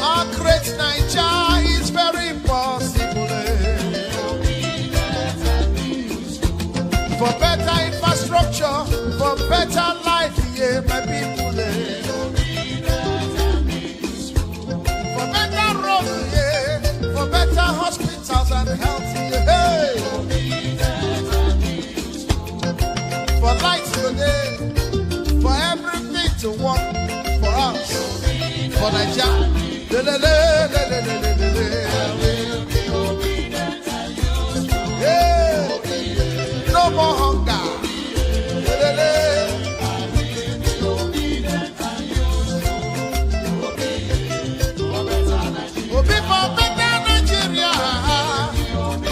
Our great Nigeria is very possible. For better infrastructure, for better life, yeah, my people. For better roads, yeah, for better hospitals and health, yeah. Hey. For lights today, for everything to work for us, for Nigeria. Yeah. No more hunger. Obi for better Nigeria.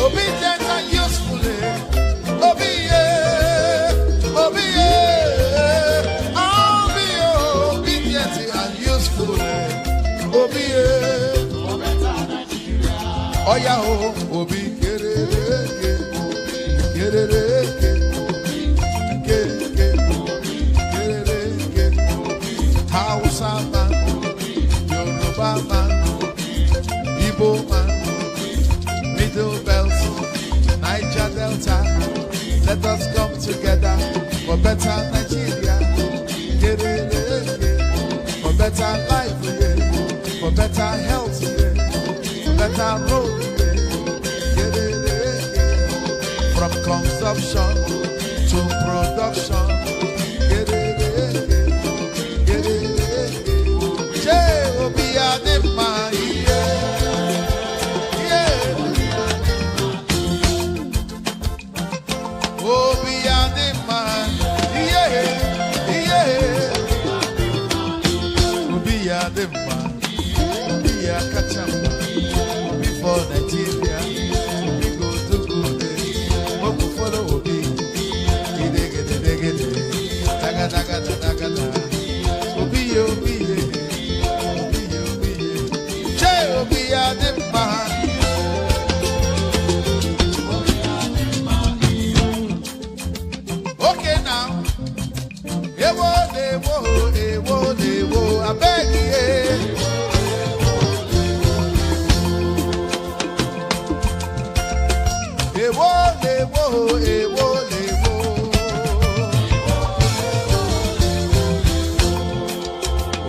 Obedient and useful. Obi, yeah. Obi, yeah. I'll be obedient and useful. Obi, yeah. Oh, yeah, oh, Obi, get it. Hausa man, Yoruba man, Igbo man, Middle Belt, Niger Delta. Let us come together for better Nigeria. For better life, for better health, for better road. From consumption to production. Before Nigeria, we go to good. Follow Obi. Obi, Obi, Obi, okay now. Ewo, I beg you.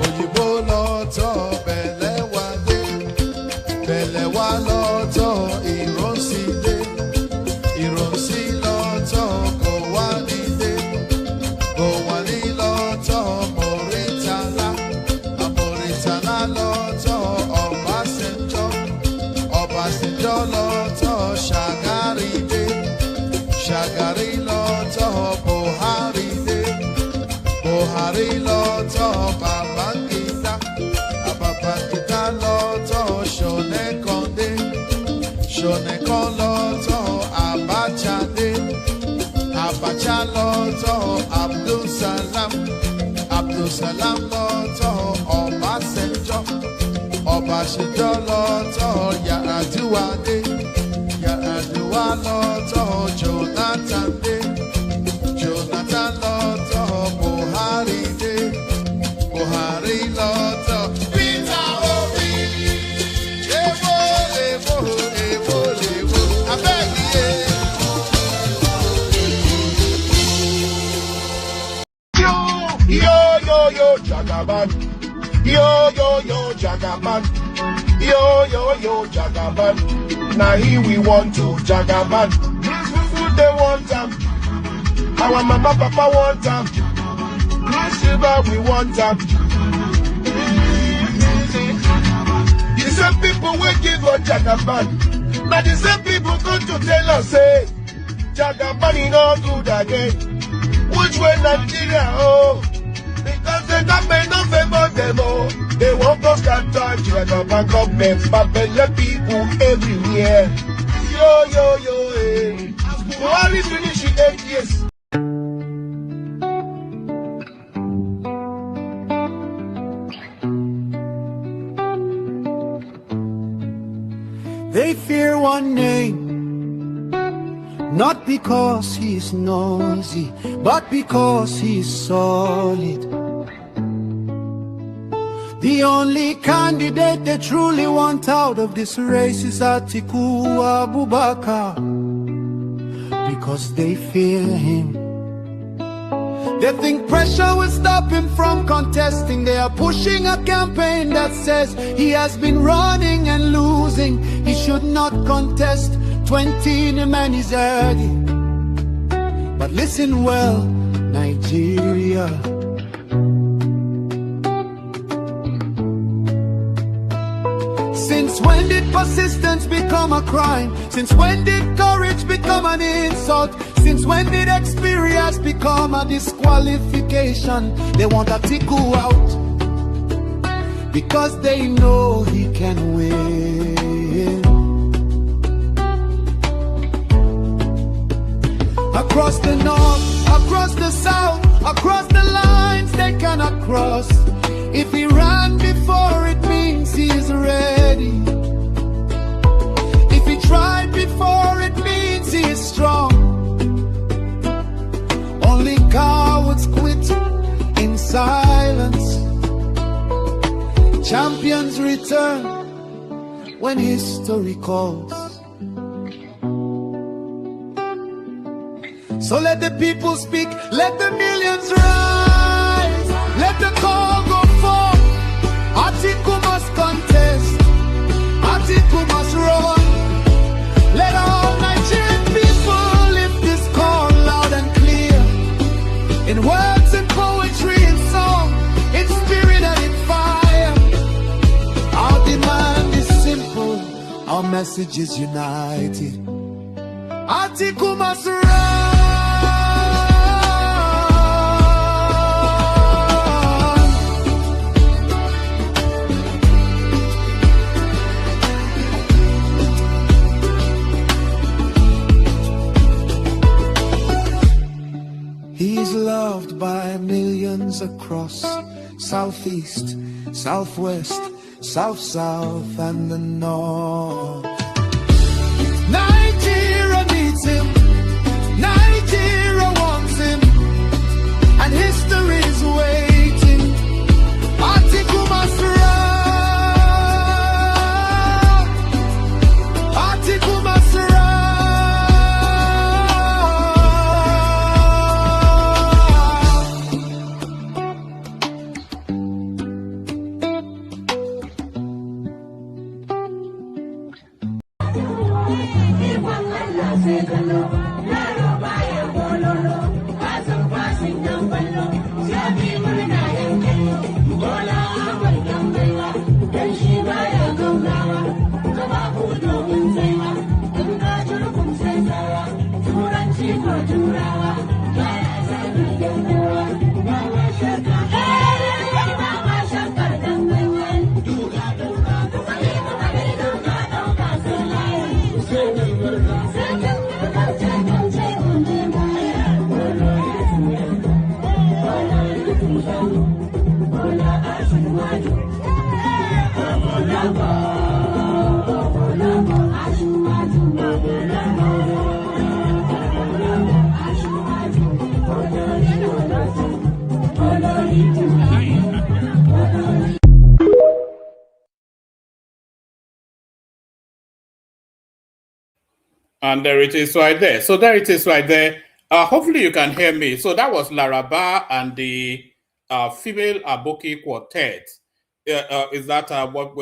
Oyibo lọ́tọ̀ bẹ̀lẹ̀ wá lọ́tọ̀ ìrọ̀sí lọ́tọ̀ kò wá ní lọ́tọ̀ Mọ̀rítàlá lọ́tọ̀ Ọbásanjọ́ lọ́tọ̀ Shagari lọ́tọ̀ Buhari lọ́tọ̀ Babangida lọ́tọ̀ Ṣónẹ́kan lọ́tọ̀ Abacha lọ́tọ̀ Abdulsalam lọ́tọ̀ Ọbásanjọ́ lọ́tọ̀ Yar'Adua lọ́tọ̀ Jonathan lọ́tọ̀ Buhari lọ́tọ̀ Peter Obi. Ewo, abẹ́giye. Yo, Jagaban. Yo, Jagaban. Yo, Jagaban. Now here we want to Jagaban. They want them. Our mama, papa want them. Silver, we want them. The same people will give us Jagaban. Now the same people come to tell us, say, Jagaban is not good again. Which way Nigeria, oh? Because the government don't favor them, oh. They won't go scatter Jagaban government, but the people everywhere. Yo, Buhari finish in 8 years. They fear one name, not because he's noisy, but because he's solid. The only candidate they truly want out of this race is Atiku Abubakar, because they fear him. They think pressure will stop him from contesting. They are pushing a campaign that says he has been running and losing. He should not contest. 20 the man is early. But listen well, Nigeria. Since when did persistence become a crime? Since when did courage become an insult? Since when did experience become a disqualification? They want Atiku out because they know he can win. Across the north, across the south, across the lines they cannot cross. If he ran before, it means he is ready. If he tried before, it means he is strong. Only cowards quit in silence. Champions return when history calls. So let the people speak, let the millions rise, let the call go forth. Atiku must contest, Atiku must run. Let all Nigerian people lift this call loud and clear, in words and poetry and song, in spirit and in fire. Our demand is simple, our message is united. Atiku must run. He's loved by millions across Southeast, Southwest, South, and the North. Nigeria needs him, Nigeria wants him, and history is waiting. Atiku must run, Atiku must run. And there it is right there. So there it is right there. Hopefully you can hear me. So that was Laraba and the female Aboki quartet. Is that what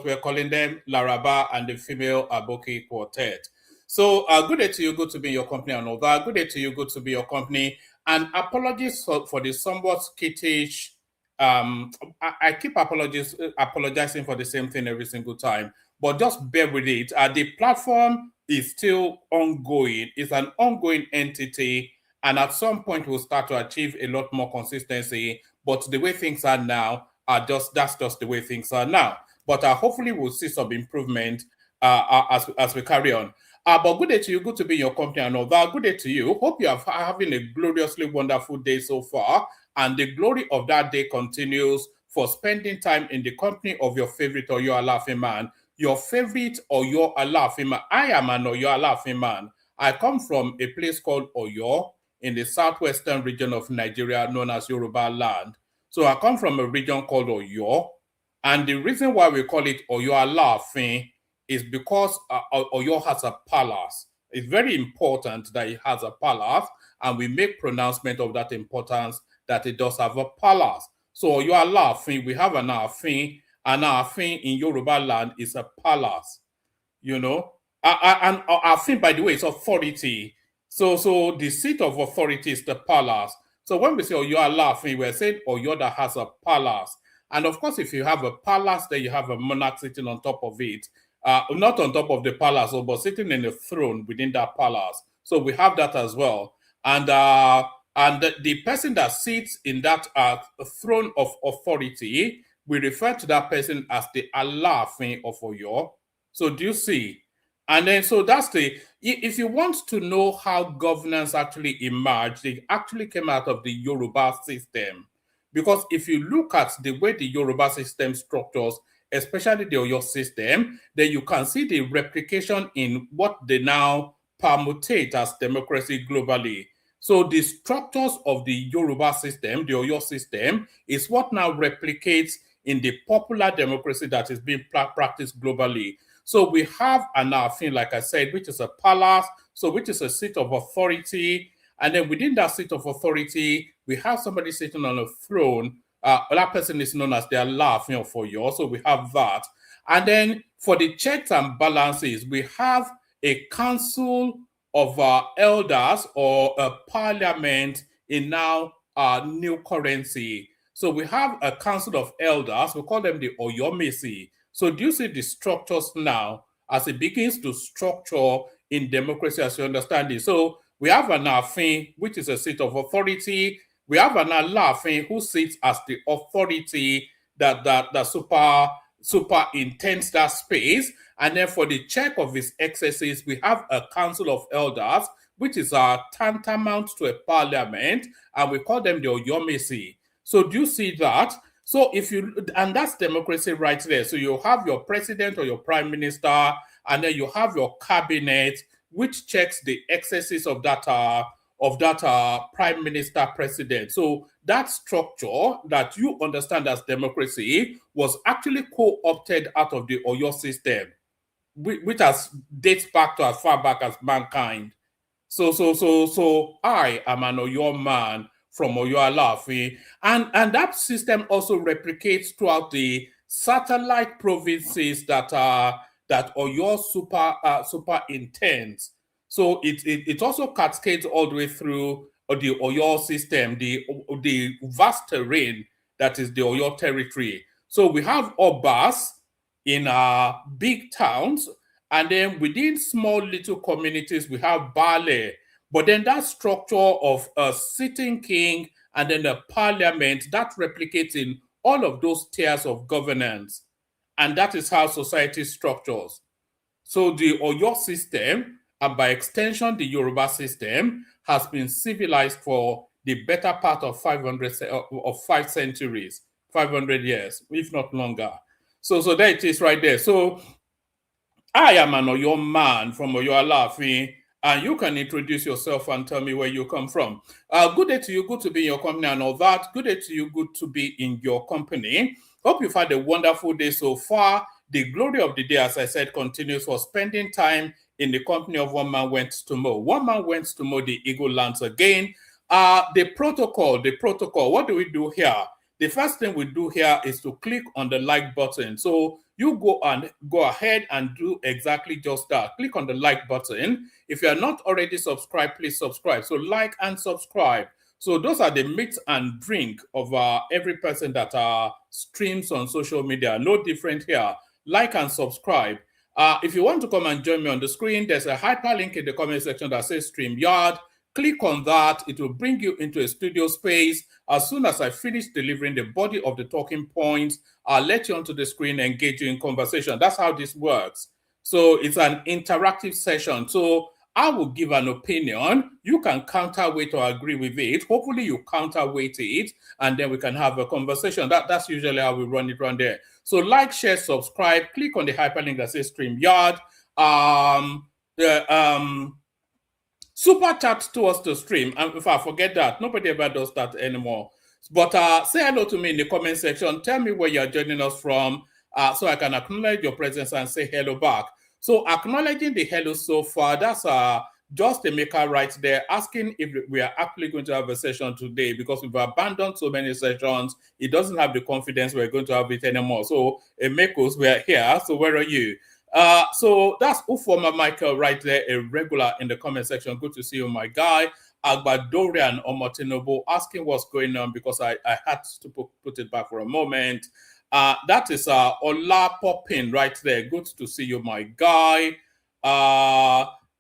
we're calling them? Laraba and the female Aboki quartet. So good day to you, good to be in your company and all that. Good day to you, good to be your company. And apologies for the somewhat skittish. I keep apologizing for the same thing every single time, but just bear with it. The platform is still ongoing. It's an ongoing entity, and at some point we'll start to achieve a lot more consistency. But the way things are now that's just the way things are now. But hopefully we'll see some improvement as we carry on. But good day to you. Good to be in your company and all that. Good day to you. Hope you are having a gloriously wonderful day so far. And the glory of that day continues for spending time in the company of your favorite Oyo Alaafin man. Your favorite Oyo Alaafin man. I am an Oyo Alaafin man. I come from a place called Oyo in the southwestern region of Nigeria known as Yoruba land. So I come from a region called Oyo. And the reason why we call it Oyo Alaafin is because Oyo has a palace. It's very important that it has a palace, and we make pronouncement of that importance that it does have a palace. So Oyo Alaafin, we have an Alaafin in Yoruba land is a palace, you know. And Alaafin, by the way, is authority. So the seat of authority is the palace. So when we say Oyo Alaafin, we're saying Oyo that has a palace. And of course, if you have a palace, then you have a monarch sitting on top of it. Not on top of the palace, but sitting in a throne within that palace. So we have that as well. And the person that sits in that throne of authority, we refer to that person as the Alaafin of Oyo. So do you see? And then, so that's if you want to know how governance actually emerged, it actually came out of the Yoruba system. Because if you look at the way the Yoruba system structures, especially the Oyo system, then you can see the replication in what they now permutate as democracy globally. So the structures of the Yoruba system, the Oyo system, is what now replicates in the popular democracy that is being practiced globally. So we have an Alaafin, like I said, which is a palace, so which is a seat of authority. And then within that seat of authority, we have somebody sitting on a throne. That person is known as the Alaafin of Oyo. So we have that. And then for the checks and balances, we have a council of elders or a parliament in now new currency. So we have a council of elders. We call them the Oyomesi. So do you see the structures now as it begins to structure in democracy as you understand it? So we have an Alaafin, which is a seat of authority. We have an Alaafin who sits as the authority that superintends that space. And then for the check of his excesses, we have a council of elders, which is tantamount to a parliament, and we call them the Oyomesi. So do you see that? So and that's democracy right there. So you have your president or your prime minister, and then you have your cabinet, which checks the excesses of that prime minister president. So that structure that you understand as democracy was actually co-opted out of the Oyo system, which dates back to as far back as mankind. So I am an Oyo man from Oyo Alaafin, and that system also replicates throughout the satellite provinces that Oyo superintends. So it also cascades all the way through the Oyo system, the vast terrain that is the Oyo territory. So we have Obi'S in big towns, and then within small little communities, we have Baale. But then that structure of a sitting king and then a parliament, that replicates in all of those tiers of governance. And that is how society structures. So the Oyo system, and by extension, the Yoruba system, has been civilized for the better part of 5 centuries, 500 years, if not longer. So there it is right there. So I am an Oyo man from Oyo Alaafin, and you can introduce yourself and tell me where you come from. Good day to you, good to be in your company and all that. Good day to you, good to be in your company. Hope you've had a wonderful day so far. The glory of the day, as I said, continues for spending time in the company of one man went to mow. One man went to mow the eagle lands again. The protocol, what do we do here? The first thing we do here is to click on the like button. So you go ahead and do exactly just that. Click on the like button. If you are not already subscribed, please subscribe. So like and subscribe. So those are the meat and drink of every person that streams on social media. No different here. Like and subscribe. If you want to come and join me on the screen, there's a hyperlink in the comment section that says StreamYard. Click on that. It will bring you into a studio space. As soon as I finish delivering the body of the talking points, I'll let you onto the screen and engage you in conversation. That's how this works. So it's an interactive session. So I will give an opinion. You can counterweight or agree with it. Hopefully you counterweight it, and then we can have a conversation. That's usually how we run it around there. So like, share, subscribe. Click on the hyperlink that says StreamYard. super chat towards the stream. And if I forget that, nobody ever does that anymore. But say hello to me in the comment section. Tell me where you're joining us from, so I can acknowledge your presence and say hello back. So acknowledging the hello so far, that's just a maker right there, asking if we are actually going to have a session today, because we've abandoned so many sessions. He doesn't have the confidence we're going to have it anymore. So Emekos, we are here. So where are you? So that's Ufoma Michael right there, a regular in the comment section. Good to see you, my guy. Agbadorian Tinubu asking what's going on, because I had to put it back for a moment. That is Ola Poppin right there. Good to see you, my guy.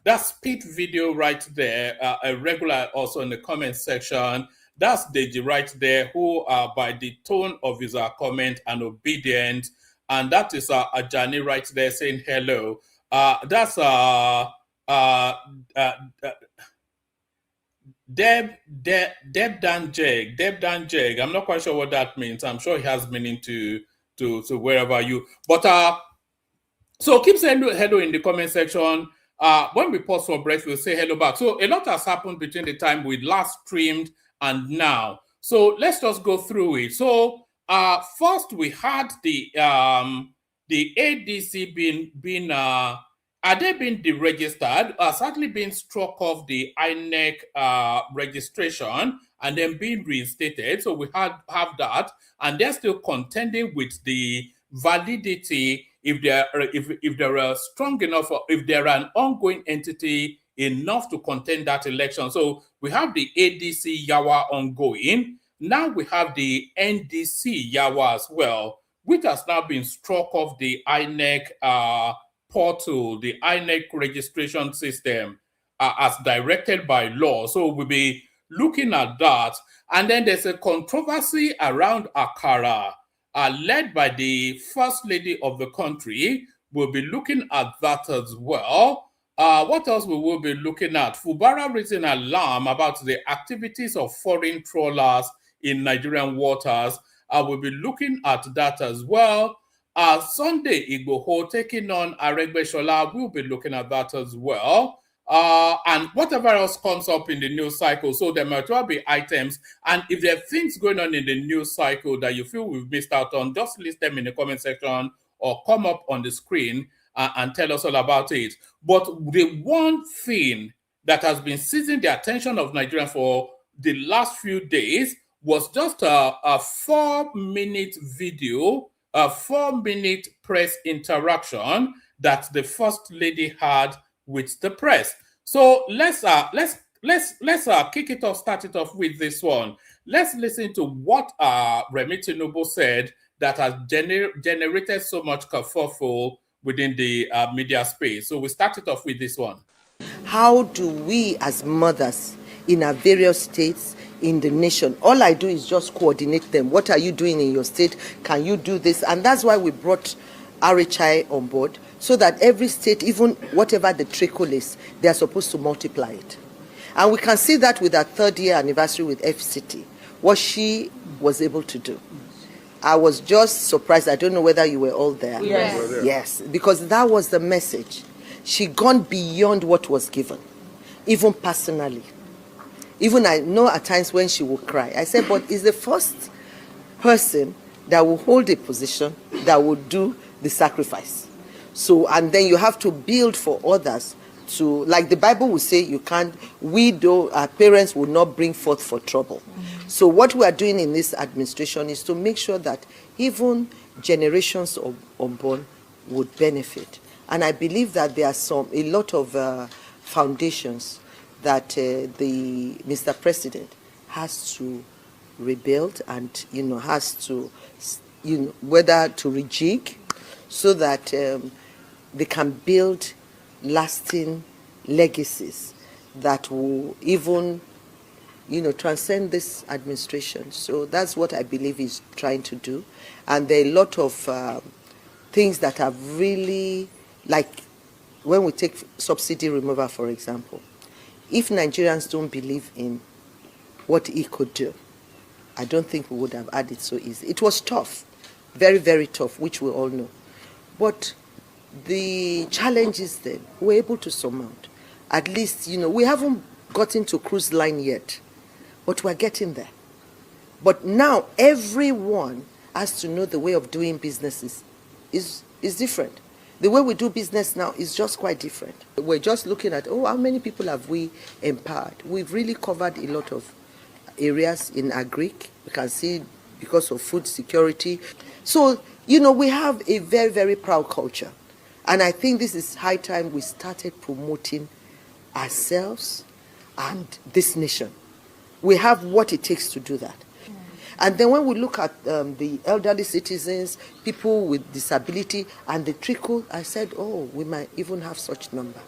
That's Pete video right there, a regular also in the comment section. That's Deji right there, who by the tone of his comment and obedient. And that is Ajani right there saying hello. That's Deb Danjeg. I'm not quite sure what that means. I'm sure it has meaning to wherever you. But so keep saying hello in the comment section. When we pause for breath, we'll say hello back. So a lot has happened between the time we last streamed and now. So let's just go through it. So first we had the ADC being are they being deregistered? Sadly being struck off the INEC registration and then being reinstated. So we have that, and they're still contending with the validity if they're strong enough, or if they're an ongoing entity enough to contend that election. So we have the ADC Yawa ongoing. Now we have the NDC Yawa as well, which has now been struck off the INEC portal, the INEC registration system, as directed by law. So we'll be looking at that. And then there's a controversy around Akara, led by the First Lady of the country. We'll be looking at that as well. What else we will be looking at? Fubara raising alarm about the activities of foreign trawlers in Nigerian waters. We'll be looking at that as well. Sunday Igboho taking on Aregbesola. We'll be looking at that as well. And whatever else comes up in the news cycle. So there might well be items. And if there are things going on in the news cycle that you feel we've missed out on, just list them in the comment section or come up on the screen and tell us all about it. But the one thing that has been seizing the attention of Nigerians for the last few days was just a 4-minute video, a 4-minute press interaction that the First Lady had with the press. So let's kick it off, start it off with this one. Let's listen to what Remi Tinubu said that has generated so much kerfuffle within the media space. So we start it off with this one. How do we as mothers in our various states in the nation, all I do is just coordinate them. What are you doing in your state? Can you do this? And that's why we brought RHI on board, so that every state, even whatever the trickle is, they are supposed to multiply it. And we can see that with our 3rd year anniversary with FCT, what she was able to do. I was just surprised. I don't know whether you were all there. Yes. Yes, because that was the message. She gone beyond what was given, even personally. Even I know at times when she will cry. I said, but is the first person that will hold a position that will do the sacrifice. So, and then you have to build for others to, like the Bible will say, you can't, our parents will not bring forth for trouble. Mm-hmm. So what we are doing in this administration is to make sure that even generations of unborn would benefit. And I believe that there are a lot of foundations that the Mr. President has to rebuild and, has to, whether to rejig so that they can build lasting legacies that will even, transcend this administration. So that's what I believe he's trying to do. And there are a lot of things that are really, like when we take subsidy removal, for example, if Nigerians don't believe in what he could do, I don't think we would have had it so easy. It was tough, very, very tough, which we all know. But the challenges then, we're able to surmount. At least, we haven't gotten to cruise line yet, but we're getting there. But now everyone has to know the way of doing businesses is different. The way we do business now is just quite different. We're just looking at, how many people have we empowered? We've really covered a lot of areas in agric. We can see because of food security. So, we have a very, very proud culture. And I think this is high time we started promoting ourselves and this nation. We have what it takes to do that. And then when we look at the elderly citizens, people with disability, and the trickle, I said, we might even have such number.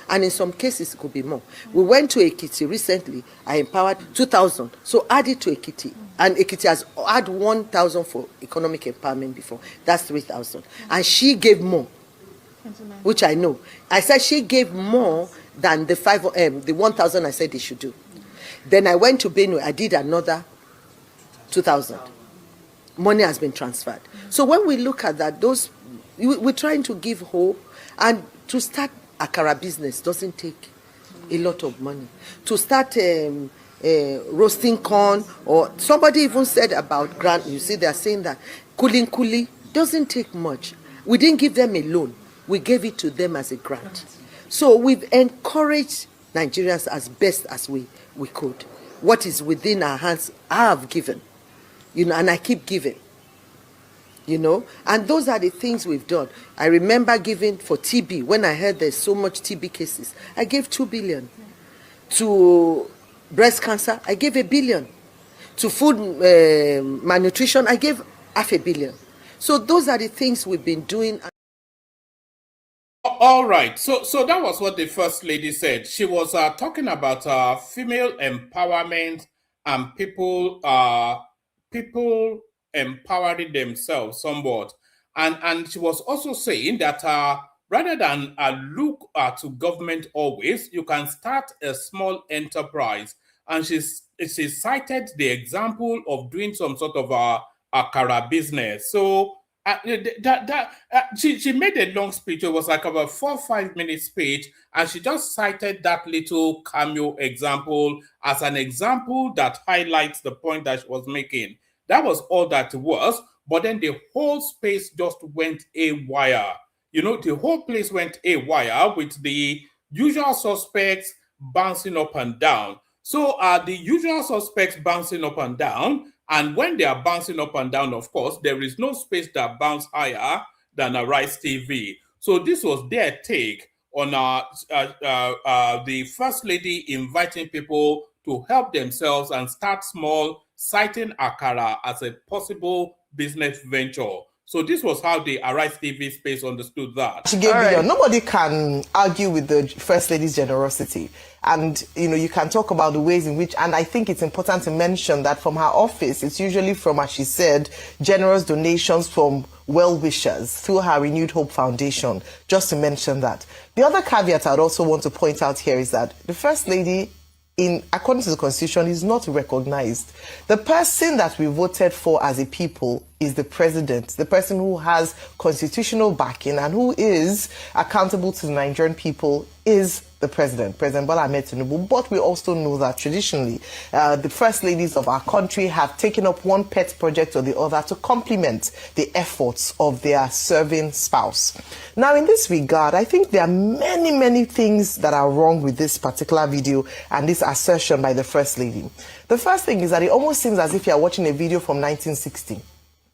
And in some cases, it could be more. We went to Ekiti recently. I empowered 2,000. So add it to Ekiti. And Ekiti has had 1,000 for economic empowerment before. That's 3,000. And she gave more, which I know. I said she gave more than the 1,000 I said they should do. Then I went to Benue. I did another 2,000. Money has been transferred. So when we look at that, we're trying to give hope. And to start Akara business doesn't take a lot of money. To start roasting corn, or somebody even said about grant, you see, they're saying that kuli doesn't take much. We didn't give them a loan. We gave it to them as a grant. So we've encouraged Nigerians as best as we could. What is within our hands, I have given, and I keep giving, and those are the things we've done. I remember giving for TB. When I heard there's so much TB cases, I gave 2 billion. To breast cancer, I gave 1 billion. To food malnutrition, I gave 500 million. So those are the things we've been doing. All right. So that was what the First Lady said. She was talking about female empowerment and people empowering themselves somewhat. And she was also saying that rather than look to government always, you can start a small enterprise. And she cited the example of doing some sort of Akara business. So she made a long speech. It was like about 4 or 5 minute speech, and she just cited that little cameo example as an example that highlights the point that she was making. That was all that it was, but then the whole space just went haywire. The whole place went haywire with the usual suspects bouncing up and down. So the usual suspects bouncing up and down, and when they are bouncing up and down, of course, there is no space that bounce higher than Arise TV. So this was their take on the First Lady inviting people to help themselves and start small, citing Akara as a possible business venture. So this was how the Arise TV space understood that. She gave billion. Nobody can argue with the First Lady's generosity. And, you can talk about the ways in which, and I think it's important to mention that from her office, it's usually from, as she said, generous donations from well-wishers through her Renewed Hope Foundation, just to mention that. The other caveat I'd also want to point out here is that the First Lady, according to the Constitution, is not recognized. The person that we voted for as a people is the president, the person who has constitutional backing and who is accountable to the Nigerian people is the President Bola Ahmed Tinubu. But we also know that traditionally, the First Ladies of our country have taken up one pet project or the other to complement the efforts of their serving spouse. Now, in this regard, I think there are many, many things that are wrong with this particular video and this assertion by the First Lady. The first thing is that it almost seems as if you are watching a video from 1960.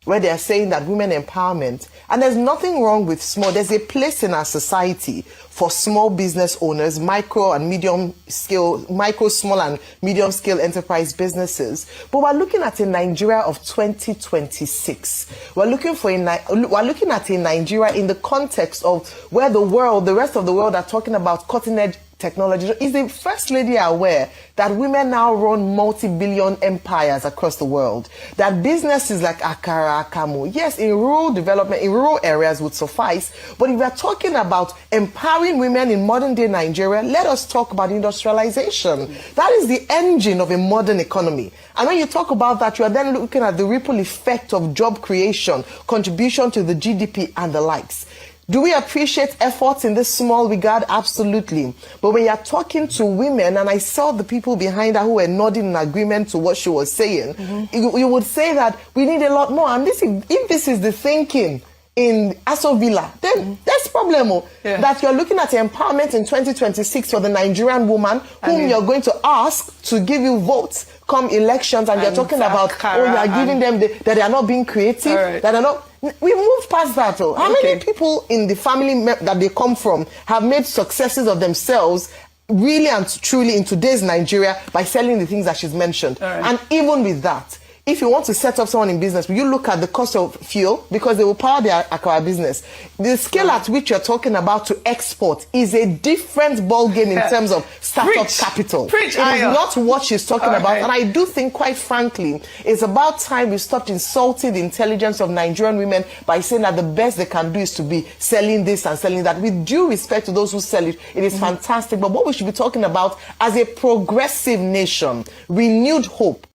Where they are saying that women empowerment, and there's nothing wrong with small. There's a place in our society for small business owners, micro, small and medium scale enterprise businesses. But we're looking at a Nigeria of 2026. We're looking at a Nigeria in the context of where the rest of the world are talking about cutting edge technology. Is the First Lady aware that women now run multi-billion empires across the world? That businesses like Akara, Akamu, yes, in rural development, in rural areas would suffice, but if we're talking about empowering women in modern day Nigeria, let us talk about industrialization. That is the engine of a modern economy. And when you talk about that, you are then looking at the ripple effect of job creation, contribution to the GDP and the likes. Do we appreciate efforts in this small regard? Absolutely. But when you're talking to women, and I saw the people behind her who were nodding in agreement to what she was saying, you would say that we need a lot more. And if this is the thinking in Aso Villa, then there's problem. That you're looking at empowerment in 2026 for the Nigerian woman whom you're going to ask to give you votes come elections, and you're talking about, you're giving them that they are not being creative, that are not. We moved past that. How many people in the family that they come from have made successes of themselves really and truly in today's Nigeria by selling the things that she's mentioned? And even with that, if you want to set up someone in business, will you look at the cost of fuel? Because they will power their Akara business. The scale at which you're talking about to export is a different ballgame in terms of startup capital. It is not what she's talking about. And I do think, quite frankly, it's about time we stopped insulting the intelligence of Nigerian women by saying that the best they can do is to be selling this and selling that. With due respect to those who sell it, it is fantastic. But what we should be talking about as a progressive nation, renewed hope.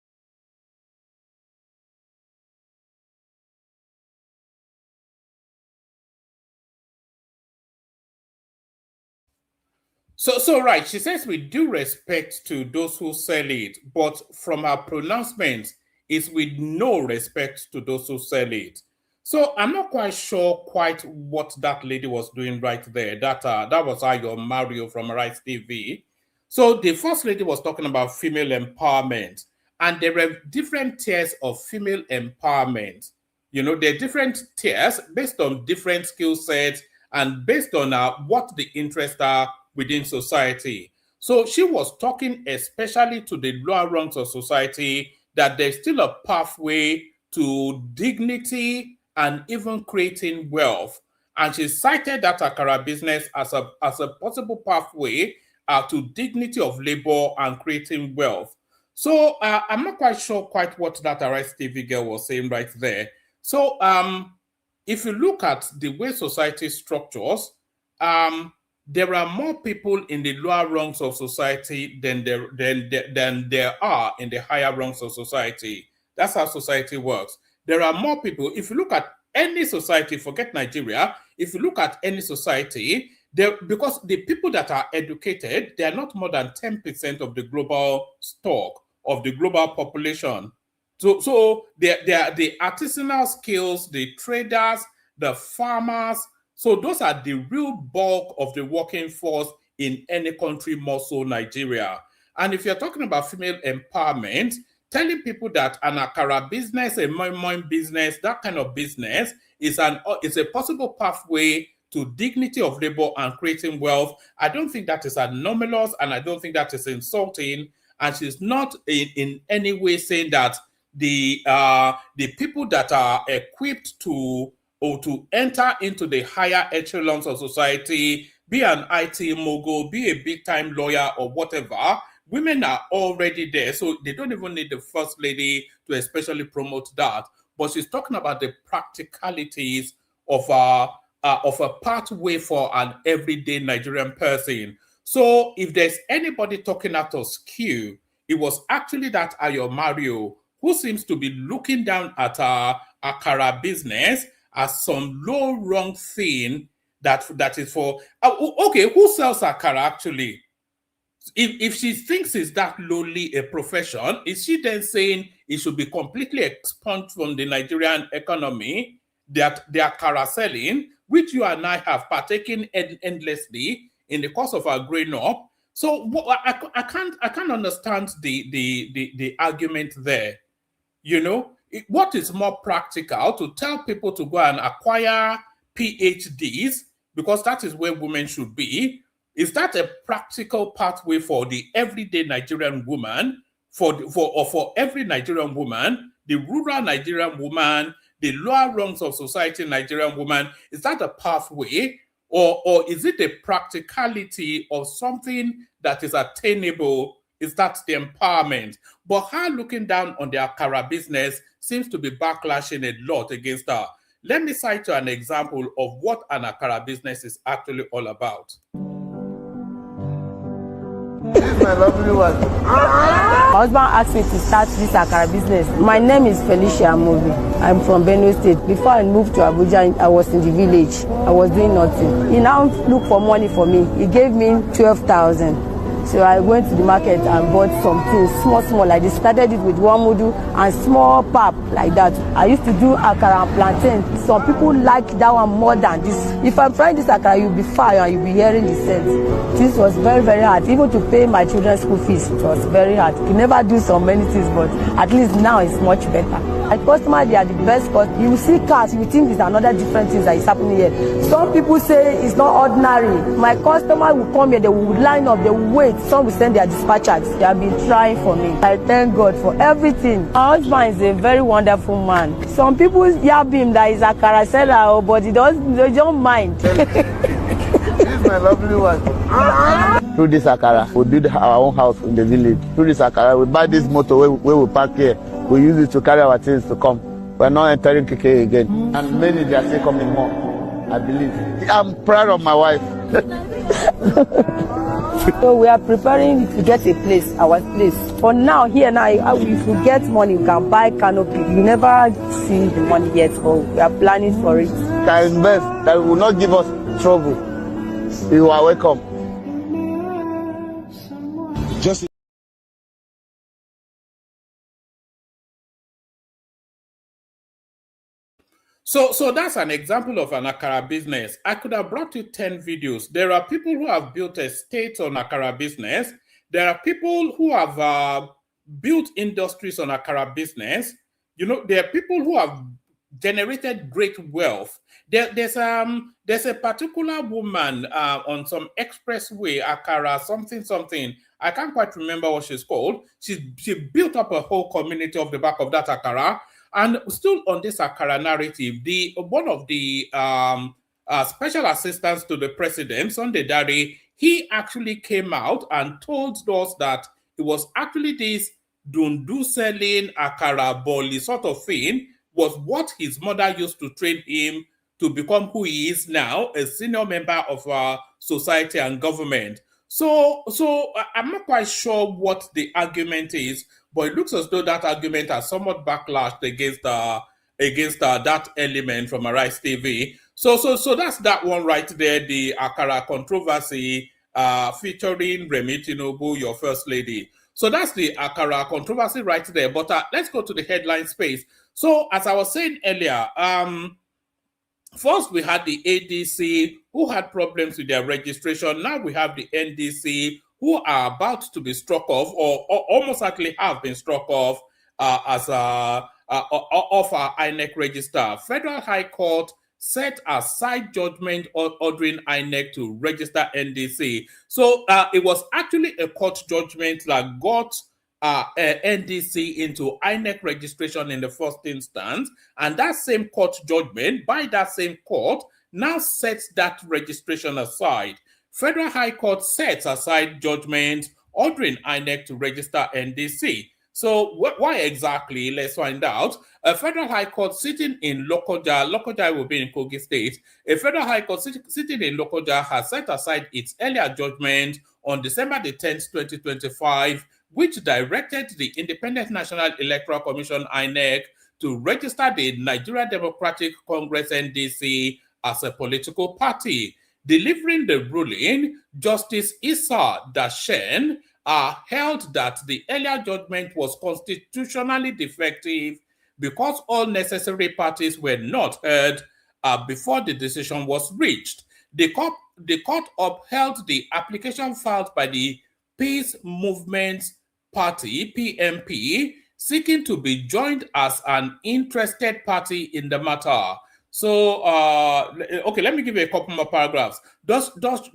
So right, she says with due respect to those who sell it, but from her pronouncement, it's with no respect to those who sell it. So I'm not quite sure what that lady was doing right there. That was Ayo Mario from Rice TV. So the first lady was talking about female empowerment, and there are different tiers of female empowerment. You know, there are different tiers based on different skill sets and based on what the interests are within society. So she was talking especially to the lower rungs of society, that there's still a pathway to dignity and even creating wealth. And she cited that Akara business as a possible pathway to dignity of labor and creating wealth. So I'm not quite sure what that Arise TV girl was saying right there. So if you look at the way society structures, there are more people in the lower rungs of society than there are in the higher rungs of society. That's how society works. There are more people. If you look at any society, forget Nigeria, if you look at any society, because the people that are educated, they are not more than 10% of the global stock, of the global population. So they are the artisanal skills, the traders, the farmers. So those are the real bulk of the working force in any country, more so Nigeria. And if you're talking about female empowerment, telling people that an Akara business, a moi business, that kind of business is a possible pathway to dignity of labor and creating wealth, I don't think that is anomalous, and I don't think that is insulting. And she's not in any way saying that the people that are equipped to enter into the higher echelons of society, be an IT mogul, be a big-time lawyer or whatever, women are already there. So they don't even need the first lady to especially promote that. But she's talking about the practicalities of a pathway for an everyday Nigerian person. So if there's anybody talking out of skew, it was actually that Ayo Mario, who seems to be looking down at Akara business as some low-rung thing that is for... okay, who sells Akara actually? If she thinks it's that lowly a profession, is she then saying it should be completely expunged from the Nigerian economy, that they are Akara selling, which you and I have partaken endlessly in the course of our growing up? So I can't understand the argument there. You know, what is more practical, to tell people to go and acquire PhDs, because that is where women should be? Is that a practical pathway for the everyday Nigerian woman, for every Nigerian woman, the rural Nigerian woman, the lower rungs of society Nigerian woman? Is that a pathway, or is it a practicality of something that is attainable? Is that the empowerment? But her looking down on the Akara business seems to be backlashing a lot against her. Let me cite you an example of what an Akara business is actually all about. my lovely one. My husband asked me to start this akara business. My name is Felicia Amobi. I'm from Benue State. Before I moved to Abuja, I was in the village. I was doing nothing. He now looked for money for me. He gave me 12,000. So I went to the market and bought some things, small, like this. Started it with one mudu and small pap, like that. I used to do akara and plantain. Some people like that one more than this. If I'm frying this akara, you'll be fire and you'll be hearing the scent. This was very, very hard. Even to pay my children's school fees, it was very hard. You never do so many things, but at least now it's much better. My customers, they are the best, because you will see cars, you will think it's another different things that is happening here. Some people say it's not ordinary. My customer will come here, they will line up, they will wait. Some will send their dispatchers. They have been trying for me. I thank God for everything. My husband is a very wonderful man. Some people yab him that he's a caracera, but they don't mind. This is my lovely one. Through this akara, we build our own house in the village. Through this akara, we buy this motor where we park here. We use it to carry our things to come. We're not entering KK again. And many they are still coming more, I believe. I'm proud of my wife. So we are preparing to get a place, our place. For now, here now, if we get money, we can buy canopy. We never see the money yet, but we are planning for it. Can invest, that will not give us trouble. You are welcome. Just So that's an example of an akara business. I could have brought you 10 videos. There are people who have built estates on akara business. There are people who have built industries on akara business. You know, there are people who have generated great wealth. There's a particular woman on some expressway, akara something. I can't quite remember what she's called. She built up a whole community off the back of that akara. And still on this akara narrative, one of the special assistants to the president, Sunday Dare, he actually came out and told us that it was actually this dundu selling akara boli sort of thing was what his mother used to train him to become who he is now, a senior member of our society and government. So I'm not quite sure what the argument is, but it looks as though that argument has somewhat backlashed against that element from Arise TV. So that's that one right there, the akara controversy featuring Remi Tinubu, your first lady. So that's the akara controversy right there. But let's go to the headline space. So as I was saying earlier, first we had the ADC who had problems with their registration. Now we have the NDC who are about to be struck off, or almost actually have been struck off off our INEC register. Federal High Court set aside judgment ordering INEC to register NDC. So it was actually a court judgment that got NDC into INEC registration in the first instance, and that same court judgment by that same court now sets that registration aside. Federal High Court sets aside judgment ordering INEC to register NDC. So why exactly? Let's find out. A Federal High Court sitting in Lokoja will be in Kogi State. A Federal High Court sitting in Lokoja has set aside its earlier judgment on December the 10th, 2025, which directed the Independent National Electoral Commission, INEC, to register the Nigeria Democratic Congress, NDC, as a political party. Delivering the ruling, Justice Issa Dashen held that the earlier judgment was constitutionally defective because all necessary parties were not heard before the decision was reached. The court upheld the application filed by the Peace Movement Party, PMP, seeking to be joined as an interested party in the matter. So, okay, let me give you a couple more paragraphs.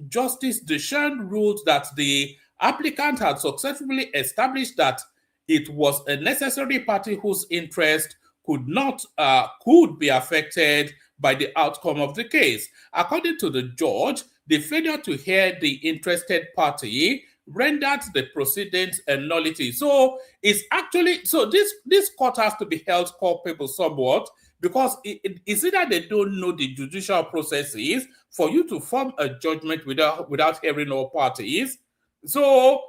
Justice Deshaun ruled that the applicant had successfully established that it was a necessary party whose interest could be affected by the outcome of the case. According to the judge, the failure to hear the interested party rendered the proceedings a nullity. So it's actually, so this court has to be held culpable somewhat, because it's either they don't know the judicial processes for you to form a judgment without hearing all parties. So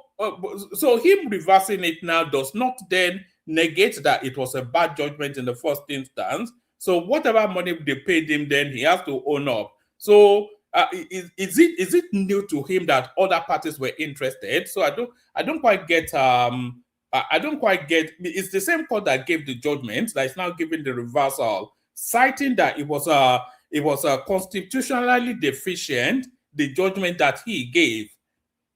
so him reversing it now does not then negate that it was a bad judgment in the first instance. So whatever money they paid him, then he has to own up. So is it new to him that other parties were interested? So I don't quite get I don't quite get. It's the same court that gave the judgment that is now giving the reversal, citing that it was constitutionally deficient, the judgment that he gave.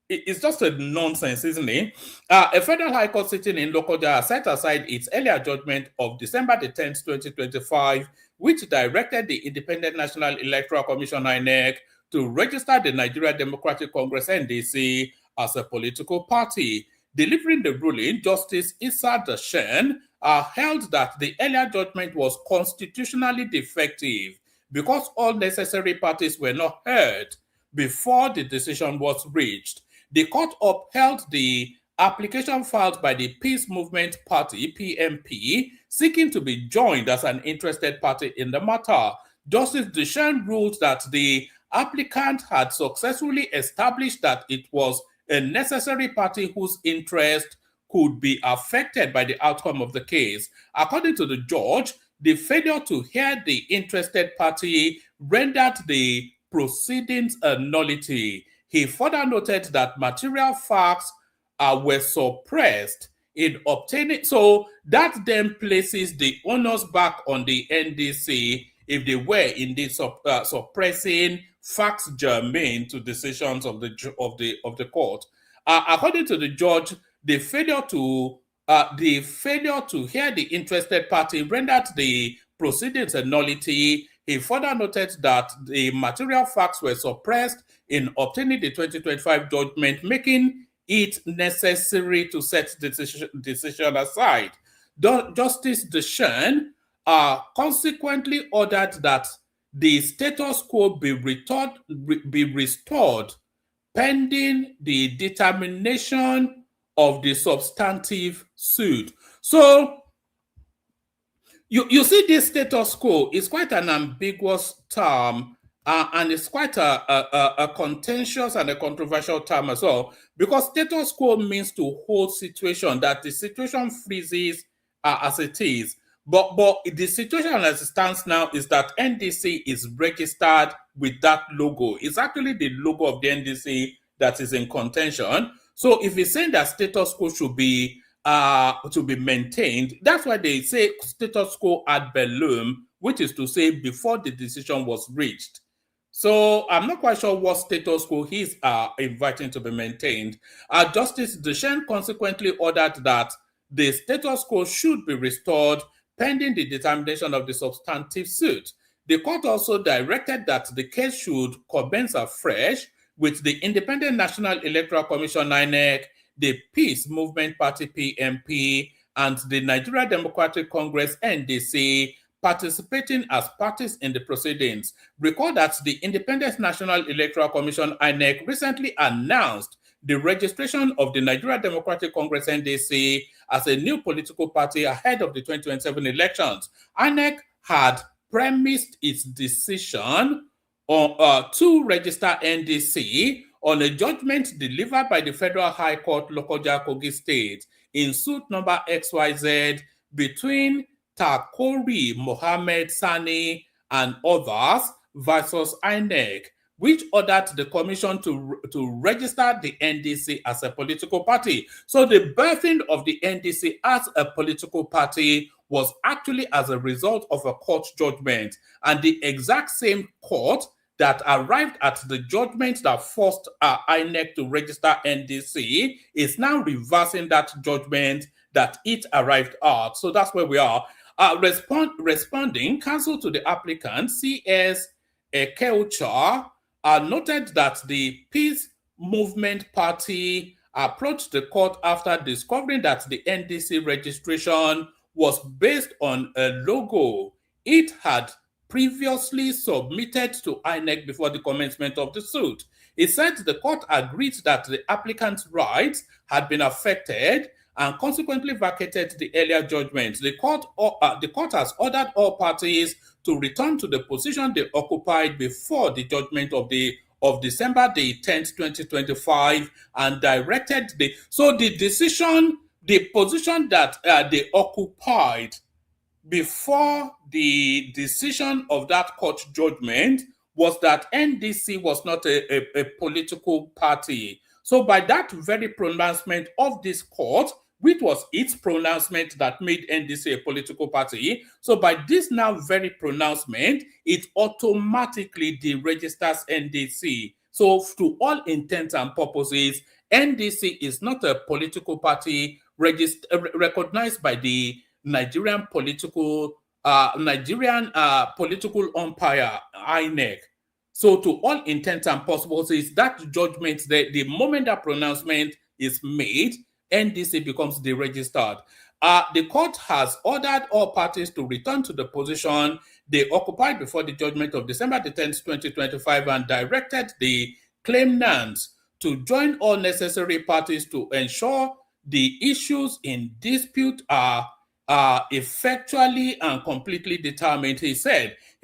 It's just a nonsense, isn't it? A federal high court sitting in Lokoja set aside its earlier judgment of December the 10th, 2025, which directed the Independent National Electoral Commission, INEC, to register the Nigeria Democratic Congress, NDC, as a political party. Delivering the ruling, Justice Issa Dashen held that the earlier judgment was constitutionally defective because all necessary parties were not heard before the decision was reached. The court upheld the application filed by the Peace Movement Party, PMP, seeking to be joined as an interested party in the matter. Justice Dashen ruled that the applicant had successfully established that it was a necessary party whose interest could be affected by the outcome of the case. According to the judge, the failure to hear the interested party rendered the proceedings a nullity. He further noted that material facts were suppressed in obtaining. So that then places the onus back on the NDC if they were indeed suppressing facts germane to decisions of the court. According to the judge, the failure to hear the interested party rendered the proceedings a nullity. He further noted that the material facts were suppressed in obtaining the 2025 judgment, making it necessary to set the decision aside. Justice Dashen consequently ordered that the status quo be restored pending the determination of the substantive suit. So you see, this status quo is quite an ambiguous term, and it's quite a contentious and a controversial term as well, because status quo means to hold situation, that the situation freezes as it is. But the situation as it stands now is that NDC is registered with that logo. It's actually the logo of the NDC that is in contention. So if it's saying that status quo should be to be maintained, that's why they say status quo ad bellum, which is to say before the decision was reached. So I'm not quite sure what status quo he's inviting to be maintained. Justice Dashen consequently ordered that the status quo should be restored pending the determination of the substantive suit. The court also directed that the case should commence afresh with the Independent National Electoral Commission, INEC, the Peace Movement Party, PMP, and the Nigeria Democratic Congress, NDC, participating as parties in the proceedings. Recall that the Independent National Electoral Commission, INEC, recently announced the registration of the Nigeria Democratic Congress, NDC, as a new political party ahead of the 2027 elections. INEC had premised its decision on, to register NDC on a judgment delivered by the Federal High Court, Lokoja, Kogi State, in suit number XYZ between Takori Mohammed Sani and others versus INEC, which ordered the commission to register the NDC as a political party. So the birthing of the NDC as a political party was actually as a result of a court judgment, and the exact same court that arrived at the judgment that forced INEC to register NDC is now reversing that judgment that it arrived at. So that's where we are. Responding, counsel to the applicant, CS Keucha, noted that the Peace Movement Party approached the court after discovering that the NDC registration was based on a logo it had previously submitted to INEC before the commencement of the suit. It said the court agreed that the applicant's rights had been affected and consequently vacated the earlier judgment. The court has ordered all parties to return to the position they occupied before the judgment of the of December the 10th, 2025, and directed the position that they occupied before the decision of that court judgment was that NDC was not a political party. So by that very pronouncement of this court, which was its pronouncement that made NDC a political party, so by this now very pronouncement, it automatically deregisters NDC. So to all intents and purposes, NDC is not a political party recognized by the Nigerian political umpire, INEC. So to all intents and purposes, that judgment, the moment that pronouncement is made, NDC becomes deregistered. The court has ordered all parties to return to the position they occupied before the judgment of December the 10th, 2025, and directed the claimants to join all necessary parties to ensure the issues in dispute are effectually and completely determined. He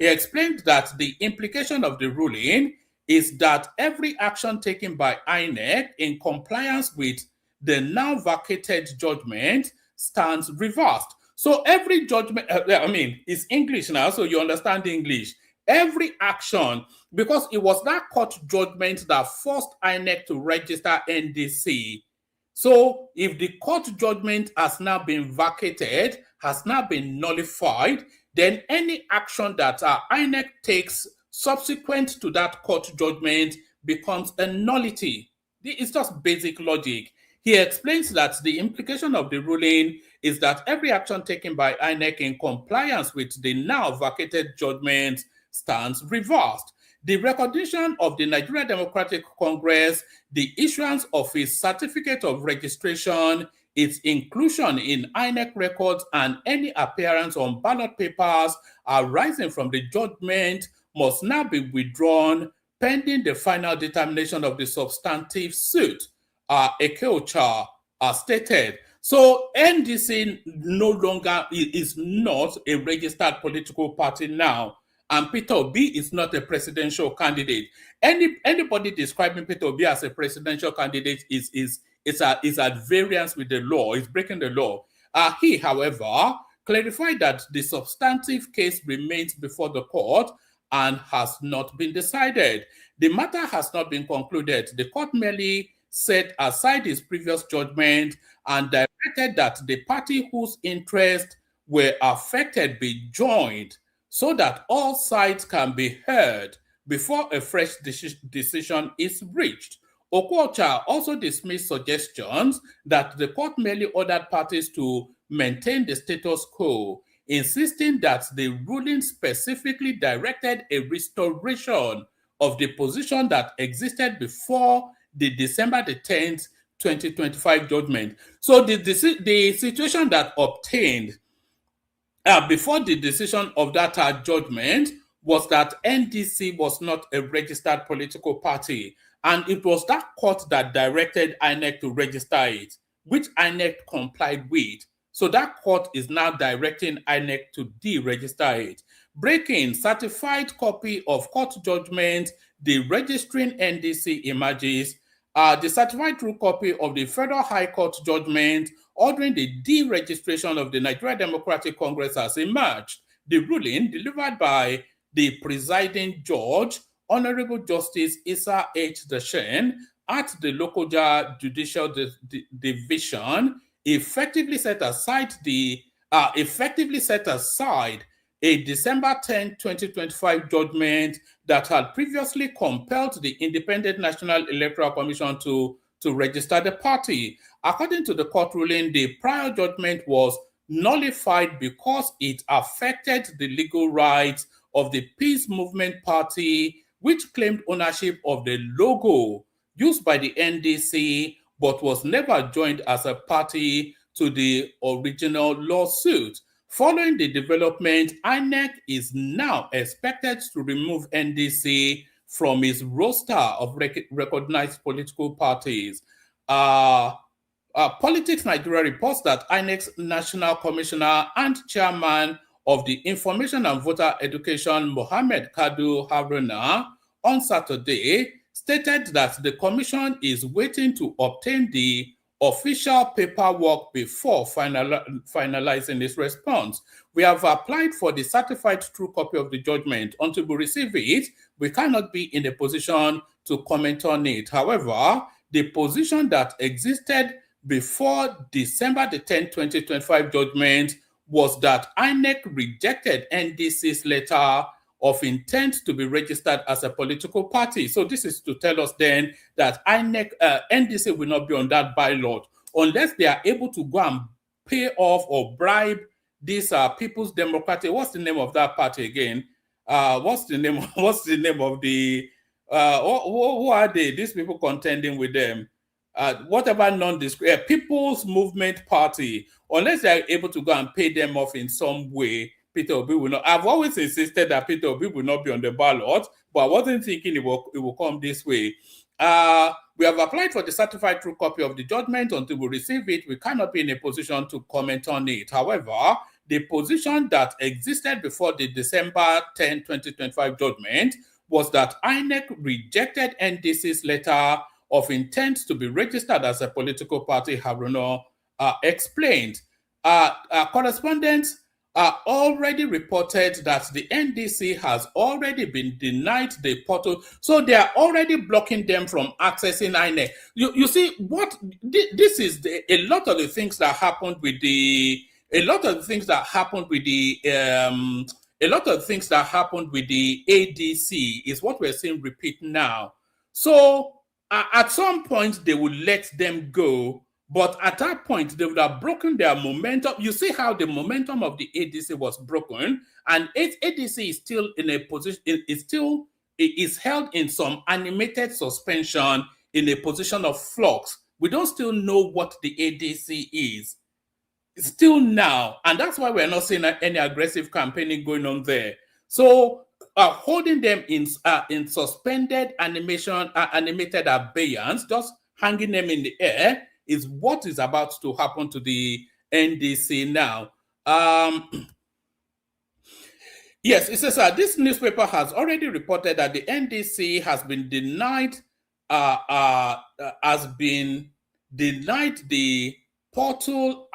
explained that the implication of the ruling is that every action taken by INEC in compliance with the now vacated judgment stands reversed. So every judgment, it's English now, so you understand English. Every action, because it was that court judgment that forced INEC to register NDC. So if the court judgment has now been vacated, has now been nullified, then any action that INEC takes subsequent to that court judgment becomes a nullity. It's just basic logic. He explains that the implication of the ruling is that every action taken by INEC in compliance with the now vacated judgment stands reversed. The recognition of the Nigeria Democratic Congress, the issuance of its certificate of registration, its inclusion in INEC records, and any appearance on ballot papers arising from the judgment must now be withdrawn pending the final determination of the substantive suit, Ekeocha stated. So NDC no longer is not a registered political party now. And Peter Obi is not a presidential candidate. Anybody describing Peter Obi as a presidential candidate is at variance with the law, is breaking the law. He, however, clarified that the substantive case remains before the court and has not been decided. The matter has not been concluded. The court merely set aside its previous judgment and directed that the party whose interests were affected be joined, so that all sides can be heard before a fresh decision is reached. Okocha also dismissed suggestions that the court merely ordered parties to maintain the status quo, insisting that the ruling specifically directed a restoration of the position that existed before the December the 10th, 2025 judgment. So the situation that obtained before the decision of that judgment was that NDC was not a registered political party, and it was that court that directed INEC to register it, which INEC complied with. So that court is now directing INEC to deregister it. Breaking certified copy of court judgment, the registering NDC emerges. The certified true copy of the Federal High Court judgment ordering the deregistration of the Nigeria Democratic Congress has emerged. The ruling, delivered by the presiding judge, Honorable Justice Issa H. Dashen, at the Lokoja Judicial Division, effectively set aside a December 10, 2025 judgment that had previously compelled the Independent National Electoral Commission to register the party. According to the court ruling, the prior judgment was nullified because it affected the legal rights of the Peace Movement Party, which claimed ownership of the logo used by the NDC, but was never joined as a party to the original lawsuit. Following the development, INEC is now expected to remove NDC from its roster of recognized political parties. Politics Nigeria reports that INEC's National Commissioner and Chairman of the Information and Voter Education, Mohammed Kadu Haruna, on Saturday, stated that the commission is waiting to obtain the official paperwork before finalizing its response. We have applied for the certified true copy of the judgment. Until we receive it, we cannot be in a position to comment on it. However, the position that existed before December the 10th, 2025 judgment was that INEC rejected NDC's letter of intent to be registered as a political party. So this is to tell us then that NDC will not be on that ballot unless they are able to go and pay off or bribe this People's Democratic. What's the name of that party again? What's the name of the who are they? These people contending with them. Whatever nondescript People's Movement Party, unless they are able to go and pay them off in some way, Peter Obi will not. I've always insisted that Peter Obi will not be on the ballot, but I wasn't thinking it will come this way. We have applied for the certified true copy of the judgment. Until we receive it, we cannot be in a position to comment on it. However, the position that existed before the December 10, 2025 judgment was that INEC rejected NDC's letter of intent to be registered as a political party, Haruna explained. Correspondents already reported that the NDC has already been denied the portal, so they are already blocking them from accessing INEC. You see what this is a lot of the things that happened with the ADC is what we're seeing repeat now. So at some point they will let them go. But at that point, they would have broken their momentum. You see how the momentum of the ADC was broken, and ADC is still in a position, is held in some animated suspension in a position of flux. We don't still know what the ADC is. Still now, and that's why we're not seeing any aggressive campaigning going on there. So holding them in suspended animated abeyance, just hanging them in the air, is what is about to happen to the NDC now. Yes, it says this newspaper has already reported that the NDC has been denied the portal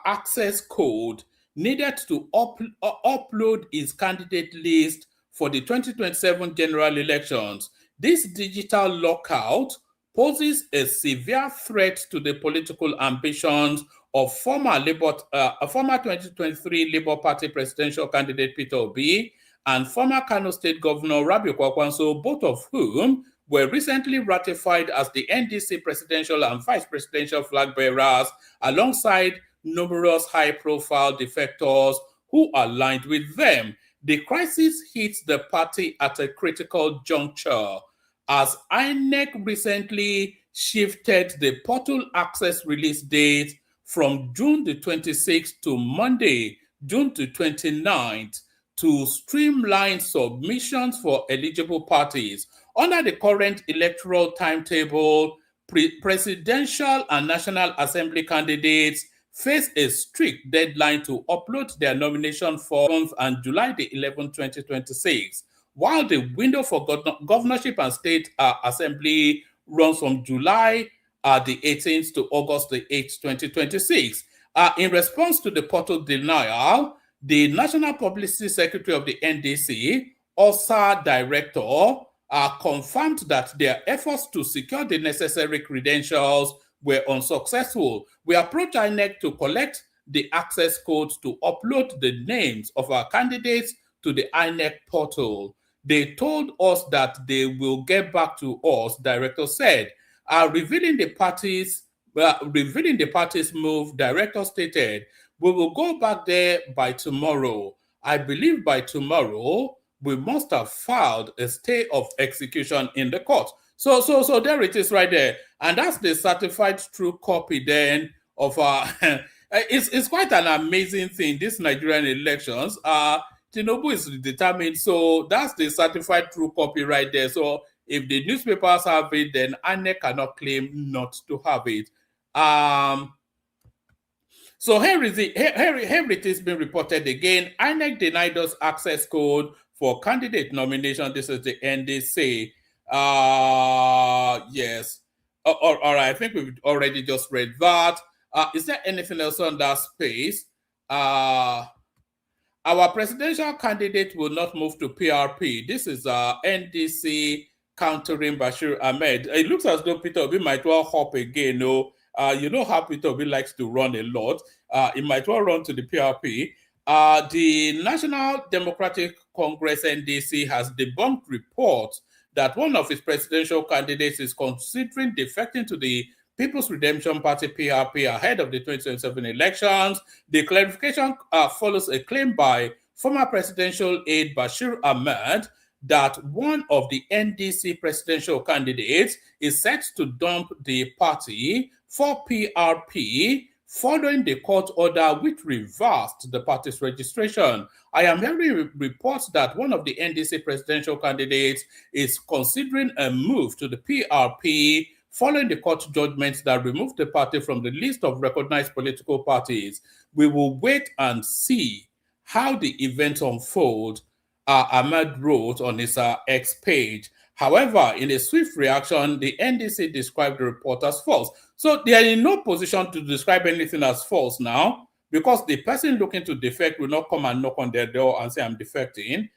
access code needed to upload its candidate list for the 2027 general elections. This digital lockout poses a severe threat to the political ambitions of former 2023 Labour Party presidential candidate Peter Obi and former Kano State Governor Rabiu Kwakwanso, both of whom were recently ratified as the NDC presidential and vice presidential flag bearers, alongside numerous high-profile defectors who aligned with them. The crisis hits the party at a critical juncture, as INEC recently shifted the portal access release date from June the 26th to Monday, June the 29th, to streamline submissions for eligible parties. Under the current electoral timetable, presidential and National Assembly candidates face a strict deadline to upload their nomination forms on July the 11th, 2026, while the window for governorship and state assembly runs from July the 18th to August the 8th, 2026. In response to the portal denial, the National Publicity Secretary of the NDC, OSA Director, confirmed that their efforts to secure the necessary credentials were unsuccessful. We approached INEC to collect the access codes to upload the names of our candidates to the INEC portal. They told us that they will get back to us, Director said. Revealing the party's move, Director stated, "We will go back there by tomorrow. I believe by tomorrorow, we must have filed a stay of execution in the court." So there it is right there. And that's the certified true copy then of it's quite an amazing thing, this Nigerian elections. Tinubu is determined, so that's the certified true copy right there. So if the newspapers have it, then INEC cannot claim not to have it. So here it is being reported again. INEC denied us access code for candidate nomination. This is the NDC. Yes. All right. I think we've already just read that. Is there anything else on that space? Our presidential candidate will not move to PRP. This is NDC countering Bashir Ahmed. It looks as though Peter Obi might well hop again. No, you know how Peter Obi likes to run a lot. He might well run to the PRP. The National Democratic Congress NDC has debunked reports that one of its presidential candidates is considering defecting to the People's Redemption Party PRP ahead of the 2027 elections. The clarification follows a claim by former presidential aide Bashir Ahmed that one of the NDC presidential candidates is set to dump the party for PRP following the court order which reversed the party's registration. I am hearing reports that one of the NDC presidential candidates is considering a move to the PRP following the court judgment that removed the party from the list of recognized political parties. We will wait and see how the events unfold, Ahmed wrote on his X page. However, in a swift reaction, the NDC described the report as false. So they are in no position to describe anything as false now, because the person looking to defect will not come and knock on their door and say, I'm defecting.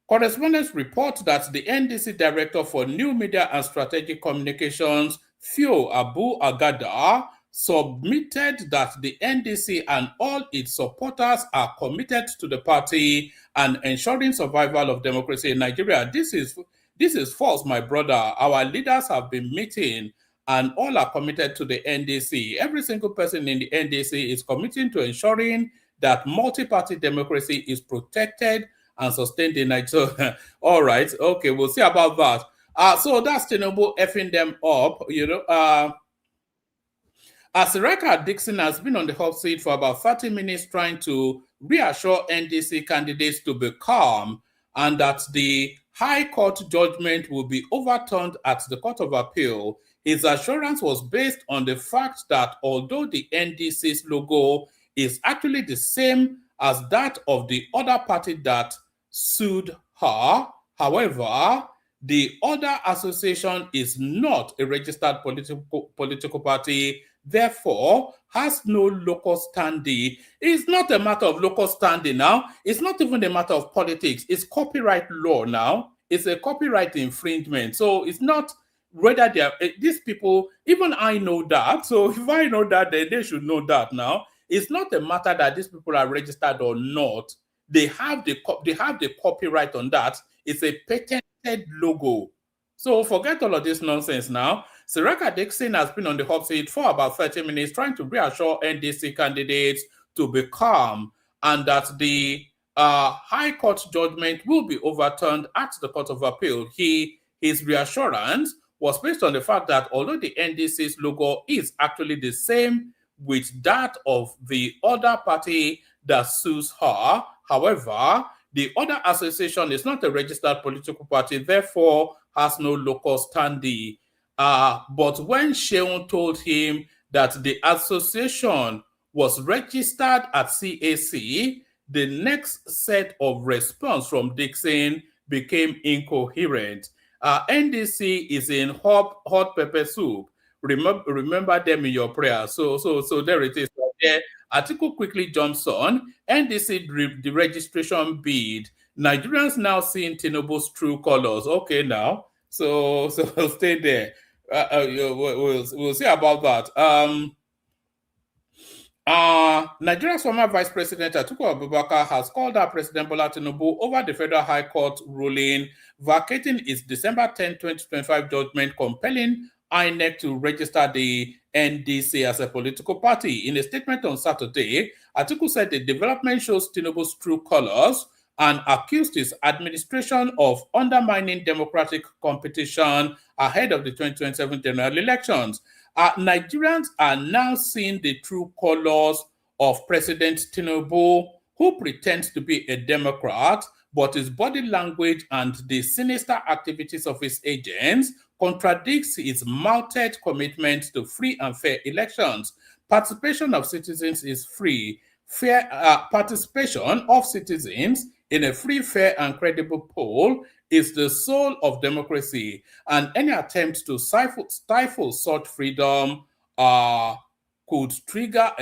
Correspondents report that the NDC Director for New Media and Strategic Communications, Theo Abu Agada, submitted that the NDC and all its supporters are committed to the party and ensuring survival of democracy in Nigeria. This is false, my brother. Our leaders have been meeting and all are committed to the NDC. Every single person in the NDC is committing to ensuring that multi-party democracy is protected and sustained in Nigeria. All right, okay, we'll see about that. So that's Tinubu effing them up, you know. Siraka Dixon has been on the hot seat for about 30 minutes trying to reassure NDC candidates to be calm and that the High Court judgment will be overturned at the Court of Appeal. His assurance was based on the fact that although the NDC's logo is actually the same as that of the other party that sued her, however, the other association is not a registered political party, therefore has no local standing. It's not a matter of local standing now. It's not even a matter of politics. It's copyright law now. It's a copyright infringement. So it's not whether they are, these people, even I know that. So if I know that, then they should know that now. It's not a matter that these people are registered or not. They have the copyright on that. It's a patented logo. So forget all of this nonsense now. Siraka Dixon has been on the hot seat for about 30 minutes trying to reassure NDC candidates to be calm and that the High Court judgment will be overturned at the Court of Appeal. His reassurance was based on the fact that although the NDC's logo is actually the same with that of the other party that sues her, however, the other association is not a registered political party, therefore has no local standing. But when Sheun told him that the association was registered at CAC, the next set of response from Dixon became incoherent. NDC is in hot pepper soup. Remember them in your prayer. So there it is. Right there. Article quickly jumps on. NDC the registration bid. Nigerians now seeing Tinubu's true colors. Okay, now. So stay there. We'll see about that. Nigeria's former Vice President Atiku Abubakar has called out President Bola Tinubu over the Federal High Court ruling vacating its December 10, 2025 judgment compelling INEC to register the NDC as a political party. In a statement on Saturday, Atiku said the development shows Tinubu's true colors and accused his administration of undermining democratic competition ahead of the 2027 general elections. Nigerians are now seeing the true colors of President Tinubu, who pretends to be a Democrat, but his body language and the sinister activities of his agents contradicts his mounted commitment to free and fair elections. Participation of citizens is free. Fair participation of citizens in a free, fair, and credible poll is the soul of democracy, and any attempt to stifle such freedom could trigger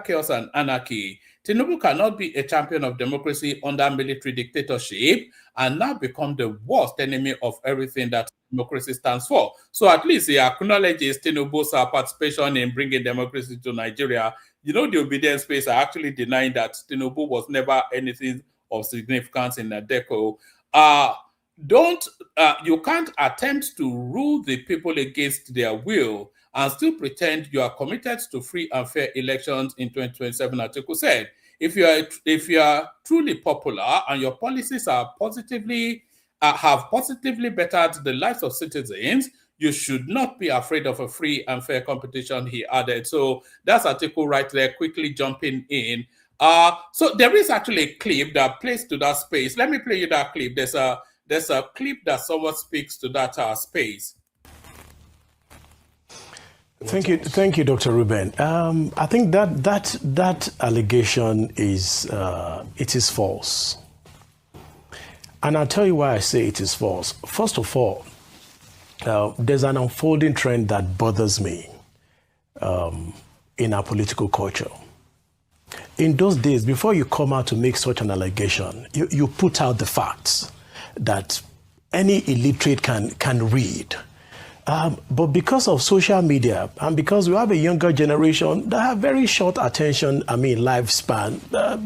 chaos and anarchy. Tinubu cannot be a champion of democracy under military dictatorship and now become the worst enemy of everything that democracy stands for. So at least he acknowledges Tinubu's participation in bringing democracy to Nigeria. You know, the obedience space are actually denying that Tinubu was never anything of significance in Nadeco. You can't attempt to rule the people against their will and still pretend you are committed to free and fair elections in 2027, Atiku said. If you are truly popular and your policies are have positively bettered the lives of citizens, you should not be afraid of a free and fair competition, he added. So that's Atiku right there, quickly jumping in. So there is actually a clip that plays to that space. Let me play you that clip. There's a clip that someone speaks to that space. Thank you, Dr. Ruben. I think that allegation is false, and I'll tell you why I say it is false. First of all, there's an unfolding trend that bothers me in our political culture. In those days, before you come out to make such an allegation, you put out the facts that any illiterate can read. But because of social media and because we have a younger generation that have very short lifespan,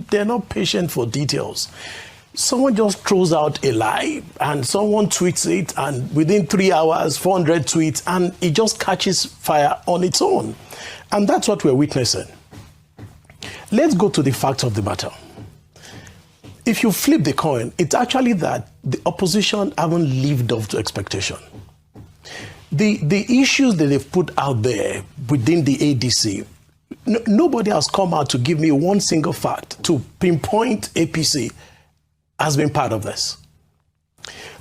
they're not patient for details. Someone just throws out a lie and someone tweets it, and within 3 hours, 400 tweets, and it just catches fire on its own. And that's what we're witnessing. Let's go to the facts of the matter. If you flip the coin, it's actually that the opposition haven't lived up to expectation. The issues that they've put out there within the ADC, nobody has come out to give me one single fact to pinpoint APC has been part of this.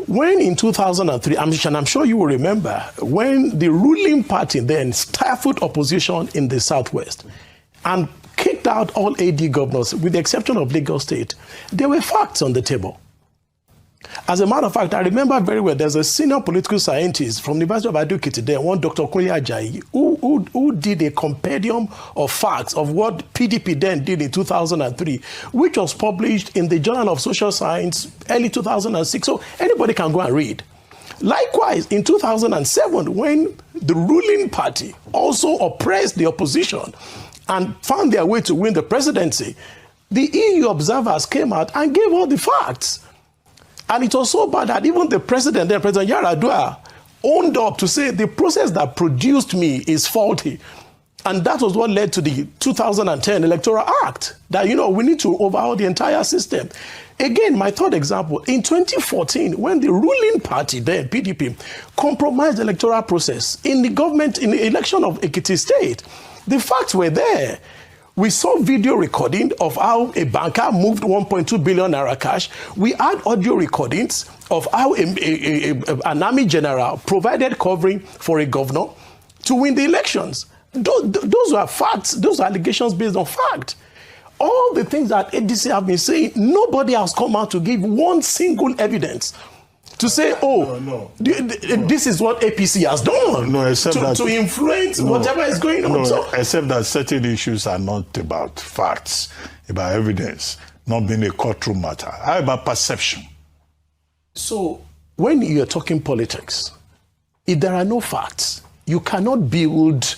When in 2003, I'm sure you will remember, when the ruling party then stifled opposition in the Southwest and kicked out all AD governors, with the exception of Lagos State, there were facts on the table. As a matter of fact, I remember very well, there's a senior political scientist from the University of Adukiti there, one Dr. Kunle Ajayi, who did a compendium of facts of what PDP then did in 2003, which was published in the Journal of Social Science early 2006. So anybody can go and read. Likewise, in 2007, when the ruling party also oppressed the opposition and found their way to win the presidency, the EU observers came out and gave all the facts. And it was so bad that even the president, then President Yar'Adua, owned up to say the process that produced me is faulty. And that was what led to the 2010 Electoral Act, that, we need to overhaul the entire system. Again, my third example, in 2014, when the ruling party then, PDP, compromised the electoral process in the government, in the election of Ekiti State, the facts were there. We saw video recording of how a banker moved 1.2 billion naira cash. We had audio recordings of how an army general provided covering for a governor to win the elections. Those are facts. Those are allegations based on fact. All the things that ADC have been saying, nobody has come out to give one single evidence to say, this is what APC has done to influence whatever is going on. Except that certain issues are not about facts, about evidence, not being a courtroom matter. How about perception? So when you're talking politics, if there are no facts, you cannot build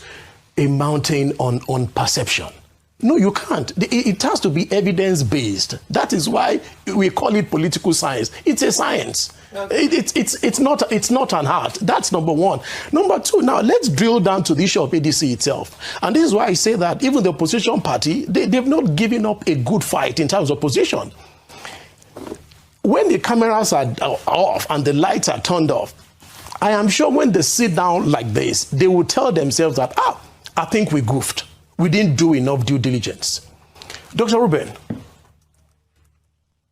a mountain on perception. No, you can't. It has to be evidence-based. That is why we call it political science. It's a science. It's not an art. That's number one. Number two, now let's drill down to the issue of ADC itself. And this is why I say that even the opposition party, they've not given up a good fight in terms of opposition. When the cameras are off and the lights are turned off, I am sure when they sit down like this, they will tell themselves that, I think we goofed. We didn't do enough due diligence. Dr. Ruben,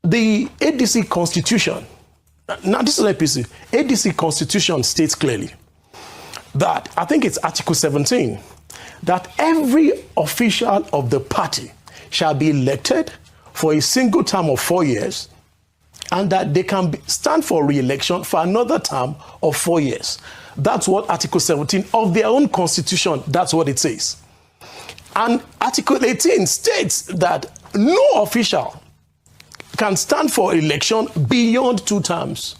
the ADC constitution, now this is APC, ADC constitution states clearly that, I think it's Article 17, that every official of the party shall be elected for a single term of 4 years, and that they can stand for re-election for another term of 4 years. That's what Article 17 of their own constitution, that's what it says. And Article 18 states that no official can stand for election beyond 2 terms.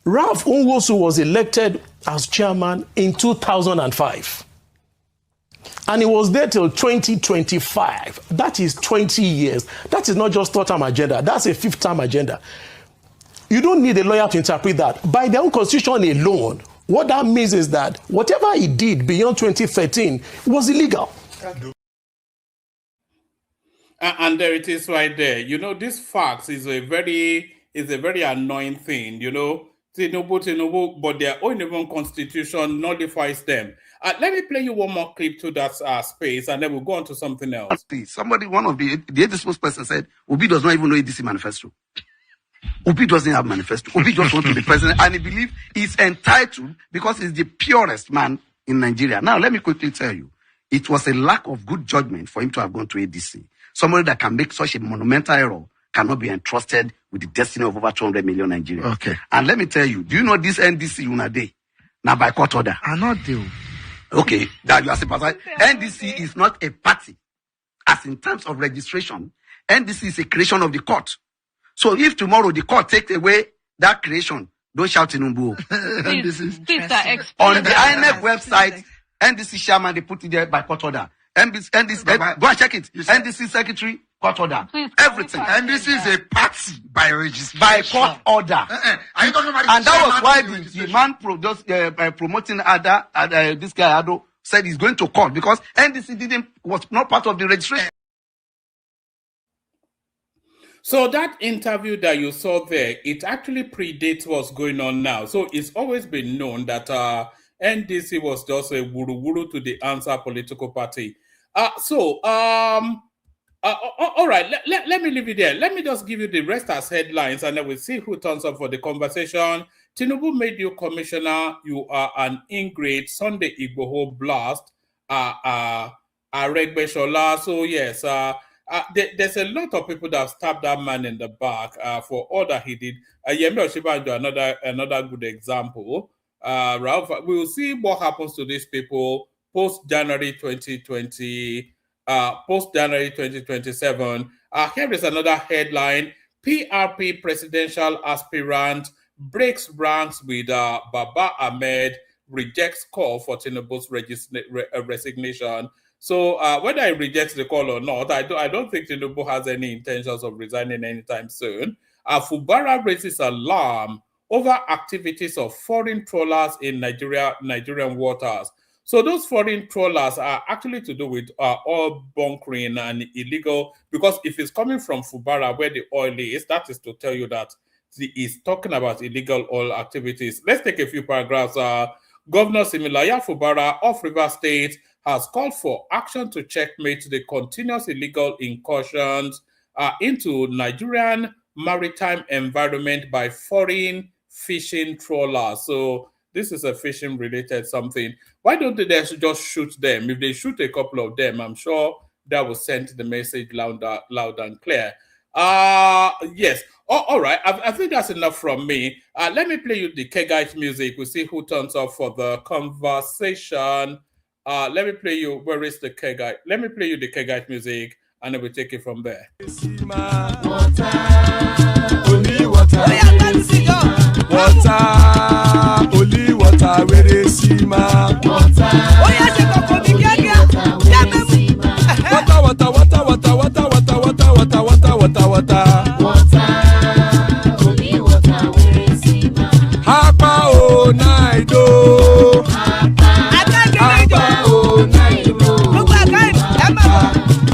Ralph Unwosu was elected as chairman in 2005. And he was there till 2025. That is 20 years. That is not just 3rd-term agenda. That's a 5th-term agenda. You don't need a lawyer to interpret that. By their own constitution alone, what that means is that whatever he did beyond 2013 was illegal. And there it is right there. You know, this fact is a very annoying thing, you know. Tinubu, but their own even constitution nullifies them. Let me play you one more clip to that space, and then we'll go on to something else. Somebody, one of the ADC spokesperson said, Obi does not even know ADC manifesto. Obi doesn't have manifesto. Obi just wants to be president, and he believes he's entitled because he's the purest man in Nigeria. Now, let me quickly tell you, it was a lack of good judgment for him to have gone to ADC. Somebody that can make such a monumental error cannot be entrusted with the destiny of over 200 million Nigerians. Okay. And let me tell you, do you know this NDC una day? Now by court order. I not do. Okay, that you are sympathizing. NDC is not a party. As in terms of registration, NDC is a creation of the court. So if tomorrow the court takes away that creation, don't shout Tinubu. On the INEC website, NDC chairman, they put it there by court order. NDC, go and check it. NDC secretary, court order. Everything. NDC is a party by registration. By court order. Are you talking about and that was why the man promoting this guy Ado said he's going to court because NDC was not part of the registration. So that interview that you saw there, it actually predates what's going on now. So it's always been known that NDC was just a wuru-wuru to the answer political party. All right, let me leave it there. Let me just give you the rest as headlines, and then we'll see who turns up for the conversation. Tinubu made you commissioner. You are an ingrate. Sunday Igboho blast. Aregbesola. So yes, there's a lot of people that have stabbed that man in the back for all that he did. Yemi Oshibanjo, another good example. Ralph, we will see what happens to these people post January 2020, post January 2027. Here is another headline: PRP presidential aspirant breaks ranks with Baba Ahmed, rejects call for Tinubu's resignation. So whether he rejects the call or not, I don't think Tinubu has any intentions of resigning anytime soon. Fubara raises alarm over activities of foreign trawlers in Nigerian waters. So those foreign trawlers are actually to do with oil bunkering and illegal, because if it's coming from Fubara where the oil is, that is to tell you that he is talking about illegal oil activities. Let's take a few paragraphs. Governor Similaya Fubara of Rivers State has called for action to checkmate the continuous illegal incursions into Nigerian maritime environment by foreign fishing trawlers. So this is a fishing related something. Why don't they just shoot them? If they shoot a couple of them, I'm sure that will send the message loud and clear. Yes. All right. I think that's enough from me. Let me play you the Kegite music. We'll see who turns up for the conversation. Let me play you. Where is the Kegite? Let me play you the Kegite music, and then we'll take it from there. Only water, where they see my water. Oh yes, water. Only water, where they see my Hapa oh naido. Hapa oh naido.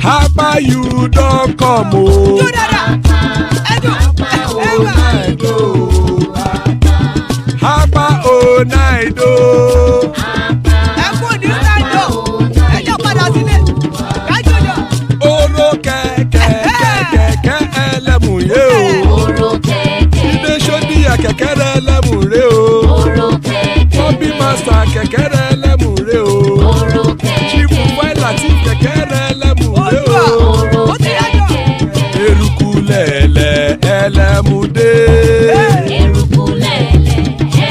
Hapa you don't come oh. Hapa oh naido. Hapa oh naido. Oro keke elemu ye o. Oro keke. Ide shodi akekere elemu re o. Oro keke. Obi master kekere elemu re o. Oro keke. Chifu Latif kekere elemu re o. Oro keke. lẹ̀lẹ̀ ẹlẹ́múdé. Eruku lẹ̀lẹ̀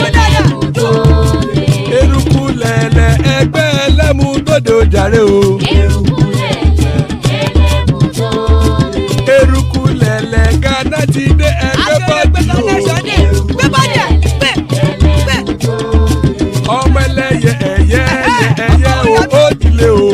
ẹlẹ́múdóde. Eruku lẹ̀lẹ̀ ẹgbẹ́ ẹlẹ́múdóde ó jàre o. Eruku lẹ̀lẹ̀ ẹlẹ́múdóde. Eruku lẹ̀lẹ̀ Ghana ti dé ẹgbẹ́ bọ́dì o. Ọmọ ẹlẹ́yẹ ẹ̀yẹ o ó dilé o.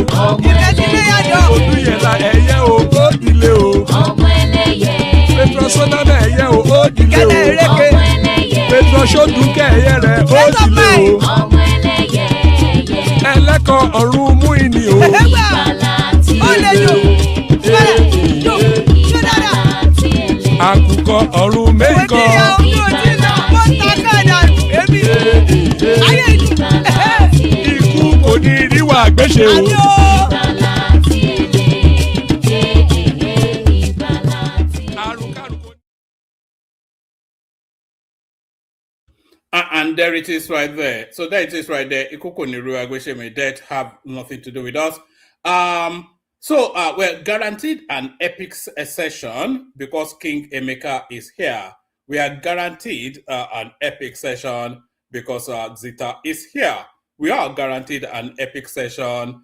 Odúyẹ̀lá ẹ̀yẹ o ó dilé o. Ọmọ ẹlẹ́yẹ. Petrosonana ẹ̀yẹ o ó dilé o. Ọmọ ẹlẹ́yẹ. Petrosodunke ẹ̀yẹ rẹ̀ ó dilé o. Ọmọ ẹlẹ́yẹ. Ẹlẹ́kọ̀ ọ̀run mú ìní o. Ìgbàlà tí èlé. Ìgbàlà tí èlé. Àkùkọ ọ̀run méjìkọ. Ìgbàlà tí èlé. Ikú kò ní ríwà gbéṣe o. Ìgbàlà tí èlé. Ìgbàlà tí èlé. And there it is right there. So there it is right there. Ikuko Niru Agwesheme death have nothing to do with us. So we're guaranteed an epic session because King Emeka is here. We are guaranteed an epic session because Zita is here. We are guaranteed an epic session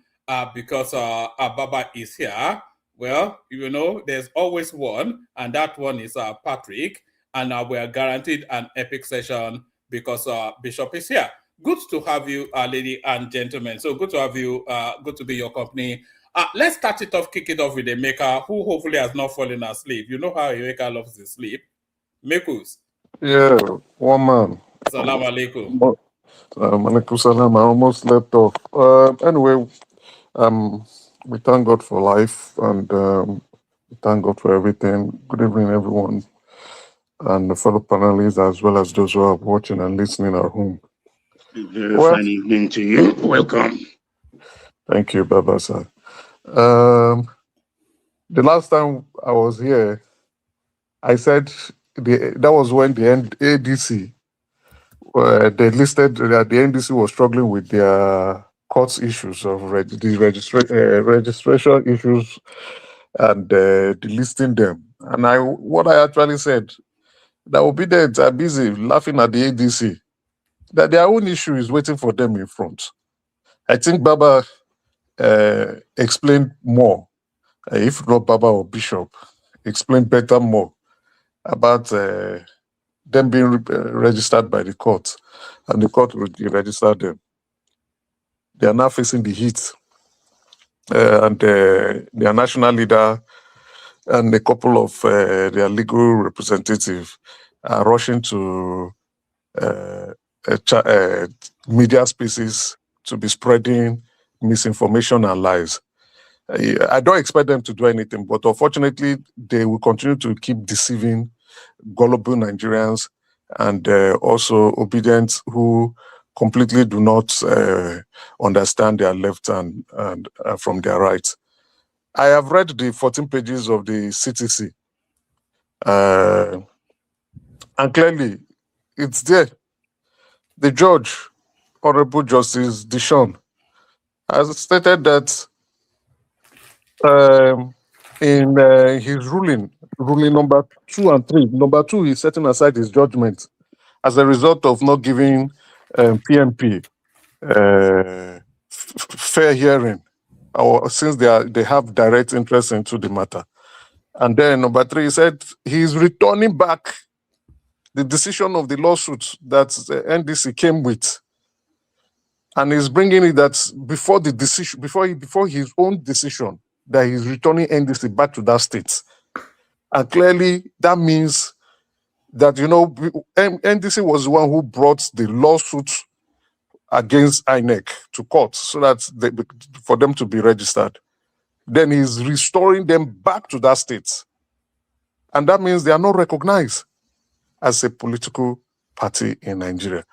because Ababa is here. Well, you know, there's always one, and that one is Patrick. And we are guaranteed an epic session because Bishop is here. Good to have you, ladies and gentlemen. So good to have you. Good to be your company. Let's start it off, kick it off with Emeka, who hopefully has not fallen asleep. You know how Emeka loves his sleep. Mekus. Yeah, one man. Salam alaikum. Alaikum salam. I almost slept off. Anyway, we thank God for life and we thank God for everything. Good evening, everyone, and the fellow panelists, as well as those who are watching and listening at home. Fine evening to you. Welcome. Thank you, Baba sir. The last time I was here, I said that was when the ADC, they listed that the NDC was struggling with their court issues of the registration issues and delisting them. And what I actually said, that Obedient are busy laughing at the ADC, that their own issue is waiting for them in front. I think Baba explained more, if not Baba or Bishop, explained better more about them being registered by the court, and the court will register them. They are now facing the heat, and their national leader and a couple of their legal representatives are rushing to media spaces to be spreading misinformation and lies. I don't expect them to do anything, but unfortunately, they will continue to keep deceiving gullible Nigerians and also Obedient who completely do not understand their left and from their right. I have read the 14 pages of the CTC, and clearly it's there. The judge, Honorable Justice Dishon, has stated that in his ruling number 2 and 3, number 2 is setting aside his judgment as a result of not giving PMP fair hearing, or since they have direct interest into the matter. And then number 3, he said he's returning back the decision of the lawsuit that NDC came with, and he's bringing it that before the decision, before his own decision, that he's returning NDC back to that state. And clearly that means that, you know, NDC was the one who brought the lawsuit against INEC to court so that for them to be registered. Then he's restoring them back to that state. And that means they are not recognized as a political party in Nigeria.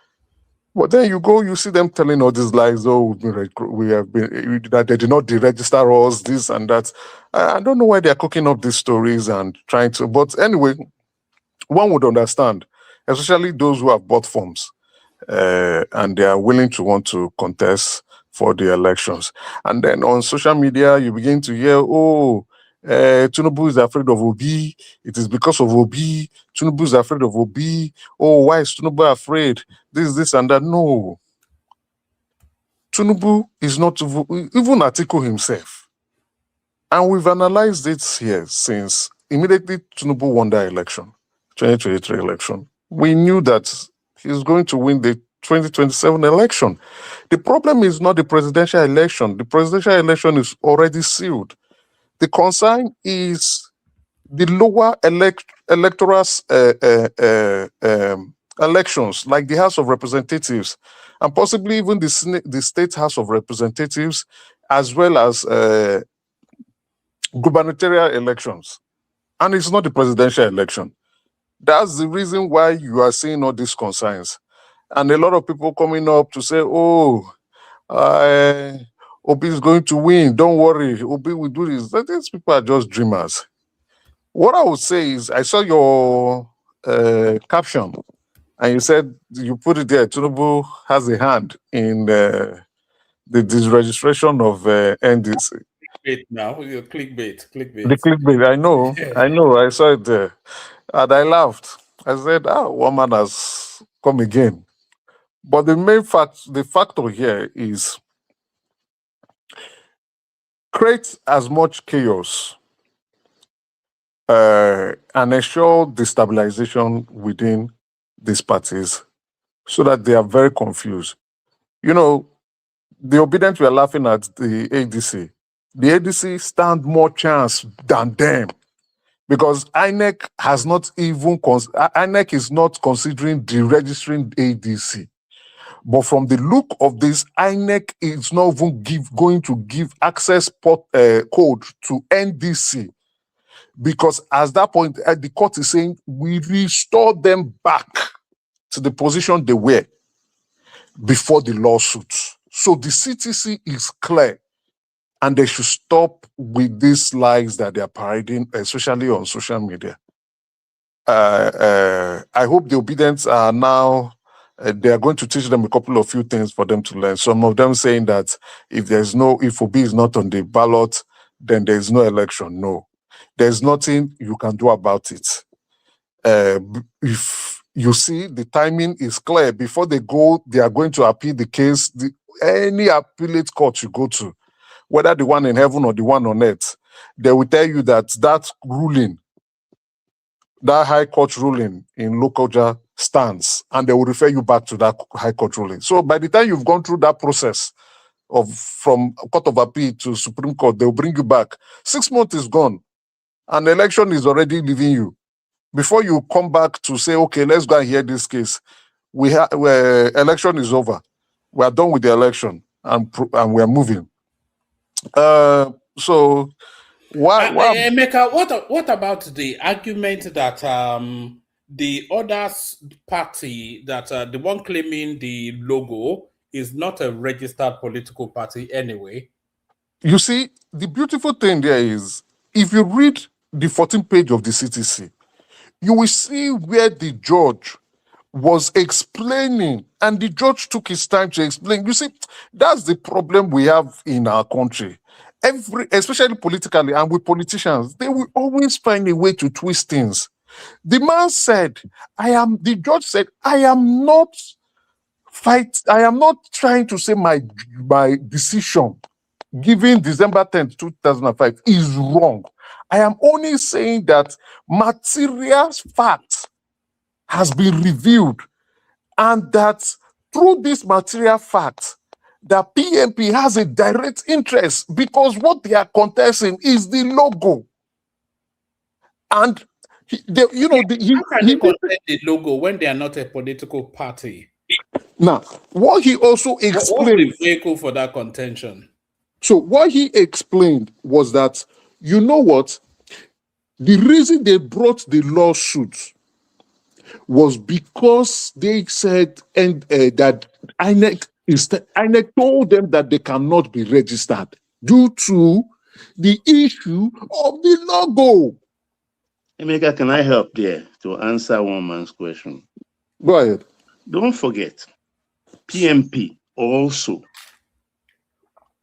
But then you see them telling all these lies, oh, that they did not deregister us, this and that. I don't know why they're cooking up these stories and trying to, but anyway, one would understand, especially those who have bought forms and they are willing to want to contest for the elections. And then on social media, you begin to hear, oh, Tinubu is afraid of Obi. It is because of Obi. Tinubu is afraid of Obi. Oh, why is Tinubu afraid? This, and that. No. Tinubu is not even Atiku himself. And we've analyzed it here since immediately Tinubu won that election, 2023 election. We knew that he's going to win the 2027 election. The problem is not the presidential election. The presidential election is already sealed. The concern is the lower electoral elections, like the House of Representatives, and possibly even the State House of Representatives, as well as gubernatorial elections. And it's not the presidential election. That's the reason why you are seeing all these concerns. And a lot of people coming up to say, oh, Obi is going to win. Don't worry, Obi will do this. These people are just dreamers. What I would say is, I saw your caption, and you said you put it there. Tinubu has a hand in the disregistration of NDC. Clickbait now, clickbait. The clickbait. I know. I saw it there, and I laughed. I said, one man has come again. But the main the factor here is create as much chaos and ensure destabilization within these parties so that they are very confused. You know, the Obedient were laughing at the ADC. The ADC stand more chance than them because INEC has not even, INEC is not considering deregistering ADC. But from the look of this, INEC is not even going to give access code to NDC. Because at that point, the court is saying, we restore them back to the position they were before the lawsuit. So the CTC is clear, and they should stop with these lies that they are parading, especially on social media. I hope the Obedients are now, they are going to teach them a couple of few things for them to learn. Some of them saying that if Obi is not on the ballot, then there is no election. No. There's nothing you can do about it. If you see, the timing is clear. Before they go, they are going to appeal the case. Any appellate court you go to, whether the one in heaven or the one on earth, they will tell you that ruling, that high court ruling in Lokoja stands, and they will refer you back to that high court ruling. So by the time you've gone through that process from Court of Appeal to Supreme Court, they will bring you back. 6 months is gone. An election is already leaving you. Before you come back to say, okay, let's go and hear this case, election is over. We are done with the election, and we are moving. So, why? Emeka, what about the argument that the other party, that the one claiming the logo, is not a registered political party anyway? You see, the beautiful thing there is, if you read the 14th page of the CTC, you will see where the judge was explaining, and the judge took his time to explain. You see, that's the problem we have in our country. Especially politically and with politicians, they will always find a way to twist things. The man said, the judge said, I am not trying to say my decision given December 10th, 2005 is wrong. I am only saying that material fact has been revealed, and that through this material fact, the PMP has a direct interest because what they are contesting is the logo. And how can they contest the logo when they are not a political party? Now, what he also explained, what's the vehicle for that contention? So what he explained was that, you know what, the reason they brought the lawsuit was because they said that INEC told them that they cannot be registered due to the issue of the logo. Emeka, can I help there to answer one man's question? Go ahead. Don't forget, PMP also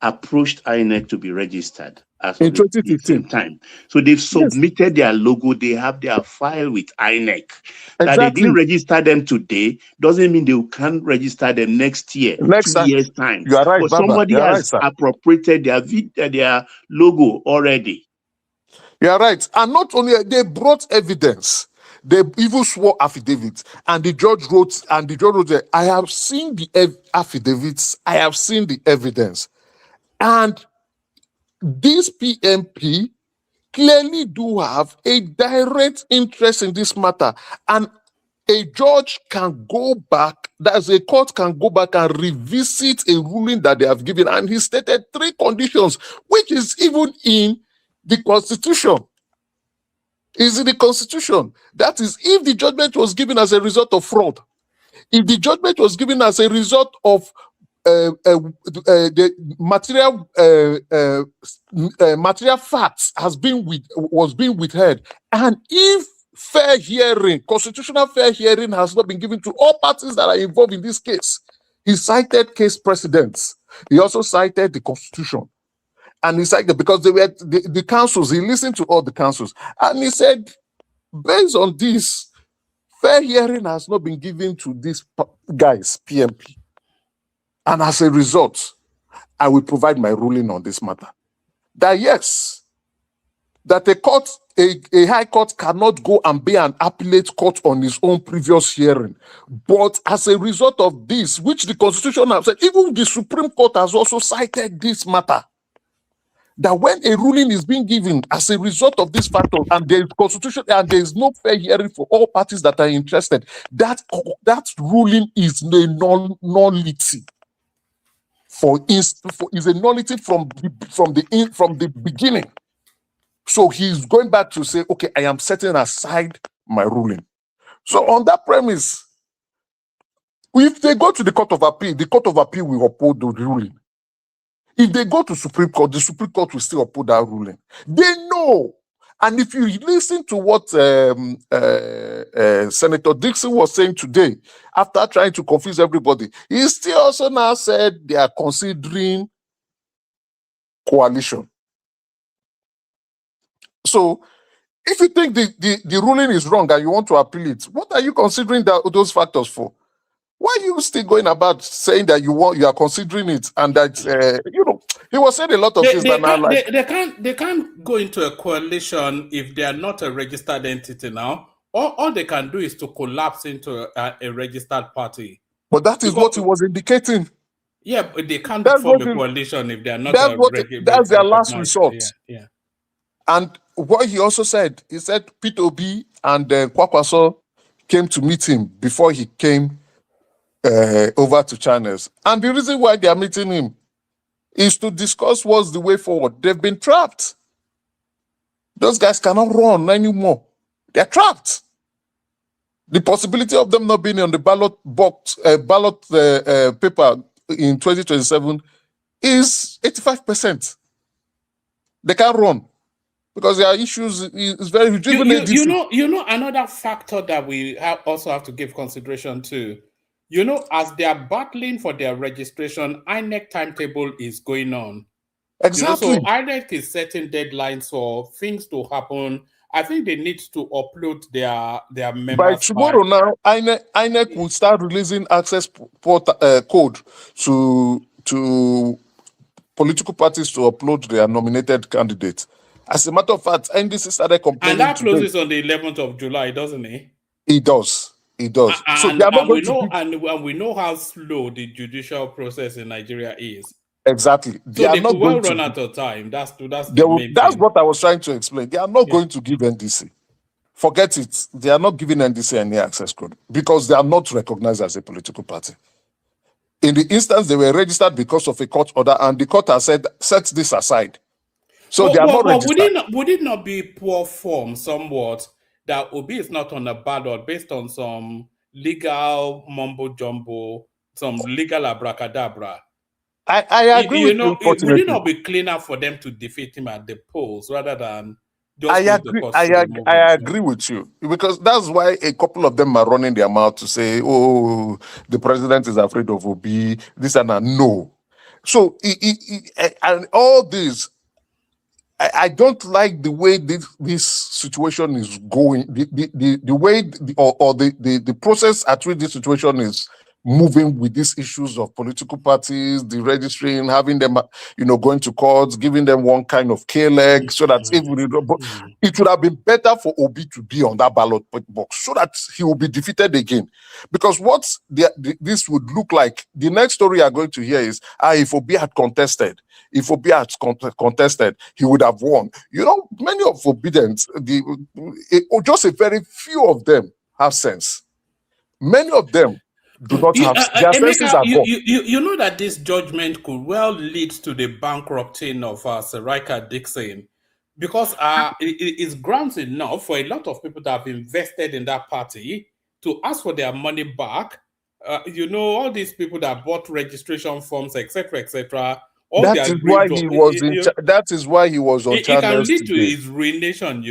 approached INEC to be registered as in of the same 2015. time. So they've Yes, submitted their logo, they have their file with INEC. That they exactly. didn't register them today doesn't mean they can't register them next year, Next 2 time, years' time. you are right, But Baba. somebody You are right, has sir. appropriated their logo already. You are right. And not only they brought evidence, they even swore affidavits, and the judge wrote, there, I have seen the affidavits, I have seen the evidence, and this PMP clearly do have a direct interest in this matter, and a judge can go back, that's a court can go back and revisit a ruling that they have given, and he stated 3 conditions, which is even in the Constitution. Is in the Constitution. That is, if the judgment was given as a result of fraud, if the judgment was given as a result of the material facts was being withheld, and if fair hearing, constitutional fair hearing, has not been given to all parties that are involved in this case. He cited case precedents. He also cited the Constitution. And he cited, because they were the councils, he listened to all the councils, and he said, based on this, fair hearing has not been given to these guys, PMP. And as a result, I will provide my ruling on this matter. That yes, that a high court cannot go and be an appellate court on its own previous hearing. But as a result of this, which the Constitution has said, even the Supreme Court has also cited this matter, that when a ruling is being given as a result of this factor, and there is Constitution and there is no fair hearing for all parties that are interested, that ruling is a nullity. Is a nullity from the beginning. So he's going back to say, okay, I am setting aside my ruling. So on that premise, if they go to the Court of Appeal will uphold the ruling. If they go to Supreme Court, the Supreme Court will still uphold that ruling. They know. And if you listen to what Senator Dixon was saying today, after trying to confuse everybody, he still also now said they are considering coalition. So if you think the ruling is wrong and you want to appeal it, what are you considering those factors for? Why are you still going about saying that you are considering it, and that he was saying a lot of things that now like they can't go into a coalition if they are not a registered entity now. All they can do is to collapse into a registered party. But that is what he was indicating. Yeah, but they can't form a coalition if they are not that's their last resort. Yeah. And what he also said, he said Peter Obi and Kwakwaso came to meet him before he came over to channels. And the reason why they are meeting him is to discuss what's the way forward. They've been trapped. Those guys cannot run anymore. They're trapped. The possibility of them not being on the ballot paper in 2027 is 85%. They can't run because their issues is very huge. You know another factor that we also have to give consideration to. As they are battling for their registration, INEC timetable is going on. Exactly. So INEC is setting deadlines for things to happen. I think they need to upload their members. By tomorrow now, INEC will start releasing access code to political parties to upload their nominated candidates. As a matter of fact, NDC started complaining. And that closes on the 11th of July, doesn't it? It does. It does. And we know how slow the judicial process in Nigeria is. Exactly. So they will run out of time. That's what I was trying to explain. They are not going to give NDC. Forget it. They are not giving NDC any access code because they are not recognized as a political party. In the instance, they were registered because of a court order, and the court has said, set this aside. So they are not registered. Would it not be poor form somewhat that Obi is not on a ballot based on some legal mumbo jumbo, some legal abracadabra? I agree with you. Would it not be cleaner for them to defeat him at the polls rather than just I agree with you, because that's why a couple of them are running their mouth to say, oh, the president is afraid of Obi, this and that. No. So and all this, I don't like the way this situation is going, the way the process at which this situation is moving with these issues of political parties, the registering, having them, going to courts, giving them one kind of K-leg, so that it would have been better for Obi to be on that ballot box so that he will be defeated again. Because what this would look like, the next story you are going to hear is, if Obi had contested, contested, he would have won. Many of Obi'S, just a very few of them have sense. Many of them do not have. Their senses Emeka, are gone. you know that this judgment could well lead to the bankrupting of Sarika Dixon, because it is grounds enough for a lot of people that have invested in that party to ask for their money back. All these people that bought registration forms, etc., etc. That is why he was that is why he was on it can channels lead to today. his ruination.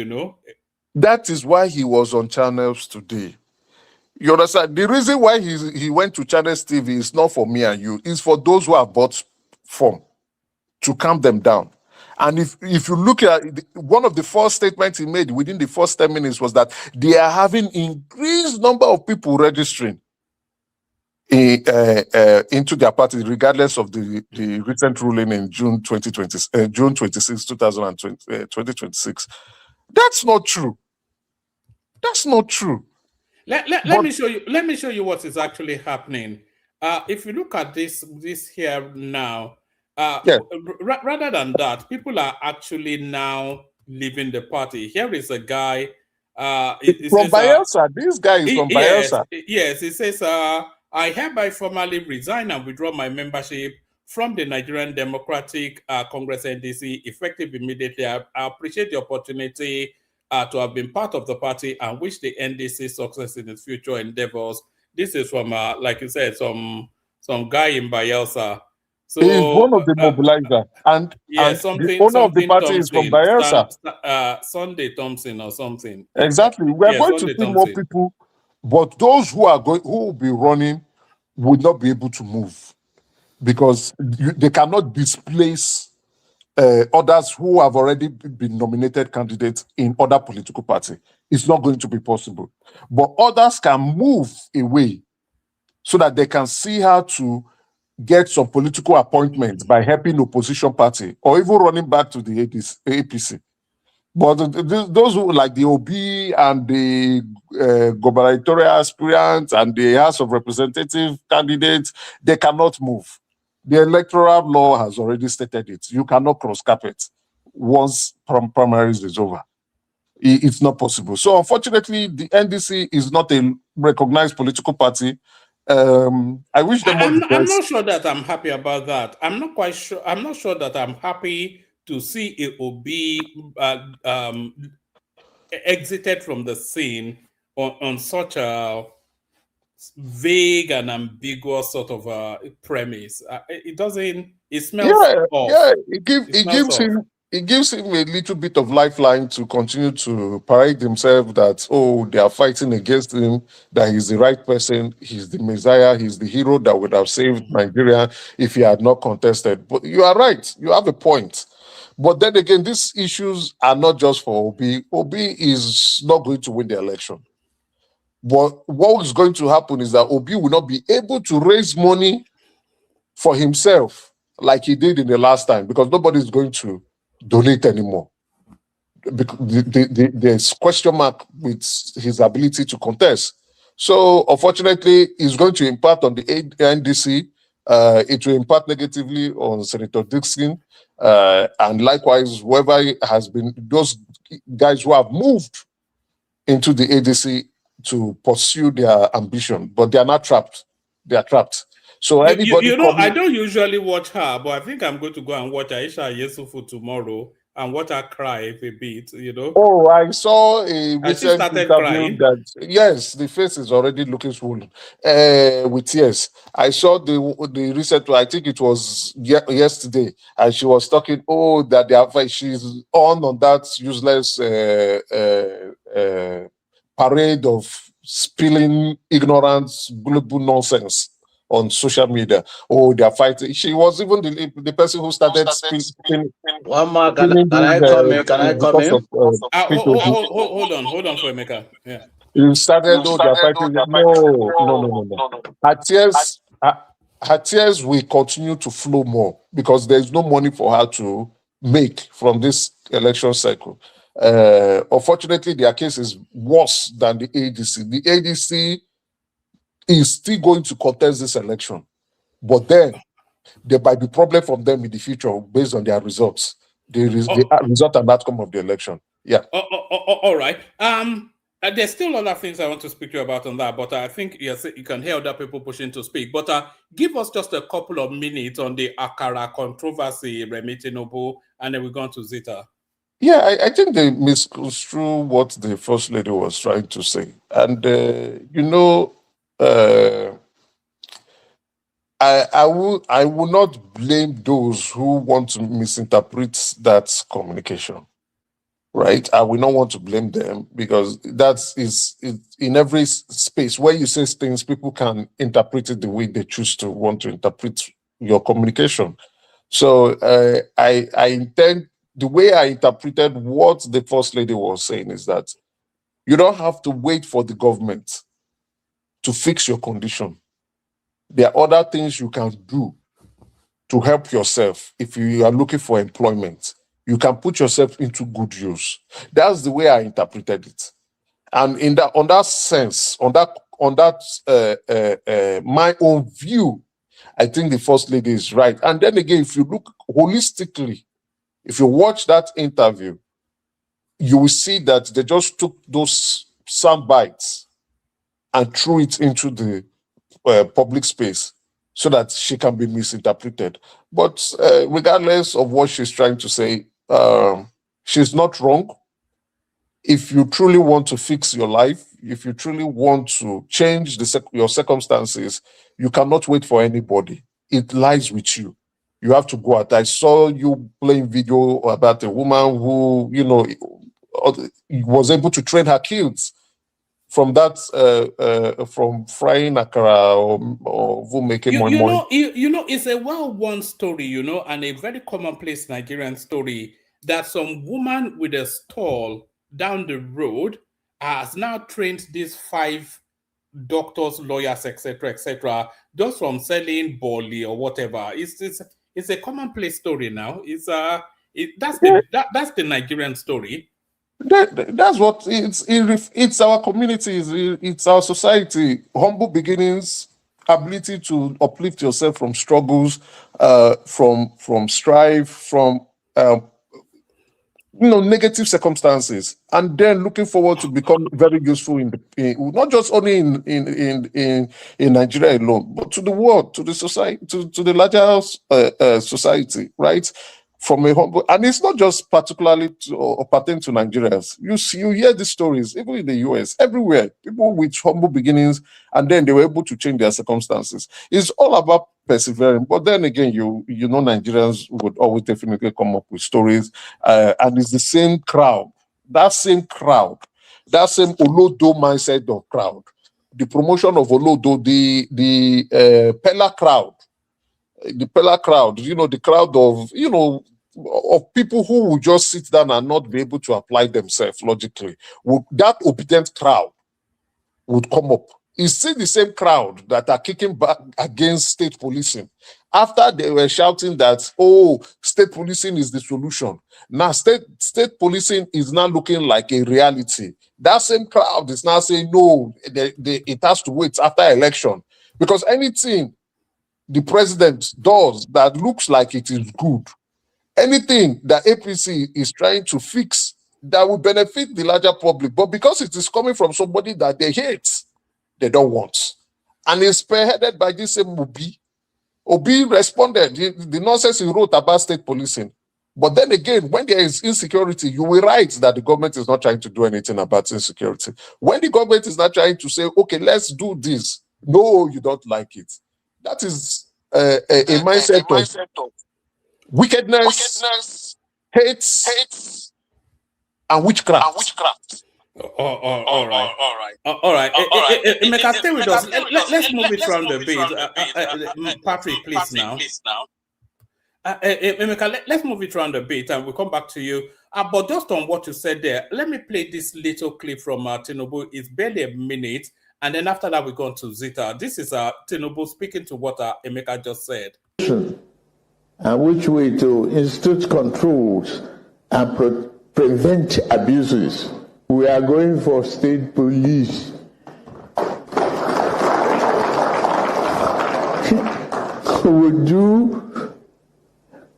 That is why he was on channels today. You understand? The reason why he went to Channels TV is not for me and you. It's for those who have bought form, to calm them down. And if you look at one of the first statements he made within the first 10 minutes was that they are having increased number of people registering into their party, regardless of the recent ruling in June 26, 2026. That's not true. That's not true. Let me show you. Let me show you what is actually happening. If you look at this here now, rather than that, people are actually now leaving the party. Here is a guy. From Bayelsa. This guy is from Bayelsa. Yes, it says, I hereby formally resign and withdraw my membership from the Nigerian Democratic Congress NDC, effective immediately. I appreciate the opportunity to have been part of the party and wish the NDC success in its future endeavors. This is from, like you said, some guy in Bayelsa. So he is one of the mobilizers, and the owner of the party is from Bayelsa. Sunday Thompson or something. Exactly. We are going to see more people, but those who will be running would not be able to move because they cannot displace others who have already been nominated candidates in other political parties. It's not going to be possible. But others can move away so that they can see how to get some political appointments by helping opposition party or even running back to the APC. But those who like the OB and the gubernatorial aspirants and the House of Representative candidates, they cannot move. The electoral law has already stated it. You cannot cross carpet once primaries is over. It's not possible. So unfortunately, the NDC is not a recognized political party. I wish them all the best. I'm not sure that I'm happy about that. I'm not quite sure. I'm not sure that I'm happy to see AOB exited from the scene on such a vague and ambiguous sort of premise. It doesn't. It smells off. Yeah. It gives him a little bit of lifeline to continue to parade himself that, they are fighting against him, that he's the right person, he's the Messiah, he's the hero that would have saved Nigeria if he had not contested. But you are right, you have a point. But then again, these issues are not just for Obi. Obi is not going to win the election. But what is going to happen is that Obi will not be able to raise money for himself like he did in the last time because nobody is going to donate anymore. Because there's question mark with his ability to contest. So unfortunately, it's going to impact on the NDC. It will impact negatively on Senator Dixon. And likewise, whoever has been, those guys who have moved into the ADC to pursue their ambition, but they are not trapped. They are trapped. So anybody, I don't usually watch her, but I think I'm going to go and watch Aisha Yesufu tomorrow and watch her cry a bit. Oh, I saw a recent interview crying. that yes, the face is already looking swollen with tears. I saw the recent one. I think it was yesterday, and she was talking. Oh, that she's on that useless parade of spilling ignorance, gullible nonsense. on social media. Oh, they are fighting. She was even the person who started spinning One more, can I this come in? Can I come because in? of P2P. Hold on for a minute. Yeah. You started, though, they are fighting. No. Her tears will continue to flow more because there's no money for her to make from this election cycle. Unfortunately, their case is worse than the ADC. The ADC is still going to contest this election, but then there might be problem from them in the future based on their results, the result and outcome of the election. Yeah. All right. There's still other things I want to speak to you about on that, but I think yes, you can hear other people pushing to speak. But give us just a couple of minutes on the Akara controversy, Remi Tinubu, and then we're going to Zita. Yeah, I think they misconstrue what the First Lady was trying to say. And, I will not blame those who want to misinterpret that communication, right? I will not want to blame them because that is in every space where you say things, people can interpret it the way they choose to want to interpret your communication. So I intend, the way I interpreted what the First Lady was saying is that you don't have to wait for the government to fix your condition. There are other things you can do to help yourself. If you are looking for employment, you can put yourself into good use. That's the way I interpreted it. And in that, on that sense, on that, my own view, I think the First Lady is right. And then again, if you look holistically, if you watch that interview, you will see that they just took those sound bites and threw it into the public space so that she can be misinterpreted. But regardless of what she's trying to say, she's not wrong. If you truly want to fix your life, if you truly want to change your circumstances, you cannot wait for anybody. It lies with you. You have to go out. I saw you playing video about a woman who, was able to train her kids from that, from frying akara or making money. It's a well-worn story, and a very commonplace Nigerian story that some woman with a stall down the road has now trained these 5 doctors, lawyers, etc., just from selling bolly or whatever. It's a commonplace story now. That's the Nigerian story. That's what it's our community, it's our society. Humble beginnings, ability to uplift yourself from struggles, from strife, from negative circumstances, and then looking forward to become very useful in not just only in Nigeria alone, but to the world, to the society, to the larger society, right? From a humble, and it's not just particularly or pertaining to Nigerians. You hear these stories even in the US, everywhere. People with humble beginnings, and then they were able to change their circumstances. It's all about persevering. But then again, Nigerians would always definitely come up with stories, and it's the same crowd, that same Olodo mindset of crowd, the promotion of Olodo, the Pella crowd. The Pella crowd, the crowd of people who will just sit down and not be able to apply themselves logically. That obedient crowd would come up. It's still the same crowd that are kicking back against state policing. After they were shouting that, state policing is the solution. Now state policing is now looking like a reality. That same crowd is now saying, no, it has to wait after election. Because anything the president does that looks like it is good, anything that APC is trying to fix that will benefit the larger public, but because it is coming from somebody that they hate, they don't want. And it's spearheaded by this same Obi. Obi responded, the nonsense he wrote about state policing. But then again, when there is insecurity, you will write that the government is not trying to do anything about insecurity. When the government is not trying to say, okay, let's do this, no, you don't like it. That is a mindset of wickedness, hate, and witchcraft. All right. All right. Emeka, stay with us. Let's move it from the bit. Patrick, please now. Emeka, let's move it around a bit and we'll come back to you. But just on what you said there, let me play this little clip from Tinubu. It's barely a minute. And then after that, we go on to Zita. This is Tinubu speaking to what Emeka just said. And which way to institute controls and prevent abuses. We are going for state police. We will do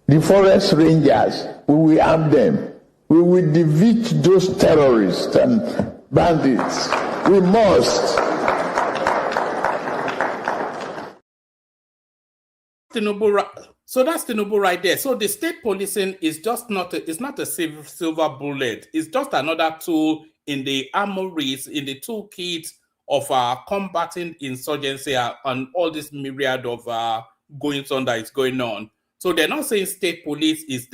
the forest rangers. We will arm them. We will defeat those terrorists and bandits. We must. So that's Tinubu right there. So the state policing is just not a silver bullet. It's just another tool in the armories, in the toolkit of combating insurgency and all this myriad of goings on that is going on. So they're not saying state police is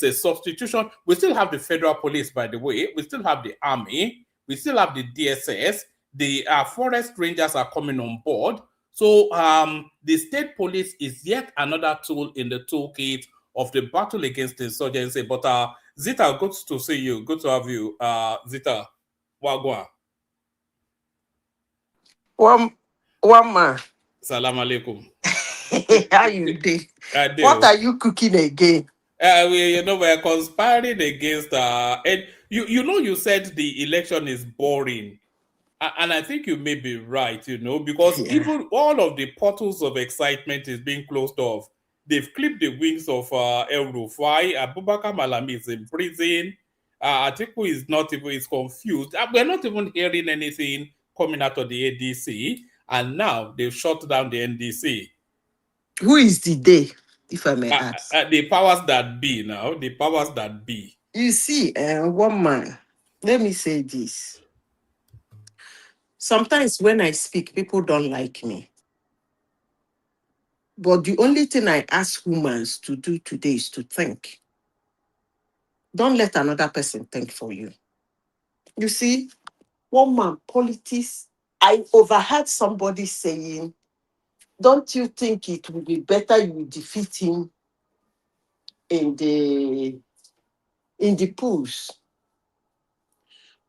a substitution. We still have the federal police, by the way. We still have the army. We still have the DSS. The forest rangers are coming on board. So the state police is yet another tool in the toolkit of the battle against insurgency. But Zita, good to see you. Good to have you. Zita, Wagwa. One man. Salam alaikum. How you doing? What are you cooking again? We're conspiring against and you said the election is boring. And I think you may be right, because even all of the portals of excitement is being closed off. They've clipped the wings of El Rufai. Abubakar Malami is in prison. Atiku is confused. We're not even hearing anything coming out of the ADC. And now they've shut down the NDC. Who is the they, if I may ask? The powers that be now. The powers that be. You see, one man, let me say this. Sometimes when I speak, people don't like me. But the only thing I ask humans to do today is to think. Don't let another person think for you. You see, one man, politics, I overheard somebody saying, don't you think it would be better you defeat him in the polls?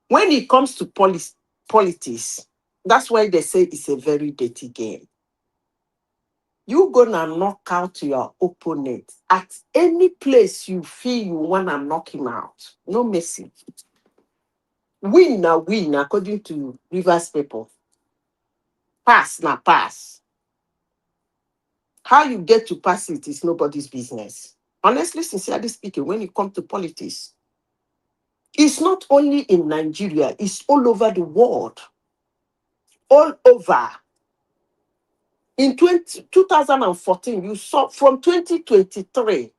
When it comes to politics, that's why they say it's a very dirty game. You're gonna knock out your opponent at any place you feel you wanna knock him out. No mercy. Win na win, according to Rivers people. Pass na pass. How you get to pass it is nobody's business. Honestly, sincerely speaking, when it comes to politics, it's not only in Nigeria, it's all over the world. All over. In 2014, you saw from 2023,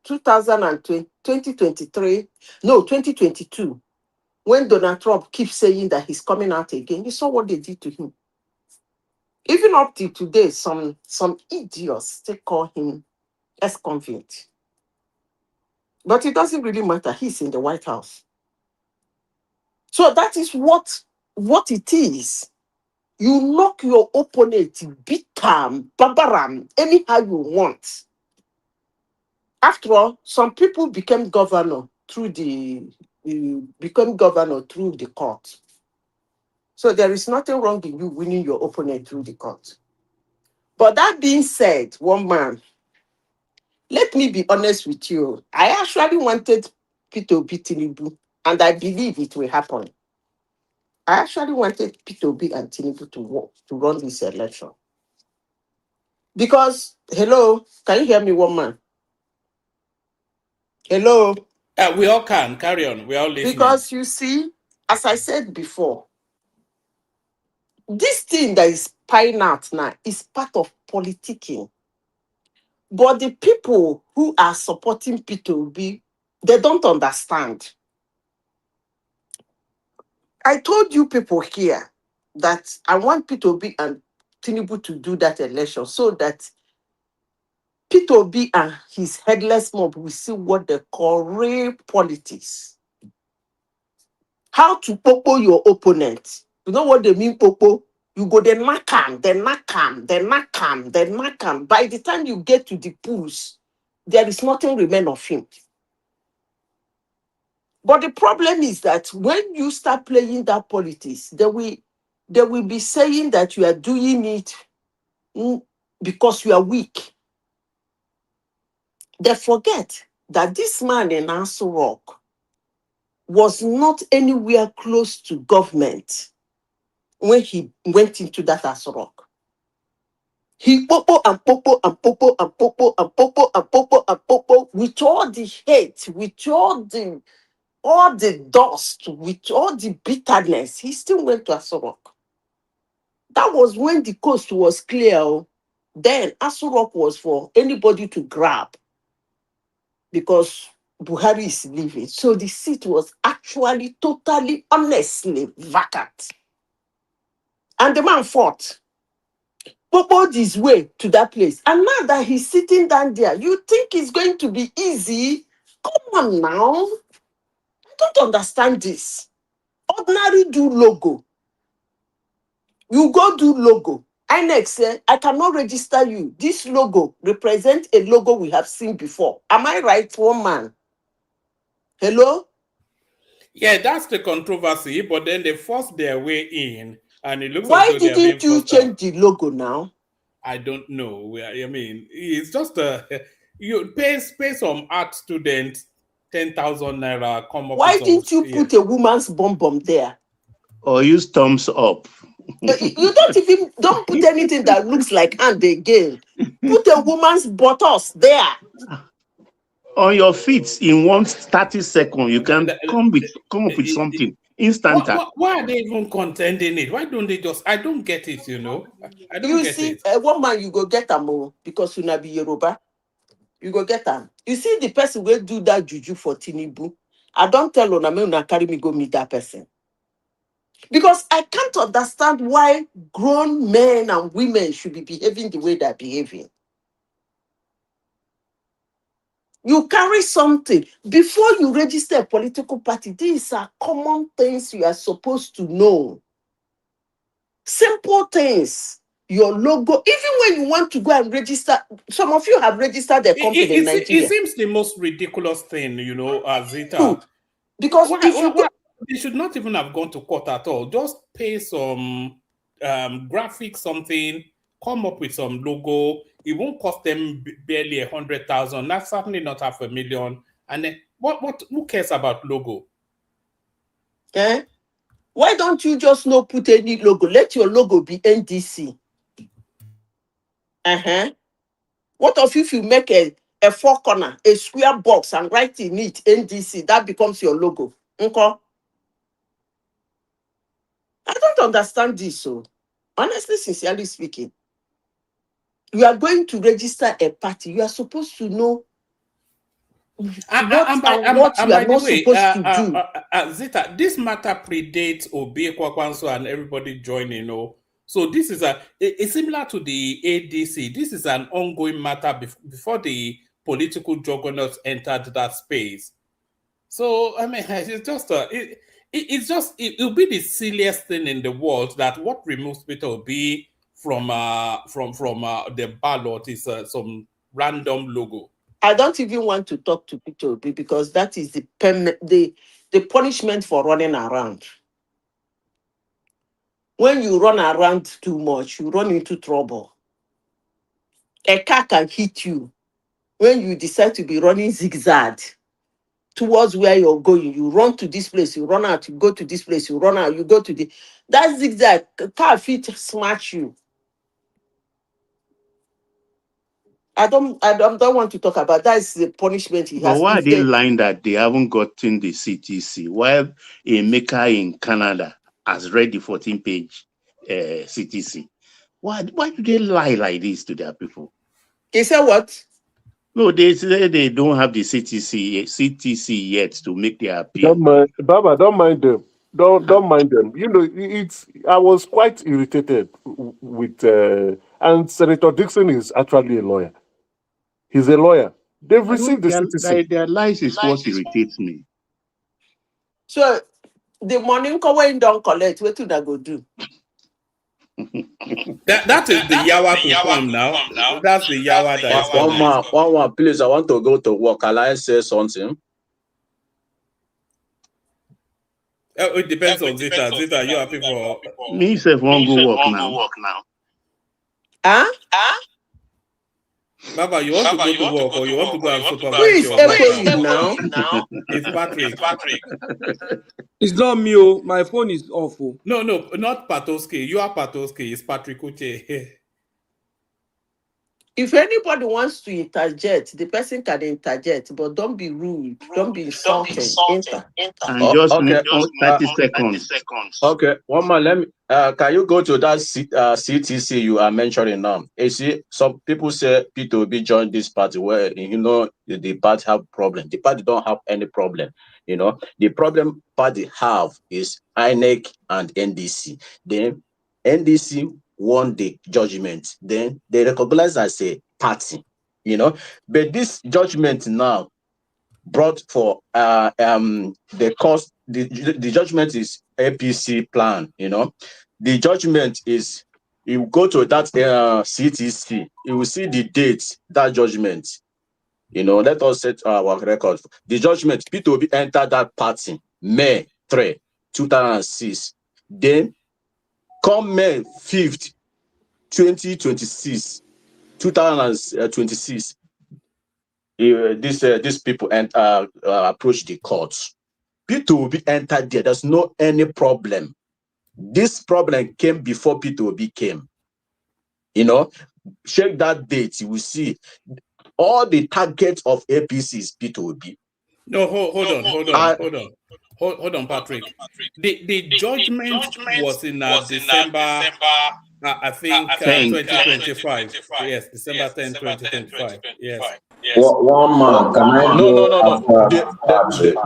2022, when Donald Trump keeps saying that he's coming out again, you saw what they did to him. Even up to today, some idiots, they call him ex-convict. But it doesn't really matter. He's in the White House. So that is what it is. You knock your opponent, beat him, babaram, anyhow you want. After all, some people became governor through the court. So there is nothing wrong in you winning your opponent through the court. But that being said, one man, let me be honest with you. I actually wanted P2B Tinubu, and I believe it will happen. I actually wanted P2B and Tinubu to run this election. Because, hello, can you hear me, one man? Hello? We all can. Carry on. We all listening. Because you see, as I said before, this thing that is spying out now is part of politicking. But the people who are supporting P2B, they don't understand. I told you people here that I want P2B and Tinubu to do that election so that P2B and his headless mob will see what they call real politics. how to popo your opponent. You know what they mean, popo? You go then knock him, then knock him, then knock him, then knock him. By the time you get to the pools, there is nothing remain of him. But the problem is that when you start playing that politics, they will be saying that you are doing it because you are weak. They forget that this man in Aso Rock was not anywhere close to government when he went into that Aso Rock. He popo and popo and popo and popo and popo and popo and popo with all the hate, with all the dust, with all the bitterness. He still went to Aso Rock. That was when the coast was clear. Then Aso Rock was for anybody to grab because Buhari is leaving. So the seat was actually totally, honestly vacant. And the man fought. Popoed his way to that place. And now that he's sitting down there, you think it's going to be easy? Come on now. I don't understand this. Ordinary do logo. You go do logo. INEC say, I cannot register you. This logo represents a logo we have seen before. Am I right, one man? Hello? Yeah, that's the controversy, but then they forced their way in, and it looks as Why though they are being didn't you forced out. change the logo now? I don't know. I mean, it's just you pay some art student 10,000 naira. Come up Why with some. didn't you put a woman's bum there? Or use thumbs up. You don't put anything that looks like hand again. Put a woman's buttocks there. On your feet in 30 seconds, you can come up with something instant. Why are they even contending it? Why don't they just? I don't get it. I don't get it. One man you go get them because you na be Yoruba. You go get them. You see the person will do that juju for Tinubu. I don't tell una carry me go meet that person. Because I can't understand why grown men and women should be behaving the way they're behaving. You carry something. Before you register a political party, these are common things you are supposed to know. Simple things. Your logo. Even when you want to go and register, some of you have registered their company in Nigeria. It seems the most ridiculous thing, Zita. Because they should not even have gone to court at all. Just pay some graphic something, come up with some logo. It won't cost them barely 100,000. That's certainly not 500,000. And then who cares about logo? Eh? Why don't you just not put any logo? Let your logo be NDC. What if you make a four corner, a square box, and write in it NDC? That becomes your logo. Okay? I don't understand this. So, honestly, sincerely speaking, you are going to register a party. You are supposed to know what you are not supposed to do. Zita, this matter predates Obi'S and everybody joining. So this is it's similar to the ADC. This is an ongoing matter before the political juggernauts entered that space. So I mean, it's just it'll be the silliest thing in the world that what removes Peter Obi from the ballot is some random logo. I don't even want to talk to Peter Obi because that is the punishment for running around. When you run around too much, you run into trouble. A car can hit you when you decide to be running zigzag towards where you're going. You run to this place, you run out, you go to this place, you run out, you go to that zigzag, car feet smash you. I don't want to talk about that. Is the punishment he has. But why are they lying that they haven't gotten the CTC? While a maker in Canada has read the 14-page CTC. Why do they lie like this to their people? They say what? No, they say they don't have the CTC yet to make their appeal. Baba, don't mind them. Don't mind them. I was quite irritated with and Senator Dixon is actually a lawyer. He's a lawyer. They've received the CTC. Their lies is what irritates me. So The money when don't collect, what do I go do? That is the yawa to come now. That's the yawa that is coming. One man, please. I want to go to work. Can I say something? It depends on Zita. Zita, you happy for Me self won't go work now. Huh? Baba, you want to go to work or you want to go and Who supervise is your work echoing now? now? It's Patrick. It's not me, oh. My phone is off. Oh. No, not Patoski. You are Patoski. It's Patrick Uche. If anybody wants to interject, the person can interject, but don't be rude. Don't be insulting. Enter. And just Okay. 30 seconds. Okay. One man, let me. Can you go to that CTC you are mentioning now? You see, some people say P2B joined this party where the party have problem. The party don't have any problem. The problem party have is INEC and NDC. Then NDC won the judgment. Then they recognize as a party. But this judgment now brought for the cost. The judgment is APC plan. The judgment is, you go to that CTC, you will see the date that judgment. Let us set our record. The judgment, P2B entered that party May 3, 2006. Then come May 5th, 2026, these people approach the courts. P2B entered there. There's no any problem. This problem came before P2B came. Check that date. You will see all the targets of APC is P2B. No, hold on, Patrick. The judgment was in December. I think 2025. Yes, December 10, 2025. Yes. One man, can I No.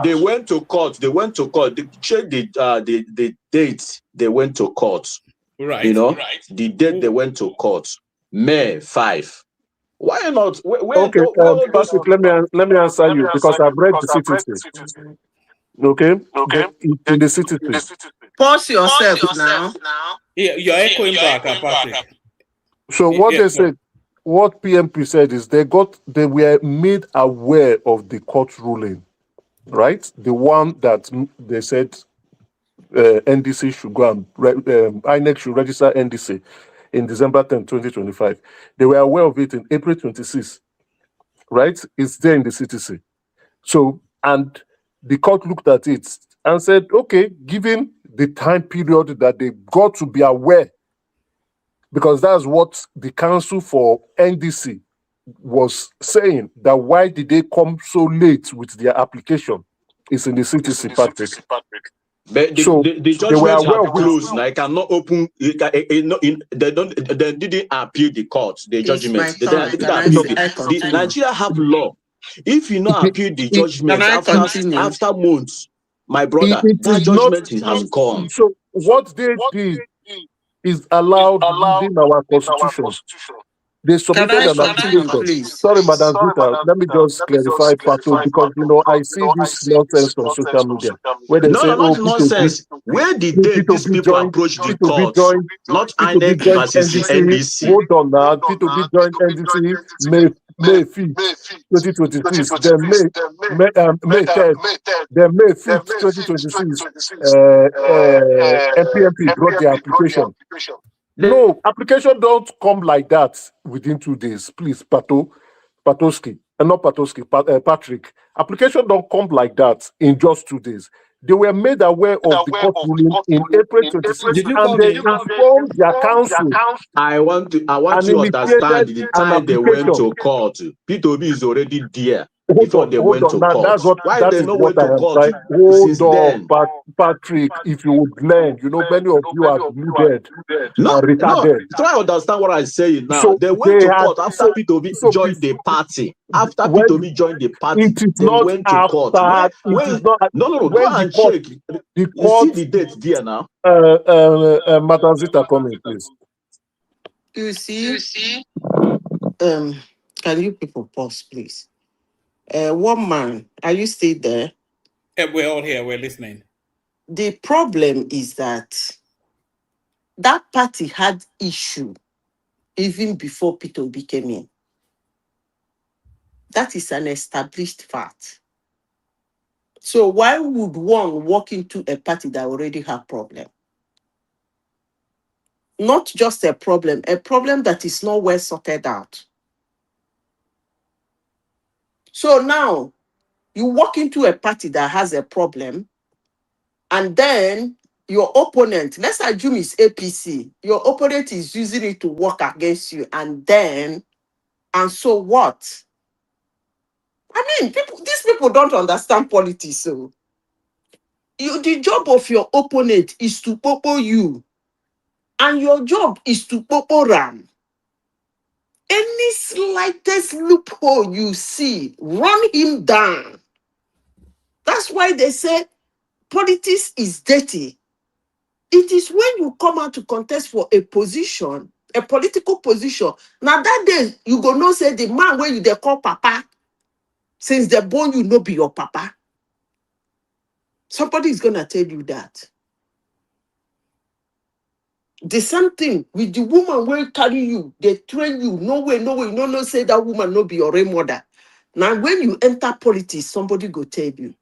They went to court. They check the date they went to court. Right. The date they went to court, May 5. Why not? Okay, Patrick, let me answer you because I've read the CTC. Okay? In the CTC. Pause yourself now. Yeah, you're echoing back, Patrick. So what they said, what PMP said is they were made aware of the court ruling, right? The one that they said NDC should go and INEC should register NDC in December 10, 2025. They were aware of it in April 26, right? It's there in the CTC. So, and the court looked at it and said, okay, given the time period that they got to be aware, because that's what the counsel for NDC was saying, that why did they come so late with their application? It's in the CTC, Patrick. But the judgment have closed. Now I cannot open. They didn't appeal the court. The judgment. They didn't appeal the Nigeria have law. If you not appeal the judgment after months, my brother, that judgment has gone. So what they did is allowed within our constitution. They submitted an application. Sorry, Madam Zita, let me just clarify, Pato, because I see this nonsense on social media where they say, not nonsense. Where did these people approach the court? Not INEC versus NDC. Hold on now. P2B joined NDC May 5th, 2026. Then May 10th. Then May 5th, 2026. MPMP brought their application. No, application don't come like that within 2 days. Please, Patoski, not Patoski, Patrick. Application don't come like that in just 2 days. They were made aware of the court ruling in April 26, and they informed their counsel. I want to understand the time they went to court. P2B is already there. Before they went to court. Why they not went to court? Hold on, Patrick. If you would learn, many of you are deluded and retarded. Try to understand what I say now. So they went to court after P2B joined the party. After P2B joined the party, they went to court. No. Go and check. You see the date there now. Madam Zita, come in, please. You see? Can you people pause, please? One man, are you still there? We're all here. We're listening. The problem is that that party had issue even before Peter Obi came in. That is an established fact. So why would one walk into a party that already have problem? Not just a problem that is not well sorted out. So now you walk into a party that has a problem, and then your opponent, let's assume it's APC, your opponent is using it to work against you, and so what? I mean, these people don't understand politics. So the job of your opponent is to popo you, and your job is to popo ram. Any slightest loophole you see, run him down. That's why they say politics is dirty. It is when you come out to contest for a position, a political position. Now that day, you go know say the man where you they call papa, since they born you no be your papa. Somebody is gonna tell you that. The same thing with the woman where carry you, they train you. No way, no, say that woman no be your real mother. Now when you enter politics, somebody go tell you.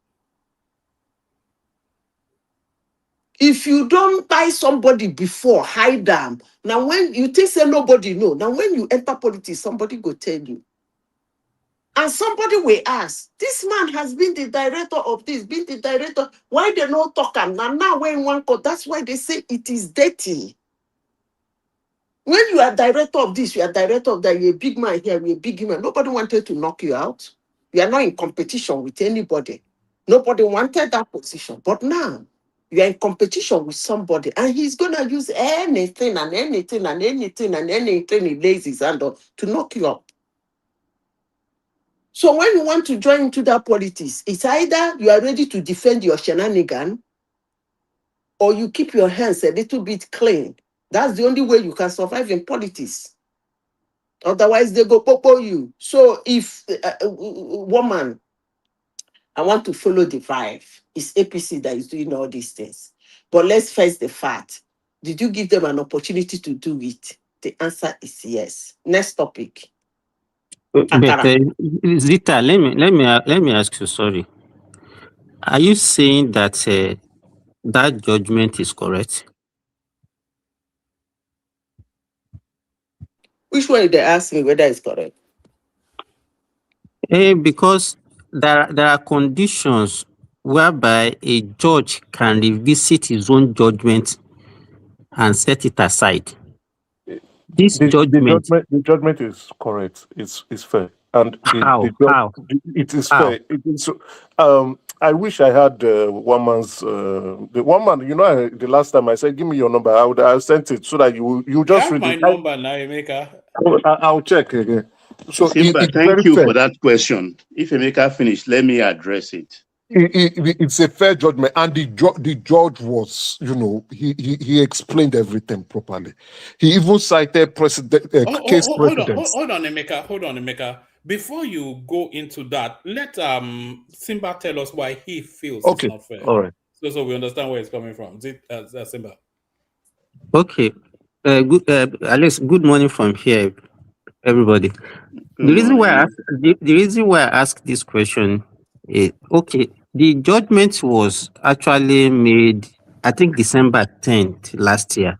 If you don't buy somebody before, hide them. Now when you think say nobody know, now when you enter politics, somebody go tell you. And somebody will ask, this man has been the director of this, been the director. Why they not talk him? Now when one court, that's why they say it is dirty. When you are director of this, you are director of that, you're a big man here, you're a big man. Nobody wanted to knock you out. You are not in competition with anybody. Nobody wanted that position. But now, you are in competition with somebody, and he's going to use anything and anything and anything and anything he lays his hand on to knock you up. So when you want to join into that politics, it's either you are ready to defend your shenanigan, or you keep your hands a little bit clean. That's the only way you can survive in politics. Otherwise, they go popo you. So if woman, I want to follow the vibe, it's APC that is doing all these things. But let's face the fact. Did you give them an opportunity to do it? The answer is yes. Next topic. But Akara. Zita, let me ask you. Sorry, are you saying that that judgment is correct? Which one they ask me whether it's correct? Because there are conditions whereby a judge can revisit his own judgment and set it aside. This judgment. The judgment is correct. It's fair, and it is fair. It is. I wish I had the one man. You know, the last time I said, "Give me your number." I sent it so that you just have read my it. number now, Emeka. I'll check again. So Simba, it's thank very you fair. for that question. If Emeka finish, let me address it. It's a fair judgment, and the judge was, he explained everything properly. He even cited case precedents. Hold on, Emeka. Before you go into that, let Simba tell us why he feels it's not fair. All right. So we understand where it's coming from. Simba. Okay. Alex, good morning from here, everybody. The reason why I ask this question is, okay, the judgment was actually made, I think, December 10th last year.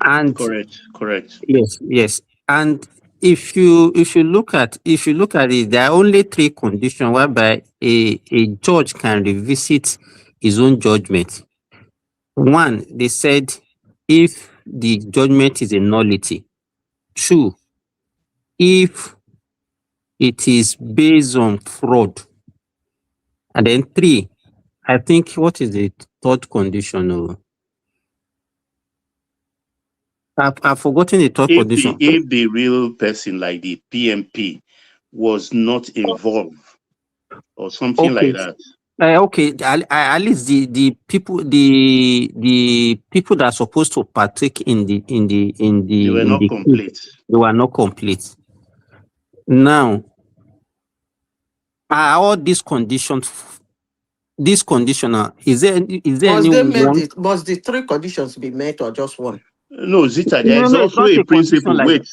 And correct. Yes. And if you look at it, there are only three conditions whereby a judge can revisit his own judgment. One, they said if the judgment is a nullity. Two, if it is based on fraud. And then three, I think, what is the third condition? I've forgotten the third condition. If the real person like the PMP was not involved or something like that. Okay, at least the people that are supposed to partake in the they were not complete. They were not complete. Now, are all these conditions this conditional, is there Must they make anyone? must the three conditions be met or just one? No, Zita, there No, is no, it's also not a a condition principle. like Wait,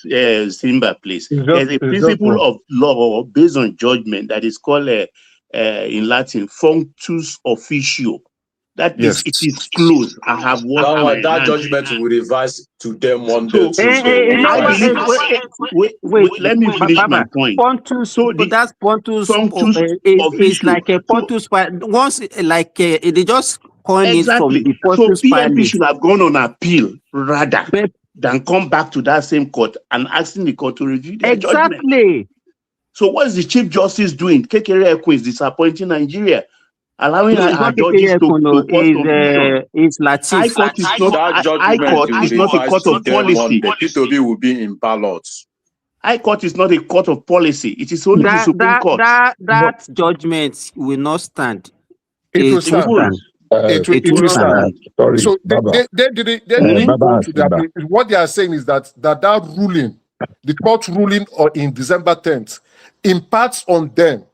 Simba, please. There's a It's just principle one. of law based on judgment that is called in Latin functus officio. That Yes. is, it is closed. I have water That my one, that hand. judgment will revise to them one day So, too. So you know I what? believe. Wait, let me finish my Baba, point. Pontus, So the that's Pontus functus is officio. like a Pontus. Once, like they just coin it from Exactly. the So Pontus PMP Pilate. should have gone on appeal rather than come back to that same court and asking the court to review their judgment. Exactly. So what is the Chief Justice doing? Kekere Ekun is disappointing Nigeria, allowing No, it's our not judges to cause confusion. it's Latif. High Court is not that High judgment Court will is not a revise court to of them policy. Monday. P2B will be in ballots. High Court is not a court of policy. It is only the Supreme Court. That judgment will not stand. It will It stand. will stand. It will stand. Sorry, So Baba. they didn't Baba go and to the Simba. appeal. What they are saying is that ruling, the court ruling in December 10th, imparts on them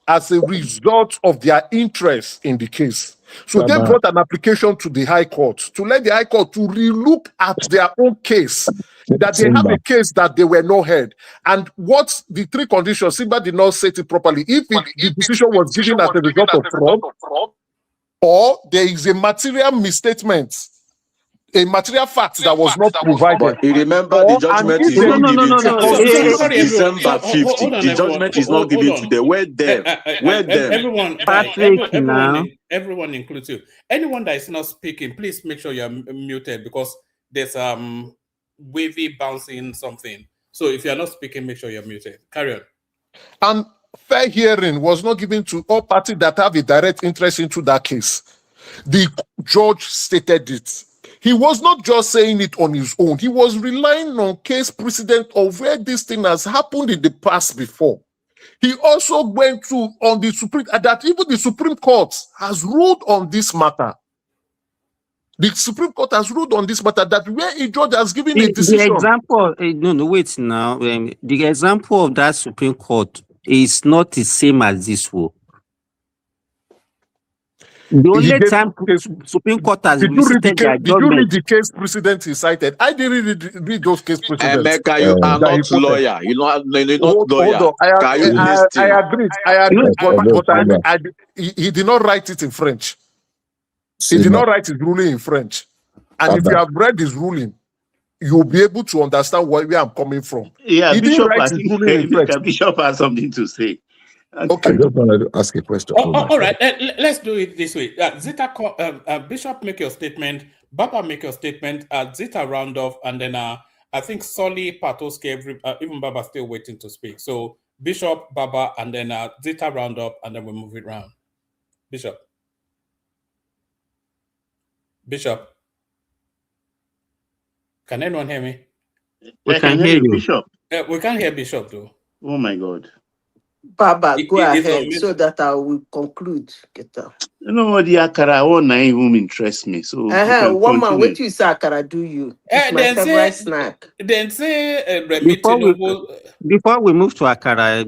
as a result of their interest in the case. So they Baba. brought an application to the High Court to let the High Court to relook at their own case, that they have Simba. a case that they were not heard. And what the three conditions, Simba did not set it properly. If the decision was given as a result of fraud, or there is a material misstatement, a material fact that was not provided. But you remember the judgment is not given no. to December 50. Hold on, The everyone. judgment is not Hold given on. to them. Where them? Where them? Everyone, Patrick, now. everyone includes you. Anyone that is not speaking, please make sure you're muted because there's wavy bouncing something. So if you're not speaking, make sure you're muted. Carry on. And fair hearing was not given to all parties that have a direct interest into that case. The judge stated it. He was not just saying it on his own. He was relying on case precedent of where this thing has happened in the past before. He also went to on the Supreme, that even the Supreme Court has ruled on this matter. The Supreme Court has ruled on this matter that where a judge has given a decision. The example, no, wait now. The example of that Supreme Court is not the same as this one. The only time Supreme Court has visited their Did you read judgment. the case precedent he cited? I didn't read those case precedents. Emeka, you are not lawyer. You're not lawyer. Hold on. I agree. But he did not write it in French. He did not write his ruling in French. And if you have read his ruling, you'll be able to understand where I'm coming from. Yeah, he Bishop, didn't write his ruling in French. Bishop has something to say. Okay. I just wanted to ask a question. All right, let's do it this way. Zita, Bishop, make your statement. Baba, make your statement. Zita, round off, and then I think Solly, Patoski, even Baba still waiting to speak. So Bishop, Baba, and then Zita, round up, and then we move it round. Bishop. Can anyone hear me? We can hear you, Bishop. We can't hear Bishop though. Oh my God. Baba, go ahead so that I will conclude. Get up. No, the Akara one even interests me. So one man, what you say Akara do you? It's my favorite snack. Then say Before we move to Akara,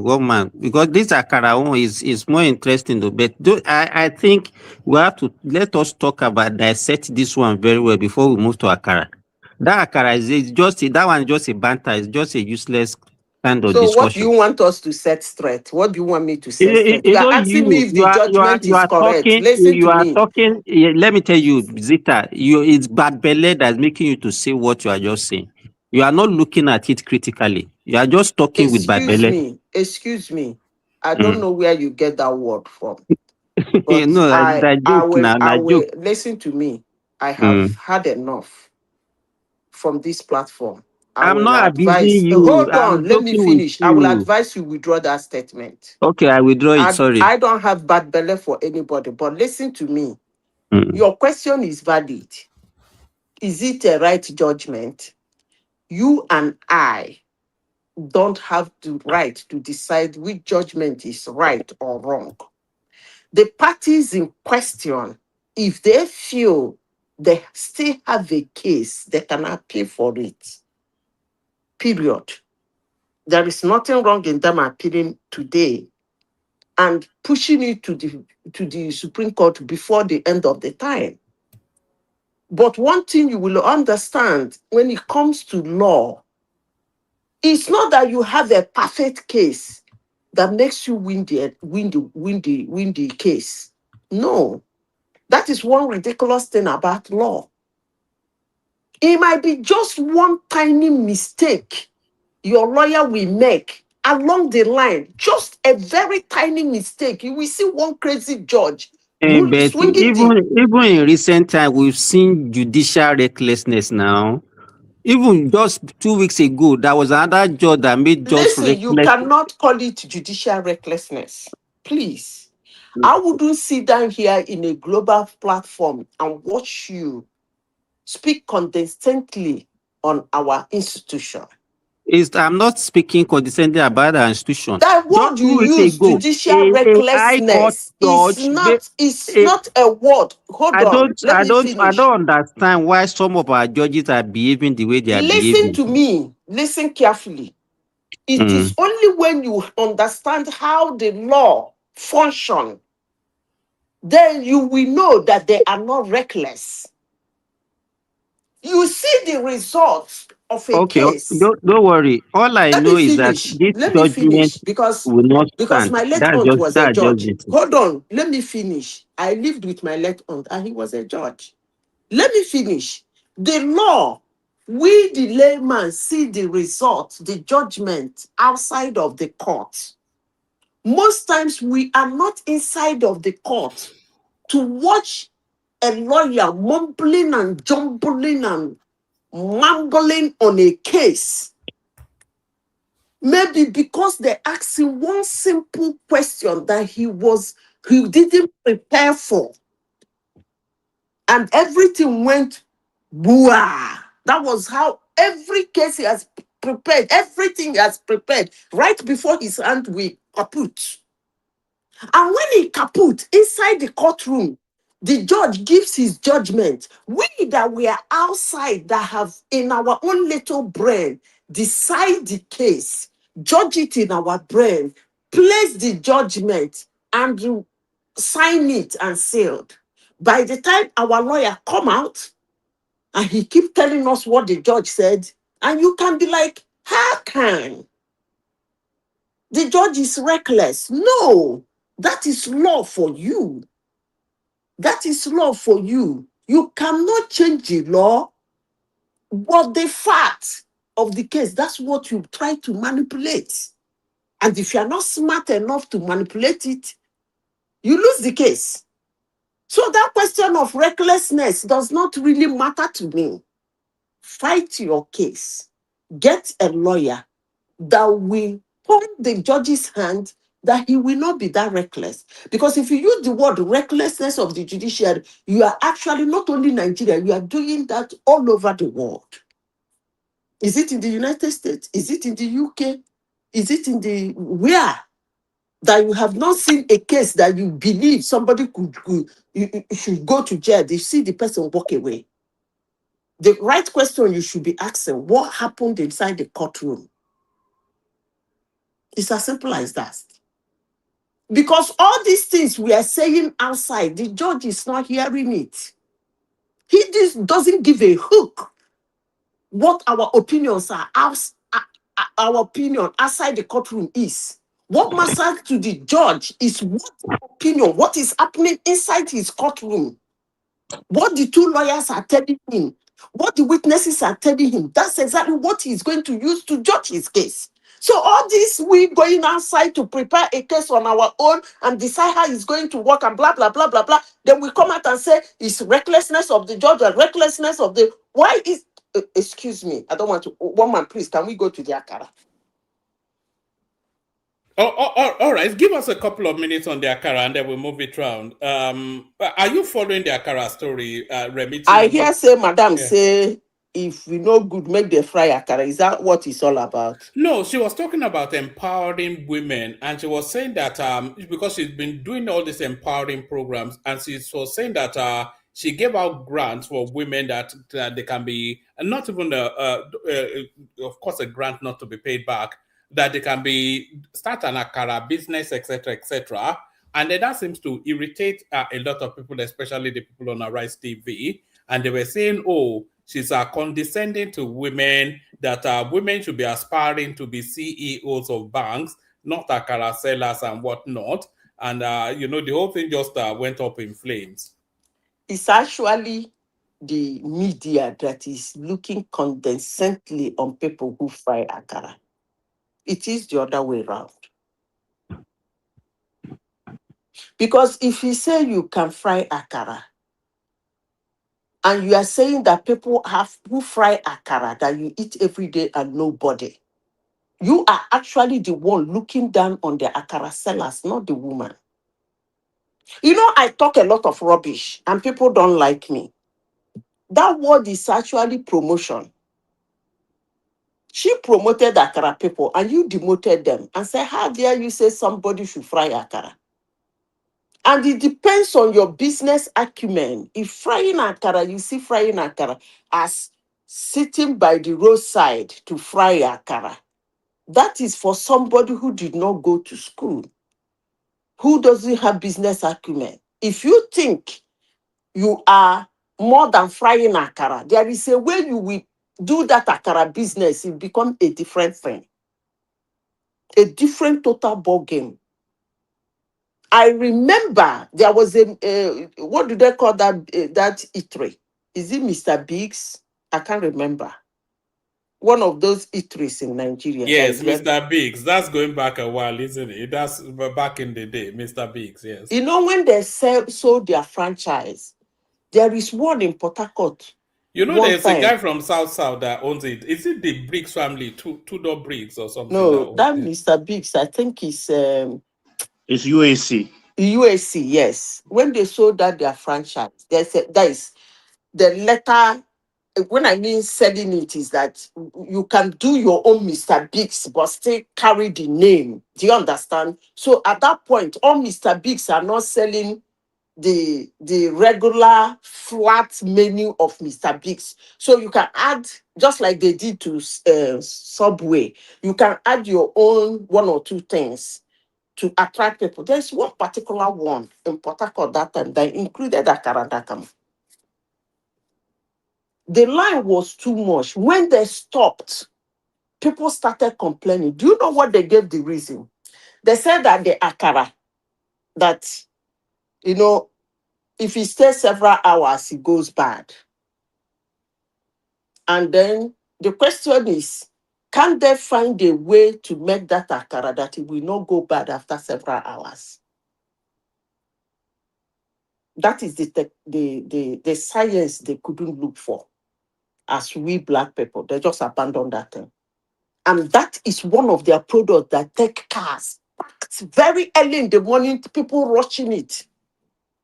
woman, because this Akara one is more interesting though. But I think we have to let us talk about dissect this one very well before we move to Akara. That Akara is just that one is just a banter. It's just a useless kind of discussion. So what do you want us to set straight? What do you want me to set straight? You are asking me if the judgment is correct. Listen to me. Let me tell you, Zita, it's bad belly that's making you to say what you are just saying. You are not looking at it critically. You are just talking with bad belly. Excuse me. I don't know where you get that word from. No, I will listen to me. I have had enough from this platform. I'm not abusing you. Hold on, let me finish. I will advise you withdraw that statement. Okay, I withdraw it. Sorry. I don't have bad belly for anybody, but listen to me. Your question is valid. Is it a right judgment? You and I don't have the right to decide which judgment is right or wrong. The parties in question, if they feel they still have a case, they can appeal for it. Period. There is nothing wrong in them appealing today. and pushing it to the Supreme Court before the end of the time. But one thing you will understand when it comes to law, it's not that you have a perfect case that makes you win the case. No, that is one ridiculous thing about law. It might be just one tiny mistake your lawyer will make along the line, just a very tiny mistake. You will see one crazy judge But swinging the. even in recent time, we've seen judicial recklessness now. Even just 2 weeks ago, there was another judge that made just Listen, you reckless. cannot call it judicial recklessness. Please. I wouldn't sit down here in a global platform and watch you speak condescendingly on our institution. I'm not speaking condescending about our institution. That Just word 2 you weeks use, ago, judicial a high court recklessness, judge, is not a word. Hold on, let me I finish. don't understand why some of our judges are behaving the way they are Listen behaving. to me. Listen carefully. It is only when you understand how the law functions, then you will know that they are not reckless. You see the results of a Okay, case. don't worry. All I Let know me is that finish. this Let me judgment finish because will not my stand. late aunt was a That's just judge. it. Hold on. Let me finish. I lived with my late aunt and he was a judge. Let me finish. The law, we the layman see the result, the judgment outside of the court. Most times we are not inside of the court to watch a lawyer mumbling and jumbling and mumbling on a case. Maybe because they asked him one simple question that he didn't prepare for. And everything went booah. That was how every case he has prepared, everything he has prepared right before his hand will kaput. And when he kaput inside the courtroom, the judge gives his judgment. We that we are outside, that have in our own little brain, decide the case, judge it in our brain, place the judgment, and sign it and sealed. By the time our lawyer come out, and he keep telling us what the judge said, and you can be like, how can? The judge is reckless. No, that is law for you. That is law for you. You cannot change the law, but the fact of the case, that's what you try to manipulate. And if you are not smart enough to manipulate it, you lose the case. So that question of recklessness does not really matter to me. Fight your case. Get a lawyer that will hold the judge's hand that he will not be that reckless. Because if you use the word recklessness of the judiciary, you are actually not only Nigeria, you are doing that all over the world. Is it in the United States? Is it in the UK? Is it in the where? That you have not seen a case that you believe somebody should go to jail. They see the person walk away. The right question you should be asking, what happened inside the courtroom? It's as simple as that. Because all these things we are saying outside, the judge is not hearing it. He just doesn't give a hook what our opinions are. Our opinion outside the courtroom is. What matters to the judge is what opinion, what is happening inside his courtroom. What the two lawyers are telling him, what the witnesses are telling him. That's exactly what he's going to use to judge his case. So all this, we going outside to prepare a case on our own and decide how it's going to work and blah, blah, blah, blah, blah. Then we come out and say it's recklessness of the judge and recklessness of the... Why is... excuse me, I don't want to... One man, please, can we go to the Akara? All right. Give us a couple of minutes on the Akara and then we'll move it round. Are you following the Akara story, Remi? I hear say, Madam, say, if we know good, make the fry Akara. Is that what it's all about? No, she was talking about empowering women, and she was saying that because she's been doing all these empowering programs, and she was saying that she gave out grants for women that they can be, and not even of course a grant not to be paid back, that they can start an akara business, etc., etc. And then that seems to irritate a lot of people, especially the people on Arise TV. And they were saying, oh, she's condescending to women, that women should be aspiring to be CEOs of banks, not akara sellers and whatnot. And, the whole thing just went up in flames. It's actually the media that is looking condescendingly on people who fry akara. It is the other way around. Because if you say you can fry akara, and you are saying that people who fry akara that you eat every day and nobody, you are actually the one looking down on the akara sellers, not the woman. I talk a lot of rubbish and people don't like me. That word is actually promotion. She promoted akara people and you demoted them and said, how dare you say somebody should fry akara? And it depends on your business acumen. If frying akara, you see frying akara as sitting by the roadside to fry akara, that is for somebody who did not go to school, who doesn't have business acumen. If you think you are more than frying akara, there is a way you will do that akara business. It become a different thing, a different total ball game. I remember there was what do they call that that eatery? Is it Mr. Biggs? I can't remember. One of those eateries in Nigeria. Yes, Mr. Biggs. That's going back a while, isn't it? That's back in the day, Mr. Biggs, yes. When they sold their franchise, there is one in Port Harcourt. There's a guy from South that owns it. Is it the Briggs family, Tudor Briggs or something? No, that Mr. Biggs, I think is it's UAC. UAC, yes. When they sold their franchise, they said that is the letter. When I mean selling it, is that you can do your own Mr. Biggs, but still carry the name. Do you understand? So at that point, all Mr. Biggs are not selling the regular flat menu of Mr. Biggs. So you can add, just like they did to Subway, you can add your own one or two things to attract people. There's one particular one in Port Harcourt that time that included akara dakam. The line was too much. When they stopped, people started complaining. Do you know what they gave the reason? They said that the akara, that, if it stays several hours, it goes bad. And then the question is, can they find a way to make that akara that it will not go bad after several hours? That is the science they couldn't look for. As we Black people, they just abandoned that thing. And that is one of their products that take cars packed very early in the morning, people rushing it.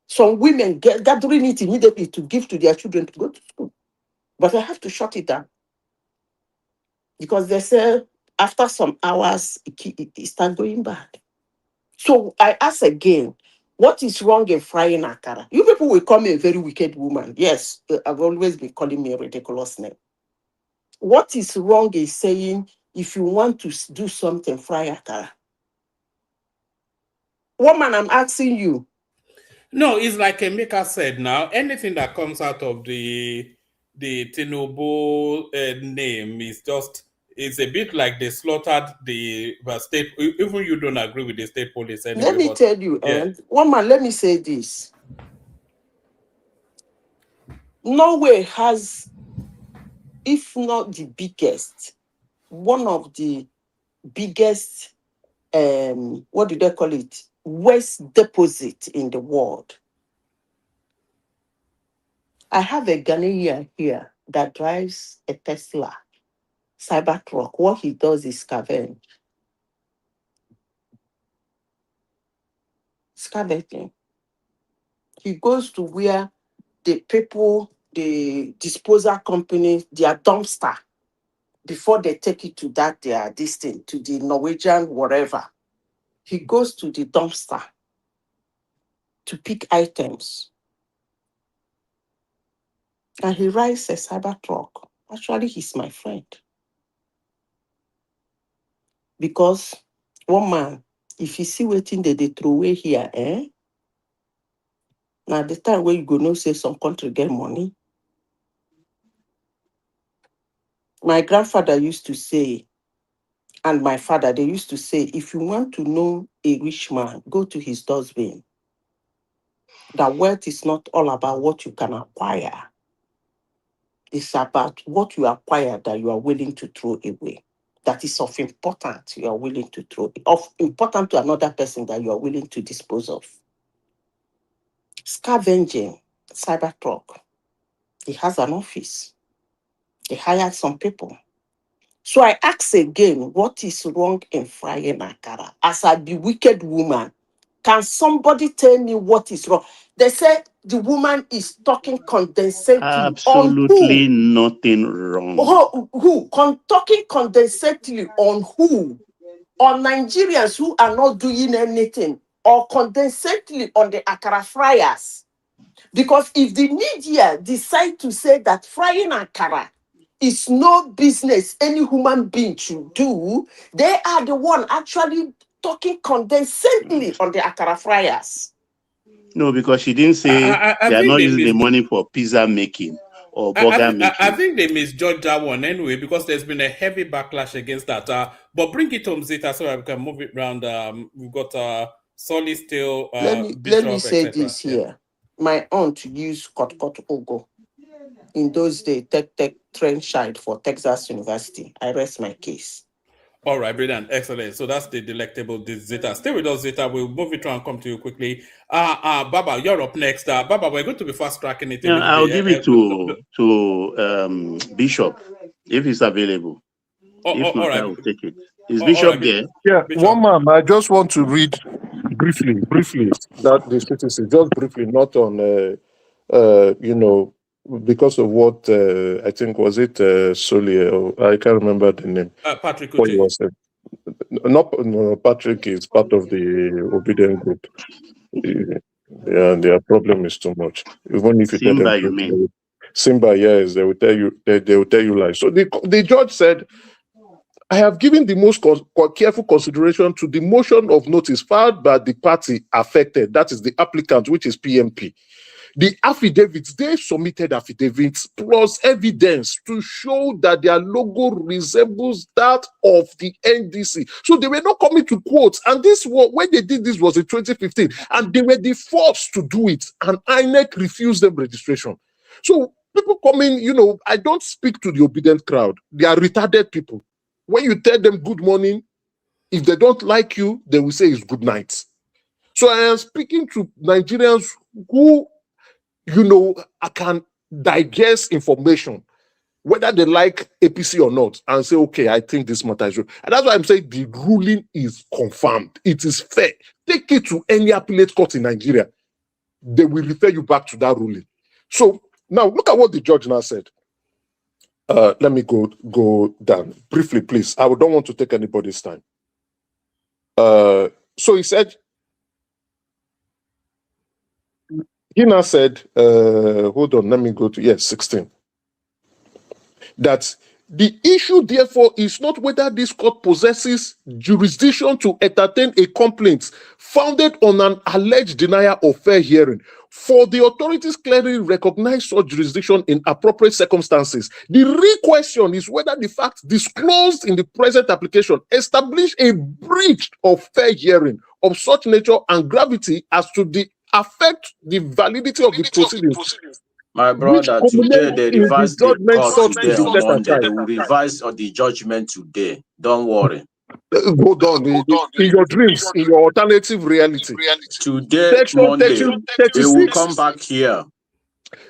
Some women gathering it immediately to give to their children to go to school. But I have to shut it down. Because they say after some hours, it starts going bad. So I ask again, what is wrong in frying akara? You people will call me a very wicked woman. Yes, I've always been calling me a ridiculous name. What is wrong in saying, if you want to do something, fry akara? Woman, I'm asking you. No, it's like Emeka said now, anything that comes out of the Tinubu name is just, it's a bit like they slaughtered the state, even you don't agree with the state police anyway. Let me tell you, woman, let me say this. Norway has, if not the biggest, one of the biggest, what do they call it? Waste deposit in the world. I have a Ghanaian here that drives a Tesla Cybertruck. What he does is scavenge. Scavenging. He goes to where the people, the disposal company, their dumpster, before they take it to their distance, to the Norwegian whatever. He goes to the dumpster to pick items. And he rides a Cybertruck. Actually, he's my friend. Because one man, if you see waiting they throw away here, now the time where you go know say some country get money. My grandfather used to say, and my father, they used to say, if you want to know a rich man, go to his dustbin. That wealth is not all about what you can acquire. It's about what you acquire that you are willing to throw away. That is of importance you are willing to throw, of important to another person that you are willing to dispose of. Scavenging, Cybertruck, he has an office. He hired some people. So I ask again, what is wrong in frying akara? As I be wicked woman, can somebody tell me what is wrong? They say the woman is talking condescendingly on Absolutely who? nothing wrong. Who? Talking condescendingly on who? On Nigerians who are not doing anything, or condescendingly on the akara fryers? Because if the media decide to say that frying akara is no business any human being should do, they are the one actually talking condescendingly on the akara fryers. No, because she didn't say I they are think not they using the money for pizza making or burger I making. think they misjudged that one anyway because there's been a heavy backlash against that. But bring it home, Zita, so that we can move it around. We've got Solly still, Let me Bishop, say etc. this here. My aunt used Kot Ogo in those days, tech train child for Texas University. I rest my case. All right, brilliant, excellent. So that's the delectable Zeta. Stay with us, Zeta. We'll move it around and come to you quickly. Baba, you're up next. Baba, we're going to be fast tracking it a Yeah, little I'll bit. give it to Bishop if he's available. If All not, right. I will take it. Is All Bishop right, there? Yeah, Bishop. one man. I just want to read briefly that the citizen, just briefly, not on, because of what I think was it Soli, or I can't remember the name. Patrick What he Uche. was saying. No, Patrick is part of the obedient group. Yeah, their problem is too much. Even if you tell them Simba, you mean? Simba, yes, they will tell you. They will tell you lies. So the judge said, I have given the most careful consideration to the motion of notice filed by the party affected, that is the applicant, which is PMP. The affidavits, they submitted affidavits plus evidence to show that their logo resembles that of the NDC. So they were not coming to quotes. And this was, when they did this was in 2015, and they were the first to do it. And INEC refused them registration. So people coming, I don't speak to the obedient crowd. They are retarded people. When you tell them good morning, if they don't like you, they will say it's good night. So I am speaking to Nigerians who, I can digest information, whether they like APC or not, and say, okay, I think this matter is true. And that's why I'm saying the ruling is confirmed. It is fair. Take it to any appellate court in Nigeria. They will refer you back to that ruling. So now look at what the judge now said. Let me go down briefly, please. I don't want to take anybody's time. So he now said, hold on, let me go to 16. That the issue, therefore, is not whether this court possesses jurisdiction to entertain a complaint founded on an alleged denial of fair hearing. For the authorities clearly recognize such jurisdiction in appropriate circumstances. The real question is whether the facts disclosed in the present application establish a breach of fair hearing of such nature and gravity as to affect the validity of the proceedings. My brother, today they revised the court today on Monday. They will revise the judgment today. Don't worry. Hold on. In your dreams, in your alternative reality. Today, Monday, they will come back here.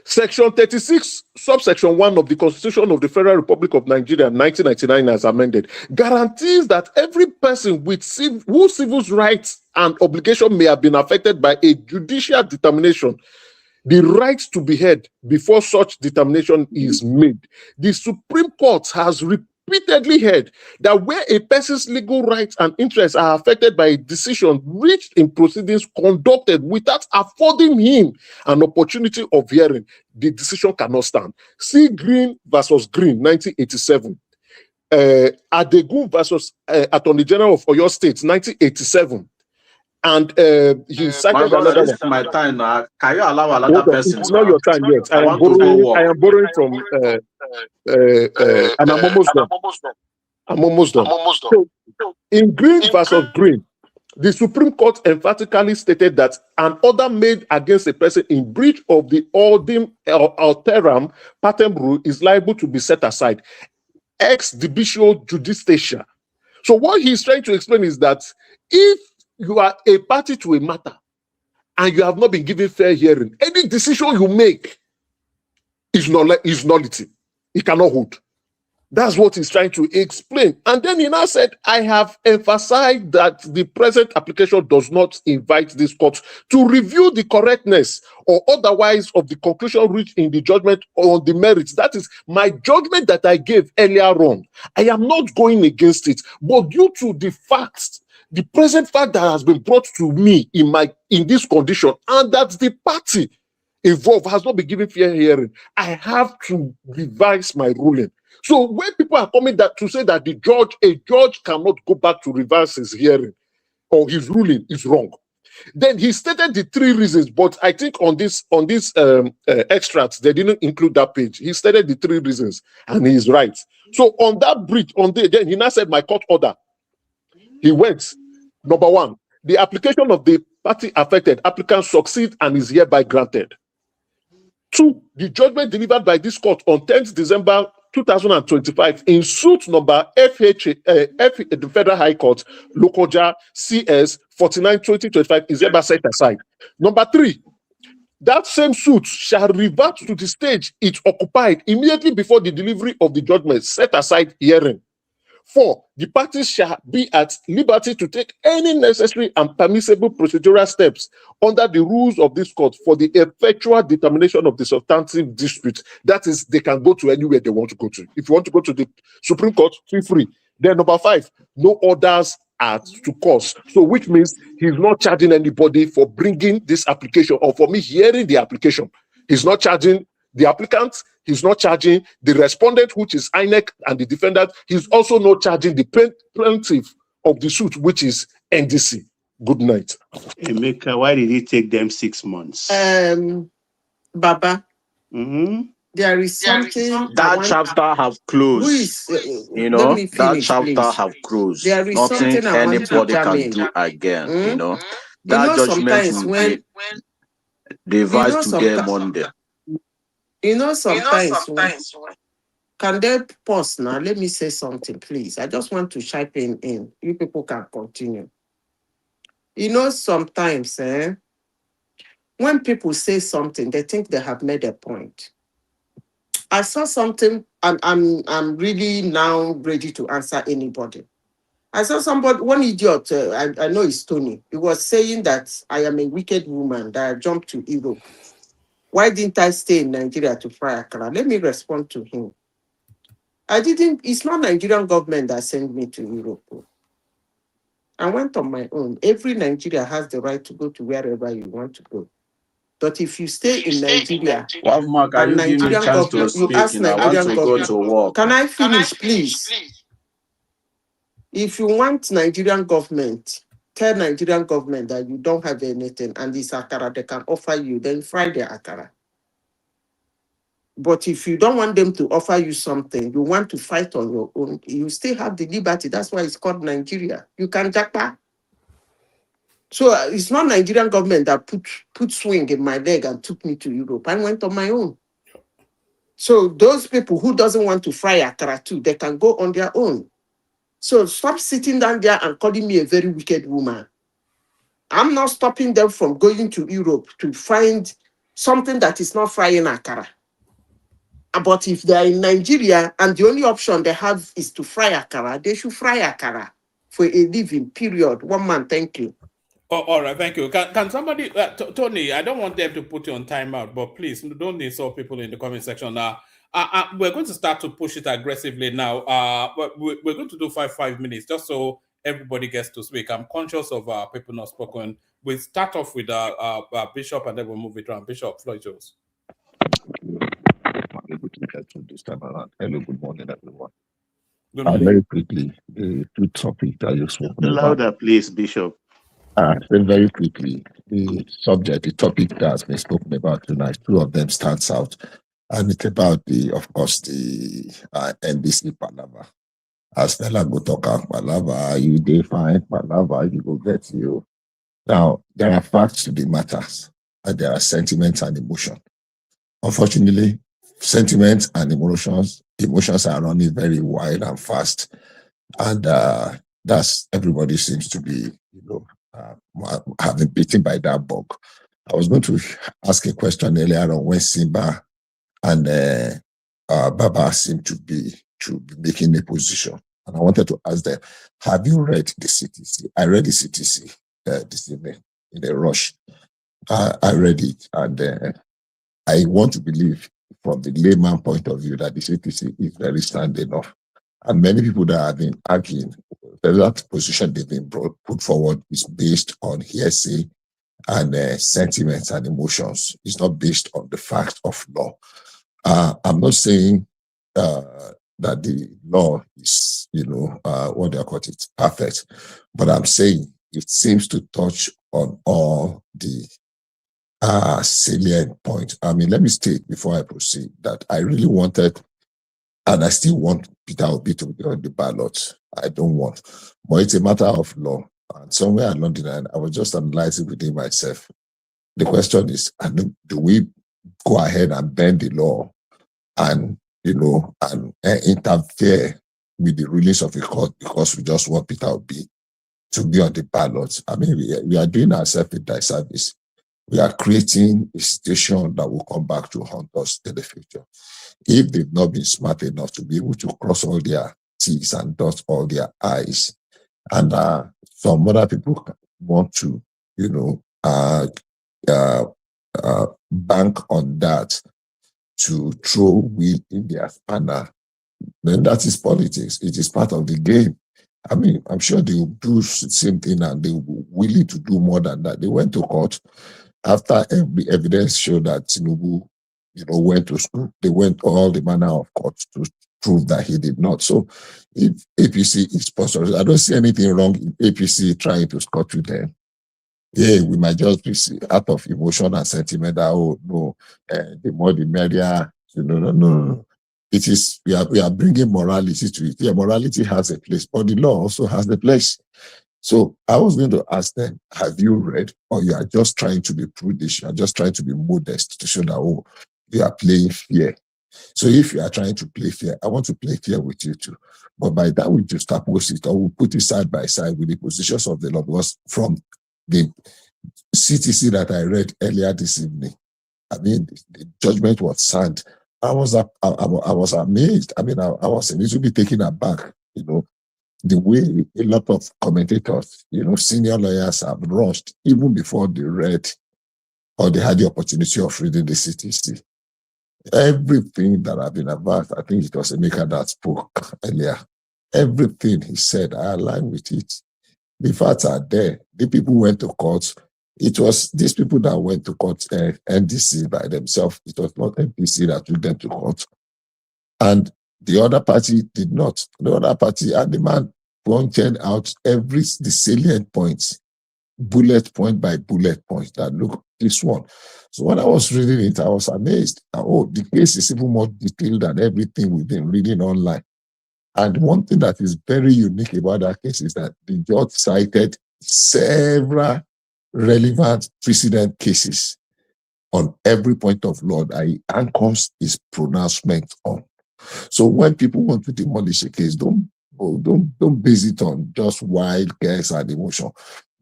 Section 36, subsection 1 of the Constitution of the Federal Republic of Nigeria, 1999, as amended, guarantees that every person with whose civil rights and obligation may have been affected by a judicial determination, the right to be heard before such determination is made. The Supreme Court has repeatedly held that where a person's legal rights and interests are affected by a decision reached in proceedings conducted without affording him an opportunity of hearing, the decision cannot stand. See Green versus Green, 1987. Adegun versus Attorney General of Oyo State, 1987. And he My cited brother, another this one. is my time now. Can you allow another Hold on, person it's not now? your time yet. I want to go work. I am borrowing from and I'm almost done. I'm almost done. So in Green versus Green, the Supreme Court emphatically stated that an order made against a person in breach of the alteram partem rule is liable to be set aside, ex debitio judicatia. So what he's trying to explain is that if you are a party to a matter and you have not been given fair hearing, any decision you make is nullity. It cannot hold. That's what he's trying to explain. And then he now said, I have emphasized that the present application does not invite this court to review the correctness or otherwise of the conclusion reached in the judgment on the merits. That is my judgment that I gave earlier on. I am not going against it, but due to the facts, the present fact that has been brought to me in this condition, and that the party involved has not been given fair hearing, I have to revise my ruling. So when people are coming to say that a judge cannot go back to reverse his hearing or his ruling is wrong. Then he stated the three reasons, but I think on this extracts they didn't include that page. He stated the three reasons, and he's right. So on that breach, then he now said my court order. He went. Number one, the application of the party affected applicant succeed and is hereby granted. 2, the judgment delivered by this court on 10th December 2025 in suit number the Federal High Court, Lokoja CS 49/2025 is hereby set aside. Number 3, that same suit shall revert to the stage it occupied immediately before the delivery of the judgment set aside hearing. 4, the parties shall be at liberty to take any necessary and permissible procedural steps under the rules of this court for the effectual determination of the substantive dispute. That is, they can go to anywhere they want to go to. If you want to go to the Supreme Court, feel free. Then number 5, no orders are to cause. So which means he's not charging anybody for bringing this application or for me hearing the application. He's not charging the applicant, he's not charging the respondent, which is INEC, and the defendant. He's also not charging the plaintiff of the suit, which is NDC. Good night. Emeka, why did it take them 6 months? Baba, there is something That chapter have closed. let me that finish, chapter please. have closed. There is Nothing something I want to anybody jam can in. do again. You That know, judgment sometimes will when be devised today, sometimes Monday. sometimes can they pause now? Let me say something, please. I just want to chip in. You people can continue. Sometimes, when people say something, they think they have made a point. I saw something, and I'm really now ready to answer anybody. I saw one idiot, I know it's Tony. He was saying that I am a wicked woman, that I jumped to Europe. Why didn't I stay in Nigeria to fry Accra? Let me respond to him. It's not Nigerian government that sent me to Europe. I went on my own. Every Nigeria has the right to go to wherever you want to go. But if you stay in Nigeria, Well, Mark, can you give me a chance to speak? you ask I want Nigerian to go government. to work. Can I finish, please? If you want Nigerian government, tell Nigerian government that you don't have anything and this Akara they can offer you, then fry the Akara. But if you don't want them to offer you something, you want to fight on your own, you still have the liberty. That's why it's called Nigeria. You can jackpot. So it's not Nigerian government that put swing in my leg and took me to Europe. I went on my own. So those people who doesn't want to fry Akara too, they can go on their own. So stop sitting down there and calling me a very wicked woman. I'm not stopping them from going to Europe to find something that is not frying Akara. But if they're in Nigeria and the only option they have is to fry Akara, they should fry Akara for a living, period. 1 month, thank you. Oh, all right, thank you. Can somebody, Tony, I don't want them to put you on timeout, but please don't insult people in the comment section now. We're going to start to push it aggressively now. But we're going to do 5 minutes just so everybody gets to speak. I'm conscious of people not spoken. We'll start off with Bishop and then we'll move it around. Bishop, floor is yours. Able to get to this time around. Hello, good morning, everyone. Don't Very quickly, the two topics that you've spoken about. Louder, please, Bishop. Then very quickly, the subject, the topic that has been spoken about tonight, two of them stands out. And it's about of course, the NBC Palava. As Stella go talk about Palava, you define Palava, you go get you. Now, there are facts to the matters, and there are sentiments and emotion. Unfortunately, sentiments and emotions are running very wild and fast. And that's everybody seems to be, having bitten by that bug. I was going to ask a question earlier on when Simba and Baba seem to be making a position. And I wanted to ask them, have you read the CTC? I read the CTC this evening in a rush. I read it, and I want to believe from the layman point of view that the CTC is very sound enough. And many people that have been arguing that position they've been put forward is based on hearsay and sentiments and emotions. It's not based on the fact of law. I'm not saying that the law is, what do I call it, perfect, but I'm saying it seems to touch on all the salient point. I mean, let me state before I proceed that I really wanted, and I still want Peter Obi to be on the ballot. I don't want, but it's a matter of law. And somewhere along the line, I was just analyzing within myself. The question is, do we go ahead and bend the law and, and interfere with the rulings of the court because we just want Peter Obi to be on the ballot? I mean, we are doing ourselves a disservice. We are creating a situation that will come back to haunt us in the future. If they've not been smart enough to be able to cross all their T's and dot all their I's, and some other people want to, bank on that to throw wheel in their spanner, then that is politics. It is part of the game. I mean, I'm sure they will do the same thing and they will be willing to do more than that. They went to court after every evidence showed that Tinubu, went to school. They went all the manner of courts to prove that he did not. So if APC is sponsored, I don't see anything wrong in APC trying to score to them. Yeah, we might just be out of emotion and sentiment that, the more the merrier, no. It is, we are bringing morality to it. Yeah, morality has a place, but the law also has a place. So I was going to ask them, have you read, or you are just trying to be prudish, you are just trying to be modest to show that, you are playing fair. So if you are trying to play fair, I want to play fair with you too. But by that, we just oppose it, or we'll put it side by side with the positions of the law, because from the CTC that I read earlier this evening, I mean, the judgment was sound. I was amazed. I mean, I was a little bit taken aback, the way a lot of commentators, senior lawyers have rushed even before they read or they had the opportunity of reading the CTC. Everything that I've been about, I think it was Emeka that spoke earlier. Everything he said, I align with it. The facts are there. The people went to court. It was these people that went to court, NDC by themselves. It was not NPC that took them to court. And the other party did not. The other party, and the man pointed out the salient points, bullet point by bullet point, that look, this one. So when I was reading it, I was amazed. The case is even more detailed than everything we've been reading online. And one thing that is very unique about that case is that the judge cited several relevant precedent cases on every point of law that he anchors his pronouncement on. So when people want to demolish a case, don't base it on just wild guess and emotion.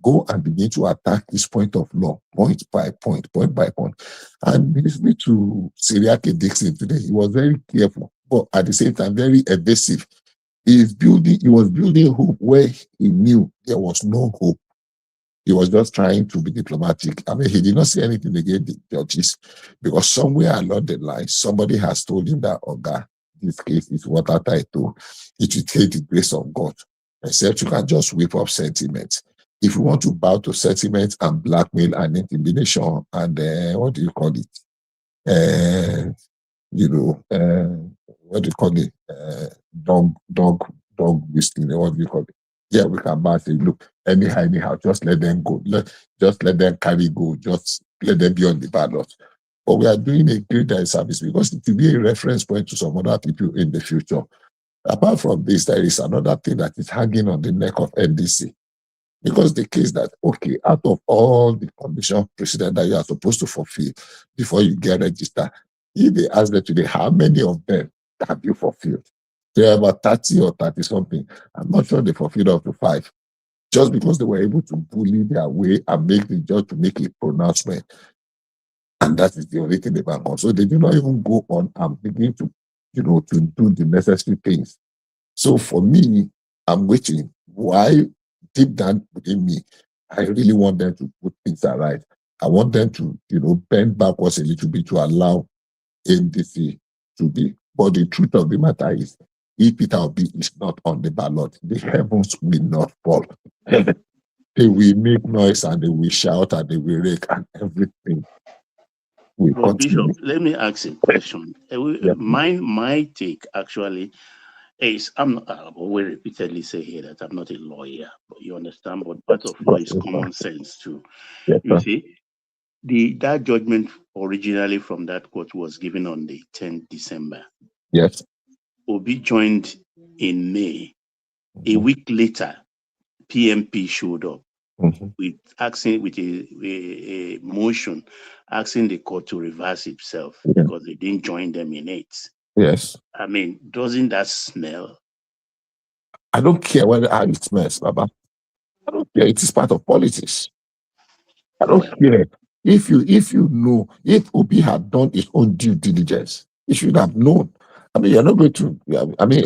Go and begin to attack this point of law, point by point. And listening to Siriake Dixon today, he was very careful, but at the same time, very evasive. He was building hope where he knew there was no hope. He was just trying to be diplomatic. I mean, he did not say anything against the judges, because somewhere along the line, somebody has told him that, this case is watertight too. It will take the grace of God. Except you can just whip up sentiment. If you want to bow to sentiment and blackmail and intimidation and what do you call it? Dog talk this thing, what do you call it? Yeah, we can back say, look, anyhow, just let them go. Just let them carry go. Just let them be on the ballot. But we are doing a great service because it will be a reference point to some other people in the future. Apart from this, there is another thing that is hanging on the neck of NDC. Because the case that, okay, out of all the condition precedent that you are supposed to fulfill before you get registered, if they ask them today, how many of them have you fulfilled? There are about 30 or 30 something. I'm not sure they fulfilled up to 5. Just because they were able to bully their way and make the judge to make a pronouncement. And that is the only thing they can on. So they do not even go on and begin to, to do the necessary things. So for me, I'm waiting. Why deep down within me, I really want them to put things right. I want them to, bend backwards a little bit to allow NDC to be. But the truth of the matter is, if Peter Obi is not on the ballot, the heavens will not fall. They will make noise and they will shout and they will rake and everything will But continue. Bishop, let me ask a question. My take actually is I will repeatedly say here that I'm not a lawyer, but you understand. But part of law is common sense too. You see, that judgment originally from that court was given on the 10th December. Yes. Obi joined in May. A week later, PMP showed up with a motion asking the court to reverse itself because they didn't join them in it. Yes. I mean, doesn't that smell? I don't care how it smells, Baba. I don't care. It is part of politics. I don't care. If you know, if Obi had done his own due diligence, he should have known. I mean, you're not going to,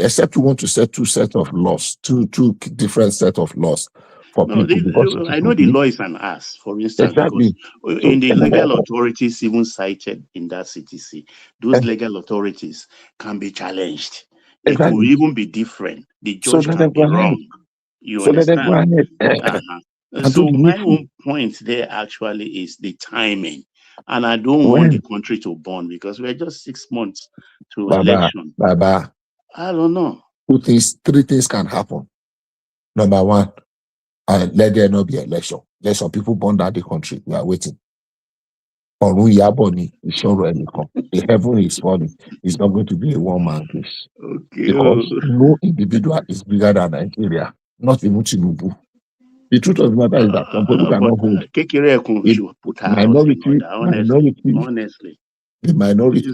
except you want to set two sets of laws, two different sets of laws for people. I know the law is an ass, for instance, because in the legal authorities even cited in that CTC, those legal authorities can be challenged. It could even be different. The judge can be wrong. You understand? So my own point there actually is the timing. And I don't want the country to burn because we're just 6 months to election. Baba. I don't know. 3 things can happen. Number 1, let there not be election. Let some people burn down the country. We are waiting. The heaven is falling. It's not going to be a one-man case. Okay. Because no individual is bigger than Nigeria, not even Tinubu. The truth of the matter is that some people cannot hold. Honestly. The minority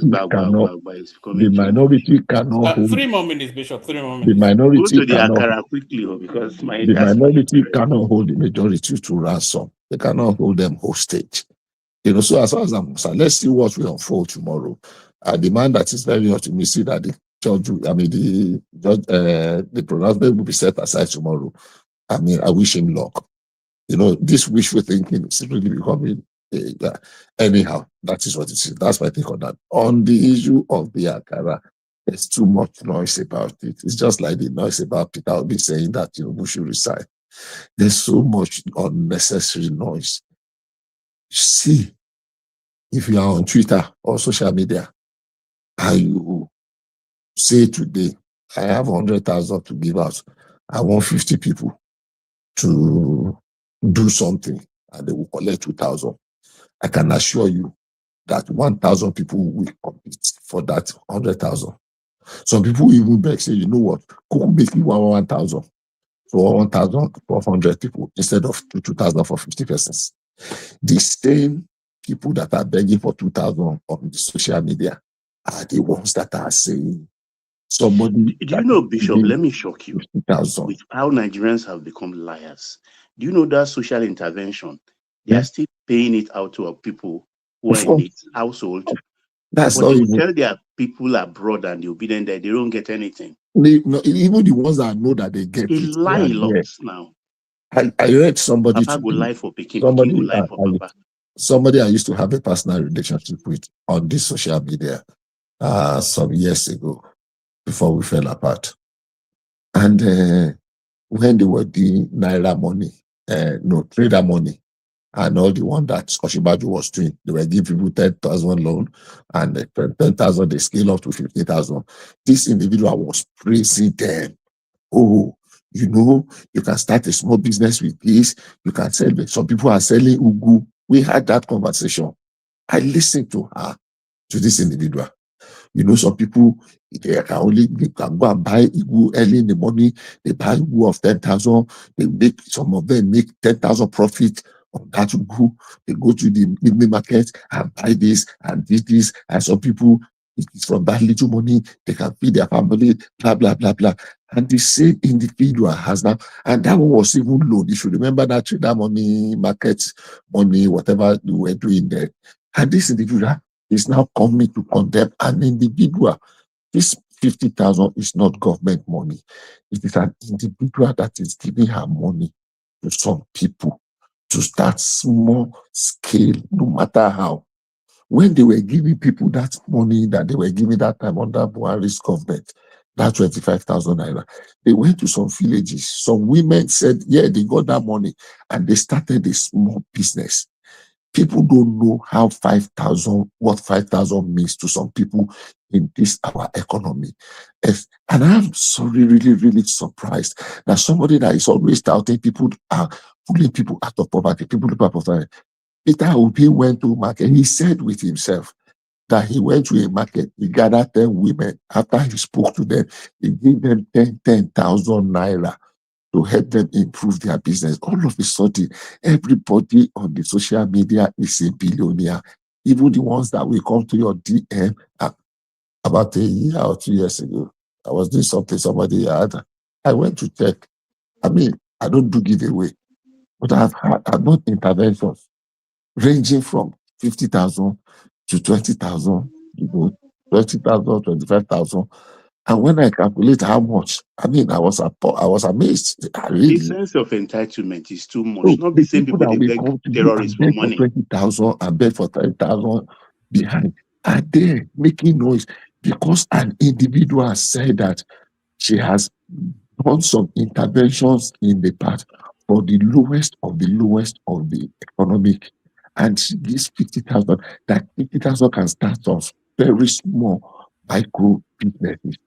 cannot hold. 3 more minutes, Bishop. 3 more minutes. The minority Go to the Akara quickly because the minority cannot hold the majority to ransom. They cannot hold them hostage. So as far as I'm concerned, let's see what will unfold tomorrow. I demand that it's very optimistic that the judge, the pronouncement will be set aside tomorrow. I wish him luck. This wishful thinking is really becoming anyhow. That is what it is. That's my take on that. On the issue of the Akara, there's too much noise about it. It's just like the noise about Peter Obi saying that Tinubu should resign. There's so much unnecessary noise. See, if you are on Twitter or social media and you say today, I have 100,000 to give out, I want 50 people to do something and they will collect 2,000. I can assure you that 1,000 people will compete for that 100,000. Some people even beg, say, you know what, go make me 1,000 for 1,400 people instead of 2,000 for 50 persons. The same people that are begging for 2,000 on the social media are the ones that are saying somebody. Do you know, Bishop? Let me shock you with how Nigerians have become liars. Do you know that social intervention? They are still paying it out to people who are in the household. That's but not they will even tell their people abroad and they'll be then there. They don't get anything. Even the ones that know that they get they it. lie lots now. I heard somebody Papa go lie for Peking, somebody, Peking go lie for Papa. Somebody I used to have a personal relationship with on this social media some years ago before we fell apart. And when they were the Naira money, trader money, and all the one that Oshibaju was doing, they were giving people 10,000 loan and 10,000 they scale up to 50,000. This individual was praising them. Oh, you know, you can start a small business with this. You can sell. Some people are selling ugu. We had that conversation. I listened to her, to this individual. You know, some people they can go and buy Igbo early in the morning. They buy Igbo of 10,000. They make some of them make 10,000 profit on that Igbo. They go to the evening market and buy this and this. And some people, it is from that little money they can feed their family. Blah blah blah blah. And the same individual has now, and that one was even low. You should remember that trader money, market money, whatever you were doing there. And this individual is now coming to condemn an individual. This 50,000 is not government money. It is an individual that is giving her money to some people to start small scale, no matter how. When they were giving people that money that they were giving that time under Buhari's government, that 25,000 naira, they went to some villages. Some women said, yeah, they got that money and they started a small business. People don't know how 5,000, what 5,000 means to some people in this our economy. And I'm sorry, really, really surprised that somebody that is always touting people are pulling people out of poverty, people out of poverty. Peter Obi went to market. He said with himself that he went to a market, he gathered 10 women. After he spoke to them, he gave them 10,000 naira to help them improve their business. All of a sudden, everybody on the social media is a billionaire. Even the ones that will come to your DM about a year or 2 years ago. I was doing something somebody had. I went to check. I mean, I don't do giveaway, but I've done interventions ranging from 50,000 to 20,000, 20,000, 25,000. And when I calculate how much, I mean, I was amazed. The sense of entitlement is too much. Not the same people that they will beg come to you terrorists and for beg for money. 20,000 and beg for 10,000 behind are there making noise because an individual said that she has done some interventions in the past for the lowest of the economic, and she gives 50,000. That 50,000 can start off very small micro businesses.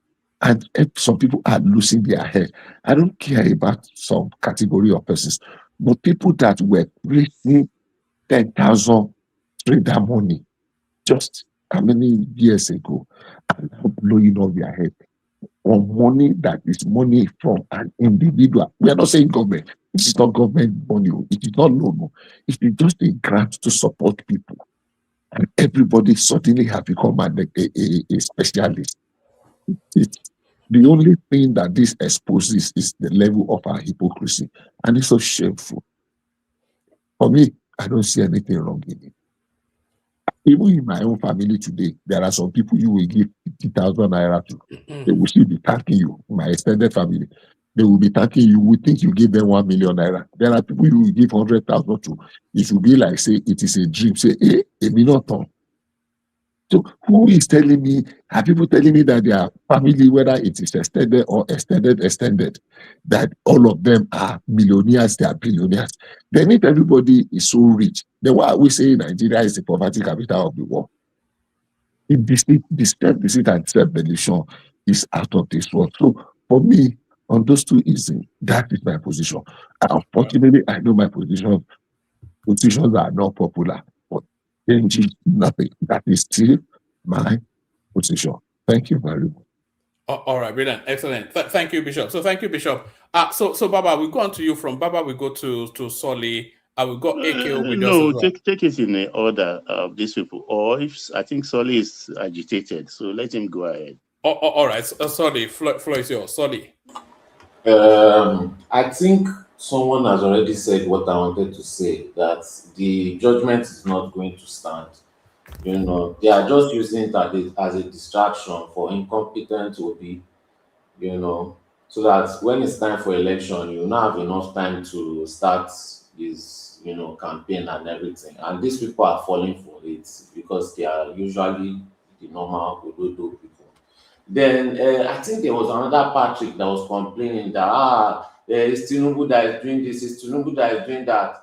And some people are losing their head. I don't care about some category of persons, but people that were raising 10,000 trader money just how many years ago are now blowing off their head on money that is money from an individual. We are not saying government. This is not government money. It is not loan. It is just a grant to support people. And everybody suddenly have become a specialist. The only thing that this exposes is the level of our hypocrisy. And it's so shameful. For me, I don't see anything wrong in it. Even in my own family today, there are some people you will give 50,000 naira to. They will still be thanking you. My extended family, they will be thanking you. We think you give them 1 million naira. There are people you will give 100,000 to. It will be like, say, it is a dream. Say, a million. So who is telling me, are people telling me that their family, whether it is extended or extended, that all of them are millionaires, they are billionaires? Then if everybody is so rich, then why are we saying Nigeria is the poverty capital of the world? If deceit and self-delusion is out of this world. So for me, on those two issues, that is my position. Unfortunately, I know my positions are not popular, but changing nothing. That is still my position. Thank you very much. All right, brilliant, excellent. Thank you, Bishop. So thank you, Bishop. So Baba, we go on to you. From Baba, we go to Solly. I will go AKO with us No, as well. take it in the order of these people. Or if I think Solly is agitated, so let him go ahead. All right, Solly, floor is yours. Solly. I think someone has already said what I wanted to say, that the judgment is not going to stand. They are just using it as a distraction for incompetent Obi, so that when it's time for election, you not have enough time to start this, campaign and everything. And these people are falling for it because they are usually the normal Ododo people. Then I think there was another Patrick that was complaining that it's Tinubu that is doing this, it's Tinubu that is doing that.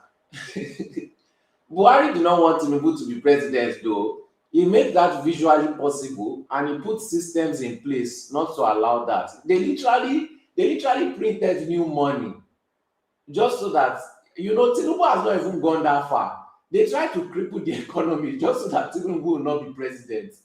Buhari did not want Tinubu to be president, though. He made that visually possible and he put systems in place not to allow that. They They literally printed new money just so that, Tinubu has not even gone that far. They tried to cripple the economy just so that Tinubu will not be president.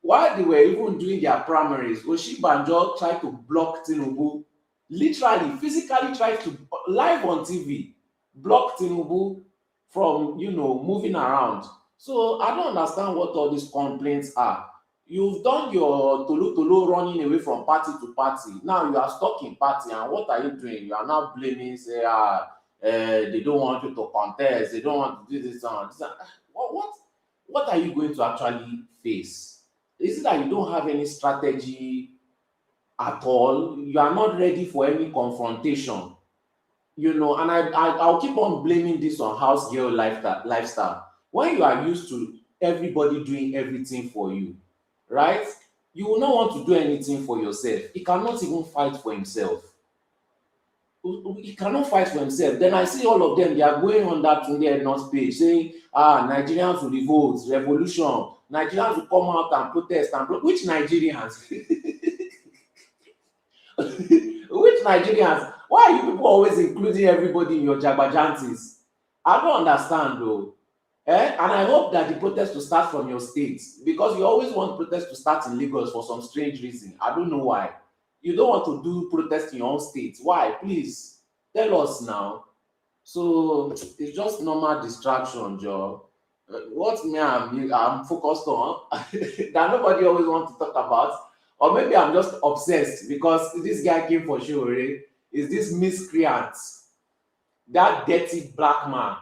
While they were even doing their primaries, Oshibanjo tried to block Tinubu, literally, physically tried to, live on TV, block Tinubu from, moving around. So I don't understand what all these complaints are. You've done your tolu running away from party to party. Now you are stuck in party, and what are you doing? You are now blaming, say, they don't want you to contest, they don't want to do this and this. What are you going to actually face? Is it that you don't have any strategy at all? You are not ready for any confrontation, and I'll keep on blaming this on house girl lifestyle. When you are used to everybody doing everything for you, right? You will not want to do anything for yourself. He cannot even fight for himself. He cannot fight for himself. Then I see all of them, they are going on that Tunde Ednut's page saying, Nigerians will revolt, revolution, Nigerians will come out and protest. Which Nigerians? Which Nigerians? Why are you people always including everybody in your jagbajantis? I don't understand though. And I hope that the protest will start from your state, because you always want protest to start in Lagos for some strange reason. I don't know why. You don't want to do protest in your own state. Why? Please tell us now. So it's just normal distraction, Joe. What me I'm focused on that nobody always wants to talk about, or maybe I'm just obsessed because this guy came for sure. Is this miscreant, that dirty black man?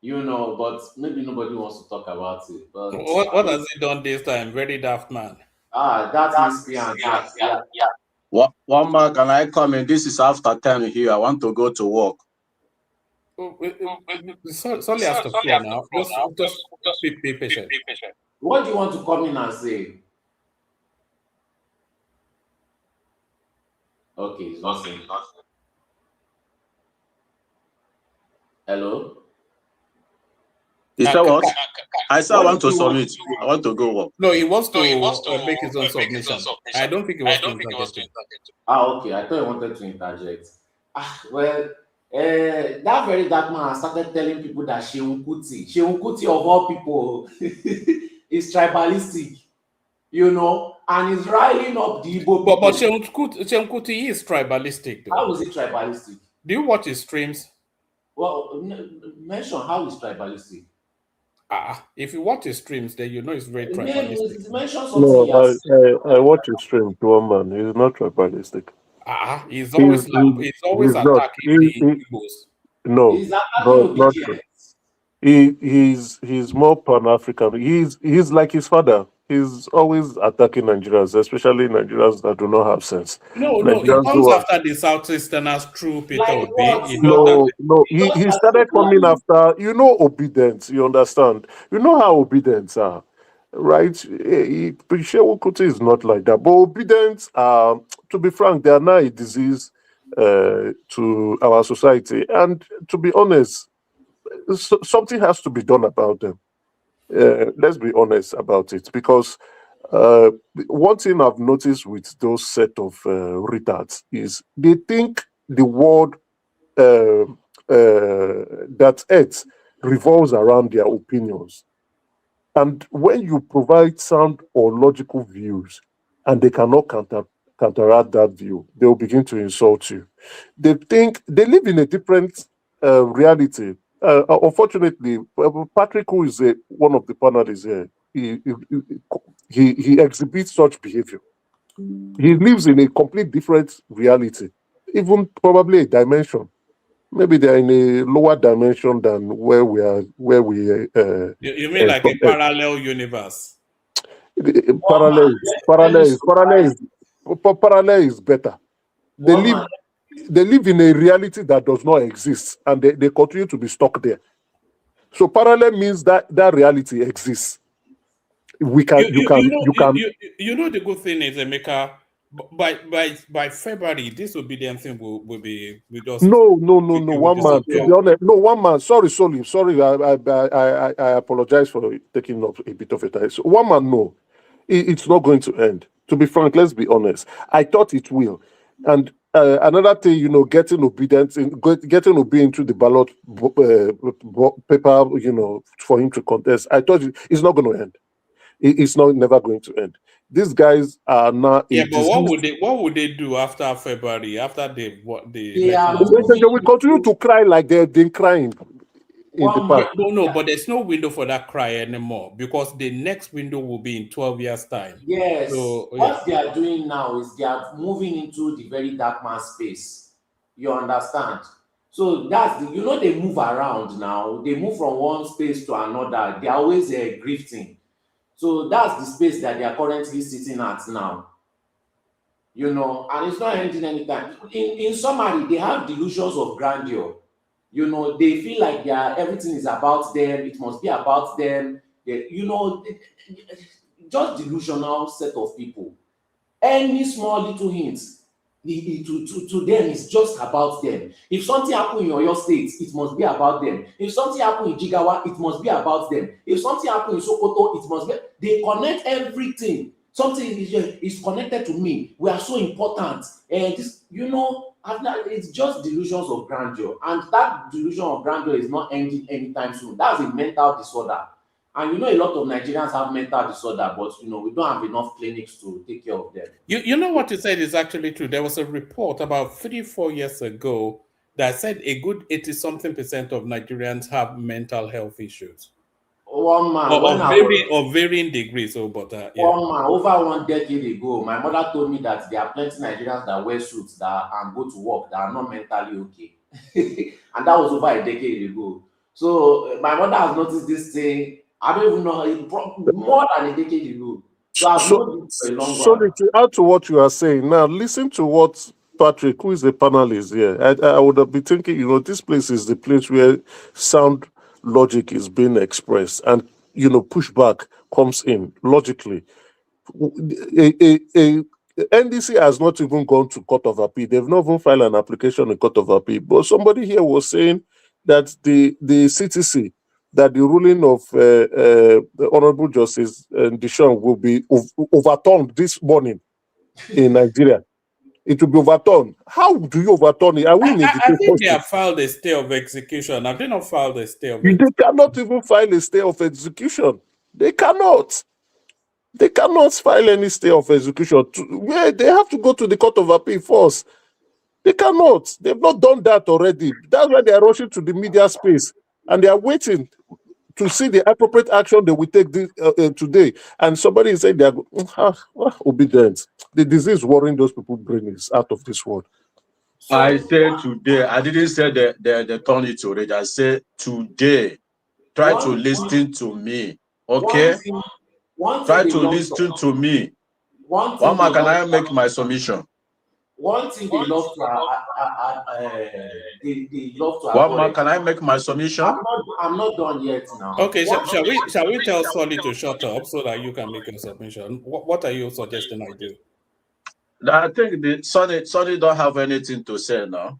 But maybe nobody wants to talk about it. But What has he done this time? Very daft man. That's miscreant. Yeah. One man, can I come in? This is after 10 here. I want to go to work. Sorry, has to floor now. Just be patient. What do you want to come in and say? Okay, it's not saying. Hello? Is that what? I said I want to submit. I want to go work. No, he wants to make his own submission. I don't think he wants to interject. Okay. I thought he wanted to interject. Well, that very dark man started telling people that Shehu Kuti of all people, is tribalistic, and is riling up the Igbo people. But Shehu Kuti is tribalistic, though. How is it tribalistic? Do you watch his streams? Well, mention how it's tribalistic. If you watch his streams, then you know it's very tribalistic. Mention something else. I watch his stream to one man. He's not tribalistic. He's always attacking the Igbos. No, He's attacking not true. He's more Pan-African. He's like his father. He's always attacking Nigerians, especially Nigerians that do not have sense. No, he comes after the Southeasterners through Peter Obi. No, he started coming after, obedience, you understand? You know how obedience are, right? Shehu Kuti is not like that. But obedience, to be frank, they are now a disease to our society. And to be honest, something has to be done about them. Let's be honest about it, because one thing I've noticed with those set of retards is they think the world that Earth revolves around their opinions. And when you provide sound or logical views and they cannot counteract that view, they will begin to insult you. They think they live in a different reality. Unfortunately, Patrick, who is one of the panelists here, he exhibits such behavior. He lives in a complete different reality, even probably a dimension. Maybe they're in a lower dimension than where we are. You mean like a parallel universe? Parallel is better. They live in a reality that does not exist, and they continue to be stuck there. So parallel means that reality exists. You can. The good thing is, Emeka, by February, this obedience thing will be just. No. One man. To be honest, no, one man. Sorry. I apologize for taking up a bit of a time. So one man, no, it's not going to end. To be frank, let's be honest. I thought it will, and another thing, getting obedience, getting Obi into the ballot paper, for him to contest. I told you, it's not going to end. It's not never going to end. These guys are now Yeah, a but what disease. would they do after February? After they They are They will continue to cry like they've been crying in the past. No, but there's no window for that cry anymore because the next window will be in 12 years' time. Yes. So, What they are doing now is they are moving into the very dark man space. You understand? So that's they move around now. They move from one space to another. They are always grifting. So that's the space that they are currently sitting at now. And it's not ending anytime. In summary, they have delusions of grandeur. They feel like everything is about them. It must be about them. Just delusional set of people. Any small little hints, to them is just about them. If something happen in your state, it must be about them. If something happen in Jigawa, it must be about them. If something happen in Sokoto, it must be. They connect everything. Something is connected to me. We are so important. And it's just delusions of grandeur. And that delusion of grandeur is not ending anytime soon. That's a mental disorder. And a lot of Nigerians have mental disorder, but we don't have enough clinics to take care of them. You know what you said is actually true. There was a report about 3-4 years ago that said a good 80-something% of Nigerians have mental health issues. One man, of varying degrees. One man, over 1 decade ago, my mother told me that there are plenty Nigerians that wear suits and go to work that are not mentally okay. And that was over a decade ago. So my mother has noticed this thing. I don't even know, more than a decade ago. So I've known this for a long while. To add to what you are saying, now listen to what Patrick, who is the panelist here, I would be thinking, this place is the place where sound logic is being expressed and, pushback comes in logically. NDC has not even gone to Court of Appeal. They've not even filed an application in Court of Appeal. But somebody here was saying that the CTC, that the ruling of the Honorable Justice Dishon will be overturned this morning in Nigeria. It will be overturned. How do you overturn it? Are we in a I think they have filed a stay of execution. Have they not filed a stay of execution? They cannot even file a stay of execution. They cannot. They cannot file any stay of execution. They have to go to the Court of Appeal first. They cannot. They've not done that already. That's why they are rushing to the media space. And they are waiting to see the appropriate action they will take today. And somebody is saying they are obedient. The disease worrying those people's brain is out of this world. I said today, I didn't say they turn it already. I said today, try to listen to me. Okay? Try to listen to me. One man, can I make my submission? One thing they love to One man, can I make my submission? I'm not done yet now. Okay, shall we tell Solly to shut up so that you can make your submission? What are you suggesting I do? I think the Sonny don't have anything to say now.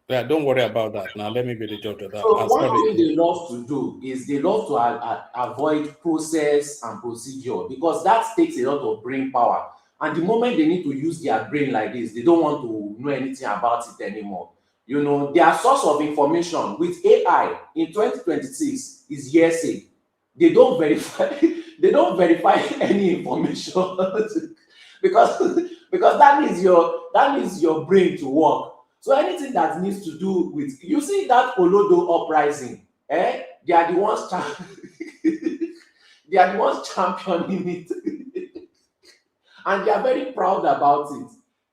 Yeah, don't worry about that. Now let me be the judge of that. So one thing they love to do is they love to avoid process and procedure because that takes a lot of brain power. And the moment they need to use their brain like this, they don't want to know anything about it anymore. Their source of information with AI in 2026 is hearsay. They don't verify. They don't verify any information because that needs your brain to work. So anything that needs to do with you see that Olodo uprising, they are the ones they are the ones championing it. And they are very proud about it.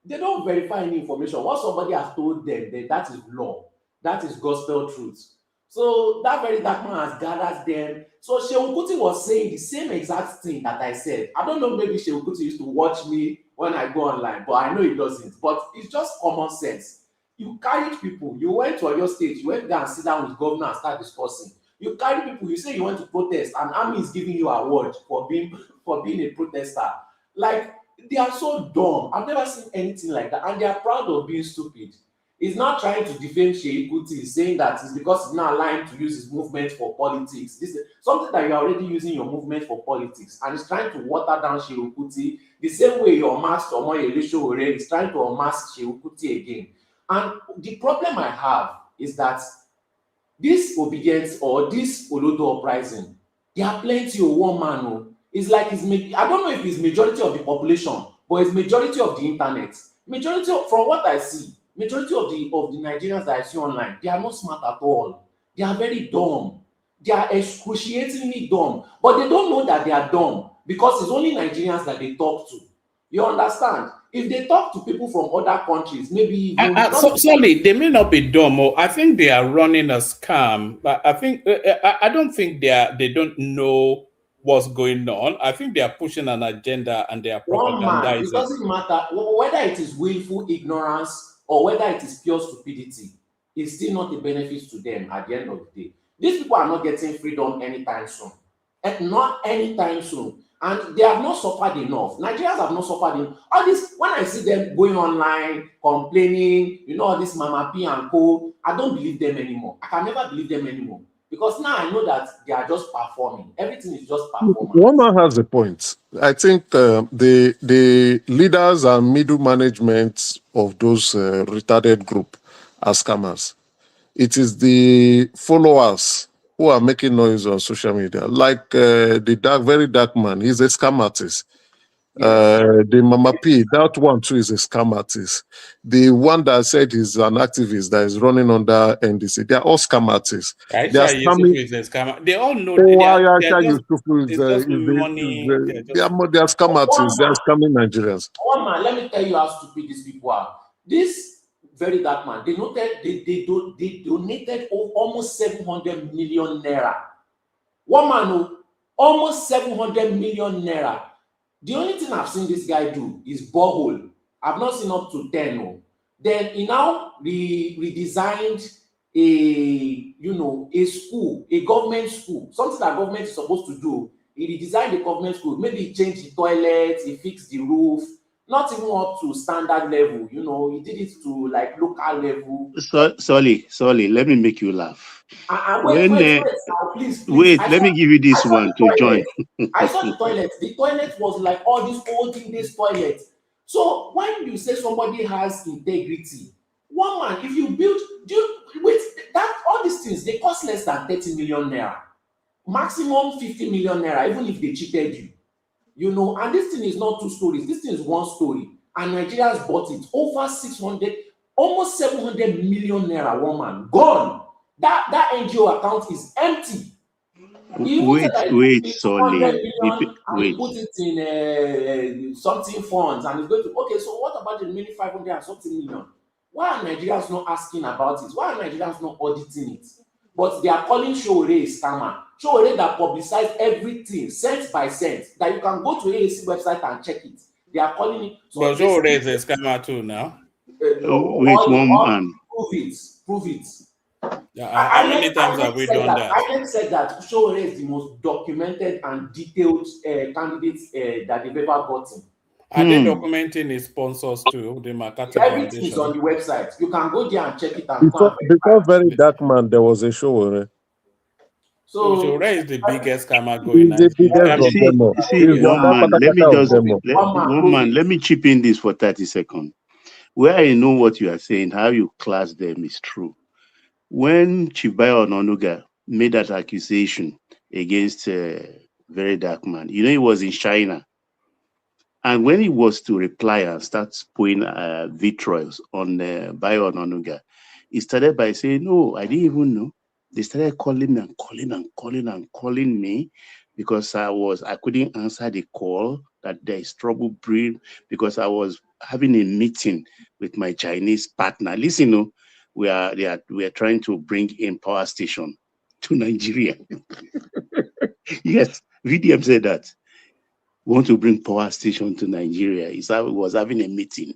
They don't verify any information. What somebody has told them, then that is law. That is gospel truth. So that very dark man has gathered them. So Shehu Kuti was saying the same exact thing that I said. I don't know, maybe Shehu Kuti used to watch me when I go online, but I know he doesn't. But it's just common sense. You carried people. You went to your state. You went there and sit down with governor and start discussing. You carry people. You say you went to protest, and army is giving you an award for being a protester. Like, they are so dumb. I've never seen anything like that. And they are proud of being stupid. He's not trying to defame Sheikh Kuti, saying that it's because he's not aligned to use his movement for politics. This is something that you're already using your movement for politics, and he's trying to water down Sheikh Kuti the same way you unmasked Omoyele Sowore is trying to unmask Sheikh Kuti again. And the problem I have is that this obedience or this Olodo uprising, there are plenty of one man. Oh. It's like I don't know if it's majority of the population, but it's majority of the internet. Majority of, from what I see, majority of the Nigerians that I see online, they are not smart at all. They are very dumb. They are excruciatingly dumb, but they don't know that they are dumb because it's only Nigerians that they talk to. You understand? If they talk to people from other countries, maybe even sorry, they may not be dumb. Or I think they are running a scam. But I think I don't think they don't know what's going on. I think they are pushing an agenda and they are one man, it propagandizing. doesn't matter whether it is willful ignorance or whether it is pure stupidity. It's still not a benefit to them at the end of the day. These people are not getting freedom anytime soon. Not anytime soon. And they have not suffered enough. Nigerians have not suffered enough. All this, when I see them going online, complaining, you know, all this Mama P and Co, I don't believe them anymore. I can never believe them anymore. Because now I know that they are just performing. Everything is just performance. One man has a point. I think the leaders and middle management of those retarded group are scammers. It is the followers who are making noise on social media, like the very dark man. He's a scam artist. The Mama P, that one too is a scam artist. The one that said he's an activist that is running under NDC, they are all scam artists. They are Aisha is a scammer. They all know they are scam artists. They are scamming Nigerians. One man, let me tell you how stupid these people are. This very dark man, they donated almost 700 million naira. One man, almost 700 million naira. The only thing I've seen this guy do is borehole. I've not seen up to 10. No. Then he now redesigned a school, a government school, something that government is supposed to do. He redesigned the government school. Maybe he changed the toilets, he fixed the roof. Not even up to standard level, you know, he did it to like local level. Sorry, let me make you laugh. Wait, now, please. Wait, let me give you this one to join. I saw the toilet. The toilet was like all these olden days toilet. So when you say somebody has integrity, one man, if you build, all these things, they cost less than 30 million naira. Maximum 50 million naira, even if they cheated you. You know, and this thing is not 2 stories. This thing is 1 story. And Nigerians bought it. Over 600, almost 700 million naira, one man. Gone. That NGO account is empty. Wait, Solly. Wait. Put it in something funds and it's going to, okay, so what about the remaining 500 and something million? Why are Nigerians not asking about it? Why are Nigerians not auditing it? But they are calling Sowore a scammer. Sowore that publicized everything, cent by cent, that you can go to AAC website and check it. They are calling it. So but Sowore is a scammer too now. Prove it. Yeah, how many times have we done that? I said that Sowore is the most documented and detailed candidates that they've ever gotten. Are they documenting his sponsors too? The marketing everything is on the website. You can go there and check it. Because very dark man, there was a Sowore. So Sowore is the biggest scammer going on. Let me chip in this for 30 seconds. Where I know what you are saying, how you class them is true. When Chibayo Ononuga made that accusation against very dark man, you know, he was in China. And when he was to reply and start pouring vitriol on Bayo Ononuga, he started by saying, no, I didn't even know. They started calling me because I couldn't answer the call, that there is trouble brewing because I was having a meeting with my Chinese partner. Listen, we are trying to bring in power station to Nigeria. Yes, VDM said that. We want to bring power station to Nigeria. He was having a meeting.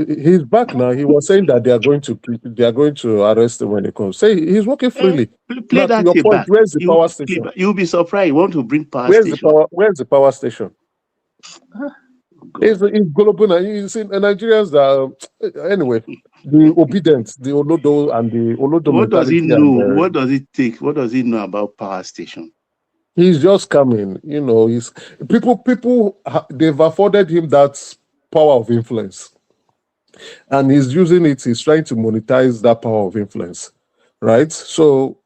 He's back now. He was saying that they are going to arrest him when he comes. Say he's working freely. Play that to your point, where's the power station? You'll be surprised. You want to bring power station. Where's the power station? It's global. You see, Nigerians are anyway. The obedient, the Olodo and the Olodo What does he mentality, know? and What does it take? What does he know about power station? he's just coming. He's they've afforded him that power of influence, and he's using it. He's trying to monetize that power of influence, right? So,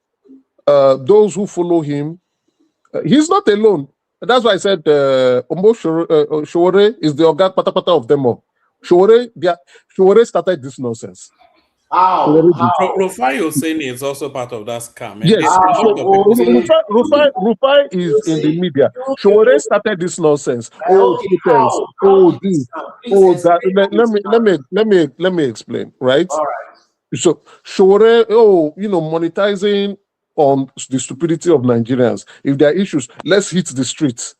those who follow him, he's not alone. That's why I said Showore is the Oga Patapata of them all. Showore started this nonsense. How? Rufai Hosseini is also part of that scam. And Yes, a lot of people say, Rufai is in the media. Showore started this nonsense. Oh, Okay, protest. how? How Oh, did this. this now? Please Oh, that. explain Let me explain. Right. All right. So Showore, monetizing on the stupidity of Nigerians. If there are issues, let's hit the streets.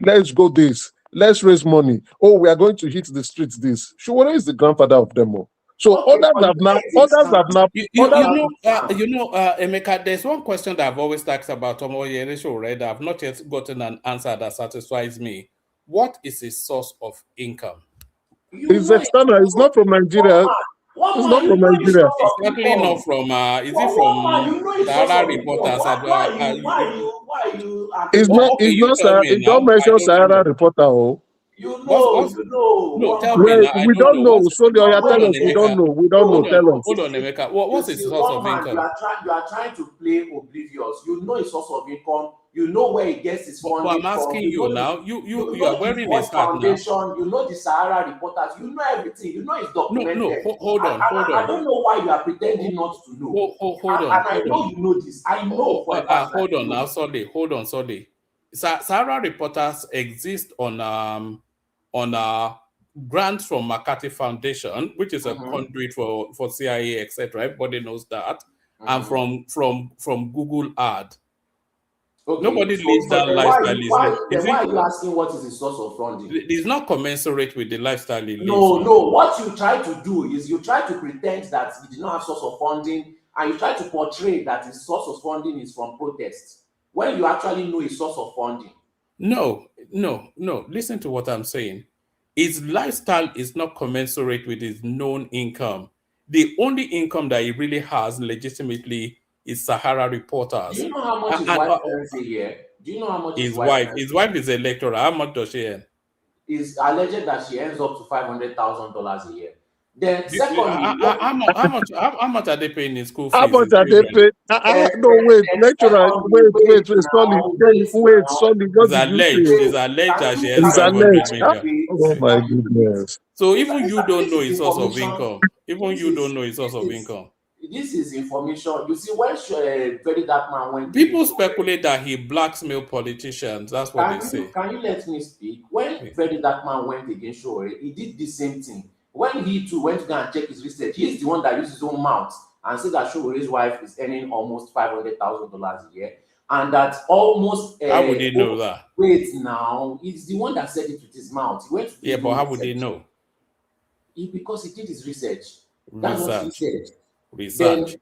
Let's go this. Let's raise money. Oh, we are going to hit the streets. This. Showore is the grandfather of them all. So Emeka, there's one question that I've always asked about Tomo Yenisho Red. I've not yet gotten an answer that satisfies me. What is his source of income? It's external. It's not from Nigeria. It's not from Nigeria. It's certainly not from. Is it from Sahara Reporters? Why you? It's not. Okay, It's you not. tell me It now. don't mention Sahara Reporter. Oh. No, tell me now. I We don't don't know. know. So tell us. We don't Emeka. know. We don't know. Tell us. Hold on, Emeka. What's his source of income? You are trying to play oblivious. You know his source of income. You know where he gets his funding But I'm asking you now. You are wearing his hat now. Foundation. You know the Sahara Reporters. You know everything. You know it's documented. No. Hold on. I don't know why you are pretending not to know. Hold on. I know you know this. I know for a fact. Hold on now, Solly. Hold on, Solly. Sahara Reporters exist on grants from McCarthy Foundation, which is a conduit for CIA, etc. Everybody knows that, and from Google Ad. Okay. Nobody lives that lifestyle. Why are you asking what is the source of funding? It's not commensurate with the lifestyle he lives. No. What you try to do is you try to pretend that he did not have source of funding, and you try to portray that his source of funding is from protests, when you actually know his source of funding. No. Listen to what I'm saying. His lifestyle is not commensurate with his known income. The only income that he really has legitimately is Sahara Reporters. Do you know how much his wife earns a year? Do you know how much his wife is a lecturer? How much does she earn? It's alleged that she earns up to $500,000 a year. Then secondly, how much are they paying in school fees? How much are they paying? No, wait, lecturer, wait, Solly. What did you say? It's alleged that she earns 500 million. Oh my goodness. So even you don't know his source of income. This is information. You see, when Very Dark Man went, people speculate that he blackmail politicians. That's what they say. Can you let me speak? When Very Dark Man went against Showore, he did the same thing. When he too went to go and check his research, he's the one that used his own mouth and said that Showore's wife is earning almost $500,000 a year, and that almost. How would he know that? Wait, now he's the one that said it with his mouth. He went to but how would he know? Because he did his research. That's what he said. Research.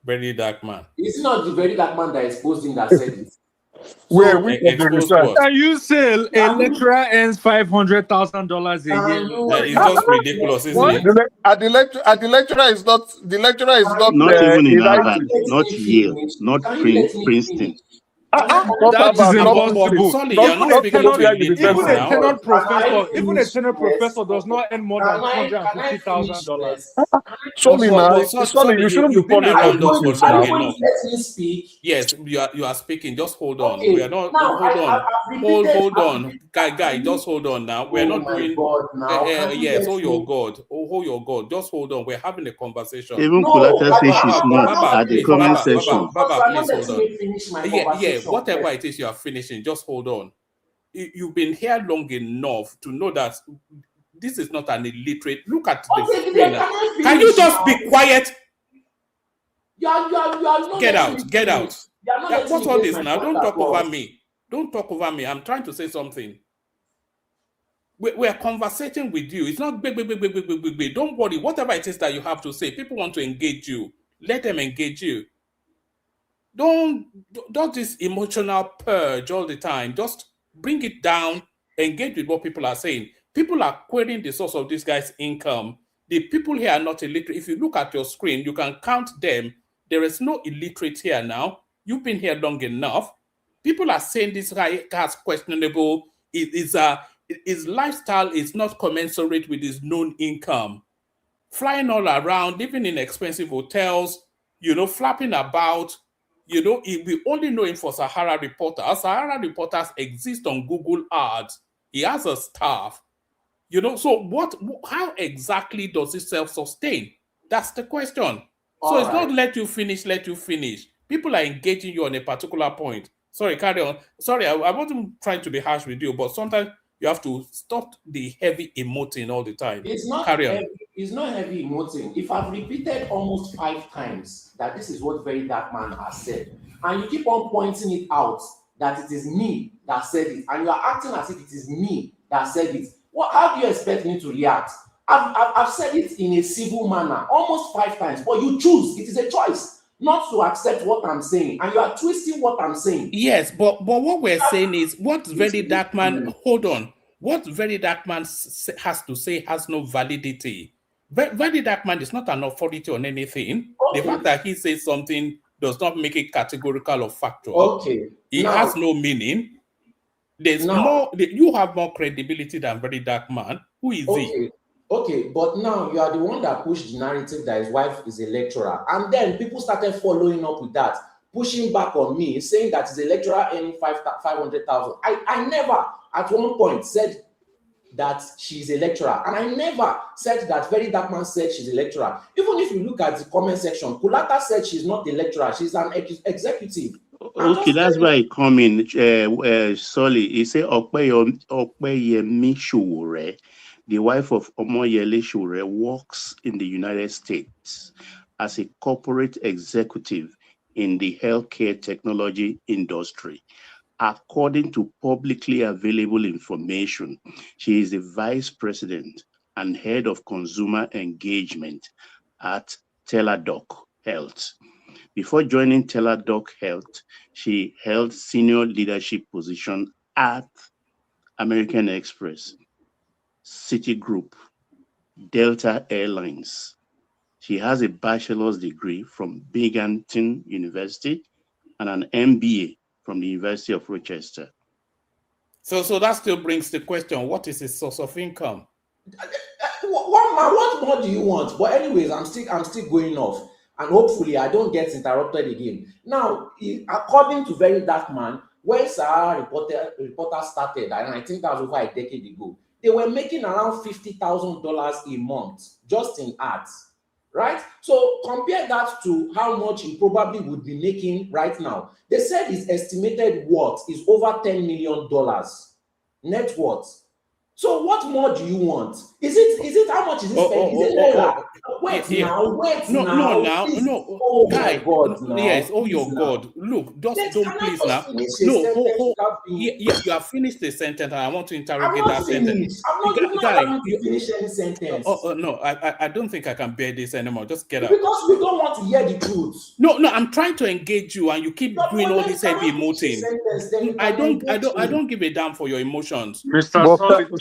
Very Dark Man. It's not the Very Dark Man that exposed him that said it. Can you say a lecturer earns $500,000 a year? It's just ridiculous, isn't it? The lecturer is not. Not even in Harvard, not Yale, not Princeton. That is impossible. Sorry, you're not speaking to even a tenured professor does not earn more than $250,000. Sorry, you shouldn't be falling out for long enough. Let me speak. Yes, you are speaking. Just hold on. Okay. We are not. Now, Hold on, guy. Just hold on now. We are not doing. Yes, hold your God. Just hold on. We're having a conversation. Even Kulata says she's not at the comment section. Baba, please hold on. Yeah. Whatever it is you are finishing, just hold on. You've been here long enough to know that this is not an illiterate. Look at the Can you just be quiet? You are not Get out. What's all this now? Don't talk over me. I'm trying to say something. We are conversating with you. It's not big. Don't worry. Whatever it is that you have to say, people want to engage you. Let them engage you. Don't this emotional purge all the time. Just bring it down, engage with what people are saying. People are querying the source of this guy's income. The people here are not illiterate. If you look at your screen, you can count them. There is no illiterate here now. You've been here long enough. People are saying this guy has questionable. His lifestyle is not commensurate with his known income. Flying all around, living in expensive hotels, flapping about. We only know him for Sahara Reporters. Sahara Reporters exist on Google Ads. He has a staff. So how exactly does it self-sustain? That's the question. So it's not let you finish. People are engaging you on a particular point. Sorry, carry on. Sorry, I wasn't trying to be harsh with you, but sometimes you have to stop the heavy emoting all the time. It's not Carry on. heavy, it's not heavy emoting. If I've repeated almost 5 times that this is what Very Dark Man has said, and you keep on pointing it out that it is me that said it, and you are acting as if it is me that said it, how do you expect me to react? I've said it in a civil manner almost 5 times, but you choose. It is a choice not to accept what I'm saying, and you are twisting what I'm saying. Yes, but what we're saying is what Very Dark Man, hold on, what Very Dark Man has to say has no validity. Very Dark Man is not an authority on anything. Okay. The fact that he says something does not make it categorical or factual. Okay. It has no meaning. There's more. You have more credibility than Very Dark Man. Who is he? Okay, but now you are the one that pushed the narrative that his wife is a lecturer, and then people started following up with that, pushing back on me, saying that he's a lecturer earning 500,000. I never at one point said that she's a lecturer, and I never said that Very Dark Man said she's a lecturer. Even if you look at the comment section, Kulata said she's not a lecturer, she's an executive. Okay, that's why I come in. Sorry, he said Opeyemi Sowore, the wife of Omoyele Sowore, works in the United States as a corporate executive in the healthcare technology industry. According to publicly available information, she is the vice president and head of consumer engagement at Teladoc Health. Before joining Teladoc Health, she held senior leadership position at American Express, Citigroup, Delta Airlines. She has a bachelor's degree from Binghamton University and an MBA from the University of Rochester. So that still brings the question, what is his source of income? What more do you want? But anyways, I'm still going off, and hopefully I don't get interrupted again. Now, according to Very Dark Man, when Sahara reporter started, and I think that was over a decade ago, they were making around $50,000 a month just in ads, right? So compare that to how much he probably would be making right now. They said his estimated worth is over $10 million net worth. So what more do you want? Is it how much is it spending? Is it Naira? Wait now. Oh guy, my God, now. Yes, oh your God. Look, don't please now. No, you have finished the sentence and I want to interrogate that sentence. I'm not finish any sentence. No, I don't think I can bear this anymore. Just get out. Because we don't want to hear the truth. No, I'm trying to engage you and you keep doing all this heavy emoting. I don't give a damn for your emotions.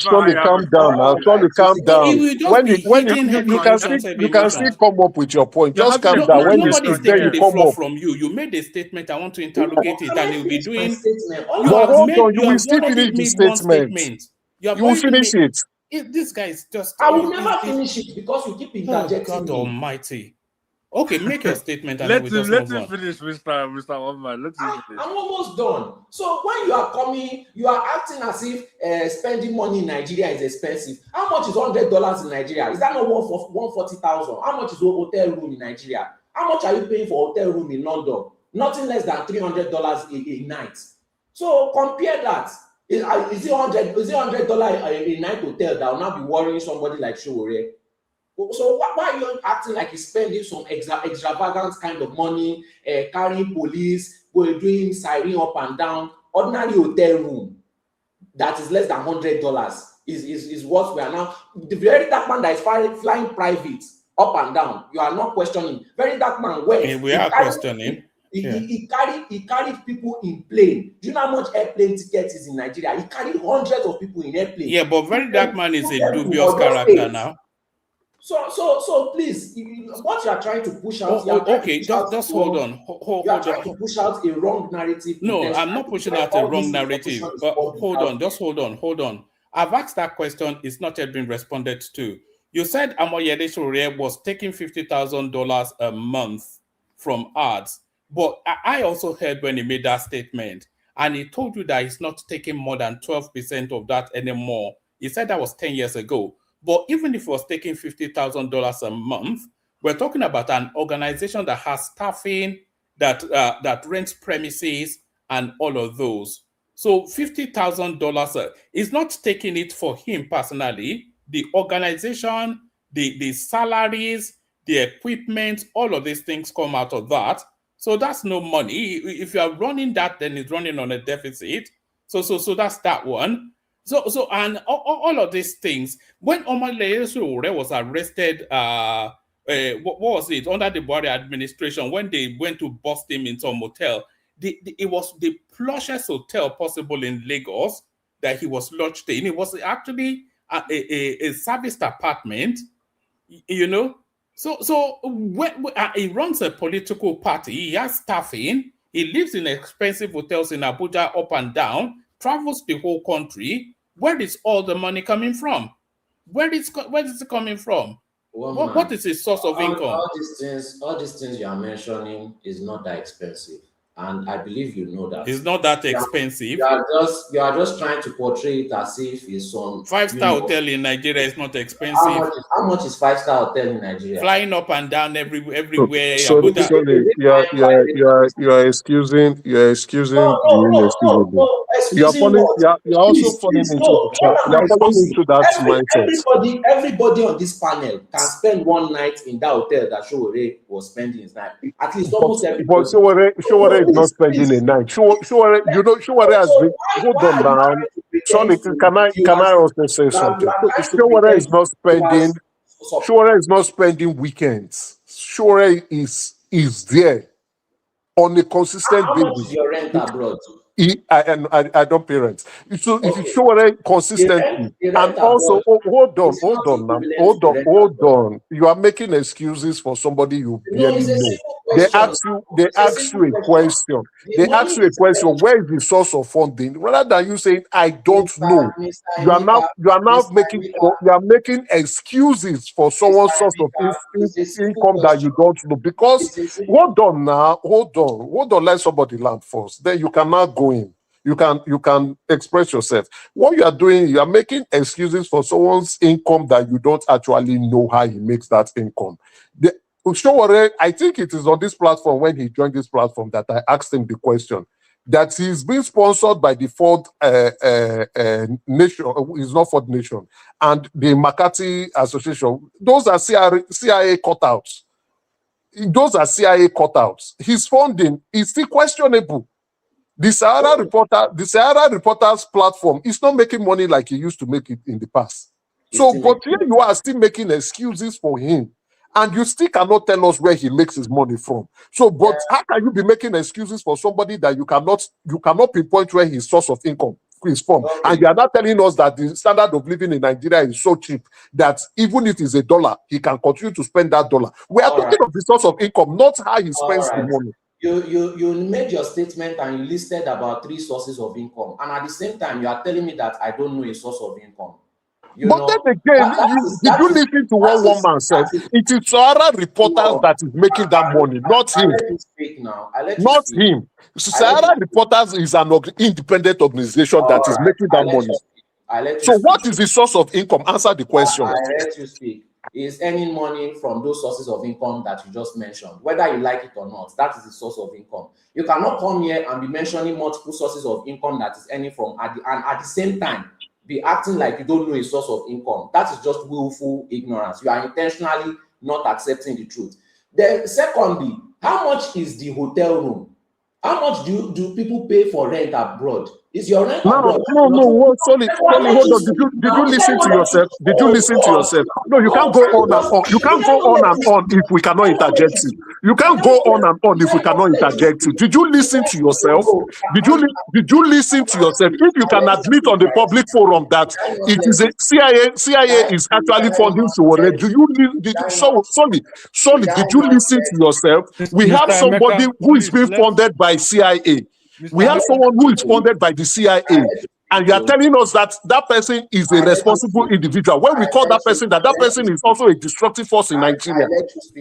Solly, calm down now. Solly, calm down. When you can still come up with your point. Just calm down. When you speak, then you come up. From you. You made a statement. I want to interrogate it, and you'll be doing. But hold on, you will still finish the statement. You will finish it. This guy is just. I will never finish it because you keep interjecting. God Almighty. Okay, make your statement and let then him finish, Mr. Oman. I'm almost done. So when you are coming, you are acting as if spending money in Nigeria is expensive. How much is $100 in Nigeria? Is that not 140,000? How much is a hotel room in Nigeria? How much are you paying for a hotel room in London? Nothing less than $300 a night. So compare that. Is it $100 a night hotel that will not be worrying somebody like Sowore? So why are you acting like he's spending some extravagant kind of money, carrying police, doing siren up and down? Ordinary hotel room that is less than $100 is what we are now. The Very Dark Man that is flying private up and down, you are not questioning. Very Dark Man, where? We are questioning. He carried people in plane. Do you know how much airplane tickets is in Nigeria? He carried hundreds of people in airplane. Yeah, but Very Dark Man is a Took them to dubious other character states. now. So please, what you are trying to push out, Okay, just hold on. You are trying to push out a wrong narrative. No, I'm not pushing out a wrong narrative. Hold on. I've asked that question. It's not yet been responded to. You said Amoyede Sowore was taking $50,000 a month from ads, but I also heard when he made that statement, and he told you that he's not taking more than 12% of that anymore. He said that was 10 years ago. But even if he was taking $50,000 a month, we're talking about an organization that has staffing, that rents premises, and all of those. So $50,000 is not taking it for him personally. The organization, the salaries, the equipment, all of these things come out of that. So that's no money. If you are running that, then it's running on a deficit. So that's that one. So and all of these things. When Omoyede Sowore was arrested, what was it, under the Buhari administration, when they went to bust him in some hotel, it was the plushest hotel possible in Lagos that he was lodged in. It was actually a serviced apartment, you know. So when he runs a political party, he has staffing, he lives in expensive hotels in Abuja up and down, travels the whole country. Where is all the money coming from? Where is it coming from? What is his source of income? All these things you are mentioning is not that expensive, and I believe you know that. It's not that expensive. You are just trying to portray it as if it's some 5-star hotel in Nigeria is not expensive. How much is 5-star hotel in Nigeria? Flying up and down everywhere. Sorry, you are excusing the inexcusable. You're also falling into the trap. You're falling into that mindset. Everybody on this panel can spend one night in that hotel that Sowore was spending his night. At least almost everybody. But Sowore is not spending a night. Sowore has been. Hold on now. Sorry, can I also say something? Sowore is not spending weekends. Sowore is there on a consistent basis. How much is your rent abroad? I don't pay rent. So if you show it consistently, and also hold on. You are making excuses for somebody you barely know. They ask you a question. They ask you a question. Where is the source of funding? Rather than you saying I don't know, you are making excuses for someone's source of income that you don't know. Because hold on. Let somebody land first. Then you cannot go in. You can express yourself. What you are doing, you are making excuses for someone's income that you don't actually know how he makes that income. Sowore, I think it is on this platform, when he joined this platform, that I asked him the question that he's being sponsored by the Ford Nation, is not Ford Nation, and the McCarthy Association. Those are CIA cutouts. Those are CIA cutouts. His funding is still questionable. The Sahara Reporters platform is not making money like he used to make it in the past. So, but here you are still making excuses for him, and you still cannot tell us where he makes his money from. So, but how can you be making excuses for somebody that you cannot pinpoint where his source of income is from? Okay. And you are not telling us that the standard of living in Nigeria is so cheap that even if it's $1, he can continue to spend that dollar. We are talking of the source of income, not how he spends the money. You made your statement and you listed about 3 sources of income, and at the same time you are telling me that I don't know a source of income. Then again, did you listen to what one man said? It is Sahara Reporters that is making that money, not him. Not him. Sahara Reporters is an independent organization that is making that money. So what is the source of income? Answer the question. I let you speak. Is earning money from those sources of income that you just mentioned, whether you like it or not. That is the source of income. You cannot come here and be mentioning multiple sources of income that is earning from, and at the same time be acting like you don't know a source of income. That is just willful ignorance. You are intentionally not accepting the truth. Then secondly, how much is the hotel room? How much do people pay for rent abroad? Is your rent No, abroad? whoa, sorry, hold on. Did you listen to yourself? Did you listen to yourself? No, you can't go on and on. You can't go on and on if we cannot interject you. You can't go on and on if we cannot interject you. Did you listen to yourself? Did you listen to yourself? If you can admit on the public forum that it is a CIA is actually funding Sowore, sorry, did you listen to yourself? We have Mr. somebody Emeka, who is please, being funded by CIA. Mr. We have Emeka, someone who is funded by the CIA, and you are telling us that that person is a responsible individual. When we call that person is also a destructive force in Nigeria.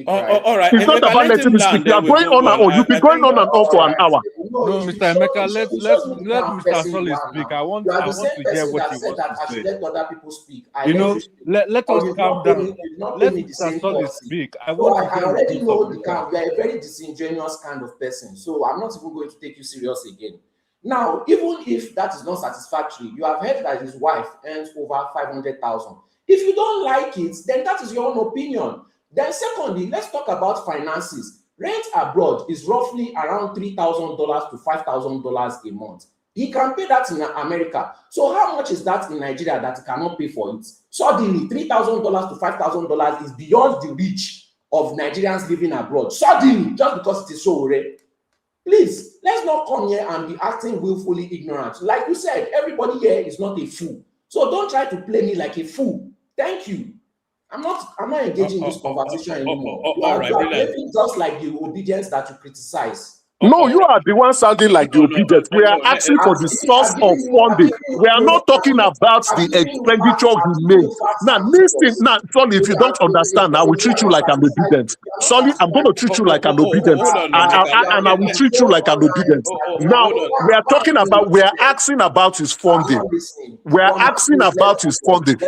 All right. It's not about letting me speak. You are going on and on. You've been going on and on for an hour. No, Mr. Emeka, let Mr. Solly speak. I want to hear what he wants I to should say. let other people speak. You know, let us calm down. Let Mr. Solly speak. I want to I hear already his know views the kind. You are a very disingenuous kind of person, so I'm not even going to take you serious again. Now, even if that is not satisfactory, you have heard that his wife earns over 500,000. If you don't like it, then that is your own opinion. Then secondly, let's talk about finances. Rent abroad is roughly around $3,000 to $5,000 a month. He can pay that in America. So how much is that in Nigeria that he cannot pay for it? Suddenly, $3,000 to $5,000 is beyond the reach of Nigerians living abroad. Suddenly, just because it is so rare. Please, let's not come here and be acting willfully ignorant. Like you said, everybody here is not a fool. So don't try to play me like a fool. Thank you. I'm not engaging in this conversation anymore. You are behaving just like the obedience that you criticize. No, you are the one sounding like the obedient. We are asking for the source of funding. We are not talking about the expenditure he made. Now, listen, sorry, if you don't understand, I will treat you like an obedient. Sorry, I'm going to treat you like an obedient. And I will treat you like an obedient. Now, we are talking about, we are asking about his funding. We are asking about his funding.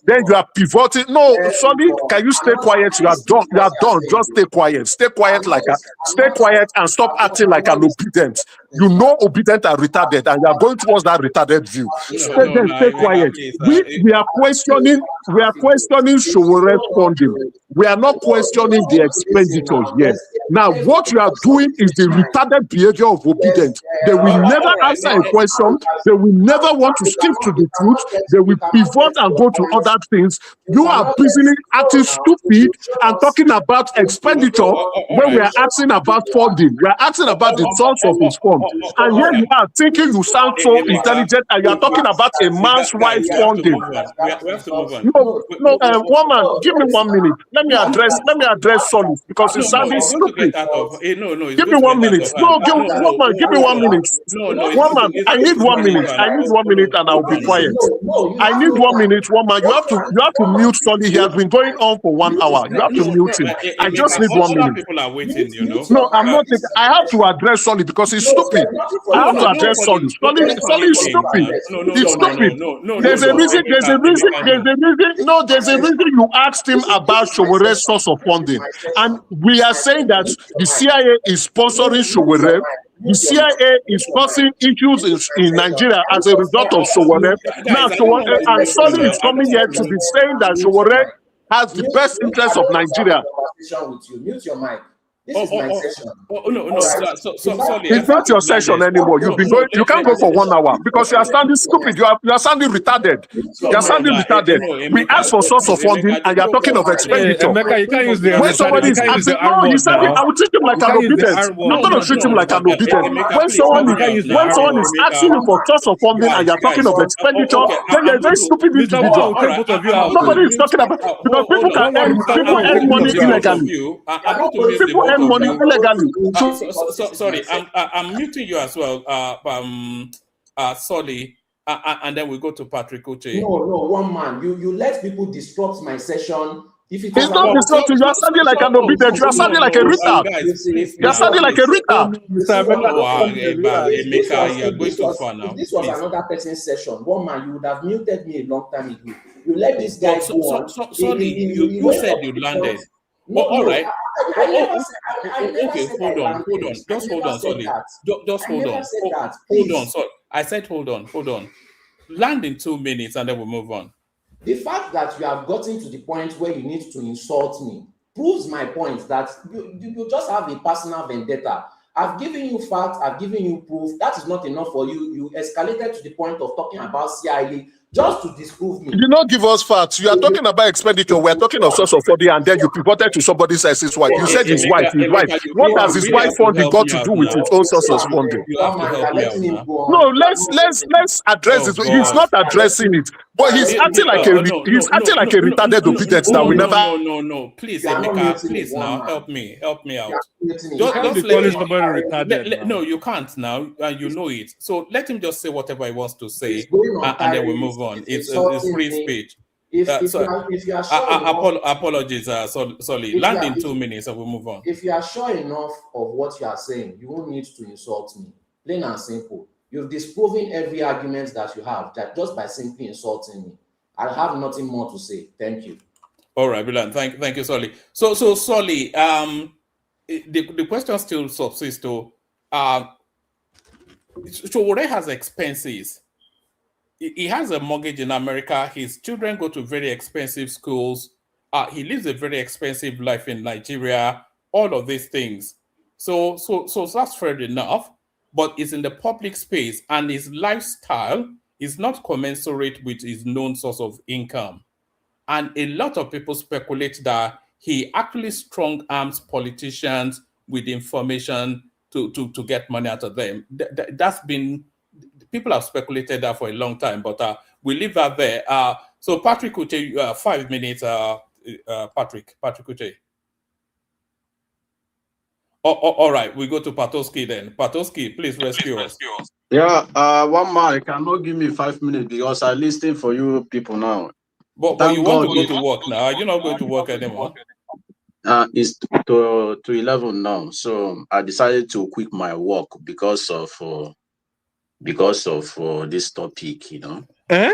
Then you are pivoting. No, sorry, can you stay quiet? You are done. You are done. Just stay quiet. Stay quiet and stop acting like an obedient. You know obedient are retarded, and you are going towards that retarded view. Stay quiet. We are questioning Sowore's funding. We are not questioning the expenditure here. Now, what you are doing is the retarded behavior of obedience. They will never answer a question. They will never want to stick to the truth. They will pivot and go to other things. You are busily acting stupid and talking about expenditure when we are asking about funding. We are asking about the source of his fund. And here you are thinking you sound so intelligent and you are talking about a man's right funding. No, woman, give me 1 minute. Let me address Solly because it's sounding stupid. Give me 1 minute. Woman, give me 1 minute. Woman, I need 1 minute. I need 1 minute and I'll be quiet. I need 1 minute, woman. You have to mute Solly. He has been going on for 1 hour. You have to mute him. I just need 1 minute. People are waiting, you know. No, I'm not taking. I have to address Solly because he's stupid. I have to address Solly. Solly is stupid. He's stupid. There's a reason you asked him about Sowore's source of funding. And we are saying that the CIA is sponsoring Sowore. The CIA is causing issues in Nigeria as a result of Sowore. Now, and Solly is coming here to be saying that Sowore has the best interest of Nigeria. Mute your mic. This is my session. It's not your session anymore. You've been going. You can't go for 1 hour because you are sounding stupid. You are sounding retarded. You are sounding retarded. We ask for source of funding, and you are talking of expenditure. Emeka, you can't use the when somebody is asking, no, he said I will treat him like an obedient. I'm going to treat him like an obedient. When someone is asking you for source of funding, and you are talking of expenditure, then you're a very stupid individual. Nobody is talking about because people earn money illegally. People earn money illegally. Sorry, I'm muting you as well, Solly, and then we go to Patrick Uche. No, one man. You let people disrupt my session. If it's not disrupting, you are sounding like an obedient. You are sounding like a retard. You are sounding like a retard. You are going too far now. If this was another person's session, one man, you would have muted me a long time ago. You let this guy go on. Sorry, you said you landed. No, all right. Okay, hold on. Just hold on, sorry. Just hold on. Hold on, sorry. I said hold on. Land in 2 minutes and then we'll move on. The fact that you have gotten to the point where you need to insult me proves my point that you just have a personal vendetta. I've given you facts, I've given you proof. That is not enough for you. You escalated to the point of talking about CIA just to disprove me. You did not give us facts. You are talking about expenditure. We are talking of source of funding, and then you pivoted to somebody else's wife. You said his wife, his wife. You What has his really wife have to funding help got me to out do with now. its own source of funding? You have to help me out now. No, let's address Oh this. He's God. not addressing it, but he's acting like a retarded obedient that we never. No. Please, You are not Emeka, muting please in one now man. help me out. You are muting in Just Can't be let calling him. somebody retarded now. No, you can't now, and you know it. So let him just say whatever he wants to He's say, going on and then we tirade. move on. It's It's free insulting me. speech. If So you are sure enough, apologies, Solly. if you Land are, in 2 minutes, and we'll move on. if you are sure enough of what you are saying, you won't need to insult me. Plain and simple. You've disproven every argument that you have that just by simply insulting me. I have nothing more to say. Thank you. All right, Bilan. Thank you, Solly. So Solly, the question still subsists to Showore has expenses. He has a mortgage in America. His children go to very expensive schools. He lives a very expensive life in Nigeria. All of these things. So that's fair enough. But it's in the public space, and his lifestyle is not commensurate with his known source of income. And a lot of people speculate that he actually strong arms politicians with information to get money out of them. That's been, people have speculated that for a long time, but we leave that there. So Patrick Uche, 5 minutes. Patrick Uche. All right, we go to Patoski then. Patoski, please rescue us. Yeah, one man, you cannot give me 5 minutes because I listen for you people now. But you want to go to work now? You're not going to work anymore. It's to 11 now, so I decided to quit my work because of this topic, you know. Yeah.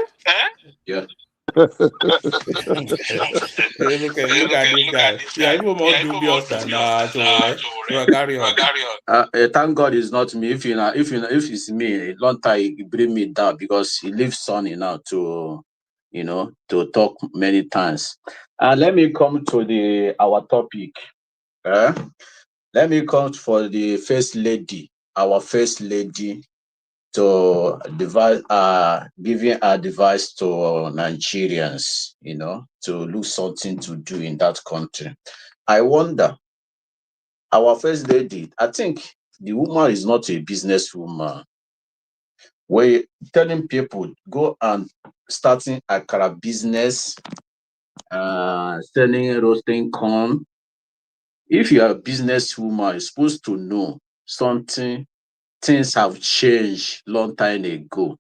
Look at this guy. Yeah, even more dubious than carry on. Thank God it's not me. If it's me, long time he bring me down because he leaves Sonny now to talk many times. Let me come to our topic. Let me come for the first lady, our first lady, to giving advice to Nigerians, to look something to do in that country. I wonder, our first lady, I think the woman is not a businesswoman. We're telling people go and starting akara business, selling roasting corn. If you are a businesswoman, you're supposed to know something. Things have changed long time ago.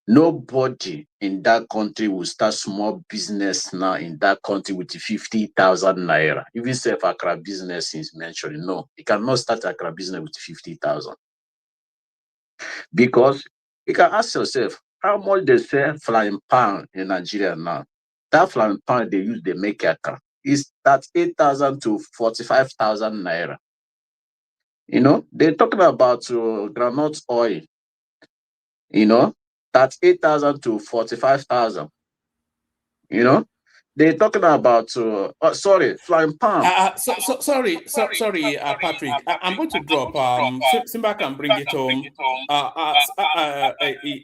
Nobody in that country will start small business now in that country with 50,000 naira. Even self Accra business is mentioned. No, you cannot start Accra business with 50,000. Because you can ask yourself, how much they sell flying pan in Nigeria now? That flying pan they use, they make Accra, is that 8,000 to 45,000 naira. They're talking about granite oil. That's 8,000 to 45,000. They're talking about flying pan. Sorry, Patrick. I'm going to drop. Simba can bring it home.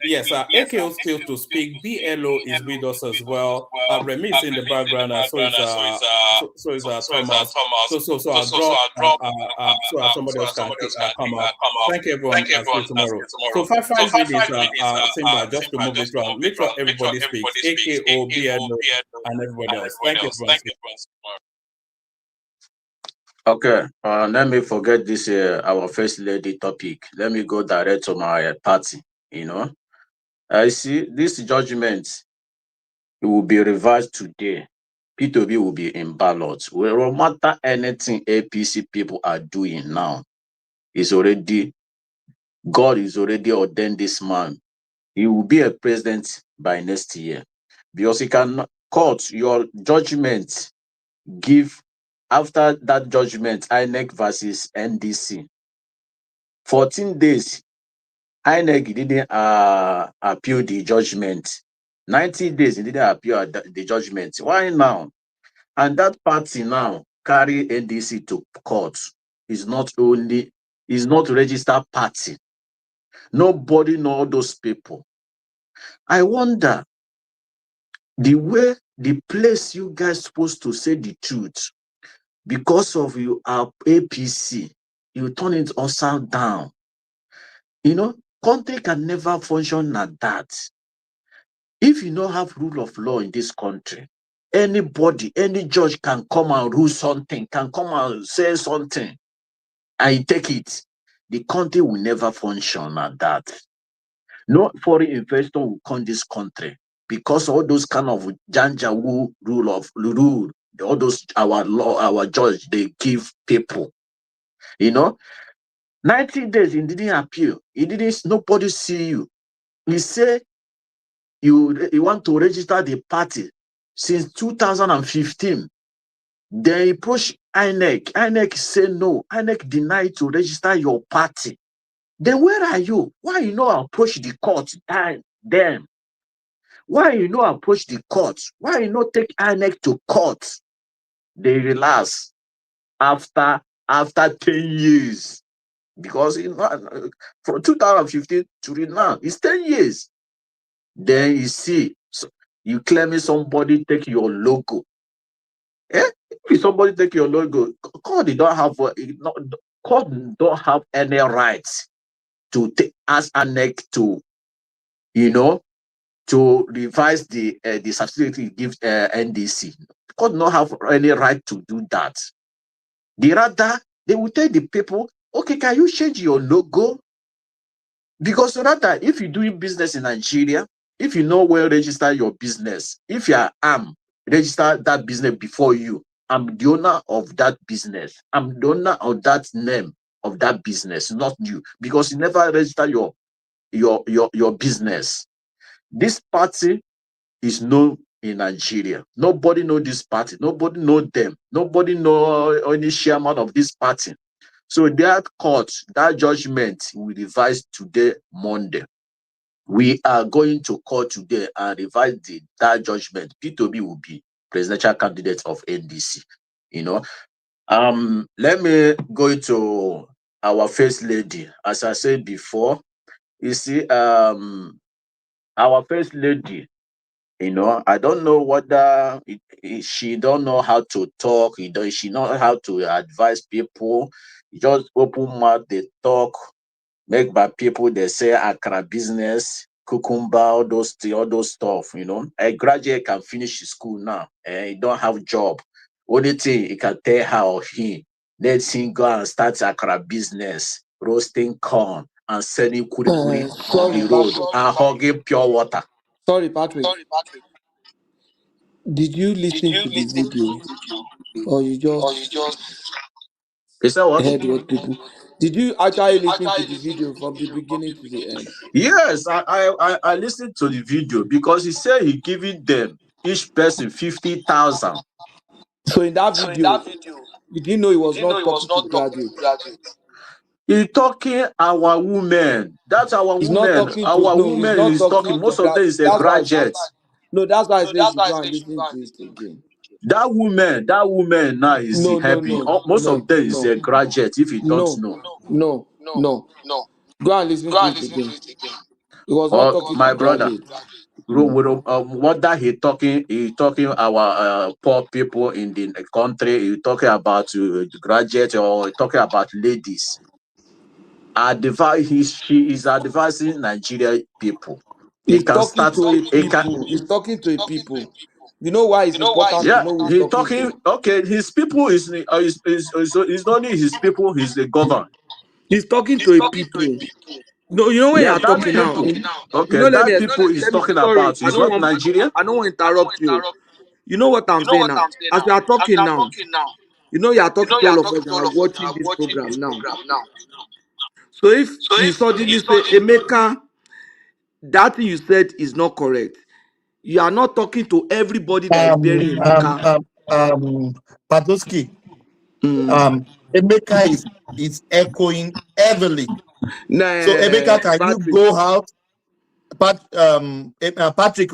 Yes, AKO still to speak. BLO is with us as well. Remy is in the background. So is Thomas. So I'll drop. So somebody else can come up. Thank you, everyone. See you tomorrow. So 5 minutes. Simba, just to move it around. Make sure everybody speaks. AKO, BLO, and everybody else. Thank you, everyone. Okay, let me forget this our first lady topic. Let me go direct to my party. I see this judgment. It will be revised today. P2B will be in ballot. No matter anything APC people are doing now, God is already ordained this man. He will be a president by next year. Because he can court your judgment, give after that judgment, INEC versus NDC. 14 days, INEC didn't appeal the judgment. 90 days, he didn't appeal the judgment. Why now? And that party now carry NDC to court. Is not only is not registered party. Nobody know those people. I wonder the place you guys supposed to say the truth, because of you are APC, you turn it upside down. Country can never function like that. If you don't have rule of law in this country, anybody, any judge can come and rule something, can come and say something, and you take it. The country will never function like that. No foreign investor will come this country because all those kind of janjawu rule, all those our law, our judge, they give people. 90 days he didn't appeal. Nobody see you. He say you want to register the party since 2015. Then he push INEC. INEC say no. INEC denied to register your party. Then where are you? Why you not approach the court then? Why you not approach the court? Why you not take INEC to court? They relax after 10 years. Because from 2015 to now, it's 10 years. Then you see, you claiming somebody take your logo. If somebody take your logo, court don't have any rights to ask INEC to, to revise the certificate it gives NDC. Court don't have any right to do that. Rather, they will tell the people, okay, can you change your logo? Because rather, if you're doing business in Nigeria, if you know where register your business, if you are register that business before you, I'm the owner of that business. I'm the owner of that name of that business, not you, because you never register your business. This party is known in Nigeria. Nobody know this party. Nobody know them. Nobody know any chairman of this party. So that court, that judgment will revise today, Monday. We are going to court today and revise that judgment. P2B will be presidential candidate of NDC. Let me go to our first lady. As I said before, you see, our first lady, I don't know whether she don't know how to talk. She know how to advise people. Just open mouth, they talk, make by people, they say Accra business, cucumber, all those stuff. A graduate can finish school now and he don't have job. Only thing he can tell her or he, let's him go and start Accra business, roasting corn and selling kuri on Sorry, the road Patrick. and hugging pure water. Sorry, Patrick. Did you listen to the video, or you just You say what? heard what people? Did you actually listen to the video from the beginning to the end? Yes, I listened to the video because he said he giving them each person 50,000. So in that video, you didn't know he was not talking to graduates. He talking our women. That's our He's not women. talking to Our no. He's women not is talking. talking to Most of them graduates. is a graduate. That's why I say you should go and listen to it again. That woman now is happy. Most of them is a graduate. If you don't know, No. Go and listen to it again. He was not talking my to brother. graduates. What that he talking our poor people in the country. He talking about graduates or talking about ladies. She is advising Nigeria people. He's talking to a people. He's talking to a people. You know why it's important to know who he's talking to? Okay, his people is only his people. He's the governor. He's talking to a people. No, you know when you're talking now. That people is talking about is not Nigeria. I don't want to interrupt you. You know what I'm saying now? As you are talking now, you are talking to all of us that are watching this program now. So if you suddenly say, Emeka, that thing you said is not correct. You are not talking to everybody that is bearing Emeka. Patoski, Emeka is echoing heavily. So Emeka, can you go out? Patrick,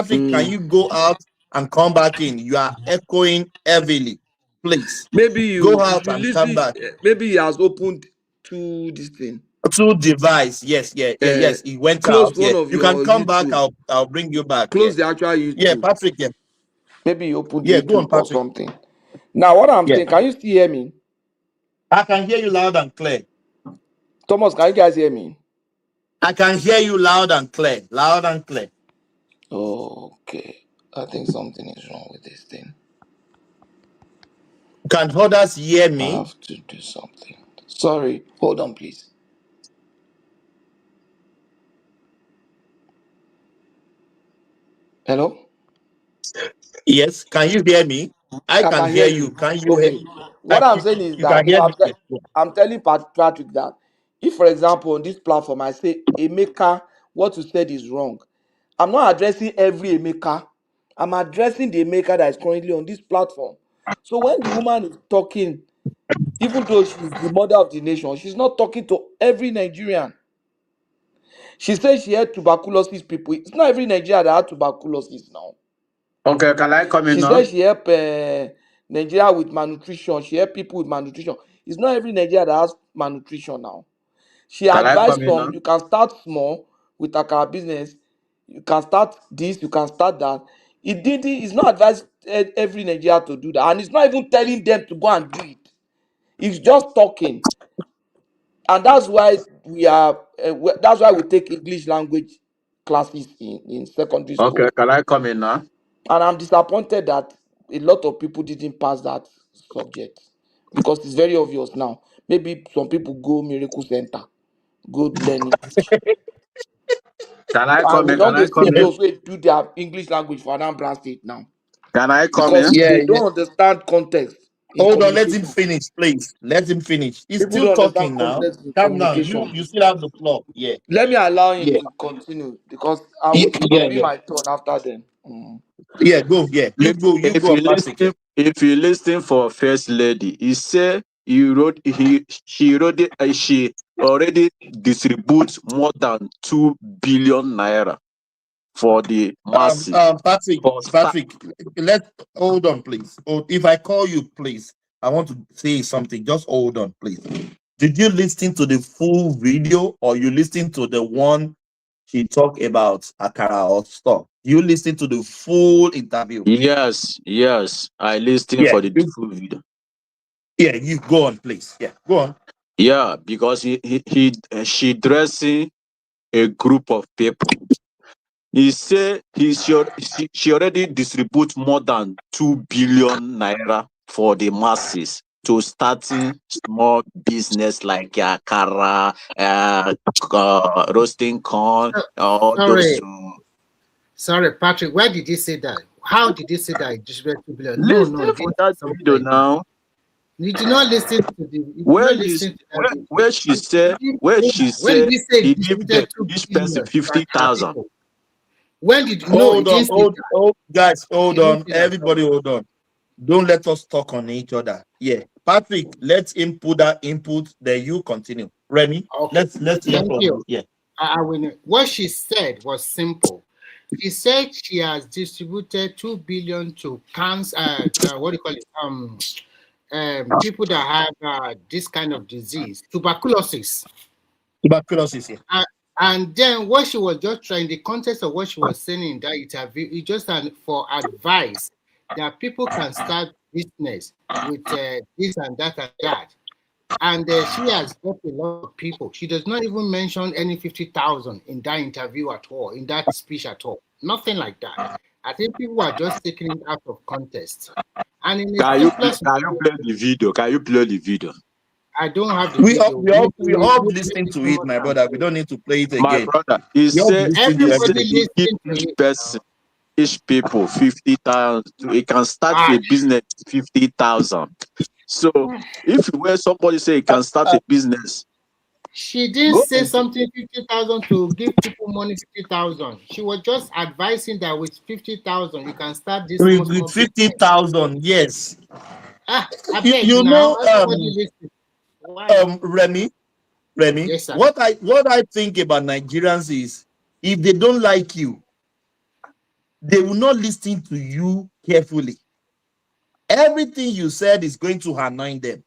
can you go out and come back in? You are echoing heavily. Please. Maybe go out and come back. Maybe he has opened through this thing? Through device. Yes, yes. He went Close out. one Yeah, of you can your come back. YouTube. I'll bring you back. Close Yeah, the actual yeah, YouTube. Patrick. Yeah, Maybe you open yeah. Go on, YouTube or Patrick. something. Now, what I'm Yeah, saying, can you still hear me? I can hear you loud and clear. Thomas, can you guys hear me? I can hear you loud and clear. Loud and clear. Oh, okay. I think something is wrong with this thing. Can others hear I me? have to do something. Sorry. Hold on, please. Hello? Yes. Can you hear me? I I can can hear hear you. you. Can you hear Okay. me? What I'm saying is You can that hear me? Yeah. I'm telling Patrick that if, for example, on this platform, I say, Emeka, what you said is wrong. I'm not addressing every Emeka. I'm addressing the Emeka that is currently on this platform. So when the woman is talking, even though she's the mother of the nation, she's not talking to every Nigerian. She says she had tuberculosis people. It's not every Nigerian that had tuberculosis now. Okay, can I come in She now? says she helped Nigeria with malnutrition. She helped people with malnutrition. It's not every Nigeria that has malnutrition now. She Can I advised come in now? some, you can start small with Akara business. You can start this, you can start that. It's not advised every Nigeria to do that. And it's not even telling them to go and do it. It's just talking. And that's why that's why we take English language classes in secondary Okay, school. can I come in now? And I'm disappointed that a lot of people didn't pass that subject because it's very obvious now. Maybe some people go Miracle Center, go learn English. Can I And come we in? Can don't I they come see in? those who do their English language for Anambra State now Can I come in? because Yeah, they yeah. don't understand context in Hold on. Let him communication. finish, please. Let him finish. He's People still don't understand talking now. context in Calm down. You communication. still have the floor. Yeah, Let me allow him yeah, to continue because yeah, it will yeah, be yeah. my turn after them. Mm. Yeah, go. Yeah, you If go. You if go you on, Patrick. Yeah. listen, if you listen for First Lady, he said she already distributes more than 2 billion naira for the masses. Patrick, For start, Patrick, let hold on, please. Oh, if I call you, please, I want to say something. Just hold on, please. Did you listen to the full video, or you listen to the one she talked about Akara or stuff? You listen to the full interview. yes, I listened Yeah, for the full video. yeah. You go on, please. Yeah, go on. Yeah, because she dressing a group of people. He said she already distribute more than 2 billion naira for the masses to starting small business like akara, roasting corn, So, all those. sorry, Patrick. Where did he say that? How did he say that? He distributed 2 billion. No, he Listen for didn't that say something video like that. now. You did not listen to the. You did Where not you listen to that video. where she said He didn't where say she that. When did said he say he he give them distributed two each person billion to Accra 50,000. people? When did no? He Hold on, didn't say that. guys, hold He didn't on. say that. Everybody, hold on. Don't let us talk on each other. Yeah, Patrick, let him put that input. Then you continue. Remy, Okay. let's hear Thank from you. you. Yeah. I will. What she said was simple. She said she has distributed 2 billion to cancer. What do you call it? People that have this kind of disease, tuberculosis. Tuberculosis. Yeah. And then what she was just trying, the context of what she was saying in that interview, it just for advice that people can start business with this and that and that. And she has got a lot of people. She does not even mention any 50,000 in that interview at all, in that speech at all. Nothing like that. I think people are just taking it out of context. And in a Can you simplest play the video? Can you play the video? I don't have the We all, video. we all, we Maybe all maybe listen to tomorrow it, my time. brother. We don't need to play it My again. brother, he We all said listen to Everybody everything. give listen to each it. person, each people 50,000. He can start a business 50,000. So if where somebody say he can start a business, She didn't go say something 50,000 to give people money 50,000. She was just advising that with 50,000 you can start this small With business. 50,000, yes. I You, beg you now. know, Everybody listen. Why? Remy, Yes, sir. what I think about Nigerians is if they don't like you, they will not listen to you carefully. Everything you said is going to annoy them.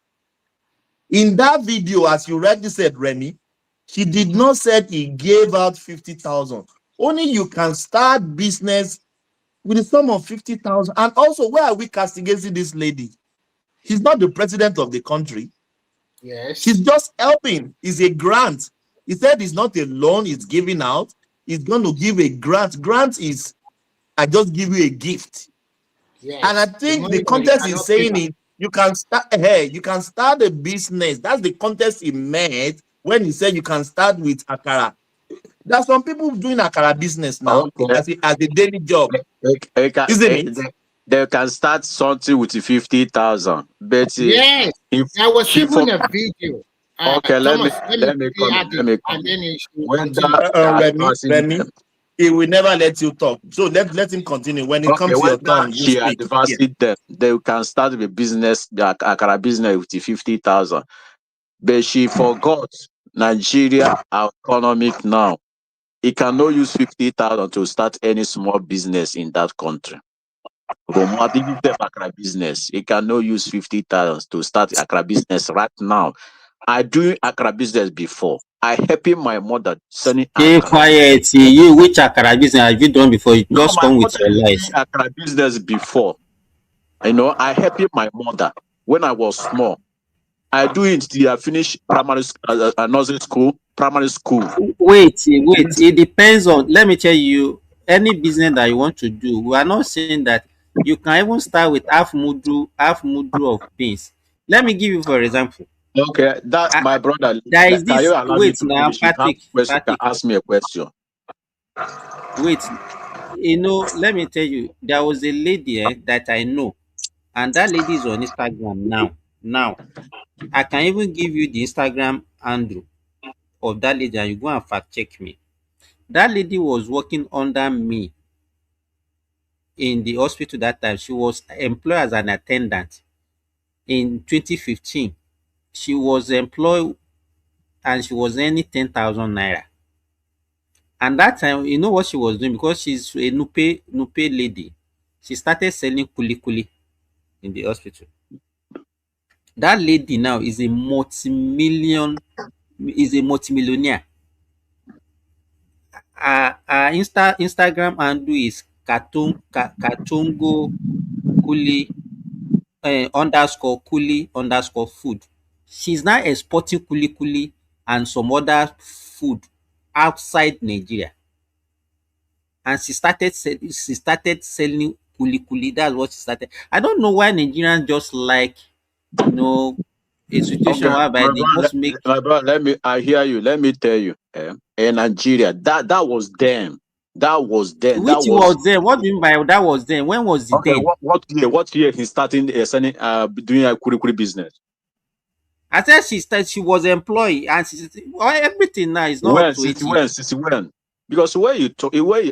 In that video, as you rightly said, Remy, he did not say he gave out 50,000. Only you can start business with a sum of 50,000. And also, where are we castigating this lady? She's not the president of the country. Yes. She's just helping. It's a grant. He said it's not a loan it's giving out. He's going to give a grant. Grant is, I just give you a gift. Yes. And I think the money that you context is cannot pay saying back. it, you can start, hey, you can start a business. That's the context he meant when he said you can start with Akara. There are some people doing Akara business now as a daily job. Isn't it? They can start something with 50,000. But Yes. if There was she even for a video. okay, Thomas, let me quickly come. add Let it, me and come. then you should When continue. Remy, he will never let you talk. So let him continue. When it comes to your turn, you she speak. advanced them, they can start the business, the Akara business with 50,000. But she forgot Nigeria our economic now. He cannot use 50,000 to start any small business in that country. Even the Accra business, he cannot use 50,000 to start Accra business right now. I do Accra business before. I helping my mother selling Stay Accra. quiet. You which Akara business have you done before? No, Just my come with mother your is lies. doing Accra business before. You know, I helping my mother when I was small. I do it till I finish primary nursery school, primary school. Wait. It depends on. Let me tell you, any business that you want to do, we are not saying that you can even start with half mudu of beans. Let me give you for example. Okay, that my brother. There is Can you this. allow me Wait to now, finish? You have question. Can Patrick. ask me a question. Wait. Let me tell you, there was a lady that I know, and that lady is on Instagram now. Now, I can even give you the Instagram handle of that lady, and you go and fact check me. That lady was working under me in the hospital that time. She was employed as an attendant in 2015. She was employed and she was earning 10,000 naira. And that time, you know what she was doing, because she's a Nupe lady. She started selling kuli kuli in the hospital. That lady now is a multimillionaire. Instagram handle is Katongo Kuli underscore Kuli underscore food. She's now exporting Kuli Kuli and some other food outside Nigeria. And she started selling Kuli Kuli. That's what she started. I don't know why Nigerians just like, a situation Okay, whereby they just make. my brother, I hear you. Let me tell you, in Nigeria, that was them. That was them. Which That was was then? What do you mean by that was then? When was it okay. then? What year he starting selling doing a kuri business? I said she was employed and everything now is not up When to since 8 when years. since when? Because when you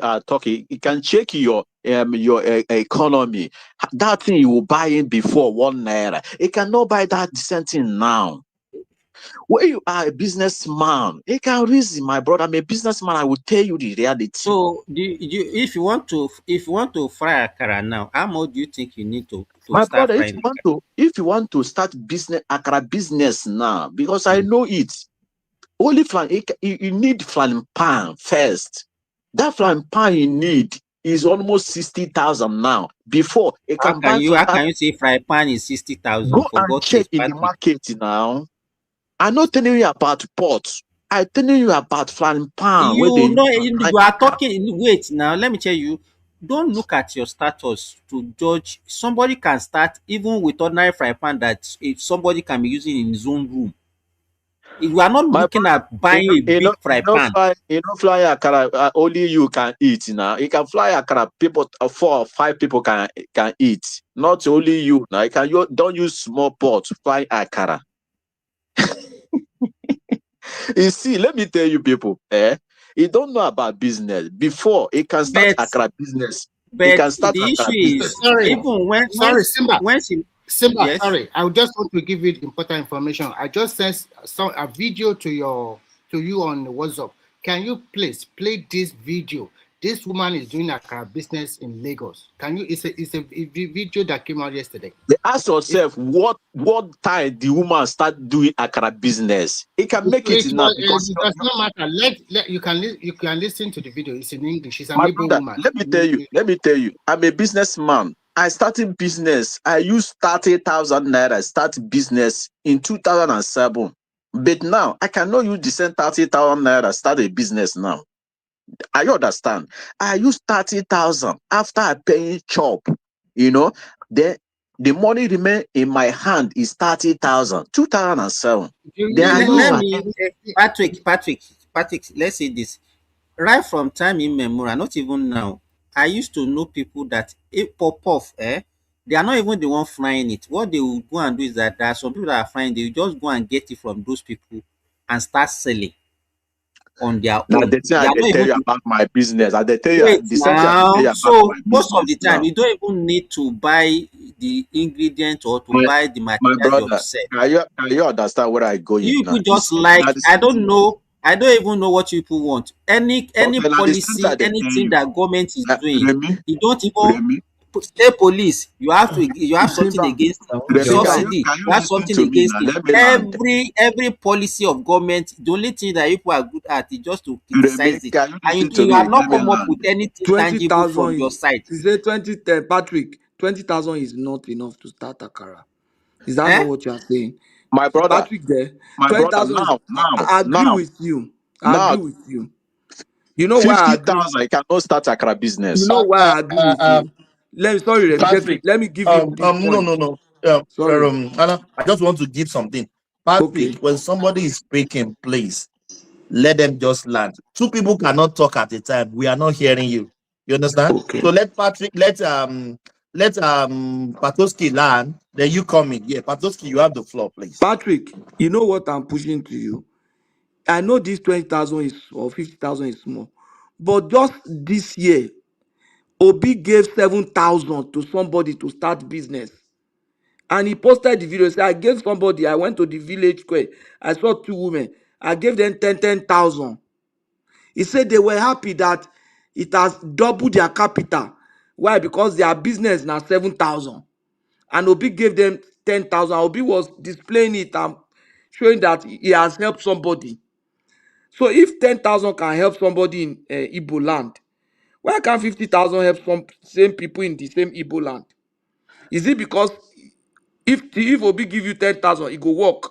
are talking, it can check your economy. That thing you will buy in before 1 naira, it cannot buy that decent thing now. When you are a businessman, it can reason, my brother. I'm a businessman. I will tell you the reality. So if you want to fry akara now, how much do you think you need to My start brother, frying akara? if you want to start business, Akara business now, because I know it. Only you need frying pan first. That frying pan you need is almost 60,000 now. Before it How can can buy you for how that. can you say fry pan is 60,000 Go for and God's check sake, in the Patrick? market now. I'm not telling you about pot. I'm telling you about frying pan where they You know use to fry you are akara. talking. Wait now, let me tell you. Don't look at your status to judge. Somebody can start even with ordinary fry pan that if somebody can be using in his own room. You are not My looking brother, at buying a big fry pan. fly akara. Only you can eat now. You can fly akara. People, 4 or 5 people can eat. Not only you now. You don't use small pot to fly akara. You see, let me tell you, people. You don't know about business. Before it can start But akara business. It but can start the issue akara is, business. Sorry, even when sorry, Simba. Simba, yes. sorry. I just want to give you important information. I just sent a video to you on WhatsApp. Can you please play this video? this woman is doing a business in Lagos. Can you? It's a video that came out yesterday. Ask yourself what time the woman start doing akara business. It can make it now because It does not matter. You can listen to the video. It's in English. She's an my Igbo brother, woman. let me tell you, I'm a businessman. I started business. I used 30,000 naira start business in 2007. But now I cannot use the same 30,000 naira start a business now. I understand. I use 30,000 after I pay chop. Then the money remain in my hand is 30,000. 2007. Then I use Let my me, Patrick, let's say this. Right from time immemorial, not even now, I used to know people that it pop off, they are not even the one frying it. What they will go and do is that there are some people that are frying, they will just go and get it from those people and start selling on their now own. the thing They I are dey not tell even you about my business. I dey tell you wait the same thing I dey tell now. you about So my most of the business time, now. you don't even need to buy the ingredient or to My, buy the my material brother, yourself. can you understand where I go in You now? people just like, I don't know, I don't even know what you people want. Any Okay, now the same thing policy, I dey tell anything you. that government is doing, Remy, you don't even Remy, state police. You have something Simba, against Remy, Simba, subsidy. can you You have listen something to me against now? it. Let me land. Every policy of government, the only thing that people are good at is just to Remy, criticize it, can you and listen to you me? have not Let me come up with land. anything tangible from 20,000 your is, side. you say 2010, Patrick, 20,000 is not enough to start Akara. Is that not Eh? what you are saying? My brother, Patrick there, my brother, 20,000 is, I agree now, with you. I agree now, with you. You know why I agree? 50,000, you cannot start Accra You business. know why I agree with you? Sorry, Remy, Patrick, let me give you this no, point. no, no. Sorry. Anna, I just want to give something. Patrick, Okay. when somebody is speaking, please let them just land. Two people cannot talk at a time. We are not hearing you. You understand? Okay. So let Patoski land. Then you come in. Yeah, Patoski, you have the floor, please. Patrick, you know what I'm pushing to you? I know this 20,000 is or 50,000 is small, but just this year, Obi gave 7,000 to somebody to start business. And he posted the video. Say, I gave somebody, I went to the village square. I saw two women. I gave them 10,000. He said they were happy that it has doubled their capital. Why? Because their business now 7,000. And Obi gave them 10,000. Obi was displaying it and showing that he has helped somebody. So if 10,000 can help somebody in Igbo land, why can't 50,000 help some same people in the same Igbo land? Is it because if Obi give you 10,000, it go work?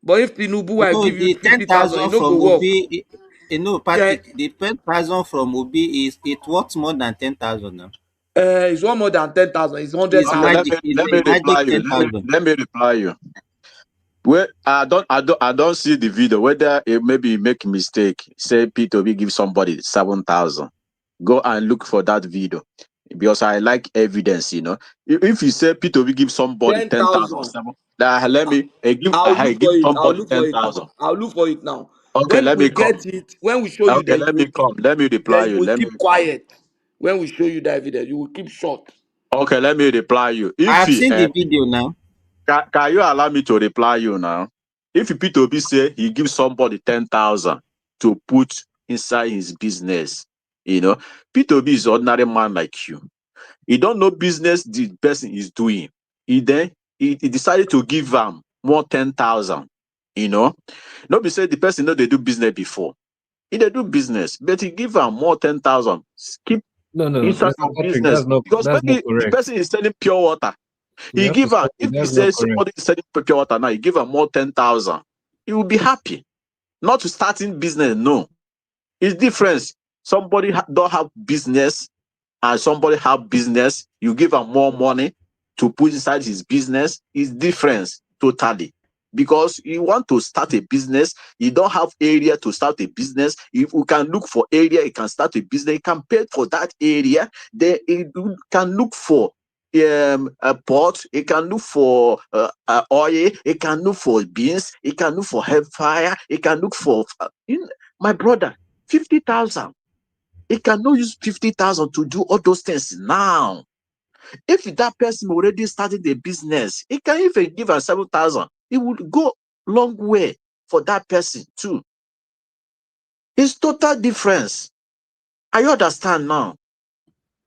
But if Tinubu will No, give you the 50,000, it 10,000 no go from work. Obi, no, Yeah, Patrick, the 10,000 from Obi is it worth more than 10,000 now. it's one more than 10,000. It's It's Okay, 100,000. magic. It's let a me reply magic you. 10,000. Let me reply you. Well, I don't see the video. Whether it maybe you make mistake, say P2B give somebody 7,000. Go and look for that video because I like evidence. If you say P2B give somebody 10,000 or 10,000. seven, let me I'll I look give for it. I'll somebody look for it 10,000. now. I'll look for it now. Okay, When let we me come. get it, when we show you, Okay, then you let will me keep, come. Let me reply you. Let me keep come. quiet. When we show you the evidence, you will keep short. Okay, let me reply you. I If have he, seen the video now. can you allow me to reply you now? If P2B say he gives somebody 10,000 to put inside his business, P2B is ordinary man like you. He don't know business the person is doing. He decided to give him more 10,000. Not be say the person know they do business before. He they do business, but he give him more 10,000. Keep No, no, inside Mr. your Patrick, business because that's not maybe the correct. person is selling pure water. We He have to give her, stop it. if he That's not says correct. somebody is selling pure water now, he give her more 10,000. He will be happy. Not to starting business, no. It's different. Somebody don't have business and somebody have business. You give him more money to put inside his business. It's different totally. Because you want to start a business, you don't have area to start a business. If you can look for area, you can start a business. You can pay for that area. Then you can look for a pot, it can look for oil, it can look for beans, it can look for hellfire, it can look for my brother, 50,000. It cannot use 50,000 to do all those things now. If that person already started a business, it can even give her 7,000. It would go long way for that person too. It's total difference. I understand now.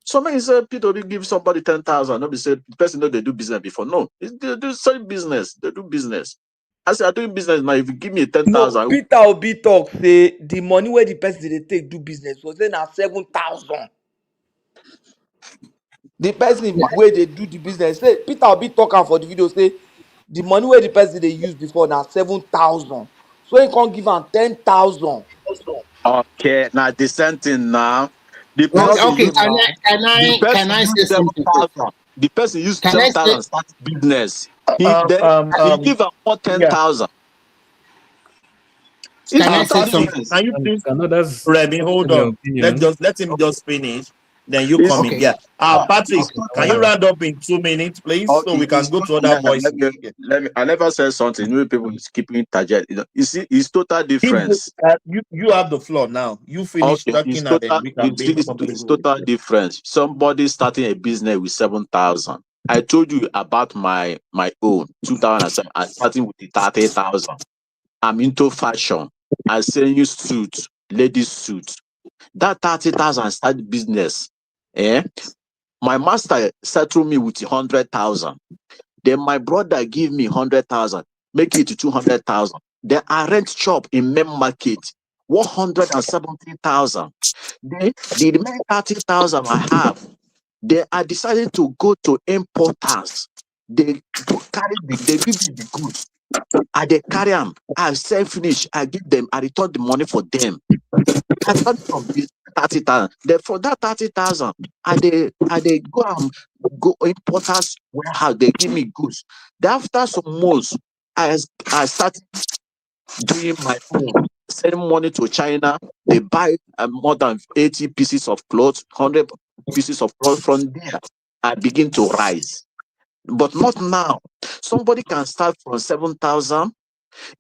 Somebody say P2B give somebody 10,000. Nobody say the person know they do business before. No, they do sell business. They do business. I say I doing business now. If you give me 10,000, No, Peter Obi talk say the money where the person they take do business was then at 7,000. The person where they do the business say Peter Obi talk am for the video say the money where the person they use before now 7,000. So he can't give am 10,000. okay, now the same thing now. The Not person Okay, the use same now. the can person I use say something, please? 7,000. The person used Can I say 7,000 start business. Um, um, He um, give am more yeah. 10,000. It's can I say total something? difference. Can you please, That's Remy, hold your on. opinion. Let him just finish. Then you It's come in. Okay. Yeah. Patrick, it's can you total. round up in 2 minutes, please, Oh, so we can it's go to total. other voices? Let me. I never said something. New people is keeping target. You see, it's total difference. You have the floor now. You finish Okay, it's talking, and then total. we can bring somebody It's who. total difference. Somebody starting a business with 7,000. I told you about my own 2007. I'm starting with the 30,000. I'm into fashion. I'm selling suits, ladies suits. That 30,000 start business. Eh? My master settled me with 100,000. Then my brother give me 100,000, make it to 200,000. Then I rent shop in main market, 170,000. Then the remaining 30,000 I have, then I decided to go to importers. They they give me the goods. They carry them. I sell finish. I give them. I return the money for them. I start from this 30,000. Then for that 30,000, I they go importers warehouse. They give me goods. Then after some months, I started doing my own, sending money to China. They buy more than 80 pieces of clothes, 100 pieces of clothes. From there, I begin to rise. But not now. Somebody can start from 7,000.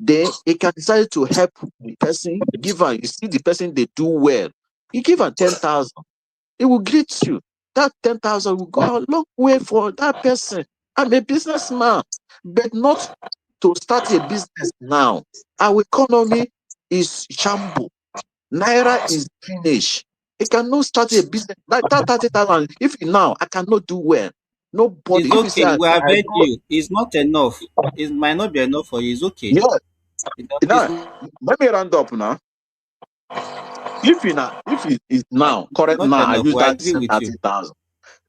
Then he can decide to help the person, give her. You see the person they do well. You give her 10,000. It will greet you. That 10,000 will go a long way for that person. I'm a businessman, but not to start a business now. Our economy is shamble. Naira is finished. It cannot start a business like that 30,000. If now I cannot do well, It's nobody. If you say okay. We have I heard go, you. It's not enough. It might not be enough for you. It's okay. yeah. It's Now let me round up now. If it is now current not now, I enough. use We that agree same with you. 30,000.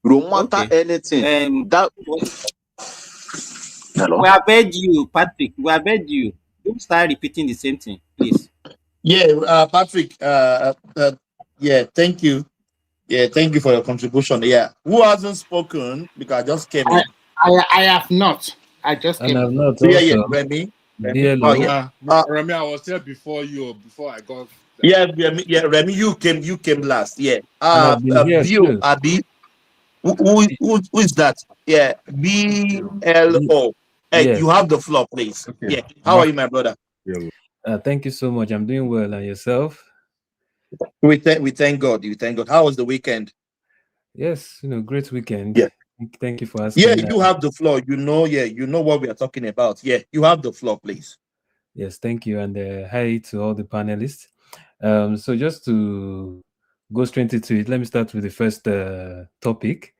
No matter Okay. anything. That hello. We have heard you, Patrick. We have heard you. Don't start repeating the same thing, please. Yeah, Patrick. Yeah, thank you. Yeah, thank you for your contribution. Yeah, who hasn't spoken? Because I just came in. I have not. I just And came I've in. not Yeah, also. Remy. Oh, DLO. yeah. Remy, I was there before you, before I got. Remy, you came last. Yeah. And I've been here Bill, too. Abi, who is that? Yeah, BLO. Hey, you Yes. have the floor, please. Okay. Yeah. How are you, my brother? Thank you so much. I'm doing well. And yourself? We thank God. We thank God. How was the weekend? Yes, great weekend. Yeah. Thank you for Yeah, asking. you have the floor. You know what we are talking about. Yeah, you have the floor, please. Yes, thank you. And hi to all the panelists. So just to go straight into it, let me start with the first topic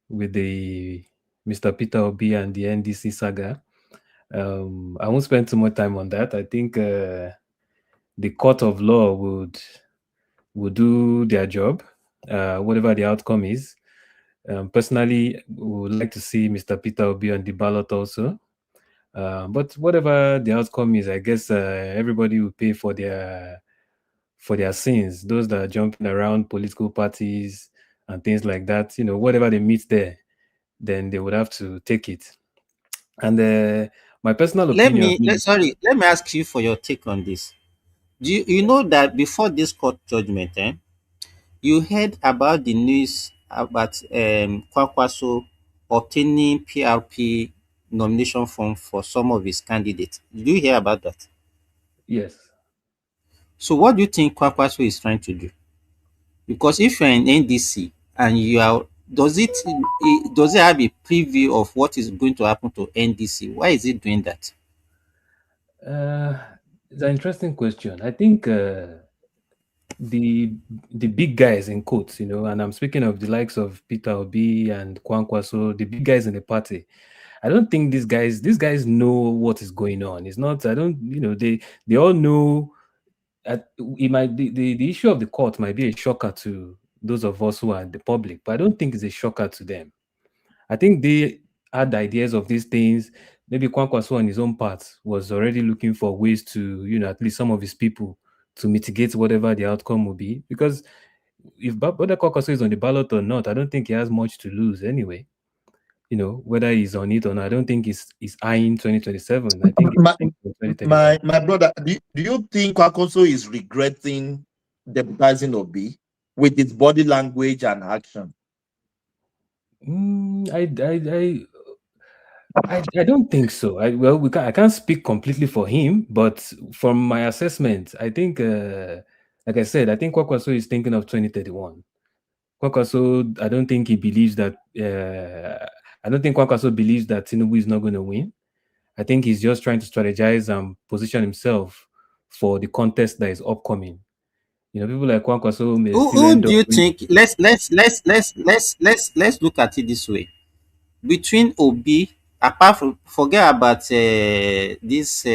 with the Mr. Peter Obi and the NDC saga. I won't spend too much time on that. I think the court of law would do their job, whatever the outcome is. Personally, we would like to see Mr. Peter Obi on the ballot also. But whatever the outcome is, I guess everybody will pay for their sins. Those that are jumping around political parties and things like that, whatever they meet there, then they would have to take it. And my personal opinion is, Let me ask you for your take on this. Do you know that before this court judgment, you heard about the news about Kwakwaso obtaining PRP nomination form for some of his candidates? Did you hear about that? yes. So what do you think Kwakwaso is trying to do? Because if you're in NDC and you are, does it have a preview of what is going to happen to NDC? Why is it doing that? It's an interesting question. I think the big guys in quotes, you know, and I'm speaking of the likes of Peter Obi and Kwankwaso, the big guys in the party. I don't think these guys know what is going on. It's not, I don't, you know, they all know. It might be the issue of the court might be a shocker to those of us who are the public, but I don't think it's a shocker to them. I think they had ideas of these things. Maybe Kwankwaso on his own part was already looking for ways to, you know, at least some of his people to mitigate whatever the outcome will be. Because if whether Kwankwaso is on the ballot or not, I don't think he has much to lose anyway. You know, whether he's on it or not, I don't think he's eyeing 2027. I think My, it's 2031. my brother, do you think Kwakoso is regretting deputizing Obi with his body language and action? I don't think so. I can't speak completely for him, but from my assessment, I think, like I said, I think Kwakwaso is thinking of 2031. Kwakwaso, I don't think he believes that. I don't think Kwakwaso believes that Tinubu is not going to win. I think he's just trying to strategize and position himself for the contest that is upcoming. You know, people like Kwakwaso may still Who end do up you winning. think? Let's look at it this way. Between Obi, apart from forget about this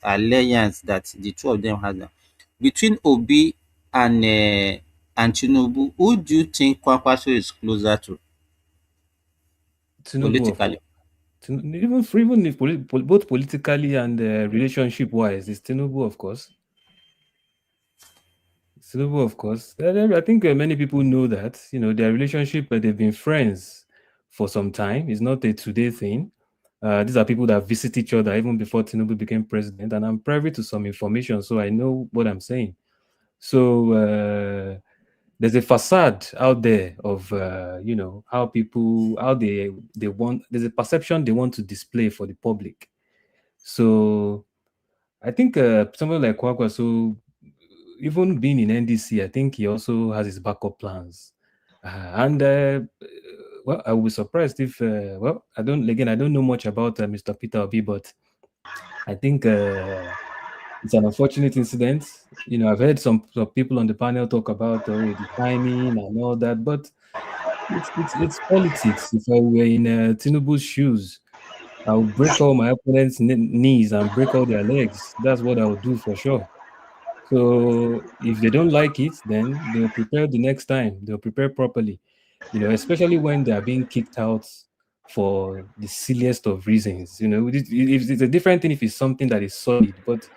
alliance that the two of them had now. Between Obi and Tinubu, who do you think Kwankwaso is closer to Tinubu, of politically? course. Even if both politically and relationship wise, it's Tinubu, of course. Tinubu, of course. I think many people know that. You know, their relationship, they've been friends for some time. It's not a today thing. These are people that visit each other even before Tinubu became president, and I'm privy to some information, so I know what I'm saying. So there's a facade out there of you know, how people, how they want. There's a perception they want to display for the public. So I think someone like Kwakwaso, even being in NDC, I think he also has his backup plans. And well, I was surprised if well, I don't know much about Mr. Peter Obi, but I think it's an unfortunate incident. You know, I've heard some people on the panel talk about the timing and all that, but it's politics. If I were in Tinubu's shoes, I would break all my opponents' knees and break all their legs. That's what I would do for sure. So if they don't like it, then they'll prepare the next time. They'll prepare properly, you know, especially when they are being kicked out for the silliest of reasons. You know, it's a different thing if it's something that is solid, but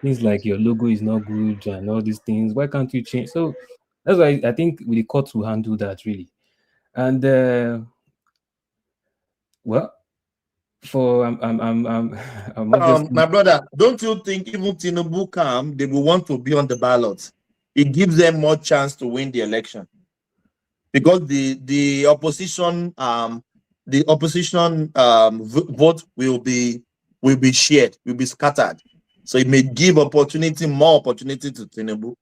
things like your logo is not good and all these things, why can't you change? So that's why I think the courts will handle that really. And well, for I'm obviously. My brother, don't you think even Tinubu come, they will want to be on the ballot? It gives them more chance to win the election because the opposition vote will be shared, will be scattered. So it may give more opportunity to Tinubu.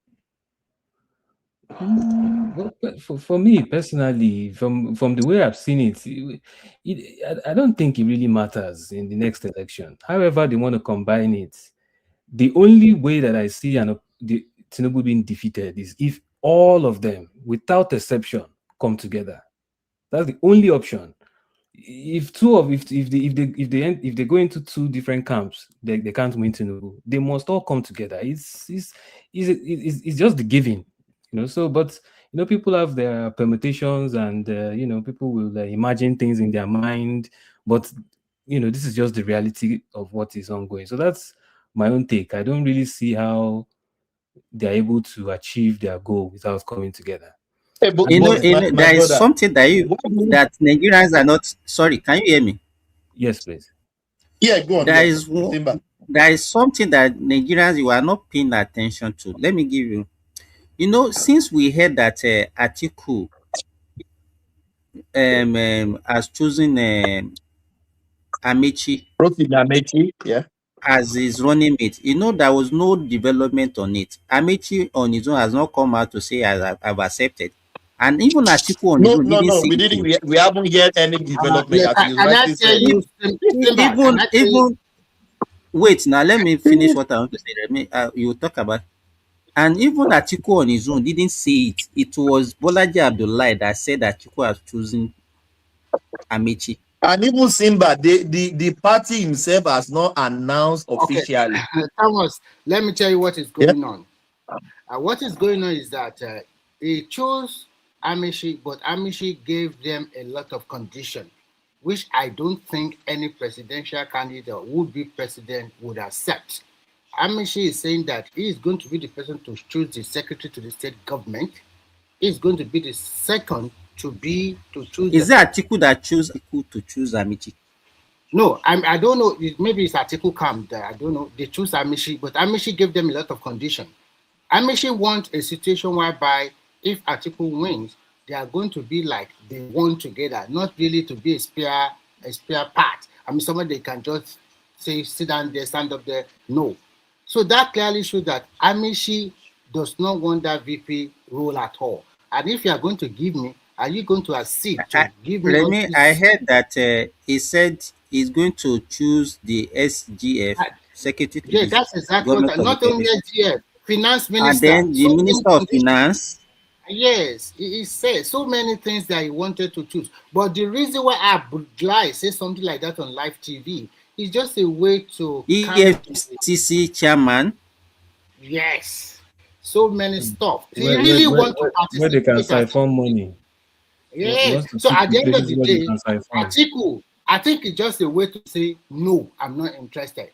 Well, for me personally, from the way I've seen it, I don't think it really matters in the next election. However, they want to combine it. The only way that I see the Tinubu being defeated is if all of them, without exception, come together. That's the only option. If they go into two different camps, they can't win Tinubu. They must all come together. It's just the giving, you know. So, but you know, people have their permutations, and you know, people will imagine things in their mind. But you know, this is just the reality of what is ongoing. So that's my own take. I don't really see how they're able to achieve their goal without coming together. There is something that Nigerians are not. Sorry, can you hear me? Yes, please. Yeah, go on. There is something that Nigerians you are not paying attention to. Let me give you. You know, since we heard that Atiku has chosen Amechi yeah, as his running mate, you know, there was no development on it. Amechi on his own has not come out to say I've accepted. And even Atiku on his own didn't say we didn't. We haven't heard any development. As you Can I rightly tell said. you, Simba, can I tell you? Even wait now, let me finish what I want to say. You talk about. And even Atiku on his own didn't say it. It was Bolaji Abdullahi that said that Atiku has chosen Amechi. And even Simba, the party himself has not announced Okay, officially. Thomas, let me tell you what is Yeah. going on. What is going on is that he chose Amishi, but Amishi gave them a lot of condition, which I don't think any presidential candidate or would-be president would accept. Amishi is saying that he is going to be the person to choose the secretary to the state government. He is going to be the second to choose Is the. it Atiku that chose Atiku to choose Amechi? No, I don't know. Maybe it's Atiku camp there. I don't know. They choose Amishi, but Amishi gave them a lot of condition. Amishi wants a situation whereby if Atiku wins, they are going to be like they won together, not really to be a spare part. I mean, somebody they can just say, sit down there, stand up there. No. So that clearly shows that Amishi does not want that VP role at all. And if you are going to give me, are you going to accede to give me all Remy, I this? heard that he said he's going to choose the SGF, Secretary to Yeah, the that's exactly what Government I, of the not only Federation, SGF, finance and minister, then the so many Minister of conditions. Finance. Yes, he said so many things that he wanted to choose. But the reason why Abdullahi say something like that on live TV is just a way to calm the EFCC chairman. yes, so many stuff. He Where, where, really where, want to where, where they can participate at siphon money. He yes. wants to So pick at the the end of places the where they day, can siphon. Atiku, I think it's just a way to say no, I'm not interested.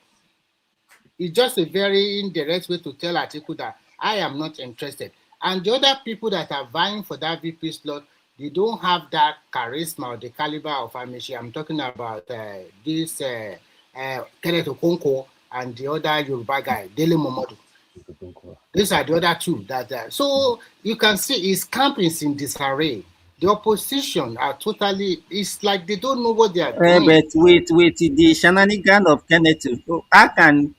It's just a very indirect way to tell Atiku that I am not interested. And the other people that are vying for that VP slot, they don't have that charisma or the caliber of Amishi. I'm talking about this Kenneth Okonkwo and the other Yoruba guy, Dele Momodu. These are the other two that. So you can see his camp is in disarray. The opposition are totally. It's like they don't know what they are doing. But wait, the shenanigan of Kenneth. How can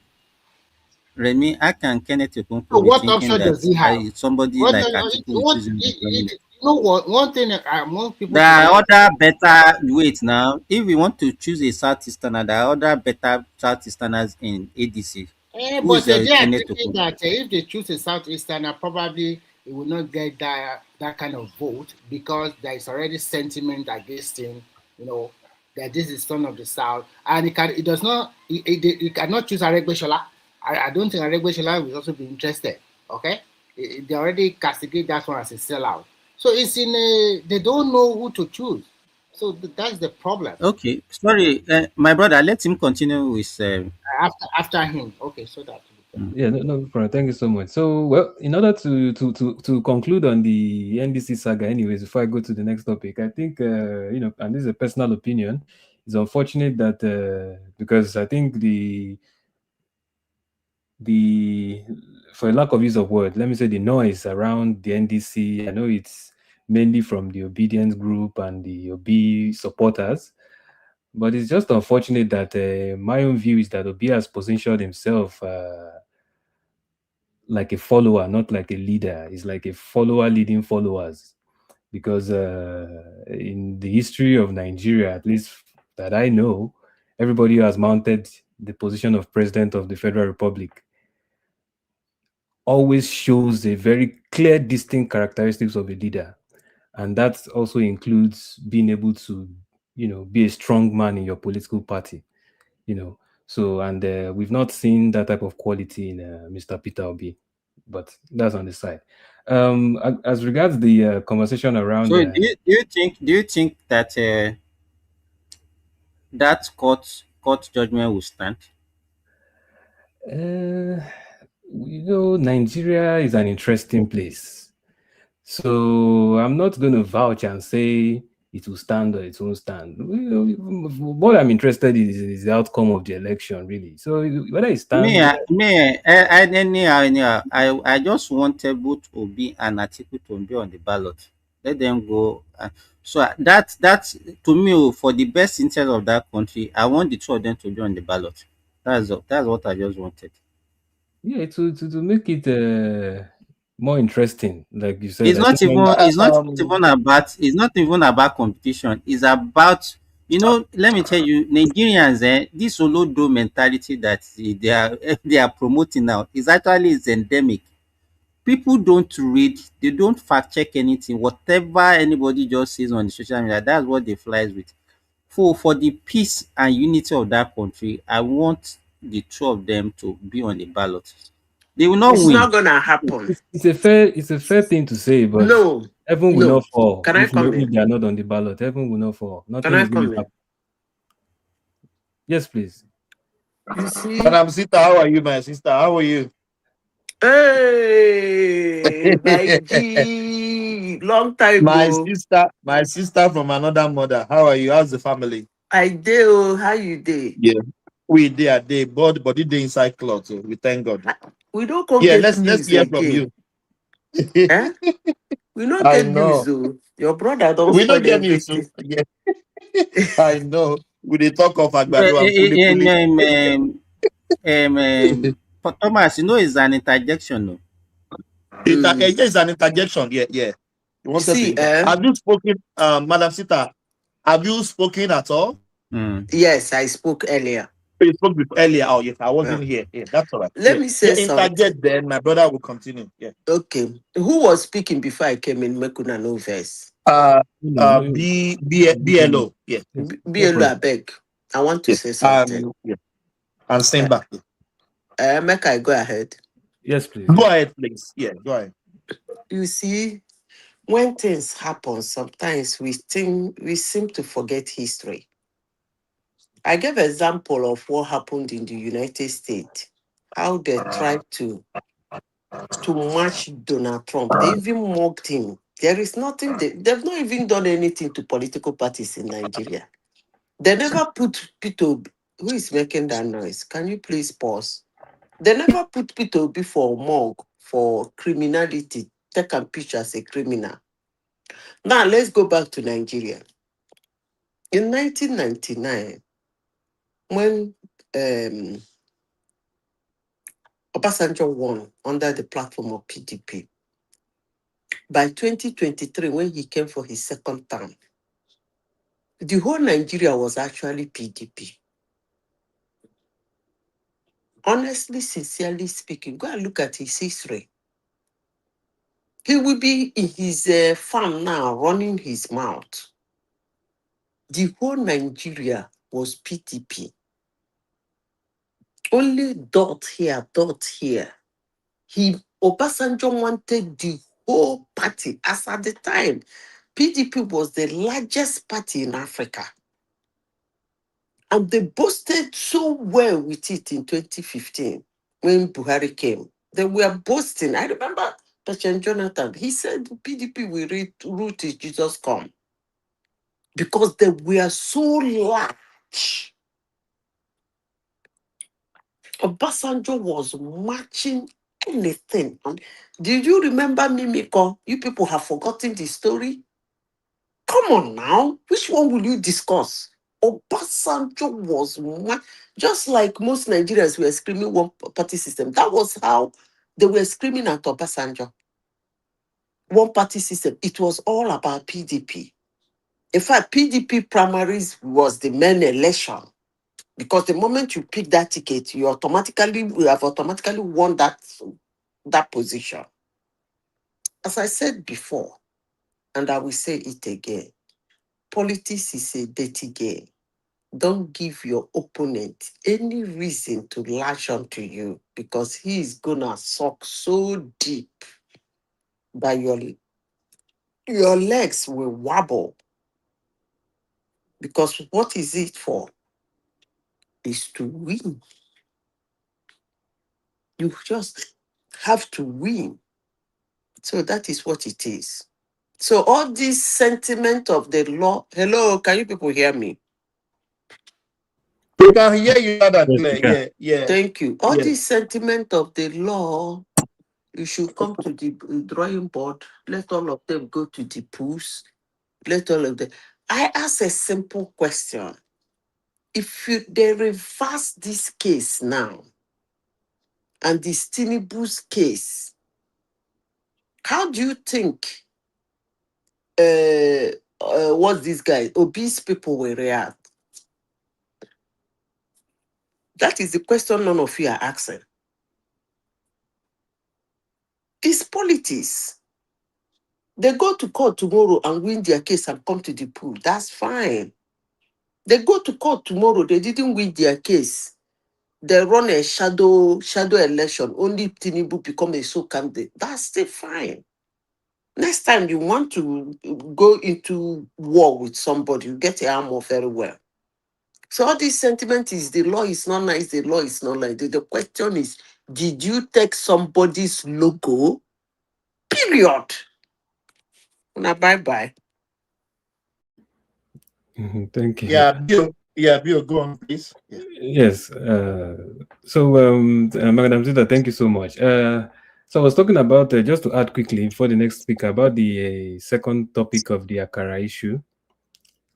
Kenneth So Okonkwo be what thinking option that does he have? somebody What, like Atiku will choose him as running mate? you know what? One thing I want people There to are understand. other better wait now. If we want to choose a Southeasterner, there are other better Southeasterners in ADC. Who But is they are Kenneth thinking Okonkwo? that if they choose a Southeasterner, probably it will not get that kind of vote because there is already sentiment against him. You know that this is son of the South, and it does not it cannot choose Aregbesola. I don't think Aregbesola will also be interested. Okay, they already castigate that one as a sellout. So it's in a they don't know who to choose. So that's the problem. Okay, sorry, my brother. Let him continue with. After him, okay, so that. Yeah, no problem. Thank you so much. So, well, in order to conclude on the NDC saga, anyways, before I go to the next topic, I think and this is a personal opinion, it's unfortunate that because I think the for a lack of use of word, let me say the noise around the NDC. I know it's mainly from the obedience group and the Obi supporters, but it's just unfortunate that my own view is that Obi has positioned himself. Like a follower, not like a leader. He's like a follower leading followers. Because in the history of Nigeria, at least that I know, everybody who has mounted the position of president of the Federal Republic always shows a very clear, distinct characteristics of a leader. And that also includes being able to, be a strong man in your political party, So, and we've not seen that type of quality in Mr. Peter Obi, but that's on the side. As regards the conversation around, So, do you think that that court judgment will stand? Nigeria is an interesting place. So I'm not going to vouch and say it will stand or it won't stand. What I'm interested in is the outcome of the election, really. So whether it stands, Anyhow, I just wanted both Obi and Atiku to be on the ballot. Let them go. So that's to me, for the best interest of that country, I want the two of them to be on the ballot. That's what I just wanted. yeah, to make it more interesting, like you said, It's I not think. even about competition. It's about let me tell you, Nigerians, this Olodo mentality that they are they are promoting now is actually is endemic. People don't read, they don't fact check anything. Whatever anybody just says on the social media, that's what they flies with. For the peace and unity of that country, I want the two of them to be on the ballot. They will not It's win. not gonna happen. It's a fair thing to say, but No, heaven will no. not fall Can I if come if in? they are not on the ballot. Heaven will not fall. Can Nothing I is going to come in? happen. Yes, please. You see? Madam Sita, how are you, my sister? How are you? Hey, my G, long time go. My sister from another mother. How are you? How's the family? I do. How you dey? Yeah. We there, they body day inside cloth. So we thank God. We don't come Yeah, get let's news hear from again. you. Eh? We don't I get news know. though. Your brother don't We don't spoil get news. So, everything. yeah. I know. We dey talk of Eh, Agbado and Kuli eh, Kuli. Thomas, you know, it's an interjection. No? It's an interjection. Yeah, yeah. You You wanted to see, have you spoken, Madam Sita? Have you spoken at all? yes, I spoke earlier. You spoke before earlier. Oh, yes, I Yeah. wasn't here. Yeah, that's all right. Let Yeah, me yeah. say something. Interject. Then my brother will continue. Yeah. Okay. Who was speaking before I came in? Mekuna no verse. BLO. Yeah. BLO, I beg. I want to Yes. say something. Yeah. And stand back. Make I go ahead. Yes, please. Go ahead, please. Yeah, go ahead. You see, when things happen, sometimes we seem to forget history. I gave example of what happened in the United States, how they tried to match Donald Trump. They even mocked him. There is nothing, they've not even done anything to political parties in Nigeria. They never put Peter Obi, who is making that noise? Can you please pause? They never put Peter Obi for mug for criminality, take a picture as a criminal. Now let's go back to Nigeria. In 1999, when Obasanjo won under the platform of PDP, by 2023, when he came for his second term, the whole Nigeria was actually PDP. Honestly, sincerely speaking, go and look at his history. He will be in his farm now, running his mouth. The whole Nigeria was PDP. Only dot here, dot here. Obasanjo wanted the whole party. As at the time, PDP was the largest party in Africa. And they boasted so well with it in 2015 when Buhari came. They were boasting. I remember President Jonathan, he said PDP will root is Jesus come. Because they were so large. Obasanjo was matching anything. And did you remember Mimiko? You people have forgotten the story. Come on now. Which one will you discuss? Obasanjo was just like most Nigerians were screaming one party system. That was how they were screaming at Obasanjo. One party system. It was all about PDP. In fact, PDP primaries was the main election. Because the moment you pick that ticket, you have automatically won that position. As I said before, and I will say it again, politics is a dirty game. Don't give your opponent any reason to latch onto you because he is gonna suck so deep that your legs will wobble. Because what is it for? Is to win. You just have to win. So that is what it is. So all this sentiment of the law, hello, can you people hear me? We can hear you loud and Yes, clear. you can. Yeah, yeah. Thank you. All Yeah. this sentiment of the law, you should come to the drawing board. Let all of them go to the pools. Let all of them. I ask a simple question. If they reverse this case now, and this Tinubu's case, how do you think what's this guy, Obi'S people will react? That is the question none of you are asking. It's politics. They go to court tomorrow and win their case and come to the pool. That's fine. They go to court tomorrow, they didn't win their case. They run a shadow election. Only Tinubu become a sole candidate. That's still fine. Next time you want to go into war with somebody, you get your armor very well. So all this sentiment is the law is not nice, the law is not nice. The question is, did you take somebody's logo? Period. Now bye-bye. Thank you. Bill, go on, please. Yeah. Yes. Madam Zita, thank you so much. So I was talking about, just to add quickly for the next speaker, about the second topic of the Akara issue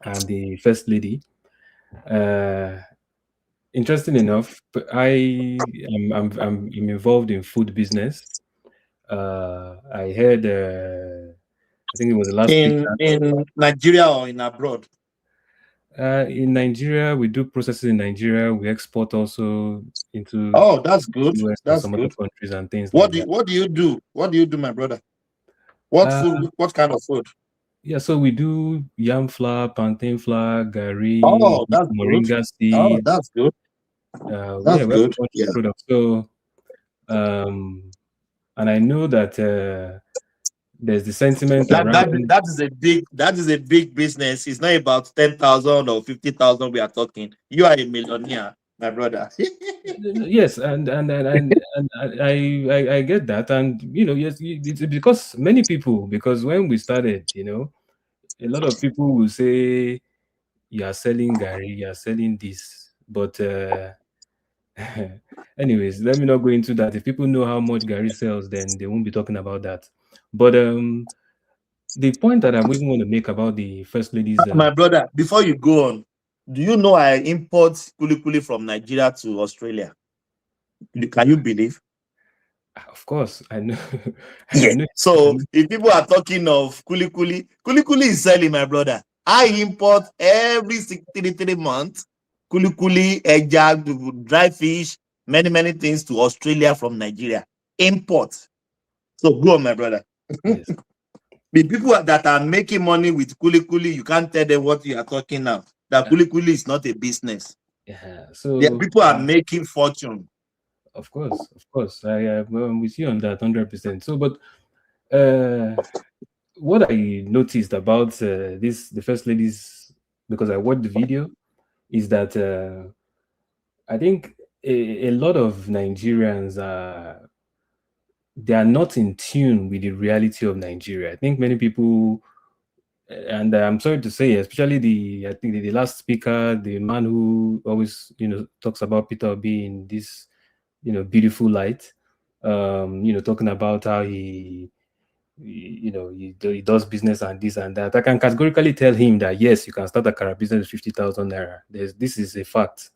and the First Lady. Interesting enough, I'm involved in food business. I heard, I think it was the last speaker. In Nigeria or in abroad? In Nigeria, we do processes in Nigeria. We export also into That's good. US and some other countries and things What like do that. What do you do? What do you do, my brother? What food? What kind of food? Yeah, so we do yam flour, plantain flour, gari, That's moringa good. seed. That's good. We That's have good. a bunch of products. So, and I know that there's the sentiment around. That is a big business. It's not about 10,000 or 50,000 we are talking. You are a millionaire, my brother. Yes, and I get that, and yes, it's because many people, because when we started, a lot of people will say you are selling gari, you are selling this, but anyways, let me not go into that. If people know how much gari sells, then they won't be talking about that. But the point that I even want to make about the First Lady's My brother, before you go on, do you know I import kuli from Nigeria to Australia? Can you believe? Of course, I know. Yeah. So if people are talking of kuli is selling, my brother. I import every 63 months kuli, eja, dry fish, many things to Australia from Nigeria. Import. So go on, my brother. Yes. The people that are making money with kuli, you can't tell them what you are talking now. That kuli is not a business. Yeah. So people are making fortune. Of course. I'm with you on that 100%. So, but what I noticed about the First Lady's, because I watched the video, is that I think a lot of Nigerians they are not in tune with the reality of Nigeria. I think many people, and I'm sorry to say, especially the last speaker, the man who always talks about Peter Obi in this beautiful light, talking about how he does business and this and that. I can categorically tell him that yes, you can start a car business with 50,000 naira. This is a fact.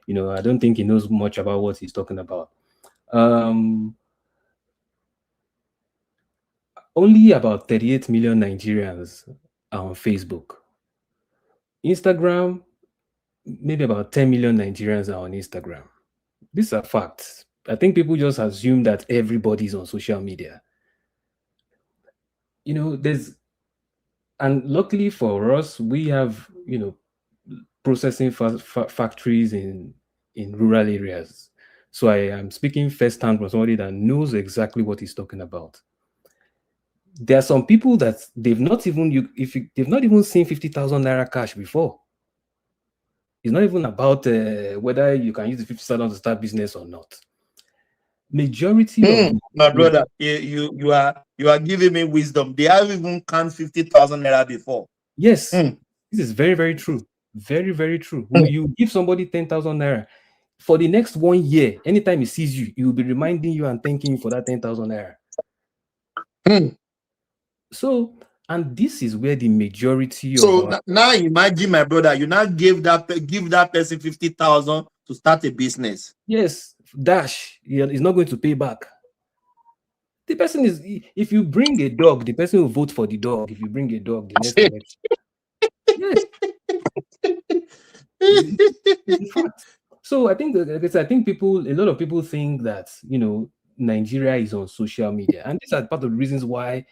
I don't think he knows much about what he's talking about. Only about 38 million Nigerians are on Facebook. Instagram, maybe about 10 million Nigerians are on Instagram. These are facts. I think people just assume that everybody's on social media. And luckily for us, we have, processing factories in rural areas. So I am speaking firsthand from somebody that knows exactly what he's talking about. There are some people that they've not even seen 50,000 naira cash before. It's not even about whether you can use the 50,000 to start business or not. Majority of my brother, you are giving me wisdom. They have even count 50,000 naira before. Yes, this is very, very true. Very, very true. You give somebody 10,000 naira for the next 1 year. Anytime he sees you, he will be reminding you and thanking you for that 10,000 naira. So, and this is where the majority of now imagine, my brother, you now give that person 50,000 to start a business. Yes, dash. He's not going to pay back. The person is, if you bring a dog, the person will vote for the dog. If you bring a dog, the next election. Yes. It's a fact. So I think, a lot of people think that, Nigeria is on social media, and these are part of the reasons why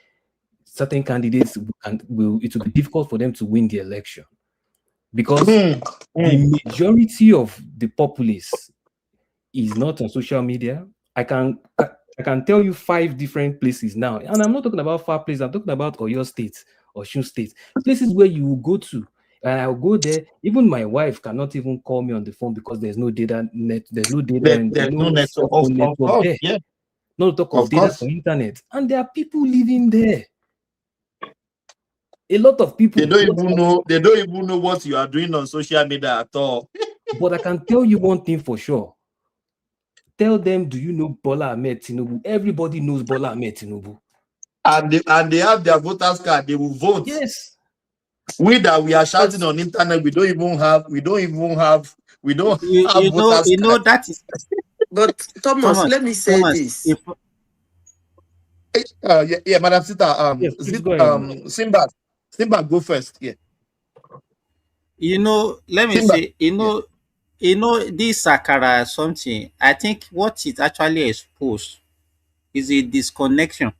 certain candidates it will be difficult for them to win the election, because the majority of the populace is not on social media. I can tell you 5 different places now, and I'm not talking about far places. I'm talking about Oyo State or Osun State, places where you will go to, and I'll go there. Even my wife cannot even call me on the phone because there's no data net. There's no data and There's no no network. cell phone Of network course, there. yeah. Not to talk of Of data course. for internet, and there are people living there. A lot of people. They don't even know what you are doing on social media at all. But I can tell you one thing for sure. Tell them, do you know Bola Ahmed Tinubu? Everybody knows Bola Ahmed Tinubu. And they have their voters card. They will vote. Yes. We are shouting on internet. We don't have voters card. that is. But Thomas, let me say this. Yeah, Madam Sita. Yes, please go ahead. Simba, go first. Yeah. Let me say, this Sakara something, I think what it actually exposed is a disconnection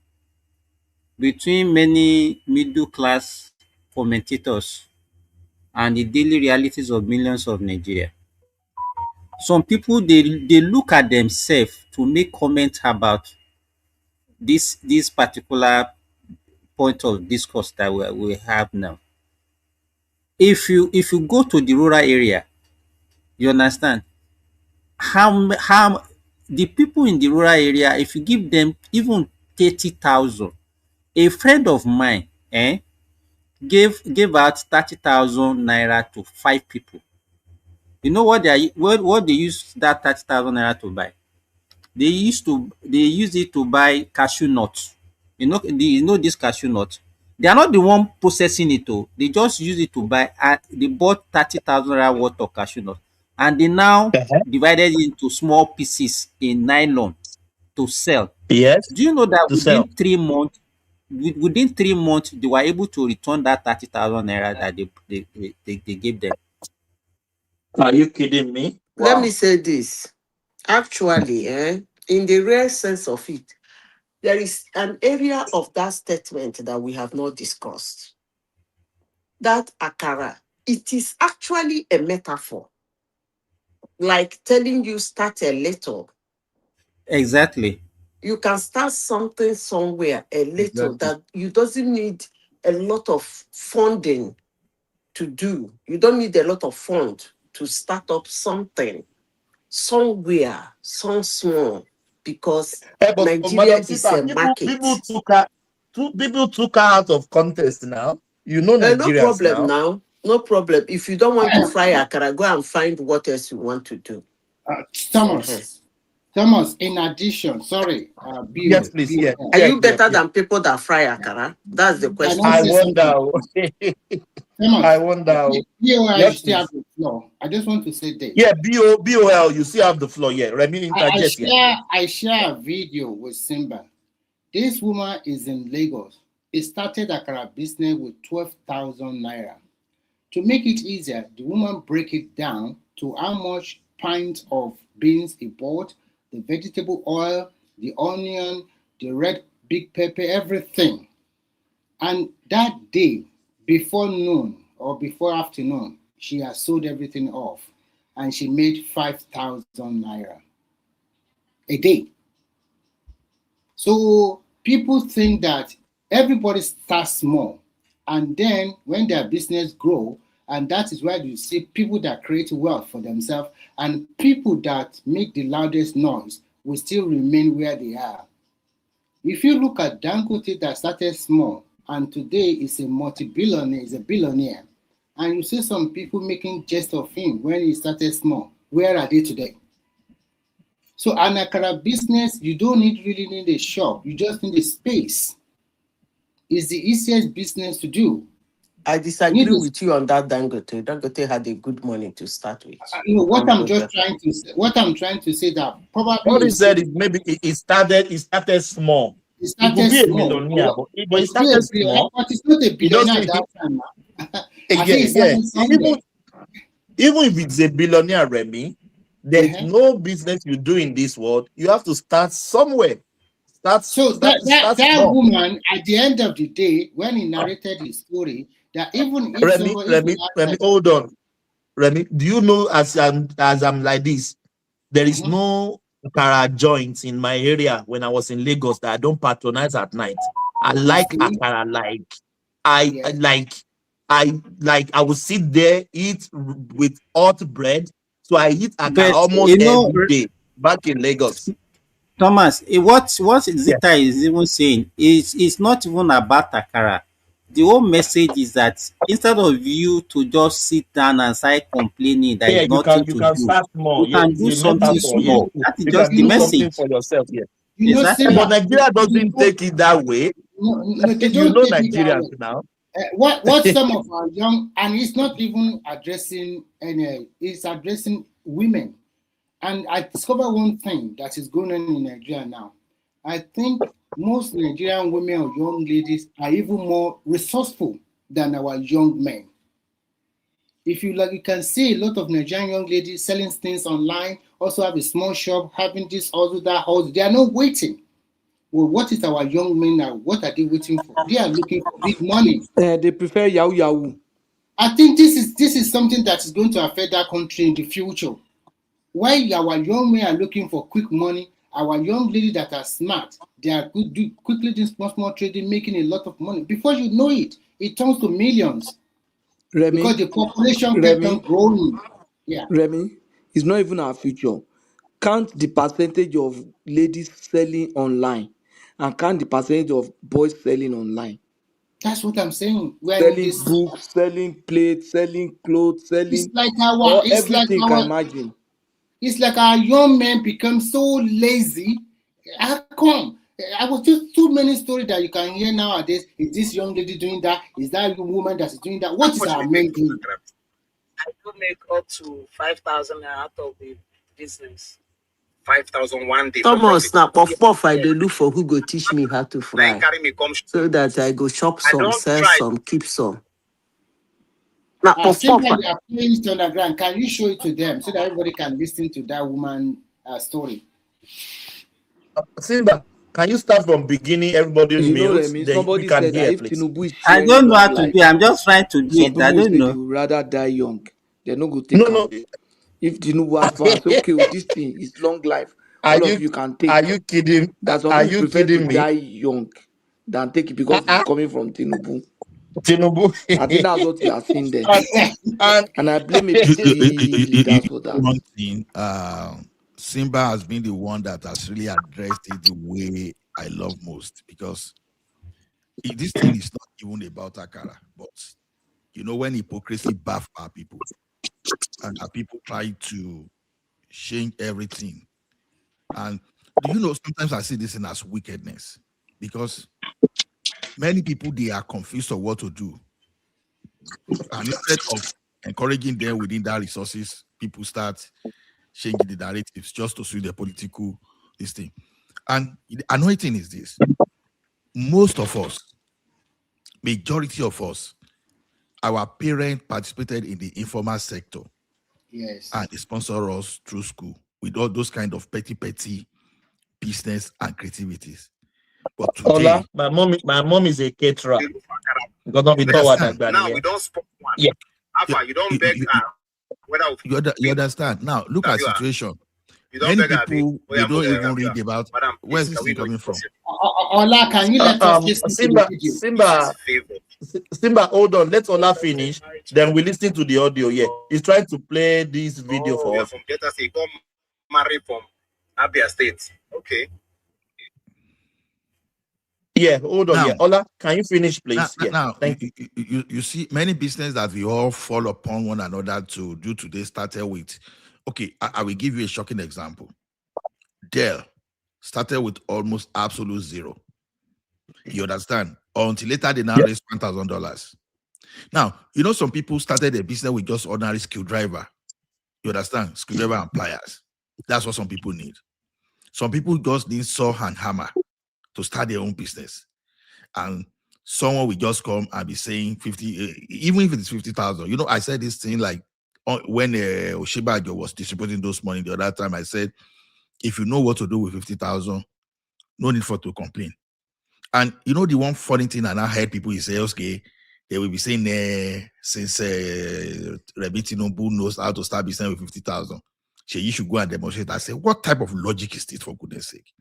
between many middle class commentators and the daily realities of millions of Nigeria. Some people they look at themselves to make comment about this particular point of discourse that we have now. If you go to the rural area, you understand how the people in the rural area, if you give them even 30,000, a friend of mine gave out 30,000 naira to 5 people. You know what they use that 30,000 naira to buy? They use it to buy cashew nuts. You know this cashew nut. They are not the one processing it. They just use it to buy. They bought 30,000 naira worth of cashew nut, and they now divided it into small pieces in nylon to sell. Yes. Do you know that within 3 months? Within 3 months, they were able to return that 30,000 naira that they gave them. Are you kidding me? Let me say this. Actually, in the real sense of it, there is an area of that statement that we have not discussed. That akara, it is actually a metaphor. Like telling you start a little. Exactly. You can start something somewhere a little that you doesn't need a lot of funding to do. You don't need a lot of fund to start up something somewhere, some small, because Nigeria is a market. People took her out of context now. You know No Nigerians problem now. now. No problem. If you don't want to fry akara, go and find what else you want to do. Thomas, in addition, sorry, Yes, please. Yeah. Are you better than people that fry akara? That's the question. I wonder. I wonder. BOL, you still have the floor. I just want to say this. Yeah, BOL, you still have the floor. Yeah, Remy, I share a video with Simba. This woman is in Lagos. He started akara business with 12,000 naira. To make it easier, the woman break it down to how much pints of beans he bought, the vegetable oil, the onion, the red big pepper, everything. And that day, before noon or before afternoon, she has sold everything off and she made 5,000 naira a day. So people think that everybody starts small, and then when their business grow, and that is why you see people that create wealth for themselves and people that make the loudest noise will still remain where they are. If you look at Dangote that started small and today is a multi-billionaire, is a billionaire, and you see some people making jest of him when he started small, where are they today? So an akara business, you don't really need a shop, you just need a space. It's the easiest business to do. I disagree with you on that, Dangote. Dangote had a good money to start with. What I'm trying to say that probably what he said is maybe it started small. It started be small. A millionaire, but it started small. But it's not a billionaire at that time. Even if it's a billionaire, Remy, There's no business you do in this world. You have to start somewhere. Start That small. woman, at the end of the day, when he narrated his story, that even if somebody, Remy, hold on. Remy, do you know as I'm like this, there is no akara joints in my area when I was in Lagos that I don't patronize at night. I like akara, I will sit there, eat with hot bread. So I eat akara But almost every day back in Lagos. Thomas, what Zita is even saying is it's not even about akara. The whole message is that instead of you to just sit down and start complaining that is nothing you to can do, start small. you can do something small. That is You just can the do something message. for yourself. Yes. Exactly. But Nigeria doesn't take it that way. No, they You don't know take it that Nigerians way. now. What some of our young, and it's not even addressing any, it's addressing women. And I discovered one thing that is going on in Nigeria now. I think most Nigerian women or young ladies are even more resourceful than our young men. If you like, you can see a lot of Nigerian young ladies selling things online, also have a small shop, having this, also that, also. They are not waiting. Well, what is our young men now? What are they waiting for? They are looking for big money. They prefer Yahoo. I think this is something that is going to affect that country in the future. While our young men are looking for quick money, our young ladies that are smart, they are quickly doing small trading, making a lot of money. Before you know it, it turns to millions. Remy, because the population kept on growing. Yeah. Remy, it's not even our future. Count the percentage of ladies selling online and count the percentage of boys selling online. That's what I'm saying. Selling books, selling plates, selling clothes, selling everything you can imagine. It's like our young men become so lazy. How come? I was just too many stories that you can hear nowadays. Is this young lady doing that? Is that woman that's doing that? What is our men doing? I do make up to 5,000 out of the business. 5,000 one day. Thomas, now puff, I dey look for who go teach me how to fry, so that I go shop some, sell some, keep some. Now puff. They are playing it on the ground. Can you show it to them so that everybody can listen to that woman story? Simba, can you start from beginning? Everybody mute. Somebody said that if Tinubu is I sharing don't know how long to life, do it. I'm just trying to do some it. I people don't say know. they would rather die young. They're not going to take No. If Tinubu has fast, okay, this thing is long life. All of you can take. Are you kidding? That some people prefer to die young than take it because it's coming from Tinubu. I think that's what you are saying there. And I blame APC leaders for that. One thing, Simba has been the one that has really addressed it the way I love most, because this thing is not even about Akara, but you know, when hypocrisy baff our people and our people try to change everything. And do you know, sometimes I see this thing as wickedness, because many people, they are confused of what to do. And instead of encouraging them within that resources, people start changing the narratives just to suit their political this thing. And the annoying thing is this: most of us, majority of us, our parents participated in the informal sector. Yes. And they sponsor us through school with all those kind of petty business and creativities. But today, Ola, my mom is a caterer. Now we don't spot one. Yeah. Alpha, you don't beg you understand? Now look at situation. Many people, they don't even read about where's this thing coming from. Ola, can you let us listen to the video? Simba, hold on. Let Ola finish. Then we listen to the audio. Yeah, he's trying to play this video for us. From Delta State, come marry from Abia State. Okay. Yeah, hold on. Now, yeah, Ola, can you finish, please? Thank you. You see, many business that we all fall upon one another to do today started with. Okay, I will give you a shocking example. Dell started with almost absolute zero. You understand? Until later they now raised $1,000. Now, you know, some people started a business with just ordinary screwdriver. You understand? Screwdriver and pliers. That's what some people need. Some people just need saw and hammer to start their own business. And someone will just come and be saying 50, even if it's 50,000. You know, I said this thing like when Oshibajo was distributing those money the other time, I said, if you know what to do with 50,000, no need for to complain. And you know the one funny thing, and I heard people say, okay, they will be saying, since Remi Tinubu knows how to start business with 50,000, you should go and demonstrate. I say, what type of logic is this, for goodness sake?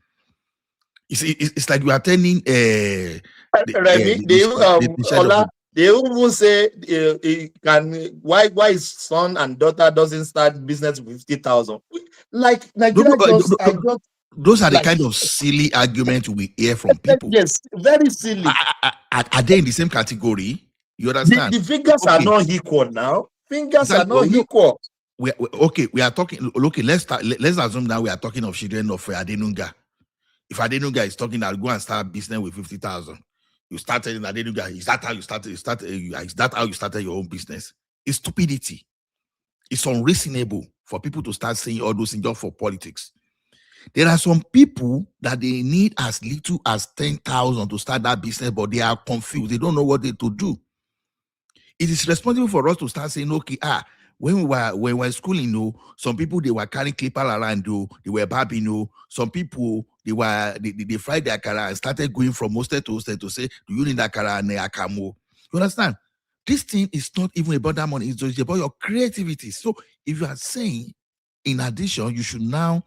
It's like you are telling Remy, they even say why his son and daughter doesn't start business with 50,000. Like Nigeria those are the kind of silly arguments we hear from people. Yes, very silly. Are they in the same category? You understand? The fingers are not equal now. Fingers are not equal. We are talking. Okay, let's assume that we are talking of children of Adenunga. If Adenunga is talking, I'll go and start business with 50,000. You started in Adenunga. Is that how you started? Is that how you started your own business? It's stupidity. It's unreasonable for people to start saying all those things just for politics. There are some people that they need as little as 10,000 to start that business, but they are confused. They don't know what to do. It is responsible for us to start saying, okay, when we were schooling, some people they were carrying clipper around, they were babbing, some people they fried their akara and started going from hostel to hostel to say, do you need akara and akamo? You understand? This thing is not even about that money, it's just about your creativity. So if you are saying, in addition, you should now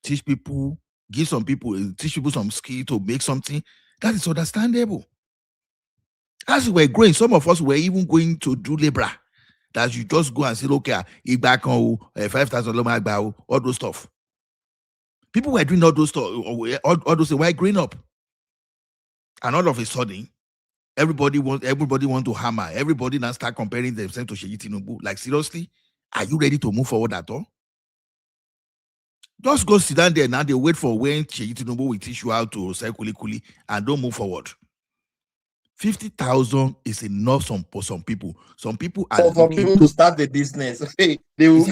teach people some skill to make something, that is understandable. As we were growing, some of us were even going to do labor. That you just go and say, okay, if back on 5,000, all those stuff. People were doing all those stuff, all those while growing up. And all of a sudden, everybody want to hammer. Everybody now start comparing themselves to Seyi Tinubu. Like, seriously, are you ready to move forward at all? Just go sit down there now. They wait for when Seyi Tinubu will teach you how to sell kuli and don't move forward. 50,000 is enough for some people. Some people are for people to start the business. They will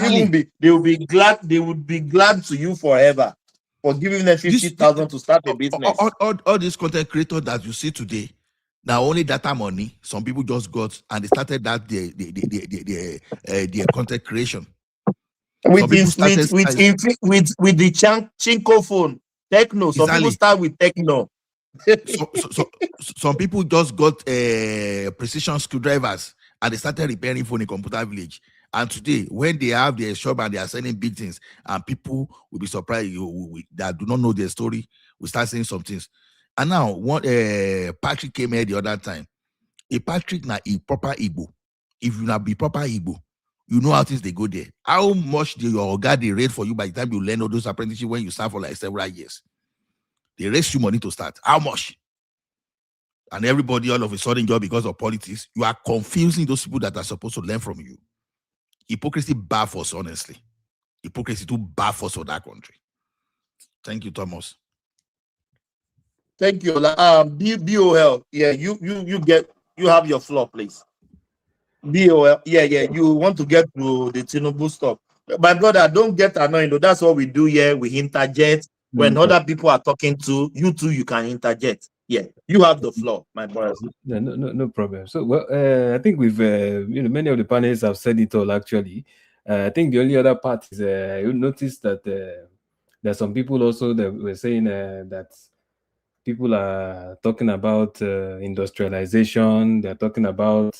they would be glad to you forever for giving them 50,000 to start the business. All these content creators that you see today, now only data money. Some people just got and they started that their content creation. With the Chinko phone, Techno. Some people start with Techno. So some people just got precision screwdrivers and they started repairing phone in Computer Village. And today, when they have their shop and they are selling big things, and people will be surprised that do not know their story, we start saying some things. And now, one Patrick came here the other time. A Patrick na a proper Igbo. If you not be proper Igbo, you know how things they go there. How much your guy they rate for you by the time you learn all those apprenticeship when you start for like several years? They raise you money to start. How much? And everybody all of a sudden, just because of politics, you are confusing those people that are supposed to learn from you. Hypocrisy baffles, honestly. Hypocrisy too baffles for that country. Thank you, Thomas. Thank you. BOL. Yeah, you have your floor, please. BOL. Yeah. You want to get to the Tinubu stuff. My brother, don't get annoyed though. That's what we do here. We interject. When other people are talking to you too, you can interject. Yeah, you have the floor, my brother. No problem. So, well, I think we've, many of the panelists have said it all. Actually, I think the only other part is you notice that there's some people also that were saying that people are talking about industrialization. They're talking about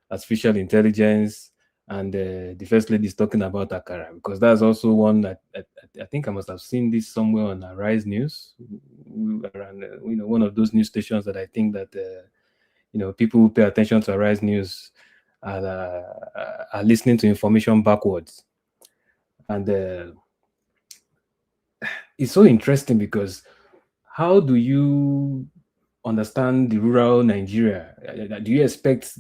artificial intelligence. And the first lady is talking about Akara, because that's also one that I think I must have seen this somewhere on Arise News, around one of those news stations that I think that people who pay attention to Arise News are listening to information backwards, and it's so interesting because how do you understand the rural Nigeria? Do you expect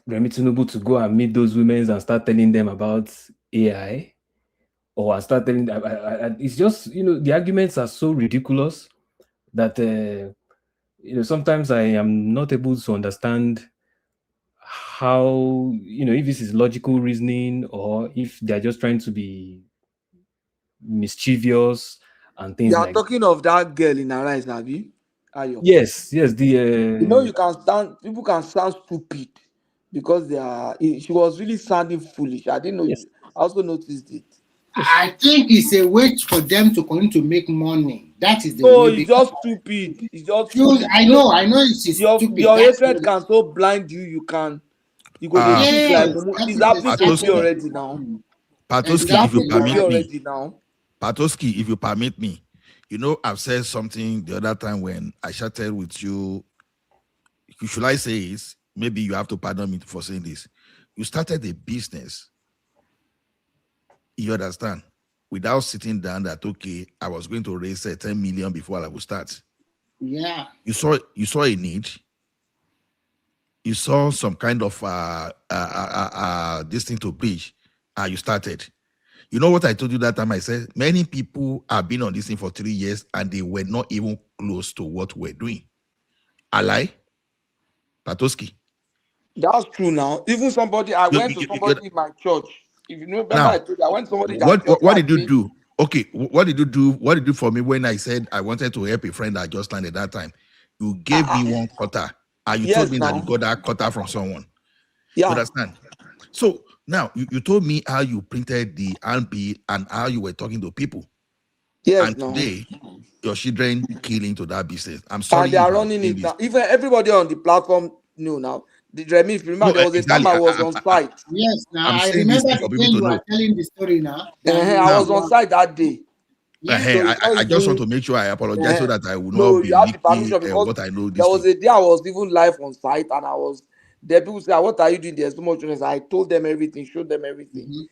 Remi Tinubu to go and meet those women and start telling them about AI, or start telling them? It's just the arguments are so ridiculous that sometimes I am not able to understand how if this is logical reasoning or if they're just trying to be mischievous and things. You are like talking of that girl in Arise, have you? Yes. You can stand. People can sound stupid, because she was really sounding foolish. I didn't know. Yes. I also noticed it. I think it's a way for them to continue to make money. That is the No, way. it's just stupid. It's just foolish. I know it's stupid. Your That's hatred can so blind you. You go they think like yes, that it's is happening to me exactly. already now. It's Patoski, if you happening to me permit me, already now. Patoski, if you permit me, I've said something the other time when I chatted with you. Should I say it? Maybe you have to pardon me for saying this. You started a business. You understand? Without sitting down that, okay, I was going to raise 10 million before I would start. Yeah. You saw a need. You saw some kind of this thing to bridge. You started. You know what I told you that time? I said many people have been on this thing for 3 years and they were not even close to what we're doing. I lie, Patoski. That's true now. Even somebody, I went to somebody in my church. If you remember, Now, I told you I went to somebody that church. what did you do? Okay, what did you do? What did you do for me when I said I wanted to help a friend that just landed that time? You gave me one quarter, and you told me that you got that quarter from someone. Yeah. You understand? So now you told me how you printed the RP and how you were talking to people. Yes. And today, your children key into that business. I'm sorry. And they are running it now. Even everybody on the platform knew now. Remy, if you remember, there was a time I was on site. Yes, now I'm I saying this remember for the people day to you know. are telling the story now. I was on site that day. I just want to make sure I apologize so that I will No, not be you have the leaking permission because what I know. There was a day I was even live on site and I was there. People say, "What are you doing? There's so much noise." I told them everything, showed them everything.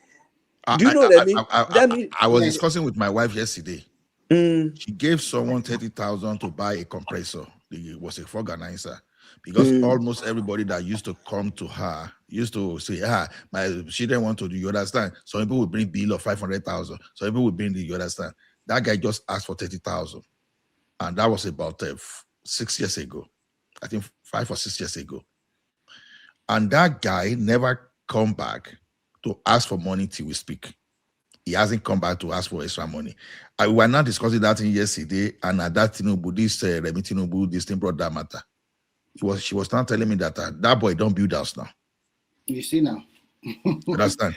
Do you know Remy? I was discussing with my wife yesterday. She gave someone 30,000 to buy a compressor. It was a fog analyzer because almost everybody that used to come to her used to say, she didn't want to do. You understand? Some people would bring bill of 500,000. Some people would bring you understand? That guy just asked for 30,000, and that was about 6 years ago. I think 5 or 6 years ago. And that guy never come back to ask for money till we speak. He hasn't come back to ask for extra money. We were not discussing that thing yesterday, and at that Tinubu, Remi Tinubu, this thing brought that matter. She was not telling me that that boy don't build house now. You see now. Understand?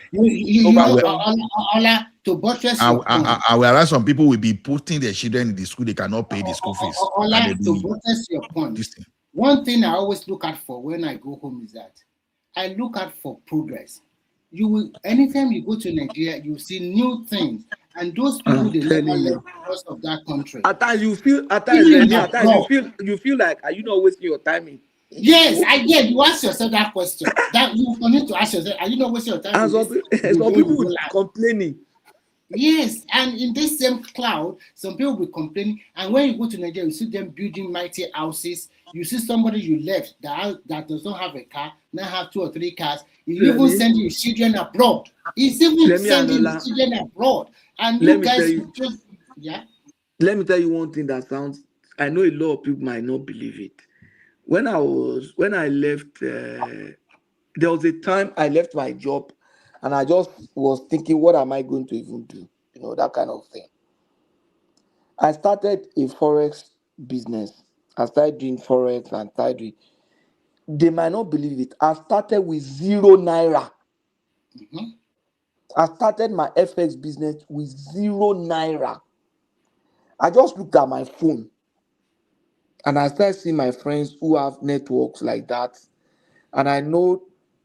To buttress your point. Whereas some people will be putting their children in the school, they cannot pay the school fees. To buttress your point. One thing I always look out for when I go home is that I look out for progress. You will, anytime you go to Nigeria, you see new things, and those people they never left because of that country. At times you feel, you feel like, are you not wasting your time? Yes, I get. You ask yourself that question. That you need to ask yourself: are you not wasting your time? Some people will complaining. Yes, and in this same cloud, some people will complain. And when you go to Nigeria, you see them building mighty houses. You see somebody you left that does not have a car, now have 2 or 3 cars. You even send your children abroad. He's even sending his children abroad. And you guys, Let me tell you one thing that sounds. I know a lot of people might not believe it. When I left, there was a time I left my job, and I just was thinking, what am I going to even do? That kind of thing. I started a forex business. I started doing forex and started doing. They might not believe it. I started with 0 naira. I started my FX business with 0 naira. I just looked at my phone and I started seeing my friends who have networks like that. And I know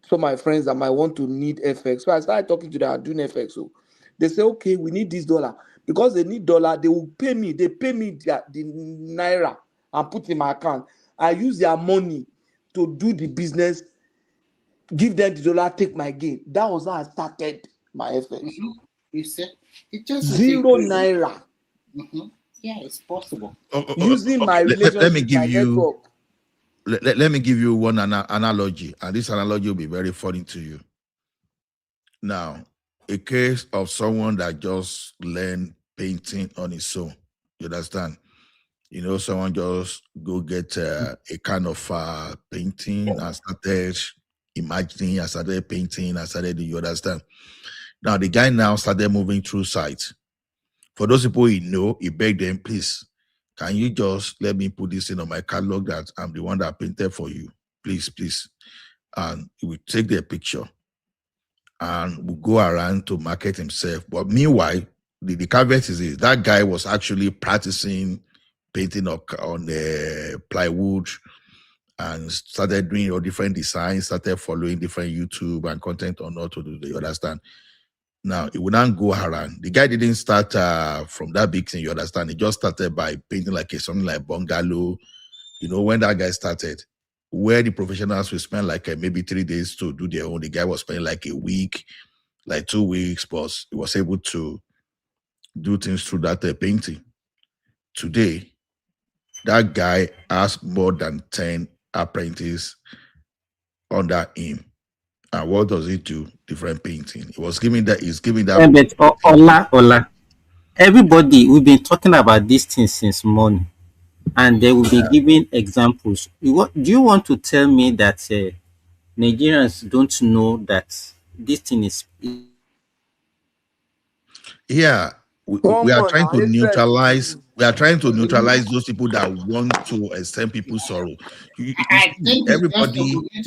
some of my friends that might want to need FX. So I started talking to them, doing FX. So they say, okay, we need this dollar. Because they need dollar, they will pay me. They pay me the naira and put in my account. I use their money to do the business, give them the dollar, take my gain. That was how I started my FX. You said it just 0 naira. Yeah, it's possible. Using my relationship, let me give my you. network. Let me give you one analogy, and this analogy will be very funny to you. Now, a case of someone that just learned painting on his own. You understand? Someone just go get a kind of painting and started imagining, and started painting, and started, you understand? Now, the guy now started moving through sites. For those people he begged them, please, can you just let me put this in on my catalog that I'm the one that painted for you? Please, please. and he will take their picture and will go around to market himself. But meanwhile, the caveat is this: that guy was actually practicing painting on the plywood and started doing all different designs, started following different YouTube and content on how to do. You understand? Now, it would not go around. The guy didn't start from that big thing, you understand? He just started by painting like something like bungalow. You know, when that guy started, where the professionals will spend like maybe 3 days to do their own, the guy was spending like a week, like 2 weeks, but he was able to do things through that painting. Today, that guy has more than 10 apprentices under him. And what does he do? Different painting. He's giving that. But Ola, everybody, we've been talking about this thing since morning, and they will be giving examples. Do you want to tell me that Nigerians don't know that this thing is? Yeah, we are trying to neutralize. We are trying to neutralize those people that want to extend people's sorrow. You I see, think it's just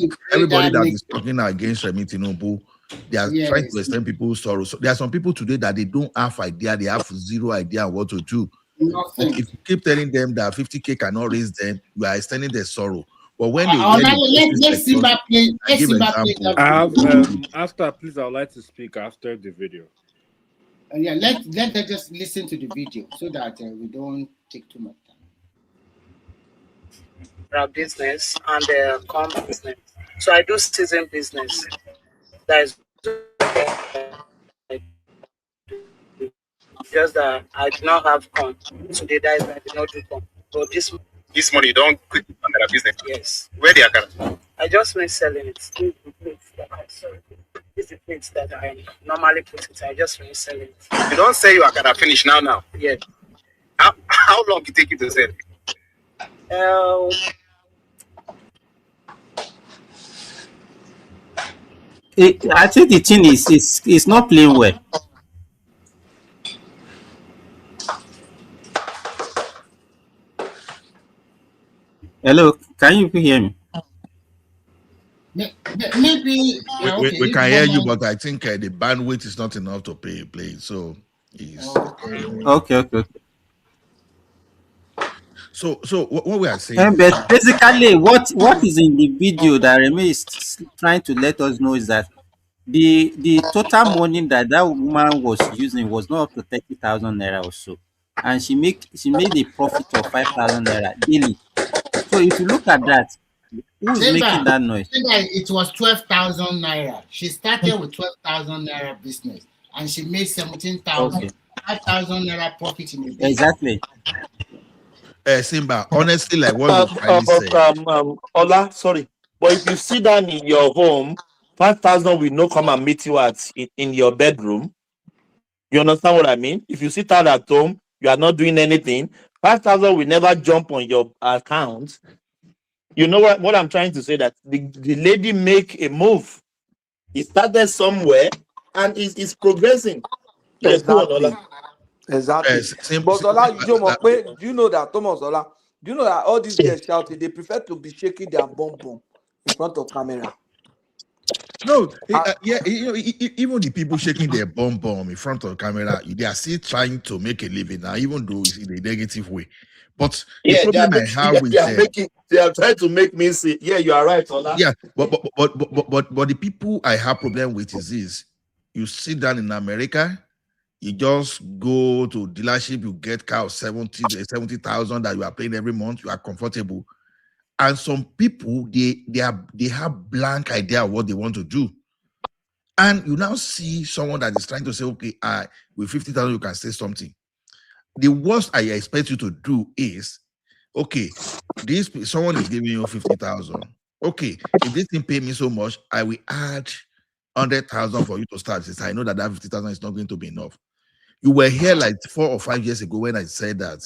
to create everybody that that is talking against Remi Tinubu, they are trying yes, to extend people's sorrow. So there are some people today that they don't have idea. They have zero idea what to do. nothing. If you keep telling them that 50K cannot raise them, you are extending their sorrow. But when they hear Let's Simba play. Let's give Simba play example. I have that after, please, I would like to speak after the video. yeah, let them just listen to the video so that we don't take too much time. Business and com business. So I do season business. That is just that I do not have com. Today that is why I did not do com. But this money don't quit under business. Yes. Where they are? I just been selling it. This is the plates that I normally put it. I just been selling it. You don't say you are gonna finish now. Yeah. How long it take you to sell? I think the thing is not playing well. Hello, can you hear me? Maybe we can hear you, but I think the bandwidth is not enough to play. So Okay. So what we are saying But basically, what is in the video that Remy is trying to let us know is that the total money that woman was using was not up to 30,000 naira or so, and she made a profit of 5,000 naira daily. So if you look at that, who is making that noise? It was 12,000 naira. She started with 12,000 naira business, and she made 17,000, Okay. 5,000 naira profit in a day. Exactly. Simba, honestly, like what you say. Ola, sorry, but if you sit down in your home, 5,000 will not come and meet you in your bedroom. You understand what I mean? If you sit down at home, you are not doing anything. 5,000 will never jump on your account. You know what I'm trying to say? That the lady make a move. It started somewhere and is progressing. Yes, go on, Ola. Exactly. But Ola, do you know that, Thomas Ola? Do you know that all these girls shouting, they prefer to be shaking their bum in front of camera? No, even the people shaking their bum in front of the camera, they are still trying to make a living now, even though it's in a negative way. But the problem I have with they are trying to make me see. Yeah, you are right, Ola. Yeah, but the people I have problem with is this: you sit down in America, you just go to dealership, you get car of 70,000 that you are paying every month, you are comfortable. And some people they have blank idea of what they want to do. And you now see someone that is trying to say, okay, with 50,000 you can say something. The worst I expect you to do is, okay, someone is giving you 50,000. Okay, if this thing pay me so much, I will add 100,000 for you to start. Since I know that 50,000 is not going to be enough. You were here like 4 or 5 years ago when I said that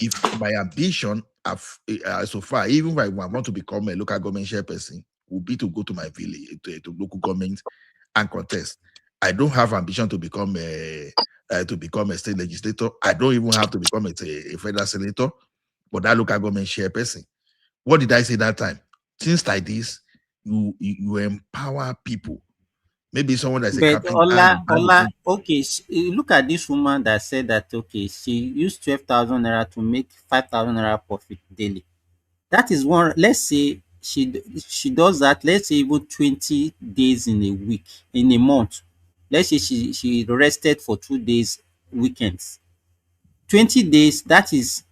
if my ambition so far, even if I want to become a local government chairperson, would be to go to my village, to local government and contest. I don't have ambition to become a state legislator. I don't even have to become a federal senator, but that local government chairperson. What did I say that time? Things like this, you empower people. Maybe someone that's a But carpenter and you buy the Ola, thing. okay, look at this woman that said that okay, she used 12,000 naira to make 5,000 naira profit daily. That is one. Let's say she does that. Let's say even 20 days in a week, in a month. Let's say she rested for 2 days weekends. 20 days. That is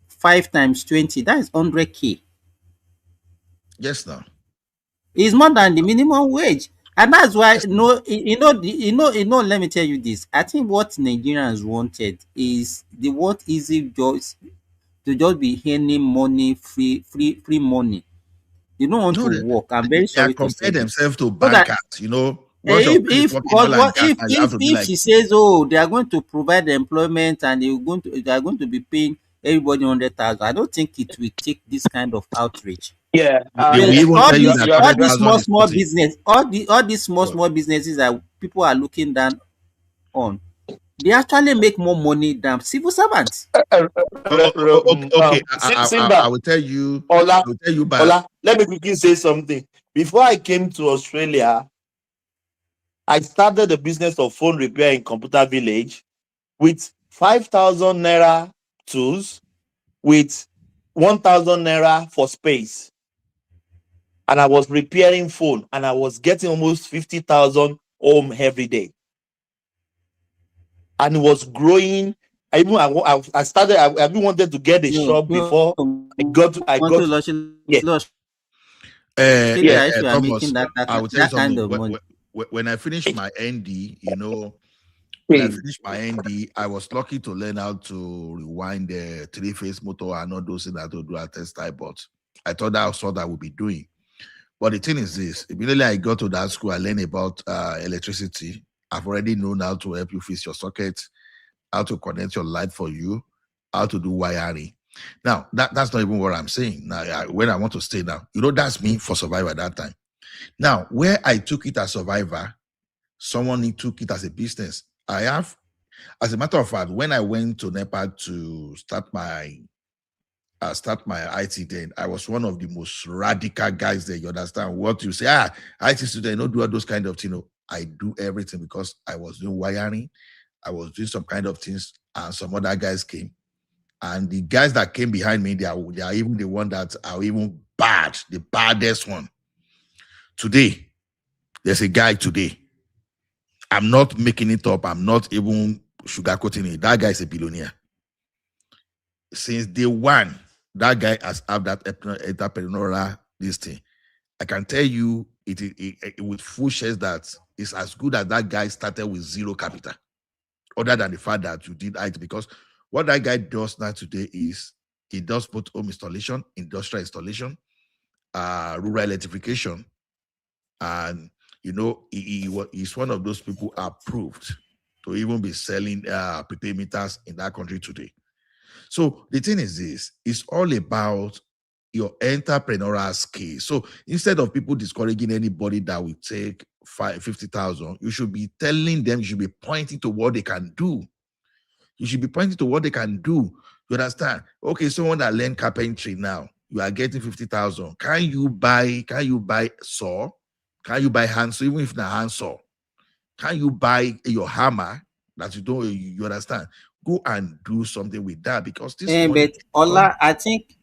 5 times 20. That is 100K. Yes, now. It's more than the minimum wage. And that's why Yes, now. no, let me tell you this. I think what Nigerians wanted is they want easy jobs to just be earning money, free money. They don't want No, to work. I'm very they are sorry to say compare this. themselves to So that bankers. Once your friend is if working oil what and gas, now you have to be if like, she says, oh, they are going to provide employment and they are going to be paying everybody 100,000, I don't think it will take this kind of outrage. Yeah, they will But yes, even all tell you you, these that you are all hundred these thousand is small nothing. business, all these But small businesses that people are looking down on, they actually make more money than civil servants. okay, I Simba, will tell you. I Ola, will tell you, but Ola, let me quickly say something. Before I came to Australia, I started the business of phone repair in Computer Village with 5,000 naira tools, with 1,000 naira for space. And I was repairing phone and I was getting almost 50,000 home every day. And it was growing. I started, I even wanted to get a No, shop no, before I want got, to yeah, Australia, yeah. if you are Thomas, making I will tell you that kind something. of money. When I finished my ND, when I finished my ND, I was lucky to learn how to rewind the three-phase motor and all those things that to do at test type. But I thought that was what I would be doing. But the thing is this: immediately I got to that school, I learned about electricity. I've already known how to help you fix your socket, how to connect your light for you, how to do wiring. Now, that's not even what I'm saying. Now, when I want to stay now, that's me for survivor at that time. Now, where I took it as survivor, someone took it as a business. I have, as a matter of fact, when I went to Nepal to start my IT, then I was one of the most radical guys there. You understand what you say? IT student, don't do all those kind of things. I do everything because I was doing wiring, I was doing some kind of things, and some other guys came. And the guys that came behind me, they are even the one that are even bad, the baddest one. Today, there's a guy today. I'm not making it up. I'm not even sugarcoating it. That guy is a billionaire. Since day one, that guy has had that entrepreneurial this thing. I can tell you it with full shares that it's as good as that guy started with zero capital. Other than the fact that you did IT, because what that guy does now today is he does both home installation, industrial installation, rural electrification, and he's one of those people approved to even be selling prepaid meters in that country today. So the thing is this: it's all about your entrepreneurial skill. So instead of people discouraging anybody that will take 50,000, you should be telling them, you should be pointing to what they can do. You should be pointing to what they can do. You understand? Okay, someone that learned carpentry now, you are getting 50,000. Can you buy saw? Can you buy hand saw? Even if not hand saw, can you buy your hammer that you don't, you understand? Go and do something with that, because this money But is coming. Ola, I think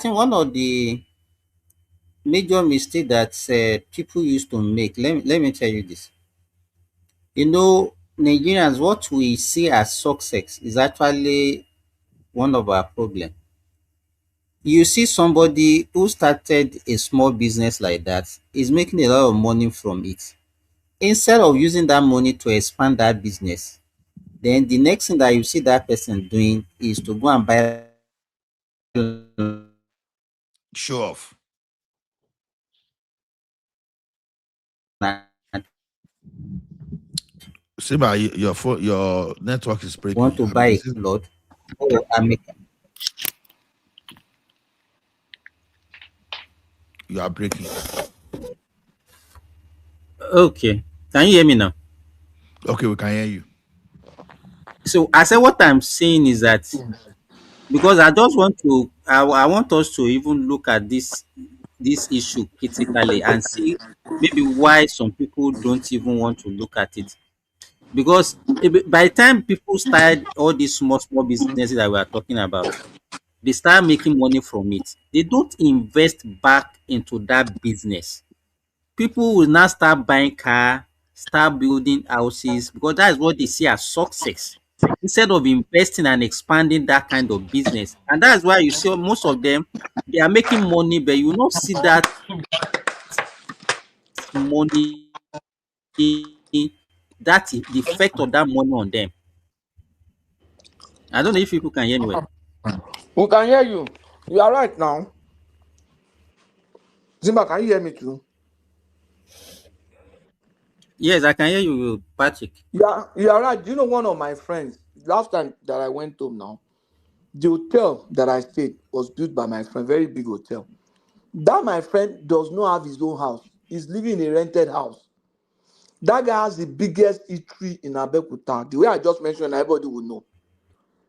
one of the major mistake that people used to make. Let me tell you this. Nigerians, what we see as success is actually one of our problem. You see somebody who started a small business like that is making a lot of money from it. Instead of using that money to expand that business, then the next thing that you see that person doing is to go and buy Show off. Siba, your network is want breaking. to buy a plot. Oh, You are breaking. okay. Can you hear me now? Okay, we can hear you. So I said what I'm saying is that because I just want to I want us to even look at this this issue critically and see maybe why some people don't even want to look at it. Because by the time people start all these small businesses that we are talking about, they start making money from it. They don't invest back into that business. People will now start buying car, start building houses because that is what they see as success. Instead of investing and expanding that kind of business. And that's why you see most of them they are making money, but you will not see that money, the effect of that money on them. I don't know if people can hear me well. We can hear you. You are right now. Zimba, can you hear me too? Yes, I can hear you, Patrick. Yeah, you are right. Do you know one of my friends? Last time that I went home now, the hotel that I stayed was built by my friend, very big hotel. That my friend does not have his own house. He's living in a rented house. That guy has the biggest eatery in Abeokuta. The way I just mentioned, everybody will know.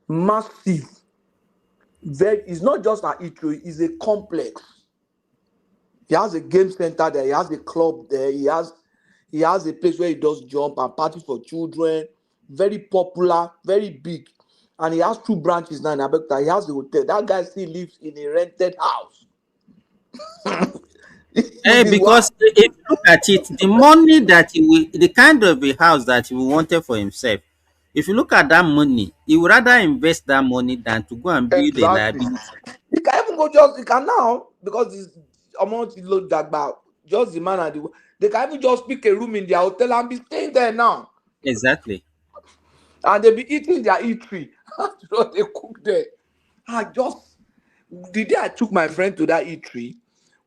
Massive. It's not just an eatery, it's a complex. He has a game center there, he has a club there, he has a place where he does jump and party for children. Very popular, very big. And he has 2 branches now in Abeokuta. He has the hotel. That guy still lives in a rented house. With his wife. Because if you look at it, the money that the kind of a house that he wanted for himself, if you look at that money, he would rather invest that money than to go and build a Exactly. liability. He can even go just, he can now, because this amount is low that just the man and they can even just pick a room in their hotel and be staying there now. Exactly. And they be eating their eatery. So they cook there. The day I took my friend to that eatery,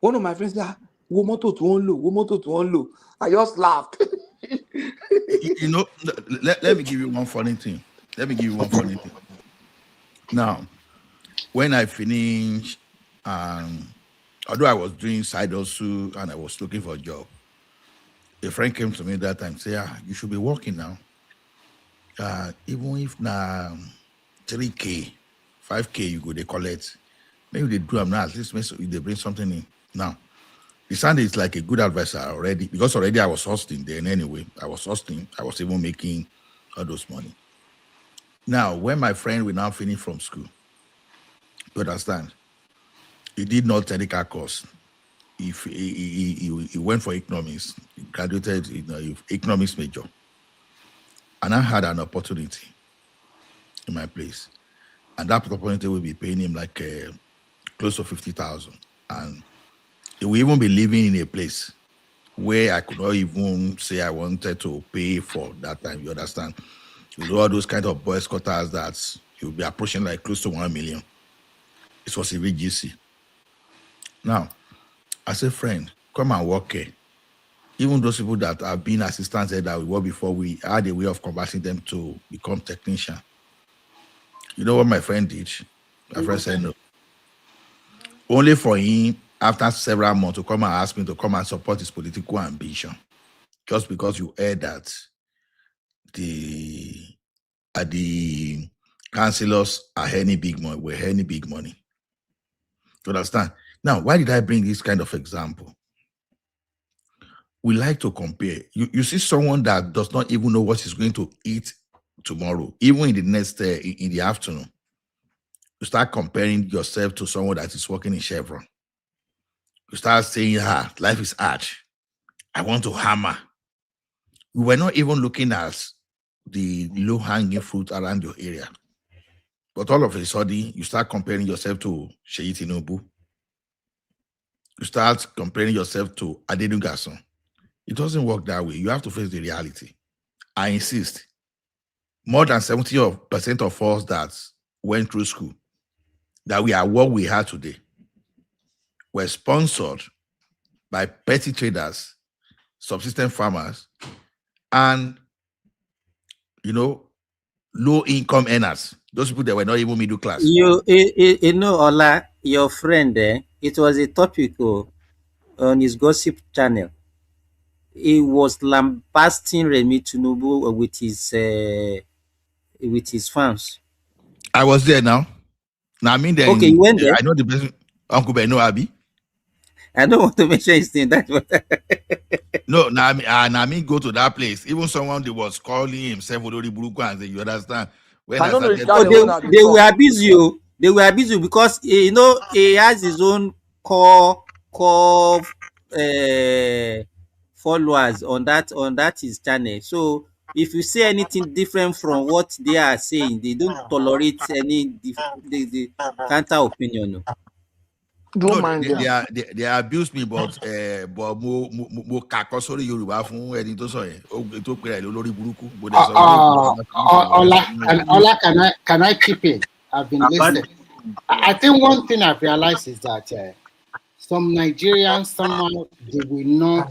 one of my friends said, wo moto to one low, wo moto to one low. I just laughed. You know, let me give you one funny thing. Let me give you one funny thing. Now, when I finished, although I was doing side hustle and I was looking for a job, a friend came to me that time and said, you should be working now. Even if na 3K, 5K, you go, they collect. Maybe they do them now, at least they bring something in. Now, the Sunday is like a good advisor already, because already I was hosting then anyway. I was hosting, I was even making all those money. Now, when my friend will now finish from school, you understand, he did not technical course. If he went for economics, he graduated in economics major. And I had an opportunity in my place. And that opportunity will be paying him like close to 50,000. And he will even be living in a place where I could not even say I wanted to pay for that time. You understand? With all those kind of boys quarters that you'll be approaching like close to 1 million. It was a VGC. Now, as a friend, come and work here. Even those people that have been assistants there that we were before, we had a way of converting them to become technician. You know what my friend did? My friend said no. Only for him, after several months, to come and ask me to come and support his political ambition. Just because you heard that the councillors are earning big money, we're earning big money. You understand? Now, why did I bring this kind of example? We like to compare. You see someone that does not even know what he's going to eat tomorrow, even in the next in the afternoon. You start comparing yourself to someone that is working in Chevron. You start saying, life is hard. I want to hammer. We were not even looking at the low-hanging fruit around your area. But all of a sudden, you start comparing yourself to Sheyi Tinubu. You start comparing yourself to Adenu Garson. It doesn't work that way. You have to face the reality. I insist. More than 70% of us that went through school, that we are what we are today, were sponsored by petty traders, subsistence farmers, and, low-income earners. Those people that were not even middle class. You know, Ola, your friend, it was a topic on his gossip channel. He was lambasting Remi Tinubu with his fans. I was there now. Now, I mean, Okay, you went there. I know the person, Uncle Beno Abi. I don't want to mention his name. That's what. No, now me go to that place. Even someone that was calling himself Olori Buruku and say, you understand? When I I don't know the started No, channel talking, when I they talk. were busy. Oh. They were busy because he has his own core followers on that his channel. So if you say anything different from what they are saying, they don't tolerate any the counter opinion. No. Don't no, mind them. they abused me, but mo kakọ sórí Yorùbá fún ẹni tó sọ yẹn tó pèrè lórí burúkú bó dẹ̀ sọ pé kò sí láti ní ìṣòro rẹ̀ Ola, sọ nínú ẹ̀. Ola, can I chip in? I've been listening. I think one thing I've realized is that some Nigerians somehow they will not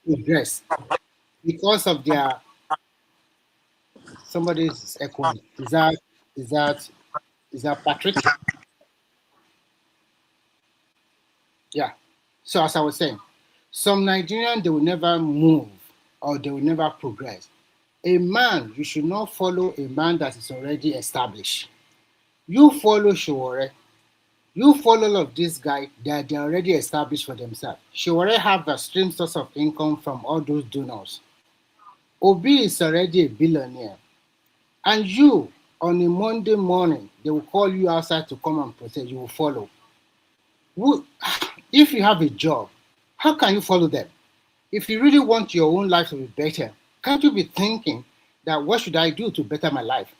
progress because of their somebody's echoing. Is that Patrick? Yeah. So as I was saying, some Nigerians they will never move or they will never progress. A man, you should not follow a man that is already established. You follow Showore. You follow all of this guy that they're already established for themselves. Showore have a stream source of income from all those donors. Obi is already a billionaire. And you, on a Monday morning, they will call you outside to come and protest. You will follow. If you have a job, how can you follow them? If you really want your own life to be better, can't you be thinking that what should I do to better my life?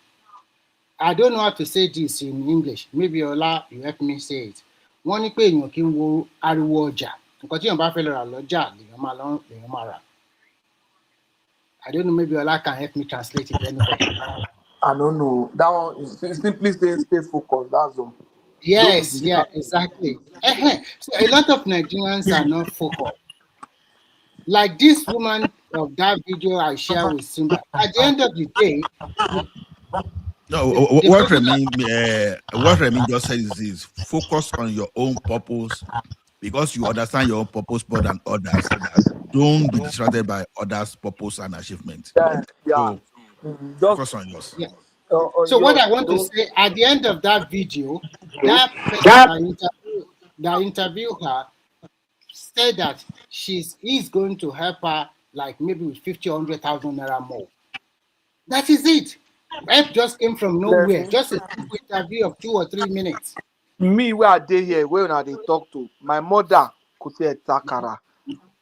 I don't know how to say this in English. Maybe Ola, you help me say it. Wọ́n ní pé èèyàn kì í wo ariwo ọjà. Nǹkan tí èèyàn bá fẹ́ lọ rà lọ́jà lèèyàn máa rà. I don't know, maybe Ola can help me translate it. Anybody? I don't know. That one is simply saying stay focused. That's all. Yes, yeah, exactly. So a lot of Nigerians are not focused. Like this woman of that video I share with Simba. At the end of the day, No, what Remy just said is focus on your own purpose because you understand your own purpose more than others. Don't be distracted by others' purpose and achievement. Yeah. So Just focus on yours. yeah. So what I want to say at the end of that video, that person that interviewed her said that he's going to help her like maybe with 50, 100,000 naira more. That is it. Help just came from nowhere. Just a simple interview of 2 or 3 minutes. Me where I dey here, where una dey talk to, my mother could say takara.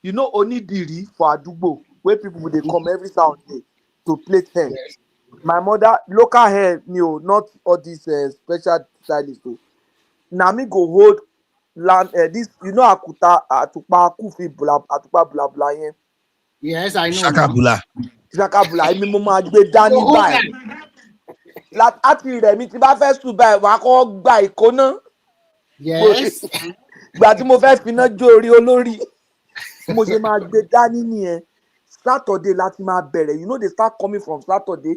You know Onidiri for Adugbo, where people dey come every Saturday to plait hair. Yes. My mother, local hair, not all these special stylists. Na me go hold land this, Akuta Atupa Kufi Atupa blah blah yen. Yes, I know. Shaka Bula. Shaka Bula, èmi mo máa gbé dání báyìí. Láti rẹ̀ mi tí bá fẹ́ sùn báyìí, wàá kọ́ gba ìkóná. Yes. Ìgbà tí mo fẹ́ finá jó orí olórí, mo ṣe máa gbé dání nìyẹn. Saturday láti máa bẹ̀rẹ̀, they start coming from Saturday.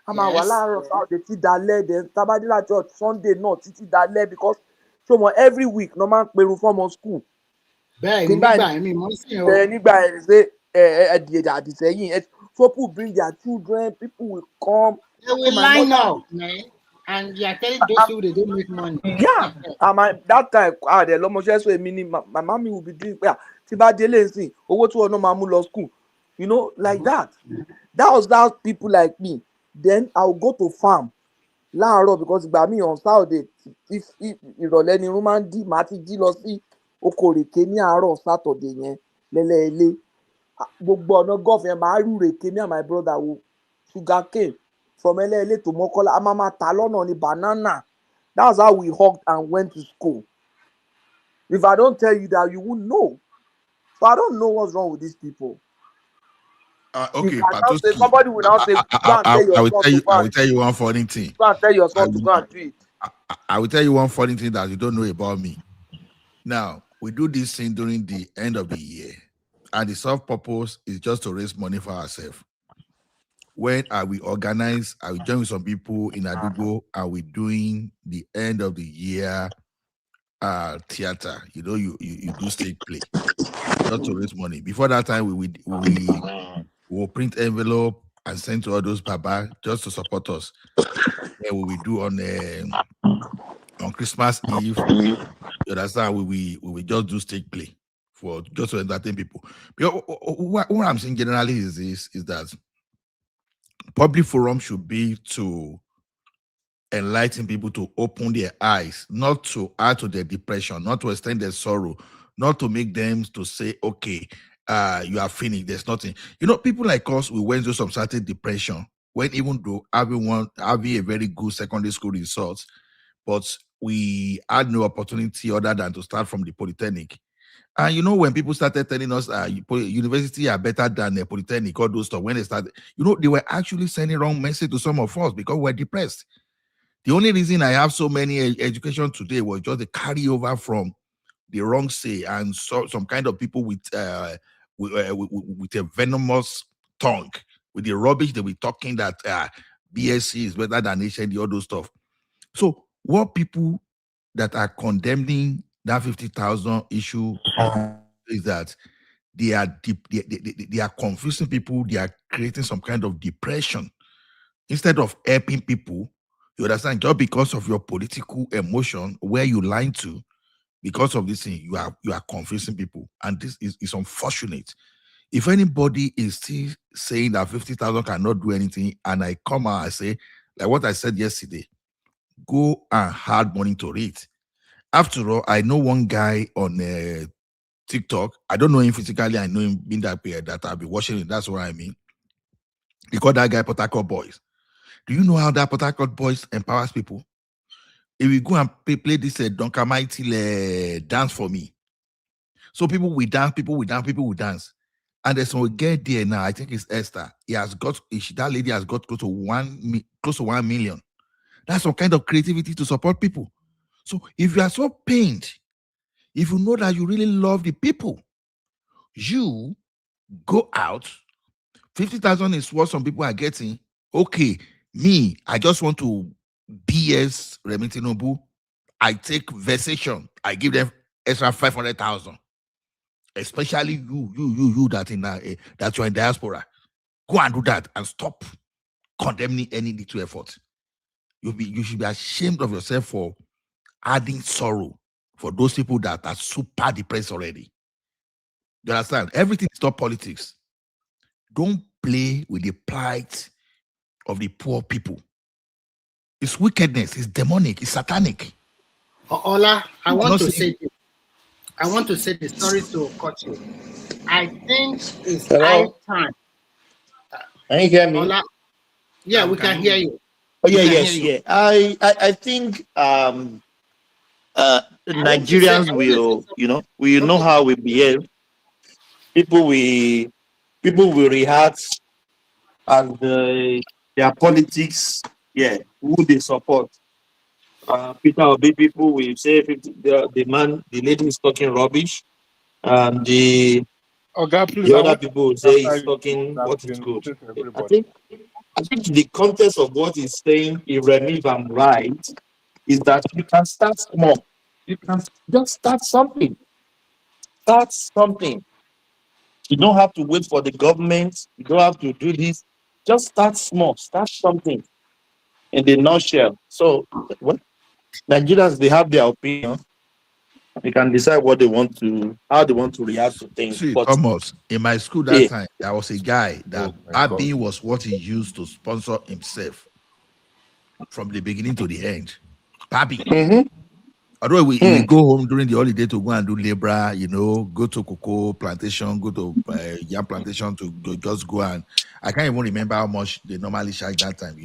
A máa wà láàárọ̀ Saturday tí dalẹ́, then tábàdé láti Sunday náà títí dalẹ́ because every week no máa ń perun fọ́mọ school. Bẹ́ẹ̀ nígbà mi mọ̀ sí o. Nígbà yẹn ṣe àdìsẹ́yìn, so people bring their children, people will come. They will line up, man. And you are telling those people they don't make money. Yeah. And that time, the lọmọṣẹ́ so èmi my mommy will be doing tí bá délé nsìn owó tí wọn náà máa mú lọ school, like that. That was that people like me. Then I will go to farm láàárọ̀ because ìgbà míì on Saturday if ìrọ̀lẹ́ ni irun máa ń dì máa ti jí lọ sí oko rèké ní àárọ̀ Saturday yẹn lẹ́lẹ́ẹ̀lẹ́ gbogbo ọ̀nà gọ́ọ̀fù yẹn máa rú rèké me and my brother wo sugar cane from ẹlẹ́ẹ̀lẹ́ to Mọ́kọ́lá a máa ta lọ́nà ní banana. That's how we hugged and went to school. If I don't tell you that, you won't know. So I don't know what's wrong with these people. Okay, say, somebody will now say, go and tell your son to go I will tell you one funny thing. Go and tell your son to go and do it. I will tell you one funny thing that you don't know about me. Now, we do this thing during the end of the year, and the sole purpose is just to raise money for ourselves. When I will organize, I will join with some people in Adugo, and we're doing the end of the year theater. You do stage play just to raise money. Before that time, we will print envelope and send to all those baba just to support us. And we will do on Christmas Eve. You understand? We will just do stage play. for just to entertain people. Because what I'm saying generally is this: is that public forum should be to enlighten people, to open their eyes, not to add to their depression, not to extend their sorrow, not to make them to say, okay, you are finished, there's nothing. People like us, we went through some certain depression when even though having a very good secondary school results, but we had no opportunity other than to start from the polytechnic. And when people started telling us university are better than the polytechnic, all those stuff, when they started, they were actually sending wrong message to some of us because we're depressed. The only reason I have so many education today was just the carryover from the wrong say and some kind of people with a venomous tongue, with the rubbish they were talking that BSc is better than HND, all those stuff. So what people that are condemning that 50,000 issue is that they are confusing people, they are creating some kind of depression. Instead of helping people, you understand, just because of your political emotion, where you lying to, because of this thing, you are confusing people. And this is unfortunate. If anybody is still saying that 50,000 cannot do anything, and I come out and say, like what I said yesterday, go and hard monitor it. After all, I know one guy on TikTok. I don't know him physically. I know him in that period that I'll be watching it. That's what I mean. They call that guy Port Harcourt Boys. Do you know how that Port Harcourt Boys empowers people? If we go and play this Donka Mighty dance for me. So people will dance, people will dance. And there's some get there now, I think it's Esther. That lady has got close to 1 million. That's some kind of creativity to support people. So if you are so pained, if you know that you really love the people, you go out. 50,000 is what some people are getting. Okay, me, I just want to BS Remi Tinubu. I take vexation. I give them extra 500,000. Especially you that that you're in diaspora. Go and do that and stop condemning any little effort. You should be ashamed of yourself for adding sorrow for those people that are super depressed already. You understand? Everything is not politics. Don't play with the plight of the poor people. It's wickedness, it's demonic, it's satanic. Ola, I want to say this. Sorry to cut you. I think it's high time. Can you hear me? Ola, yeah, we can hear you. Oh yeah, yes, yeah. I think Nigerians will, we know how we behave. People will react and their politics, who they support. Peter Obi people will say the lady is talking rubbish, and the other people will say he's talking what is good. I think the context of what he's saying, if I'm right, is that you can start small. You can just start something. Start something. You don't have to wait for the government. You don't have to do this. Just start small. Start something. In the nutshell. So, Nigerians, they have their opinion. They can decide how they want to react to things. See, but Thomas, in my school that time, there was a guy that Abi was what he used to sponsor himself from the beginning to the end. Pabi. Although we go home during the holiday to go and do labor, go to cocoa plantation, go to yam plantation to just go, and I can't even remember how much they normally charge that time.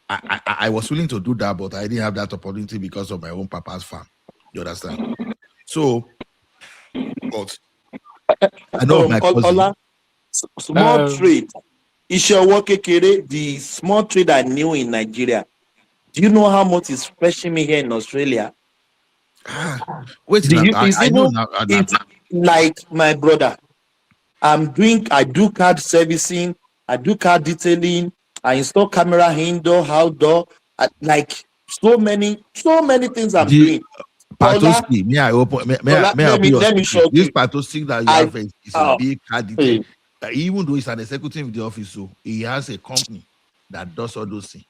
I was willing to do that, but I didn't have that opportunity because of my own papa's farm. You understand? So, but I know my cousin. Small trade. The small trade I knew in Nigeria. Do you know how much is fetching me here in Australia? Wait, I know now. It's like my brother. I do card servicing, I do car detailing, I install camera indoor, outdoor, like so many things I'm doing. Patoski, may I open? Let me show this Patoski that you have is a big car detail. Even though he's an executive in the office, so he has a company that does all those things.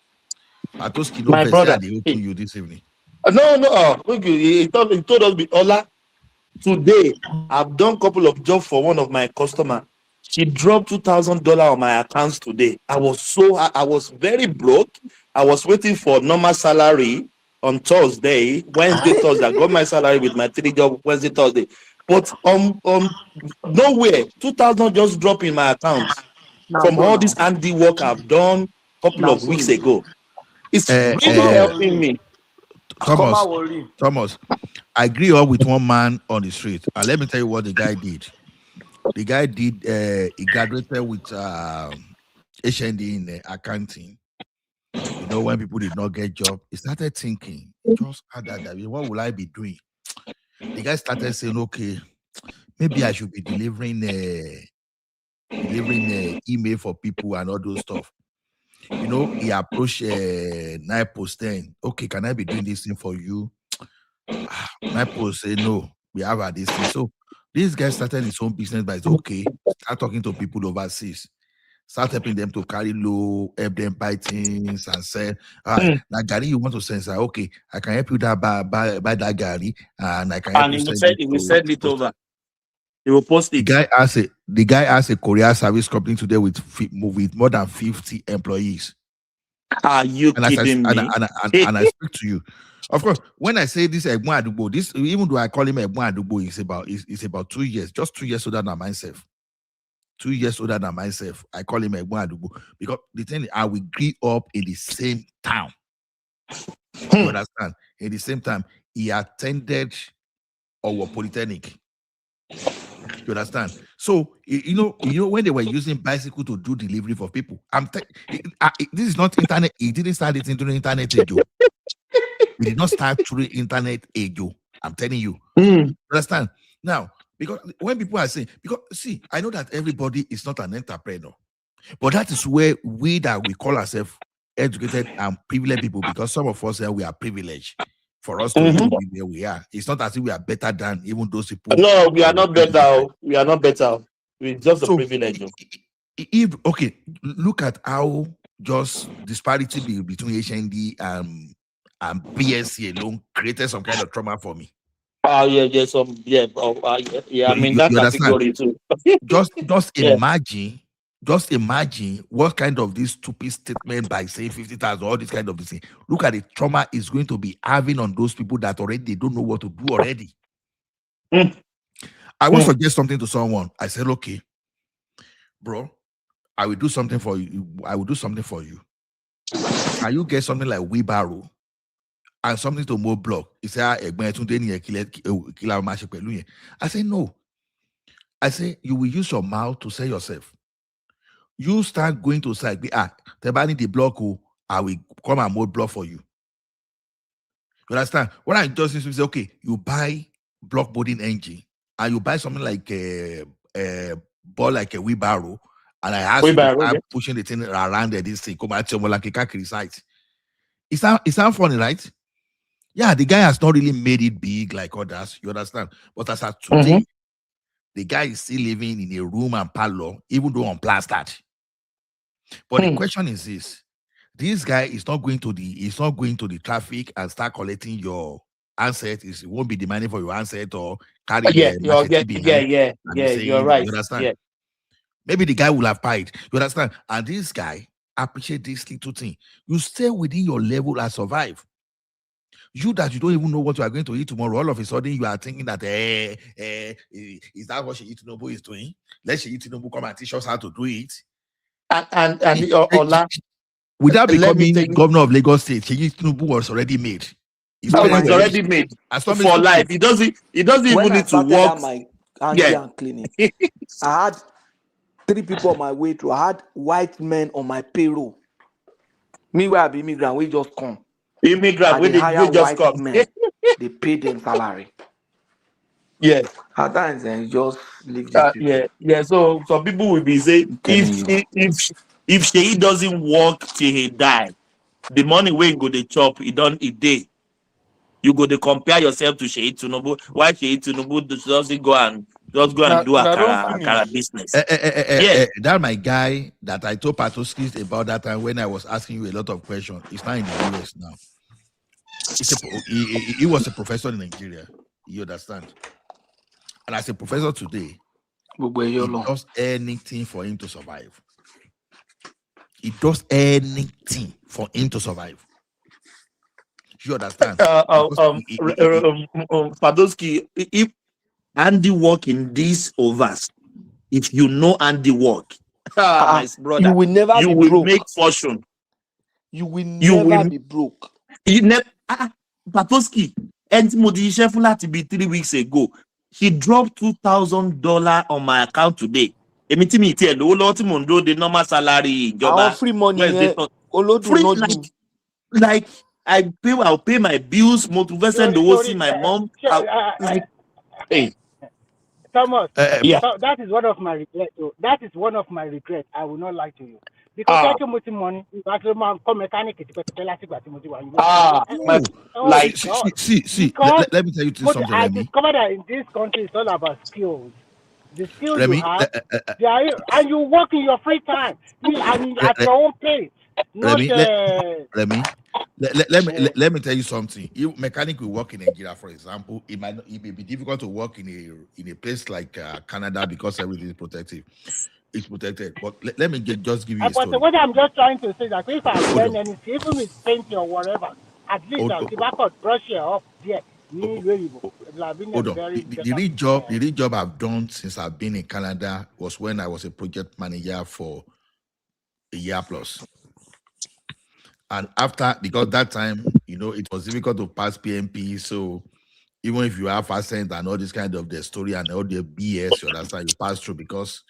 Patoski, my brother, they open you this evening. No. He told us, Ola, Today, I've done a couple of jobs for one of my customer. She dropped $2,000 on my accounts today. I was very broke. I was waiting for normal salary on Thursday, Wednesday, Thursday. I got my salary with my 3 job Wednesday, Thursday. But nowhere, 2,000 just dropped in my account Now from so all now. this handiwork I've done a couple Now of so weeks now. ago. It's really Come helping me. Thomas, worry. Thomas, I grew up with one man on the street, and let me tell you what the guy did. The guy did. He graduated with HND in accounting. You know, when people did not get job, he started thinking. He just had that. What will I be doing? The guy started saying, "Okay, maybe I should be delivering email for people and all those stuff." You know, he approached Nine-Post 10. Okay, can I be doing this thing for you? Nine-Post say no. We have this thing. So this guy started his own business by saying, okay, start talking to people overseas. Start helping them to carry low, help them buy things and sell. Now Gary, you want to send? Say, okay, I can help you that buy that Gary, and I can help And you he will send send, it he will to send it over. He will post it. the guy has a courier service company today with more than 50 employees. Are you kidding me? And I speak to you. Of course, when I say this Egbon Adubo, this even though I call him Egbon Adubo, it's about 2 years, just 2 years older than myself. 2 years older than myself. I call him Egbon Adubo because the thing is, we grew up in the same town. You understand? In the same time, he attended our polytechnic. You understand? So you know when they were using bicycle to do delivery for people. This is not internet. He didn't start it into the internet age. We did not start through the internet age. I'm telling you. You understand? Now, because when people are saying, because see, I know that everybody is not an entrepreneur, but that is where we call ourselves educated and privileged people, because some of us we are privileged. For us to even be where we are, it's not as if we are better than even those people. No, we are not better. We are not better. We're just a privilege. Okay, look at how just disparity between HND and PSC alone created some kind of trauma for me. Yeah. I mean that category too. Just imagine. Just imagine what kind of this stupid statement by saying 50,000, all this kind of thing. Look at the trauma is going to be having on those people that already they don't know what to do already. I want to suggest something to someone. I said, okay, bro, I will do something for you. I will do something for you. Can you get something like wheelbarrow and something to mow block? He said, I say, no. I say, you will use your mouth to say yourself. You start going to site, Tebani the block, I will come and mold block for you. You understand? What I just say, okay, you buy block boarding engine and you buy something like a ball like a wheelbarrow, and I ask you to start pushing the thing around this thing. Come at your site. It sound funny, right? Yeah, the guy has not really made it big like others. You understand? But as of today, the guy is still living in a room and parlor, even though unplastered. But the question is this guy is not going to the traffic and start collecting your handset. It won't be demanding for your handset or carry machete behind. You're right. You understand? Yeah. Maybe the guy will have paid. You understand? And this guy appreciate this little thing. You stay within your level and survive. You that you don't even know what you are going to eat tomorrow, all of a sudden you are thinking that is that what Sheyi Tinubu is doing? Let Sheyi Tinubu come and teach us how to do it. Without becoming governor of Lagos State, Sheyi Tinubu was already made. It's already made for life. He doesn't even need to work. My Andean clinic, I had 3 people on my way through. I had white men on my payroll. Meanwhile, I be immigrant, we just come. Immigrant, we just come. Men, they pay them salary. Yeah. At times, then just leave these people. Yeah. So some people will be saying, if Sheyi doesn't work till he die, the money when go the chop, he day. You go to compare yourself to Sheyi Tinubu. Why Sheyi Tinubu doesn't go and do a business? That my guy that I told Patoskis about that time when I was asking you a lot of questions. He's not in the US now. He was a professor in Nigeria. You understand? And as a professor today, it does anything for him to survive. It does anything for him to survive. You understand? Padoski, if Andy work in this overs, if you know Andy work, my brother, you will never you be will broke. make fortune. You will You never will be broke. You never Padoski, and Modi Shefula to be 3 weeks ago. He dropped $2,000 on my account today. The normal salary Our free money, free, like I'll pay my bills, motivation the whole see my mom. Hey. Thomas, Yeah. so that is one of my regrets. That is one of my regrets. I will not lie to you. Because I can money, come mechanic See, because let me tell you something, I Remy. discovered that in this country it's all about skills. The skill Remy, you have, and you work in your free time, at your own pace. Not Remy, let me tell you something. If mechanic will work in Nigeria, for example, it may be difficult to work in a place like Canada because everything is protected. It's protected. But let me just give you a but story. what I'm just trying to say is that if I learn anything, even with painting or whatever, at least I'll give up brush it up there. Hold on. The real job I've done since I've been in Canada was when I was a project manager for a year plus. And after, because that time, it was difficult to pass PMP. So even if you have accent and all this kind of the story and all the BS, you understand, you pass through because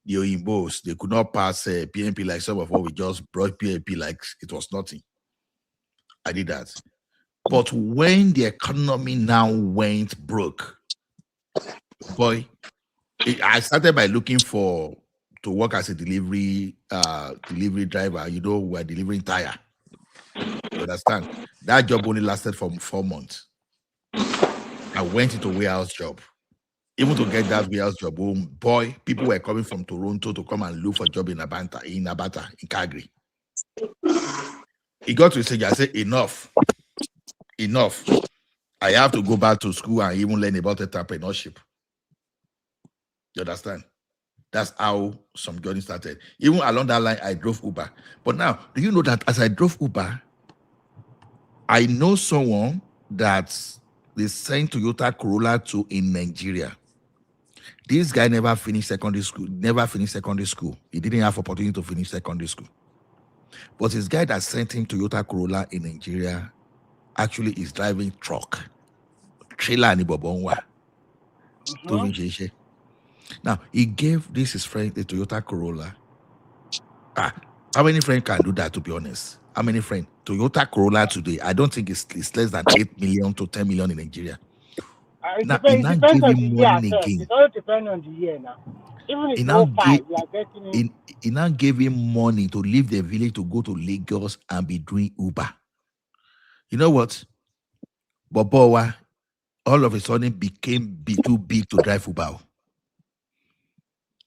the Obi'S, they could not pass PMP like some of what we just brought PMP like it was nothing. I did that. But when the economy now went broke, boy, I started by looking to work as a delivery driver. We're delivering tire. You understand? That job only lasted for 4 months. I went into a warehouse job. Even to get that warehouse job, boy, people were coming from Toronto to come and look for a job in Abata, in Calgary. It got to a stage, I said, enough. I have to go back to school and even learn about entrepreneurship. You understand? That's how some journey started. Even along that line, I drove Uber. But now, do you know that as I drove Uber, I know someone that they sent Toyota Corolla to in Nigeria. This guy never finished secondary school. He didn't have opportunity to finish secondary school. But this guy that sent him Toyota Corolla in Nigeria actually is driving truck. Trailer and Ibobonwa. Now, he gave his friend the Toyota Corolla. How many friends can do that, to be honest? How many friends? Toyota Corolla today, I don't think it's less than 8 million to 10 million in Nigeria. It depends on the year. It all depends on the year now. Even if you 5, you are getting he now gave him money to leave the village to go to Lagos and be doing Uber. You know what? Bobowa, all of a sudden became too big to drive Uber.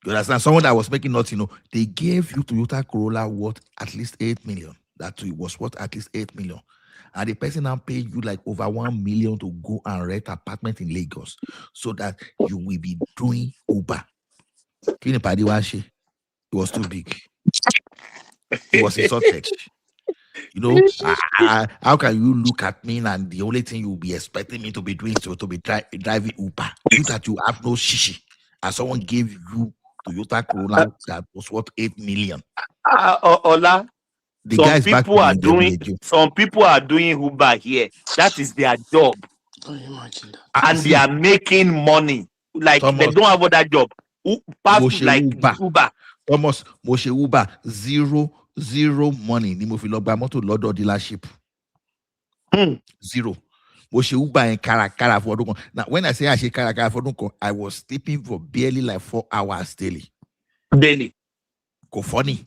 You understand? Someone that was making nothing, they gave you Toyota Corolla worth at least 8 million. That was worth at least 8 million. And the person now paid you like over 1 million to go and rent apartment in Lagos so that you will be doing Uber. It was too big. It was insulted. How can you look at me and the only thing you'll be expecting me to be doing is to be driving Uber? You that you have no shishi. And someone gave you Toyota Corolla that was worth 8 million. Ola, some people are doing Uber here. That is their job. And they are making money. Like Thomas, they don't have other job. Uber. Thomas, Moshe Uber, zero money. Ni mo fi lọ gba mọ́tò lọ́dọ̀ dealership. Zero. Moshe Uber and Karakara for ọdún kan. Now, when I say I say Karakara for ọdún kan, I was sleeping for barely like 4 hours daily. Go funny.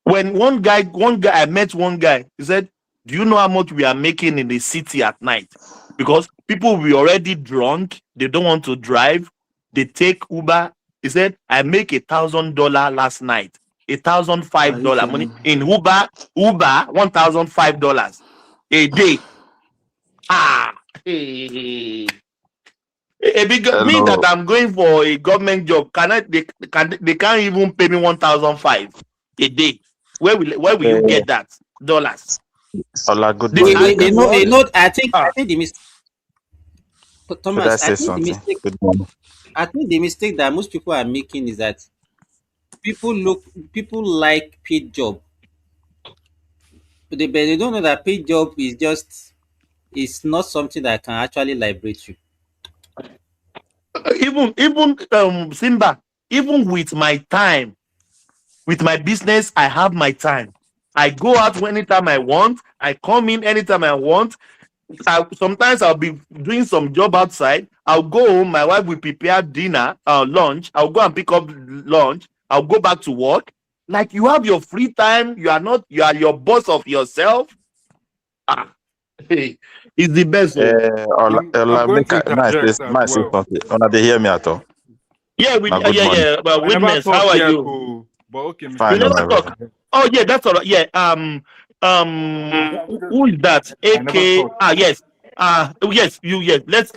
When one guy, I met one guy, he said, do you know how much we are making in the city at night? Because people will be already drunk. They don't want to drive. They take Uber. He said, I make $1,000 last night. $1,005 money in Uber, $1,005 a day. Hey. Me that I'm going for a government job, they can't even pay me 1,500 a day. Where will you get that dollars? Ola, good They, morning. They know. what? I think the mistake. Should I Thomas, say something? Good morning. I think the mistake that most people are making is that people like paid job, but they don't know that paid job is just it's not something that can actually liberate you. Even Simba, even with my time, with my business, I have my time. I go out anytime I want. I come in anytime I want. Sometimes I'll be doing some job outside. I'll go home. My wife will prepare dinner, lunch. I'll go and pick up lunch. I'll go back to work. Like, you have your free time. You are your boss of yourself. Hey, it's the best. Ola, I'm going to interject as may I say well. something? Una, they hear me at all? Yeah, Good morning. But I never witness, how talk are yet, you? but okay, You Fine, Mr. no, never my Remy. talk. brother. Oh yeah, that's all right. Yeah. Who is that? I never AK. talk. Yes. Yes. Yes. Let's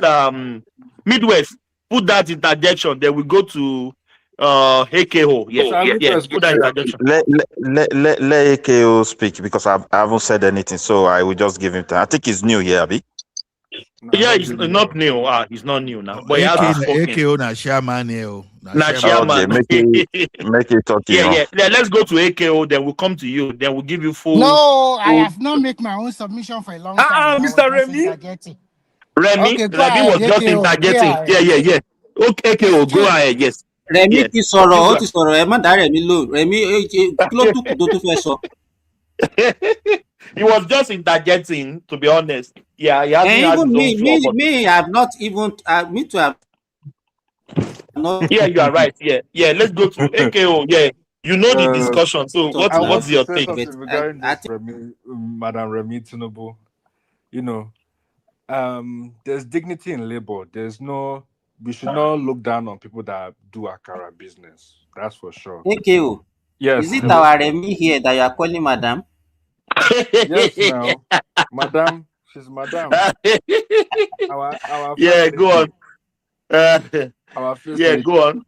Midwest. Put that interjection. Then we go to AKO. Yeah. Yeah. Midwest, go Put that ahead. interjection. Let AKO speak because I haven't said anything, so I will just give him time. I think he's new here, Abi. Yeah, he's not new. He's not new now, but he AK, hasn't spoken. AKO na chairman na Na Okay, chairman. make it talk, you know. Yeah. Let's go to AKO. Then we'll come to you. Then we'll give you No, I full. have not made my own submission for a long time. I was Mr. just Remy. interjecting. Remy Okay, go was ahead, just AKO. Go interjecting. ahead. Yeah. Okay, AKO, go ahead. Yes. Rẹ̀mí Yeah. ti sọ̀rọ̀, You ó go. ti sọ̀rọ̀, ẹ má dá Rẹ̀mí lò. Rẹ̀mí kí ló tún kù tó tún fẹ́ sọ? He was just interjecting, to be honest. Yeah, he hasn't And had even his own floor, but me, I have not even me too have not. yeah, you are right. Yeah. Let's go to AKO. Yeah, you know the discussion. So I what's want to your say take? something regarding this, Remy, Madam Remy Tinubu. You know, there's dignity in labor. We should not look down on people that do akara business. That's for sure. AKO, Yes. is it our Remy here that you are calling madam? Yes, now, Madam, she's Madam. Our Yeah, first go lady. on. Our first Yeah, lady. go on.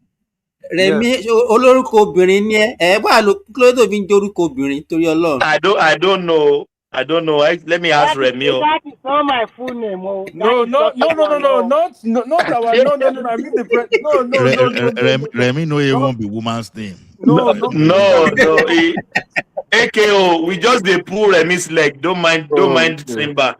Rẹ̀mí olórúkọ obìnrin ni ẹ bá lo kí ló tó fi ń jórúkọ obìnrin torí Ọlọ́run. I don't know. Let me ask Remy. That is not my full name. Oh. No, not our no. I mean the no. Remy no even be woman's name. No. AKO, we just they pull Remy's leg. Don't mind Simba.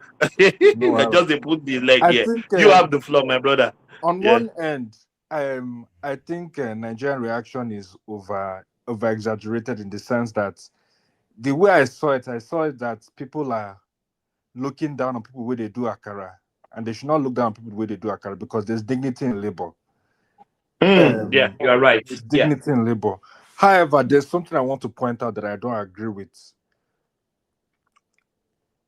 No, Just they put the leg I here. think You have the floor, my brother. on one end, I think Nigerian reaction is over exaggerated in the sense that the way I saw it that people are looking down on people where they do akara, and they should not look down on people where they do akara because there's dignity in labor. Yeah, you are right. There's dignity in labor. However, there's something I want to point out that I don't agree with.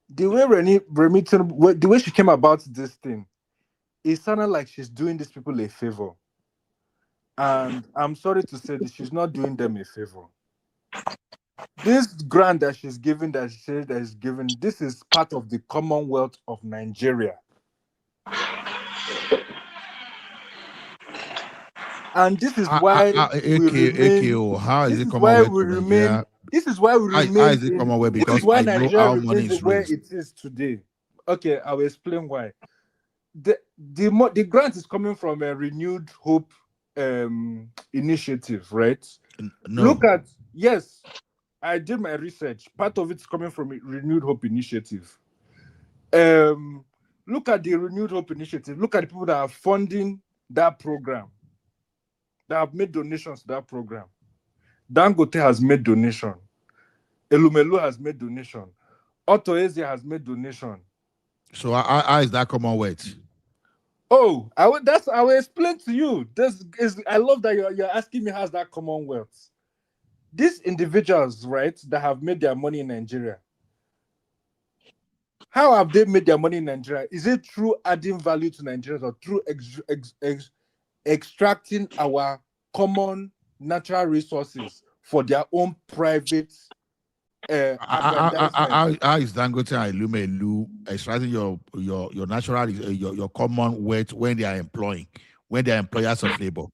The way the way she came about this thing, it sounded like she's doing these people a favor. And I'm sorry to say that she's not doing them a favor. This grant that she's given, that she says that is given, this is part of the Commonwealth of Nigeria. And this is why we remain. AKO, how is This it is why Commonwealth we of remain. Nigeria? This is why we remain. How is it Commonwealth? This Because is why I know Nigeria how money remains is where raised. it is today. Okay, I will explain why. The grant is coming from a Renewed Hope initiative, right? No. Yes, I did my research. Part of it's coming from a Renewed Hope initiative. Look at the Renewed Hope initiative. Look at the people that are funding that program, that have made donations to that program. Dangote has made donation. Elumelu has made donation. Otto Eze has made donation. So how is that Commonwealth? Oh, I will explain to you. I love that you're asking me how's that Commonwealth. These individuals, right, that have made their money in Nigeria. How have they made their money in Nigeria? Is it through adding value to Nigerians or through extracting our common natural resources for their own private How is Dangote and Elumelu extracting your natural your common wealth when they are employing, when they are employers of labor?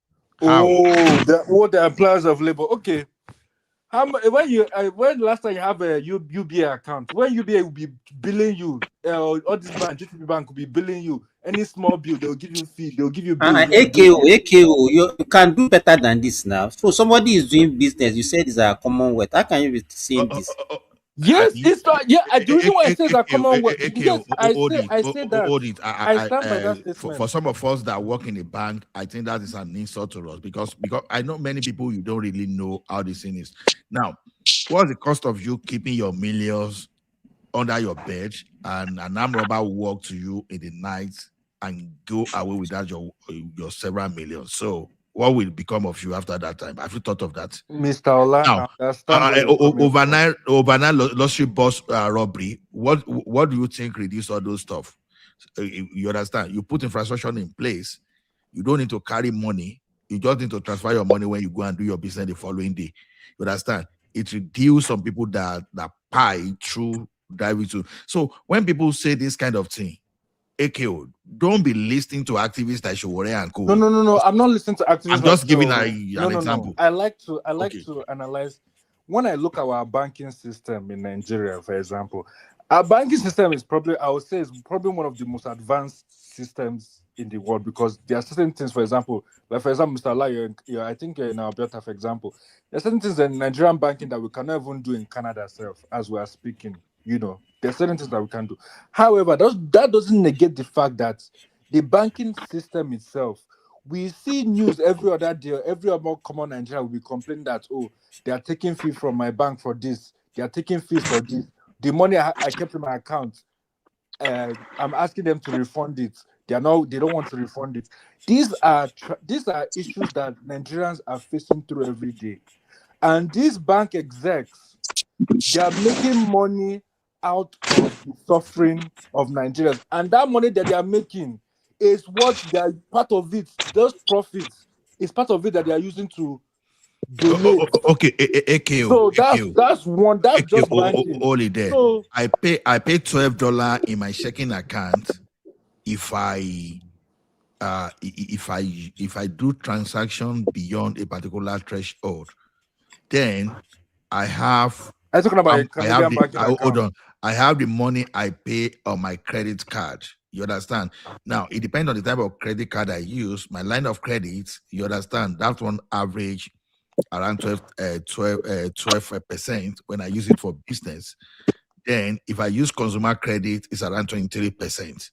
How? The employers of labor. Okay. When last time you have a UBA account, when UBA will be billing you, all this bank, GTB bank will be billing you any small bill, they'll give you fee, they'll give you bill. AKO, you can do better than this now. So somebody is doing business. You said it's a commonwealth. How can you be saying this? Yes, it's not. Yeah, the reason why I say that commonwealth. Yes, Hold I say that. hold it. I stand by that statement. For some of us that work in a bank, I think that is an insult to us because I know many people you don't really know how this thing is. Now, what's the cost of you keeping your millions under your bed and an armed robber will walk to you in the night and go away without your several millions? So what will become of you after that time? Have you thought of that? Mr. Ola, Now, I understand where you're coming from. overnight lottery bus robbery. What do you think reduce all those stuff? You understand? You put infrastructure in place. You don't need to carry money. You just need to transfer your money when you go and do your business the following day. You understand? It reduces some people that pie through driving to. So when people say this kind of thing, AKO, don't be listening to activists like Showore and Co. No. I'm not listening to activists. I'm just giving an example. I like to analyze. When I look at our banking system in Nigeria, for example, our banking system is probably, I would say, is probably one of the most advanced systems in the world because there are certain things, for example, Mr. Allah, I think you're in Alberta, for example. There are certain things in Nigerian banking that we cannot even do in Canada itself as we are speaking. You know, there are certain things that we can do. However, that doesn't negate the fact that the banking system itself, we see news every other day, every other common Nigerian will be complaining that, oh, they are taking fee from my bank for this, they are taking fees for this. The money I kept in my account, I'm asking them to refund it. They don't want to refund it. These are issues that Nigerians are facing through every day. And these bank execs, they are making money out of the suffering of Nigerians. And that money that they are making is what they are part of it. Those profits is part of it that they are using to donate. Okay, AKO. So that's one. That's just banking. Only there. So I pay $12 in my checking account if I do transaction beyond a particular threshold. Then I have. I'm talking about a Canadian banking account. Hold on. I have the money I pay on my credit card. You understand? Now it depends on the type of credit card I use. My line of credit, you understand, that one average around 12% when I use it for business. Then if I use consumer credit, it's around 23%.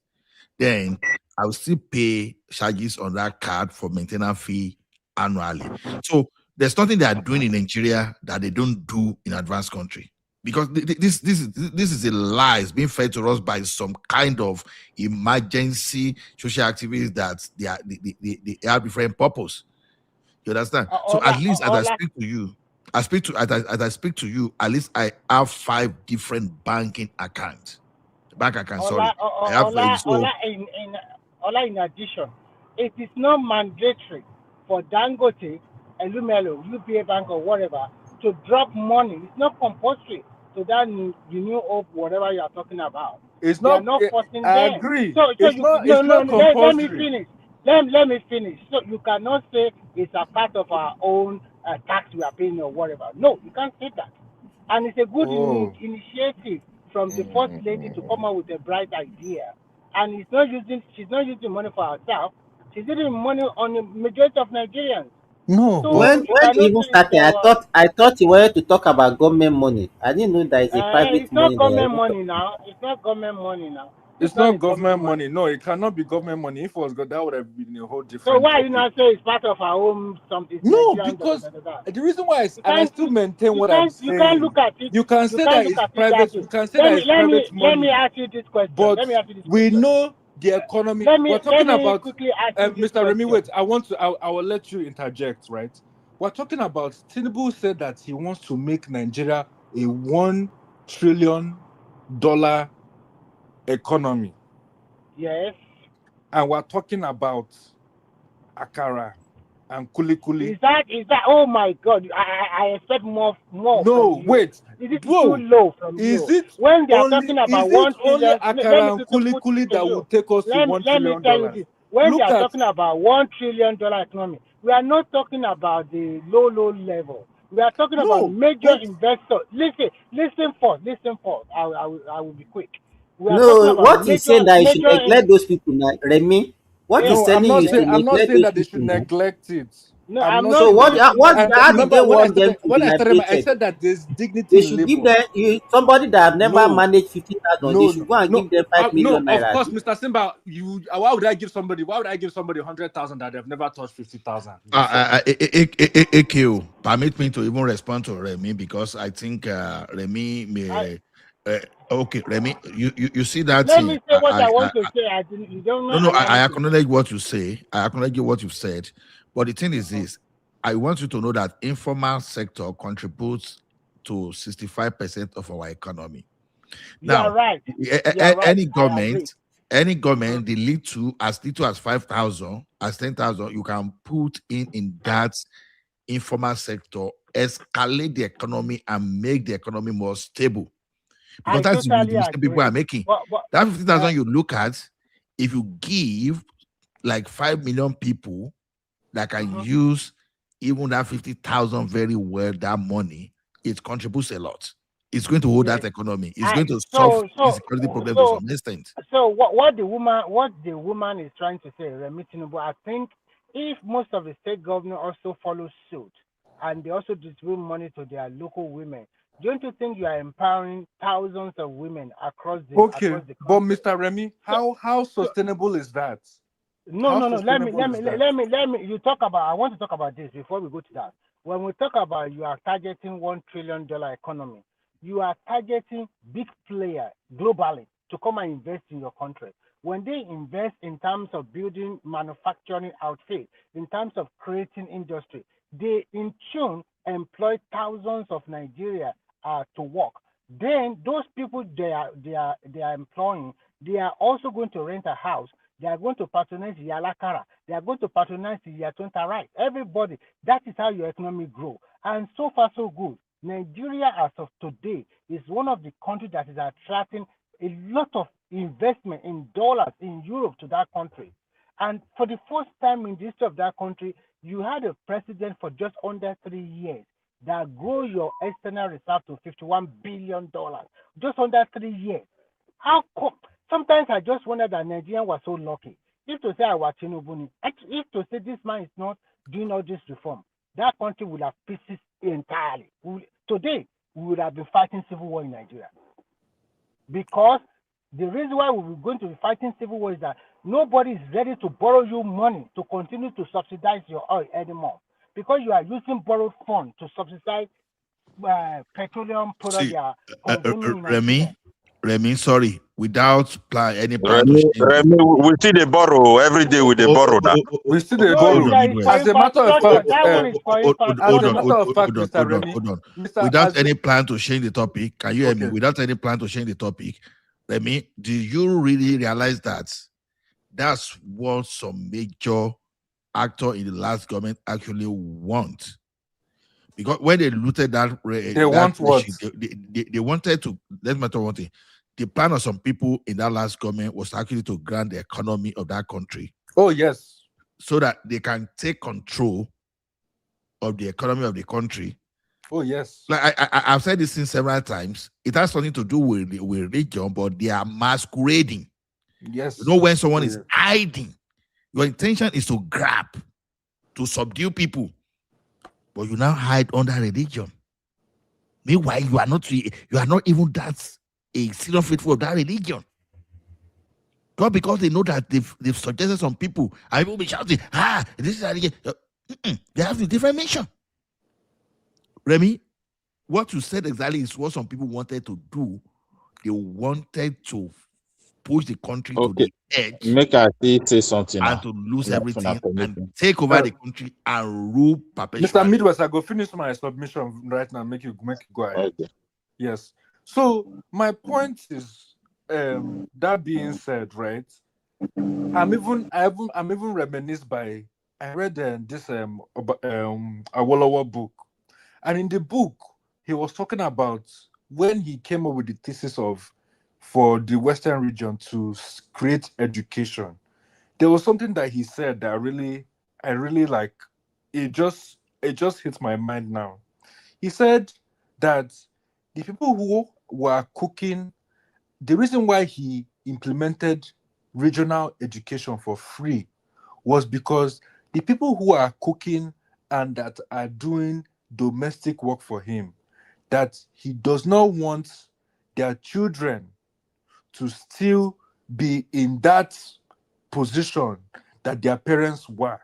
Then I'll still pay charges on that card for maintenance fee annually. So there's nothing they are doing in Nigeria that they don't do in advanced country. Because this is a lie. It's being fed to us by some kind of emergency social activities that they have different purpose. You understand? So at least as I speak to you, as I speak to you, at least I have 5 different banking accounts. Bank account, sorry. In addition, it is not mandatory for Dangote, Elumelu, UBA Bank or whatever to drop money. It's not compulsory to that new hope, whatever you are talking about. It's not. They are not forcing them. I agree. It's not compulsory. Let me finish. So you cannot say it's a part of our own tax we are paying or whatever. No, you can't say that. And it's a good initiative from the first lady to come up with a bright idea. And she's not using money for herself. She's using money on the majority of Nigerians. No. So when you even started, I thought you wanted to talk about government money. I didn't know that it's a private money. It's not government money now. It's not government money now. It's not government money. No, it cannot be government money. If it was, that would have been a whole different. So why you not say it's part of our own something? No, because the reason why I still maintain what I'm saying. You can't look at it. You can say that it's private. You can say that it's private money. Let me ask you this question. But we know the economy. We're talking about Mr. Remy. Wait, I will let you interject, right? We're talking about Tinubu said that he wants to make Nigeria a $1 trillion economy. Yes. And we're talking about Akara. and kuli. Is that oh my God, I expect more from No, you. wait. This is too Whoa. low from Is you. it When they are only talking about is it 1 only trillion, let me akara and quickly put kuli it to that you. will take us to $1 Let me trillion? tell you this. When they Look are at talking about $1 trillion economy, we are not talking about the low level. We are talking about no, major but investors. Listen first. I will be quick. We are talking No, about what he's saying that you should neglect those people now, Remy. What he's no, I'm telling you not is to saying neglect that those they should people now. neglect it. no, I'm I'm not So not saying what that. saying they should And how did remember they want them to when be I started, I liberated? said that there's dignity They in should give labor. them somebody that have never No, managed 50,000. They should go and give them 5 no. million Of naira. course, Mr. Simba, why would I give somebody 100,000 that they've never touched 50,000 before? AQ, permit me to even respond to Remy because I think Remy may. Okay, Remy, you see that let thing? me say what I want to say. You don't No, allow I me to say. acknowledge what you say. I acknowledge what you've said. But the thing is this: I want you to know that informal sector contributes to 65% of our economy. You are Now, right. You are right. any I agree. government, the little as 5,000, as 10,000, you can put in that informal sector, escalate the economy and make the economy more stable. Because I that's the totally mistake people are agree. making. But That 50,000 you look at, if you give like 5 million people that can use even that 50,000 very well, that money, it contributes a lot. It's going to hold yes, that economy. It's going to solve so insecurity problems to some extent. what the woman is trying to say, Remi Tinubu, I think if most of the state government also follow suit and they also distribute money to their local women, don't you think you are empowering thousands of women across the Okay, country? but Mr. Remy, So, how so sustainable is that? no, How no, no. sustainable is that? Let me. You talk about. I want to talk about this before we go to that. When we talk about you are targeting $1 trillion economy, you are targeting big player globally to come and invest in your country. When they invest in terms of building manufacturing outfit, in terms of creating industry, they in tune employ thousands of Nigeria to work. Then those people they are employing, they are also going to rent a house. They are going to patronize the Yalakara. They are going to patronize the Yatunta right. Everybody. That is how your economy grow. And so far, so good. Nigeria, as of today, is one of the countries that is attracting a lot of investment in dollars in Europe to that country. And for the first time in the history of that country, you had a president for just under 3 years that grew your external reserve to $51 billion. Just under 3 years. How come? Sometimes I just wonder that Nigerians were so lucky. If to say I were Tinubu, if to say this man is not doing all this reform, that country would have pieces entirely. Today, we would have been fighting civil war in Nigeria. Because the reason why we were going to be fighting civil war is that nobody is ready to borrow you money to continue to subsidize your oil anymore. Because you are using borrowed funds to subsidize petroleum products See, they are consuming in Nigeria. Remy, sorry, without any plan to Remy, change the we see they borrow every day with the borrow now. We still they No, it's, borrow. it's for As a matter of infrastructure. fact, That one is for as a infrastructure. matter of fact, Mr. Remy, Hold on. Mr. Without As any plan to change the topic, can you hear me? okay. Without any plan to change the topic, Remy, do you really realize that that's what some major actor in the last government actually want? Because when they looted that They want what? they wanted to. Let's matter one thing. The plan of some people in that last government was actually to grant the economy of that country. Oh yes. So that they can take control of the economy of the country. Oh yes. Like I've said this since several times. It has something to do with religion, but they are masquerading. Yes. You know, when someone is hiding, your intention is to grab, to subdue people, but you now hide under religion. Meanwhile, you are not even that a serious faithful of that religion. God, because they know that they've suggested some people, and people be shouting, this is a religion. They have a different mission. Remy, what you said exactly is what some people wanted to do. They wanted to push the country to the edge. Make I say something and now. to lose Una everything permit and me. take over the country and rule perpetually. Mr. Midwest, I go finish my submission right now. Make you go ahead. Okay. Yes. So my point is, that being said, right? I'm even reminisced by I read this Awolowo book, and in the book he was talking about when he came up with the thesis of for the Western region to create education. There was something that he said that I really like. It just hits my mind now. He said that the people who were cooking, the reason why he implemented regional education for free was because the people who are cooking and that are doing domestic work for him, that he does not want their children to still be in that position that their parents were.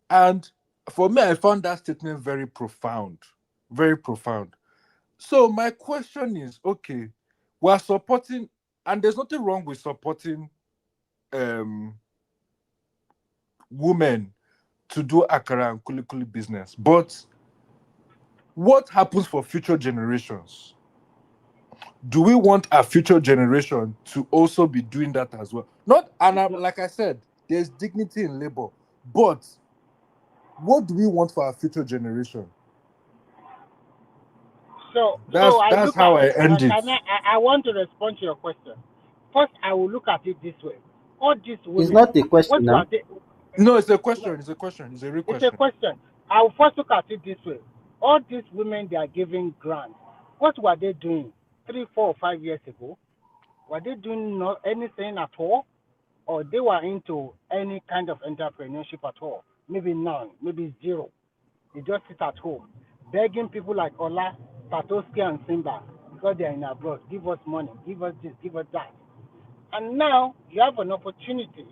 And for me, I found that statement very profound. Very profound. So my question is, okay, we're supporting, and there's nothing wrong with supporting um women to do akara and kulikuli business, but what happens for future generations? Do we want our future generation to also be doing that as well? Not, and like I said, there's dignity in labor, but what do we want for our future generation? So That's I that's look at how I end it. I want to respond to your question. First, I will look at it this way. All these It's women, not a question what were now. they? No, it's a question. It's a question. It's a real It's a question. question. I will first look at it this way. All these women they are giving grants. What were they doing 3, 4, or 5 years ago? Were they doing not anything at all? Or they were into any kind of entrepreneurship at all? Maybe none, maybe zero. They just sit at home, begging people like Ola, Patoski, and Simba because they are in abroad. Give us money, give us this, give us that. And now you have an opportunity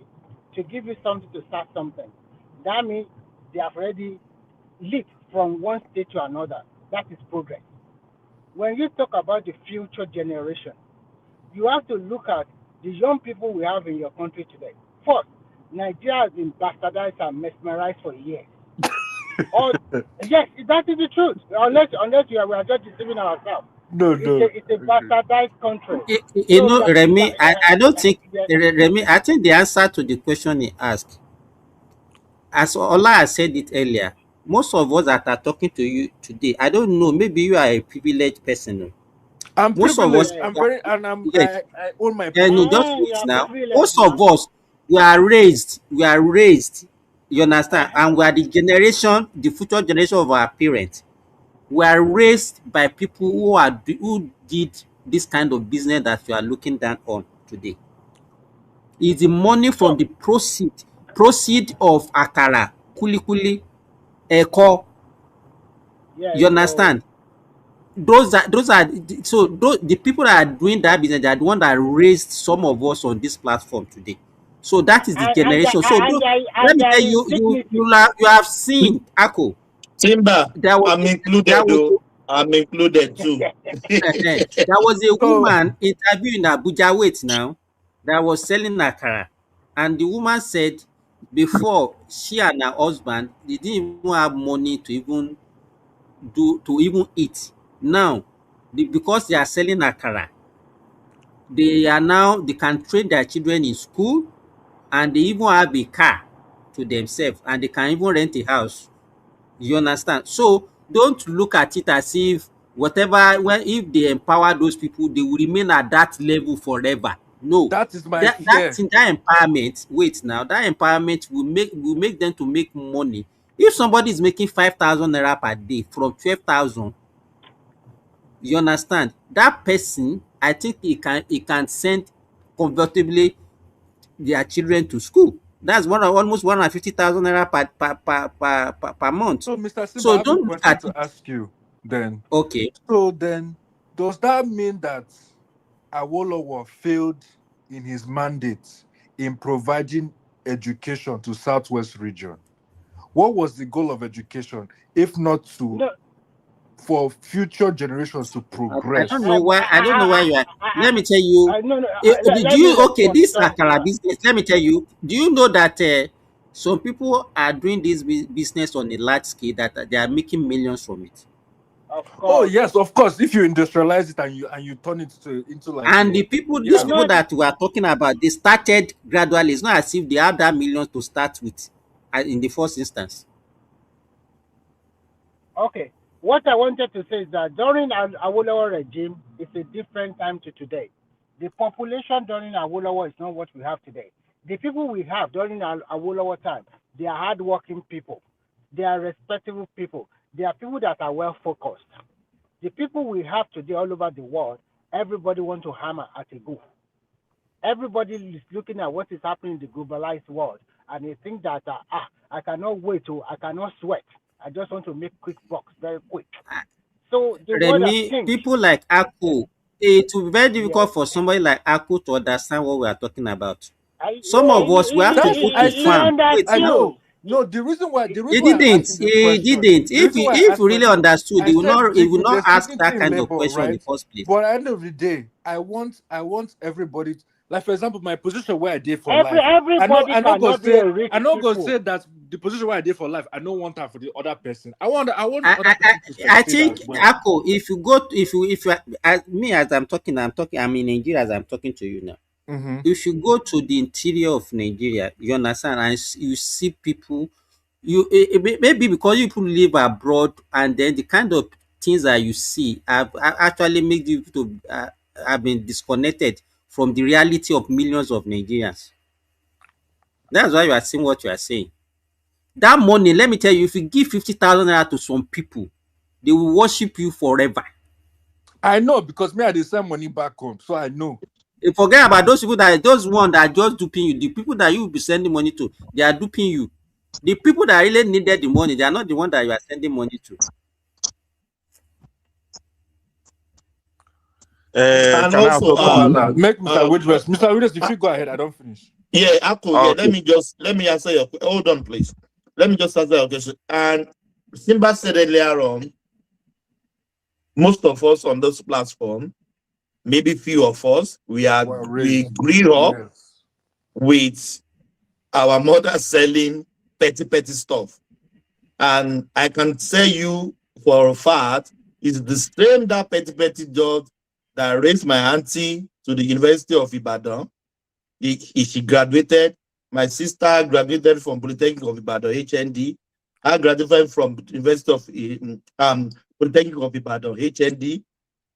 to give you something to start something. That means they have already leaped from one state to another. That is progress. When you talk about the future generation, you have to look at the young people we have in your country today. First, Nigeria has been bastardized and mesmerized for years. All yes, that is the truth. Unless we are just deceiving ourselves. No, no. It's a Okay. bastardized country. You So we know, are, Remy, I don't think, yes, Remy, I think the answer to the question he asked, as Ola has said it earlier, most of us that are talking to you today, I don't know, maybe you are a privileged person. Oh. I'm Most of us, privileged. yes. I'm very, and yes, I own my no, just privilege. You wait are now. privileged Most of now. us, we are raised, you understand, and we are the generation, the future generation of our parents. We are raised by people who did this kind of business that you are looking down on today. Is the money from So the proceed of akara, kulikuli, eko. yes, You so understand? The people that are doing that business, they are the one that raised some of us on this platform today. So that is the generation. So let me tell there is you, dignity. you have seen Ako. Timber, There was I'm there included was though. I'm included too. there was a So woman interviewed in Abuja. Wait now, that was selling akara, and the woman said before she and her husband they didn't even have money to even eat. Now, because they are selling akara, they can train their children in school, and they even have a car to themselves, and they can even rent a house. You understand? So don't look at it as if whatever, well, if they empower those people, they will remain at that level forever. No. that is my That fear. thing, that empowerment, wait now, that empowerment will make them to make money. If somebody is making 5,000 naira per day from 12,000, you understand? That person, I think he can send comfortably their children to school. That's almost 150,000 naira per month. So, Mr. Simba, I So have a don't look question at to it. ask you then. Okay. So then, does that mean that Awolowo failed in his mandate in providing education to Southwest region? What was the goal of education, if not to No, for future generations to I don't progress? know why. I don't know why you are. Let me tell you. no, no. Do Let me you okay? respond. This Sorry. akara business. Let me tell you. Do you know that some people are doing this business on a large scale that they are making millions from it? Of Oh course. yes, of course. If you industrialize it and you turn it into like And a these yeah. people No, that we are talking about, they started gradually. It's not as if they have that millions to start with. in the first instance. Okay. What I wanted to say is that during Awolowo regime, it's a different time to today. The population during Awolowo is not what we have today. The people we have during Awolowo time, they are hardworking people. They are respectable people. They are people that are well focused. The people we have today all over the world, everybody want to hammer at a go. Everybody is looking at what is happening in the globalized world, and they think that I cannot wait to, I cannot sweat. I just want to make quick bucks very quick. So the world has Remy, changed. people like Aku, it will be very Yes. difficult for somebody like Aku to understand what we are talking about. I, Some of us, we have to That's go he, to I he said farm. Wait, I no, understood. know. No, the reason why he I'm didn't. asking this He question, didn't. the reason why I If asked he really question, understood, I said he will not there's ask dignity that in kind of labor, question in the right? first place. But at the end of the day, I want everybody, like for example, my position where I did for Every life. everybody I not gonna cannot be a say rich I not gonna people. say that the position where I did for life, I don't want that for the other person. I want the I, other I, I person to I succeed think, as well. Ako, if you go, if you, as me as I'm talking, I'm in Nigeria as I'm talking to you now. Mm-hmm. If you go to the interior of Nigeria, you understand, and you see people, maybe because you people live abroad, and then the kind of things that you see have actually made you to have been disconnected from the reality of millions of Nigerians. That's why you are saying what you are saying. That money, let me tell you, if you give 50,000 naira to some people, they will worship you forever. I know because me I did send money back home, so I know. You forget about those people, that those one that are just duping you. The people that you will be sending money to, they are duping you. The people that really needed the money, they are not the one that you are sending money to. And Can I also, also No come in? Allah. Make Mr. Widrest. Mr. Widrest, if uh, you go ahead, I don't finish. yeah, Akko, yeah, Okay. let me answer your, hold on, please. Let me just answer your question. And Simba said earlier on, most of us on this platform, maybe few of us, Well we raised. grew up Yes. with our mother selling petty stuff. And I can tell you for a fact, it's the same that petty job that raised my auntie to the University of Ibadan. She graduated. My sister graduated from Polytechnic of Ibadan, HND. I graduated from University of Polytechnic of Ibadan, HND.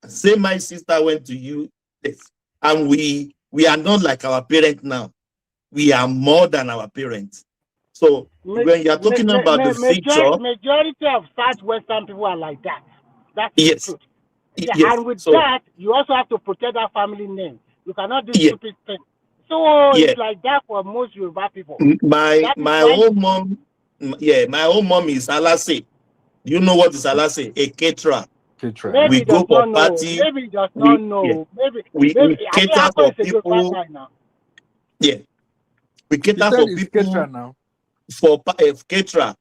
Same my sister went to US. And we are not like our parents now. We are more than our parents. So when you are talking about the future, Majority of Southwestern people are like that. That is the yes, truth. Yeah, yes. and with So that, you also have to protect that family name. You cannot do yeah, stupid things. So yeah. it's like that for most Yoruba people. My That is my why own mom, yeah, my own mom is Alase. Do you know what is Alase? A caterer. Okay, try, maybe yeah. We he does go for not know. party. Maybe he does not Yeah, know. Maybe we I think cater Akko for is a Yoruba people. guy now. Yeah, we He cater said for it's people Ketra now. for caterer.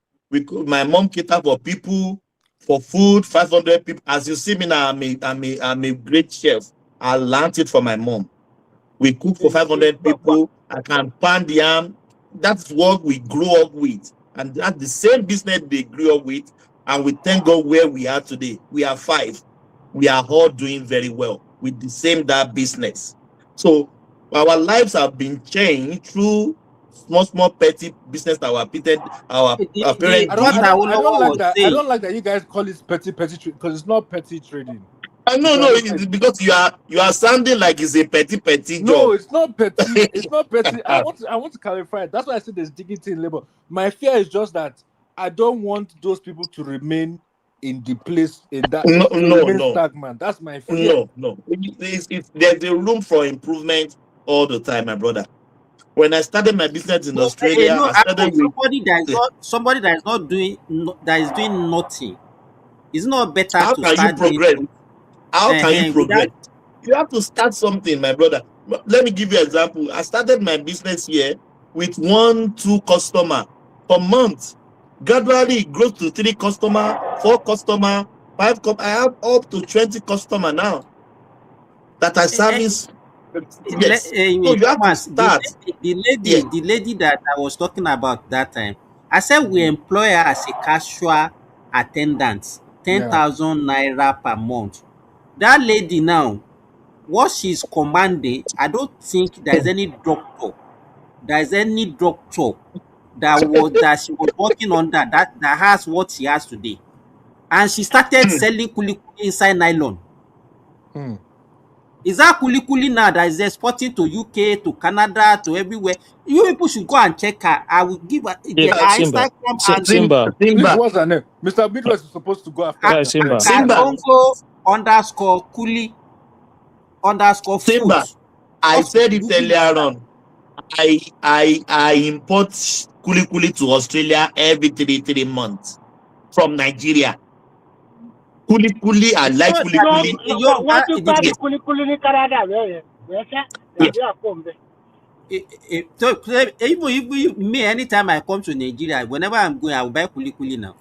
My mom cater for people for food. 500 people. As you see me now, I'm a great chef. I learned it from my mom. We cook for 500 people. I can pound yam. That's what we grew up with. And that's the same business they grew up with. And we thank God where we are today. We are five. We are all doing very well with the same that business. So our lives have been changed through small petty business that our The parents what did. I don't Awolowo like was that. I saying, don't like that you guys call it petty because it's not petty trading. And If no, you it's understand. because you are sounding like it's a petty No, job. it's not petty. It's not petty. I want to clarify. That's why I said there's dignity in labor. My fear is just that I don't want those people to remain in the place in that No, to no, remain no. stagnant. That's my fear. No. There's a room for improvement all the time, my brother. When I started my business in no, Australia, no, I started Ako, with somebody that is not doing that is doing nothing. It's not better how to can you start doing progress? something How can you without. progress? You have to start something, my brother. Let me give you an example. I started my business here with 1, 2 customer per month. Gradually, it grows to 3 customer, 4 customer, 5. I have up to 20 customer now that I service. Yes. So you have to Thomas, start. Yeah. the lady that I was talking about that time, I said we Mhm. employ her as a casual attendant, ten Yeah. thousand naira per month. That lady now, what she's commanding, I don't think there is any doctor that she was working on that has what she has today, and she started selling kuli inside nylon. Hmm. Is that kuli now that is exporting to UK, to Canada, to everywhere? You people should go and check her. I will give her her Simba, Instagram handle Simba, Please, Simba, what's her name? Mr. Midwest is supposed to go after Ka- guy her. Simba. Simba, Kasongo underscore kuli underscore food. Simba. I Just said it Google earlier on. I import kuli to Australia every 3 months from Nigeria. Kuli, I like so that kuli. Yoruba, Wọ́n tún the gbádùn Yes. kúlíkúlí ní Canada bẹ́ẹ̀ yẹn. Wẹ́sẹ̀ Yeah. Nàìjíríà pọ̀ ń bẹ̀. so even me, anytime I come to Nigeria, whenever I'm going, I will buy kuli now.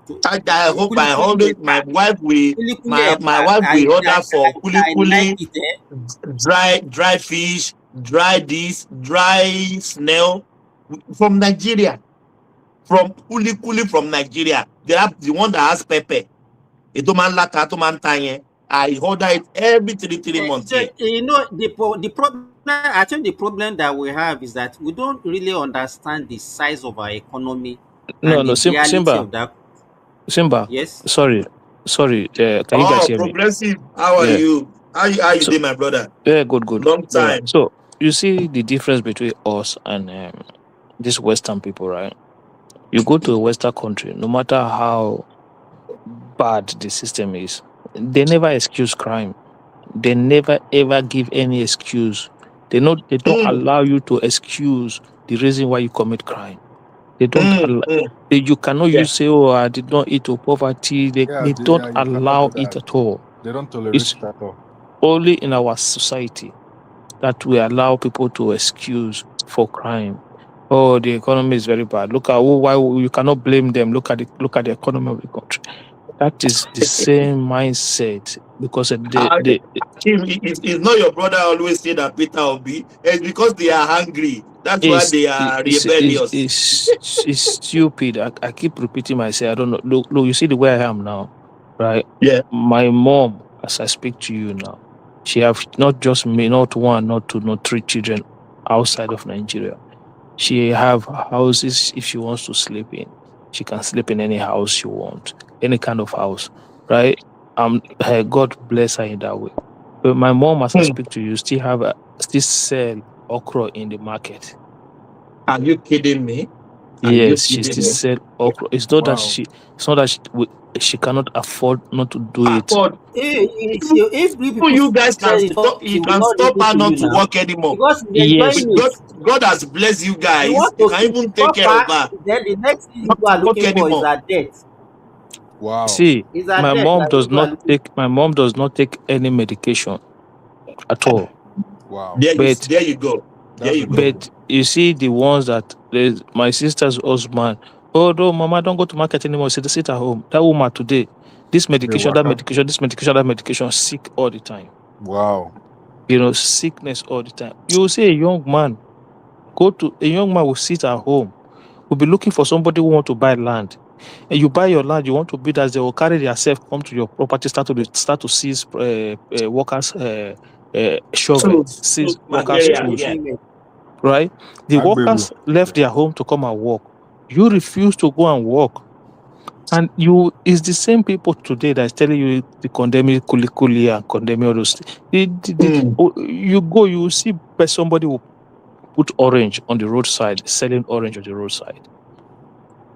So, I hope kuli I always my ẹ̀pà, wife will kuli my ẹ̀pà, wife will order for I like kuli, it. dry fish, dry this, dry snail from Nigeria. From kuli from Nigeria. They have the one that has pepper. Ito man lata, ito man tanye. I order it every three months here. You know, the problem, I think the problem that we have is that we don't really understand the size of our economy and No, the reality Simba, of that. Simba. Yes. Sorry. Can you guys Oh, hear me? progressive. How are Yeah. you? How you So, doing, my brother? yeah, good. Long All right. time. So you see the difference between us and these Western people, right? You go to a Western country, no matter how bad the system is, they never excuse crime. They never ever give any excuse. They don't allow you to excuse the reason why you commit crime. They don't allow. You cannot Yeah. use say, "Oh, I did not eat to poverty." They don't You cannot allow do it that. at all. They don't tolerate It's it at all. only in our society that we allow people to excuse for crime. Oh, the economy is very bad. Look at why you cannot blame them. Look at the economy of the country. That is the same mindset because It's not your brother always say that Peter Obi. It's because they are hungry. That's why is they are rebellious. is stupid. I keep repeating myself. I don't know. Look, you see the way I am now, right? Yeah. My mom, as I speak to you now, she have not just me, not one, not two, not three children outside of Nigeria. She have houses if she wants to sleep in. She can sleep in any house she wants, any kind of house, right? God bless her in that way. But my mom, as I speak to you, still sell okra in the market. Are you kidding me? Yes, she still sell okra. It's not that she cannot afford not to do it. If You guys can said it, stop. she You will can not stop listen her to not you to now work anymore. because she's Yes. enjoying it. God has blessed you You guys. want You to can even take care of suffer, her. then the next thing Not you to are work looking for is anymore. her death. Wow. See, Is her my death mom that does you are not looking take any medication at all. Wow. There But you go. That's a go. But you see the ones that my sister's husband. Oh no, mama, don't go to market anymore. Sit at home. That woman today, this medication, that medication, this medication, that medication, sick all the time. Wow. Sickness all the time. You will see a young man will sit at home, will be looking for somebody who want to buy land. And you buy your land, you want to build as they will carry themselves, come to your property, start to seize workers' shovel, seize workers' tools. Right? The workers left their home to come and work. You refuse to go and work. And it's the same people today that's telling you the condemning kuli and condemning all those things. You go, you see somebody will put orange on the roadside, selling orange on the roadside.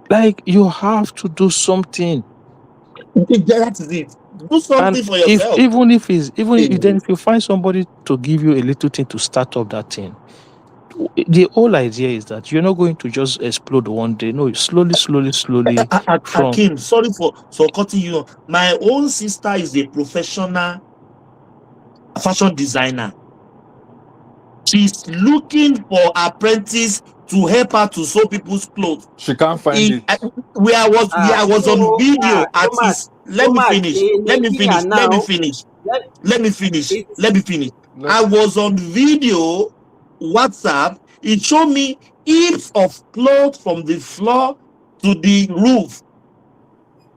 Like, you have to do something. That is it. Do something for yourself. Even if you find somebody to give you a little thing to start up that thing, the whole idea is that you're not going to just explode one day. No, slowly. Akim, sorry for cutting you. My own sister is a professional fashion designer. She's looking for apprentice to help her to sew people's clothes. She can't find it. I was on video at his. Let me finish. I was on video, WhatsApp. It showed me heaps of clothes from the floor to the roof.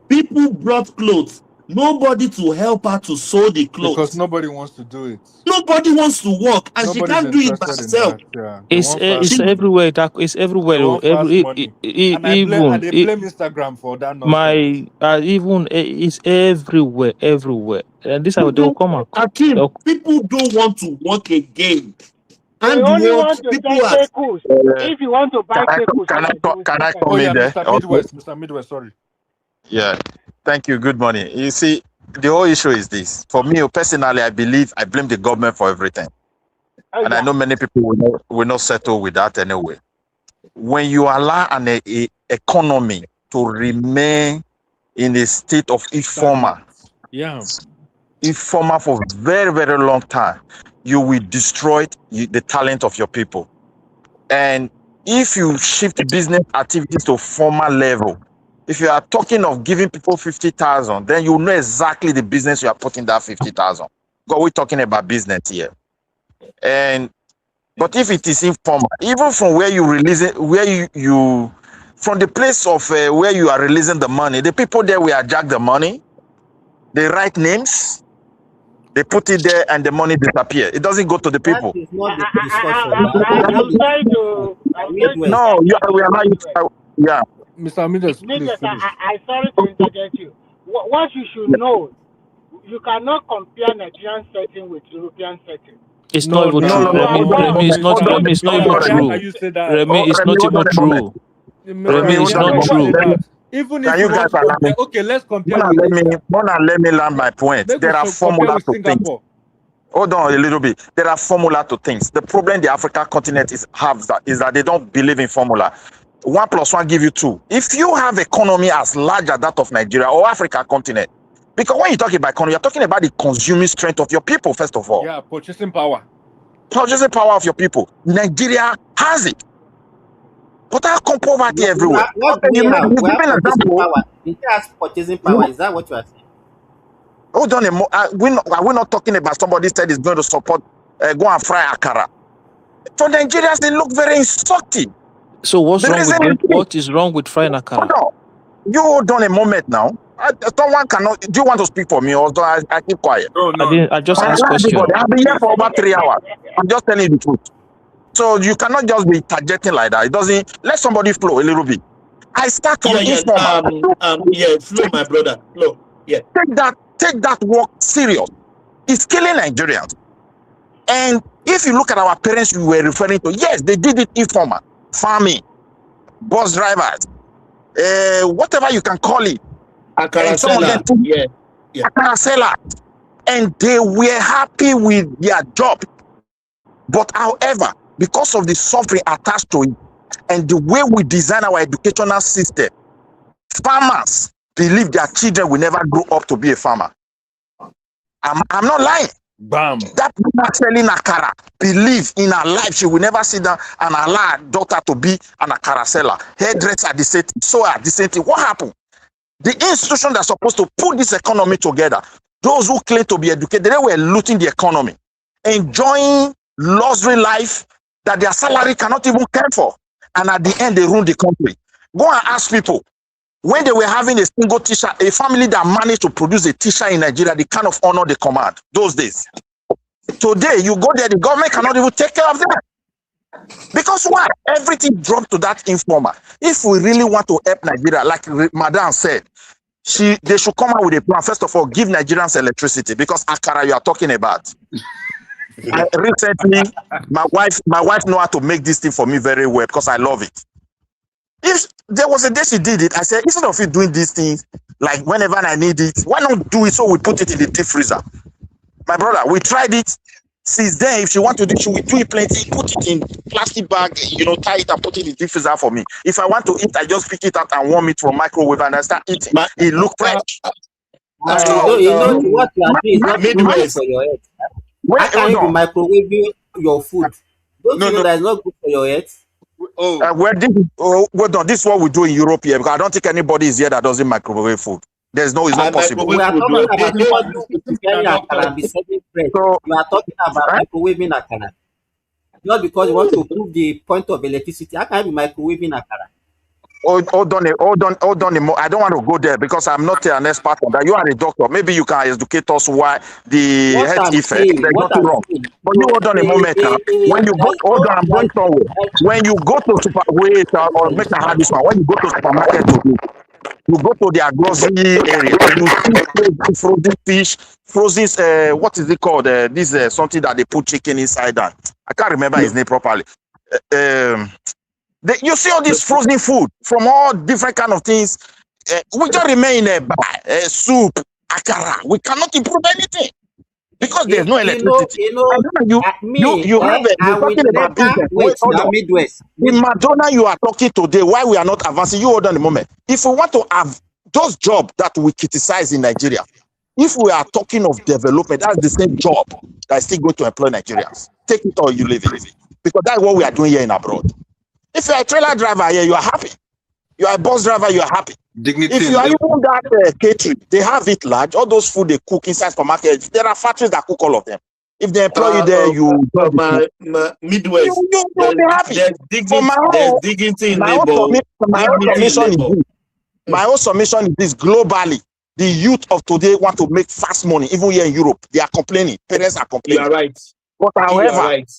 People brought clothes. nobody to help her to sew the Because clothes. nobody wants to do it. Nobody wants to work, and she Nobody's can't do it by interested in herself. that. Yeah, they want fast It's money. everywhere. It's everywhere. They want fast money. And I Even blame Instagram for that nonsense. it's everywhere, everywhere. And this how they will come out. Akim, people don't want to work again. They And only what want to people sell are Kekus. If you want to buy Kekus, Can I Oh come yeah, in there? Mr. Midwest, sorry. Yeah. Thank you. Good morning. You see, the whole issue is this. For me personally, I blame the government for everything. And I know many people will not settle with that anyway. When you allow an economy to remain in a state of informal for very, very long time, you will destroy the talent of your people. And if you shift business activities to formal level, if you are talking of giving people 50,000, then you know exactly the business you are putting that 50,000. Because we're talking about business here. But if it is informal, even from where you release it, where you from the place of where you are releasing the money, the people there will hijack the money, they write names, they put it there, and the money disappear. It doesn't go to the people. That is not the discussion. I'm sorry to. No, we allow you to, yeah. Mr. Midwest, please Midwest, finish. I sorry to interject you. What you should know, you cannot compare Nigerian setting with European setting. It's not even true. Remy, it's not even true. Remy, it's not even true. Remy, it's not true. Even if you want to compare, okay, let's compare with let me land my point. There are formulas to things. Hold on a little bit. There are formula to things. The problem the African continent is that they don't believe in formula. 1 + 1 give you 2. If you have economy as large as that of Nigeria or Africa continent, because when you talk about economy, you're talking about the consuming strength of your people, first of all. Yeah, purchasing power. Purchasing power of your people. Nigeria has it. But how come poverty everywhere? What do we have? We have purchasing power. Nigeria has purchasing power. Is that what you are saying? Hold on a moment. Are we not talking about somebody said is going to support go and fry akara? For Nigerians, they look very insulting. So what's wrong with them? What is wrong with frying akara? Hold on. You hold on a moment now. Someone cannot. Do you want to speak for me, or do I keep quiet? No. I just asked question. I've been here for over 3 hours. I'm just telling you the truth. So you cannot just be targeting like that. It doesn't. Let somebody flow a little bit. I start from flow, my brother, flow. Yeah. Take that work serious. It's killing Nigerians. And if you look at our parents we were referring to, yes, they did it informal. Farming, bus drivers, whatever you can call it. Akara seller. Yeah. Akara seller. And they were happy with their job. But however, because of the suffering attached to it and the way we design our educational system, farmers believe their children will never grow up to be a farmer. I'm not lying. Bam. That woman selling akara believe in her life she will never sit down and allow her daughter to be an akara seller. Hairdresser the same thing, so the same thing. What happened? The institution that's supposed to put this economy together, those who claim to be educated, they were looting the economy, enjoying luxury life that their salary cannot even care for. And at the end, they ruin the country. Go and ask people. When they were having a single teacher, a family that managed to produce a teacher in Nigeria, the kind of honor they command those days. Today, you go there, the government cannot even take care of that. Because why? Everything dropped to that informal. If we really want to help Nigeria, like Madam said, they should come out with a plan. First of all, give Nigerians electricity, because akara you are talking about. Recently, my wife know how to make this thing for me very well because I love it. If there was a day she did it, I said, instead of you doing these things, like whenever I need it, why not do it so we put it in the deep freezer? My brother, we tried it. Since then, if she want to do it, she will do it plenty, put it in plastic bag, tie it and put it in the deep freezer for me. If I want to eat, I just pick it out and warm it from microwave and I start eating. It look fresh. What you are doing is not good for your health. How can you be microwaving your food? Don't you know that it's not good for your health? This is what we do in Europe here, because I don't think anybody is here that doesn't microwave food. It's not possible. We are talking about somebody who is preparing akara and be serving bread. You are talking about microwaving akara. Not because you want to prove the point of electricity. How can you be microwaving akara? hold on, I don't want to go there because I'm not an expert on that. You are a doctor. Maybe you can educate us why the What health I'm effect. saying, There's what nothing I'm wrong. saying, But you hold on a moment now. When you go, hold on, I'm going somewhere. When you go to or make a have this one. When you go to supermarket today, you go to their grocery area, you see frozen fish, frozen what is it called? This something that they put chicken inside that. I can't remember his name properly. Um, you see all this frozen food from all different kind of things. We just remain in a soup, akara. We cannot improve anything because there's no electricity. And then you have you're I will talking about never business. Wait, wait hold now, on. Midwest. The Madonna you are talking today, why we are not advancing, you hold on a moment. If we want to have those jobs that we criticize in Nigeria, if we are talking of development, that's the same job that is still going to employ Nigerians. Take it or you leave it. Because that's what we are doing here in abroad. If you're a trailer driver here, you are happy. You are a bus driver, you are happy. Dignity If you are even that catering, they have it large. All those food they cook inside supermarkets, there are factories that cook all of them. If they employ you there, you my Midwest. you'll be happy. For There's dignity in my own labor. submission is Labor. this. My own submission is this: globally, the youth of today want to make fast money. Even here in Europe, they are complaining. Parents are You complaining. are right. But You are however, right.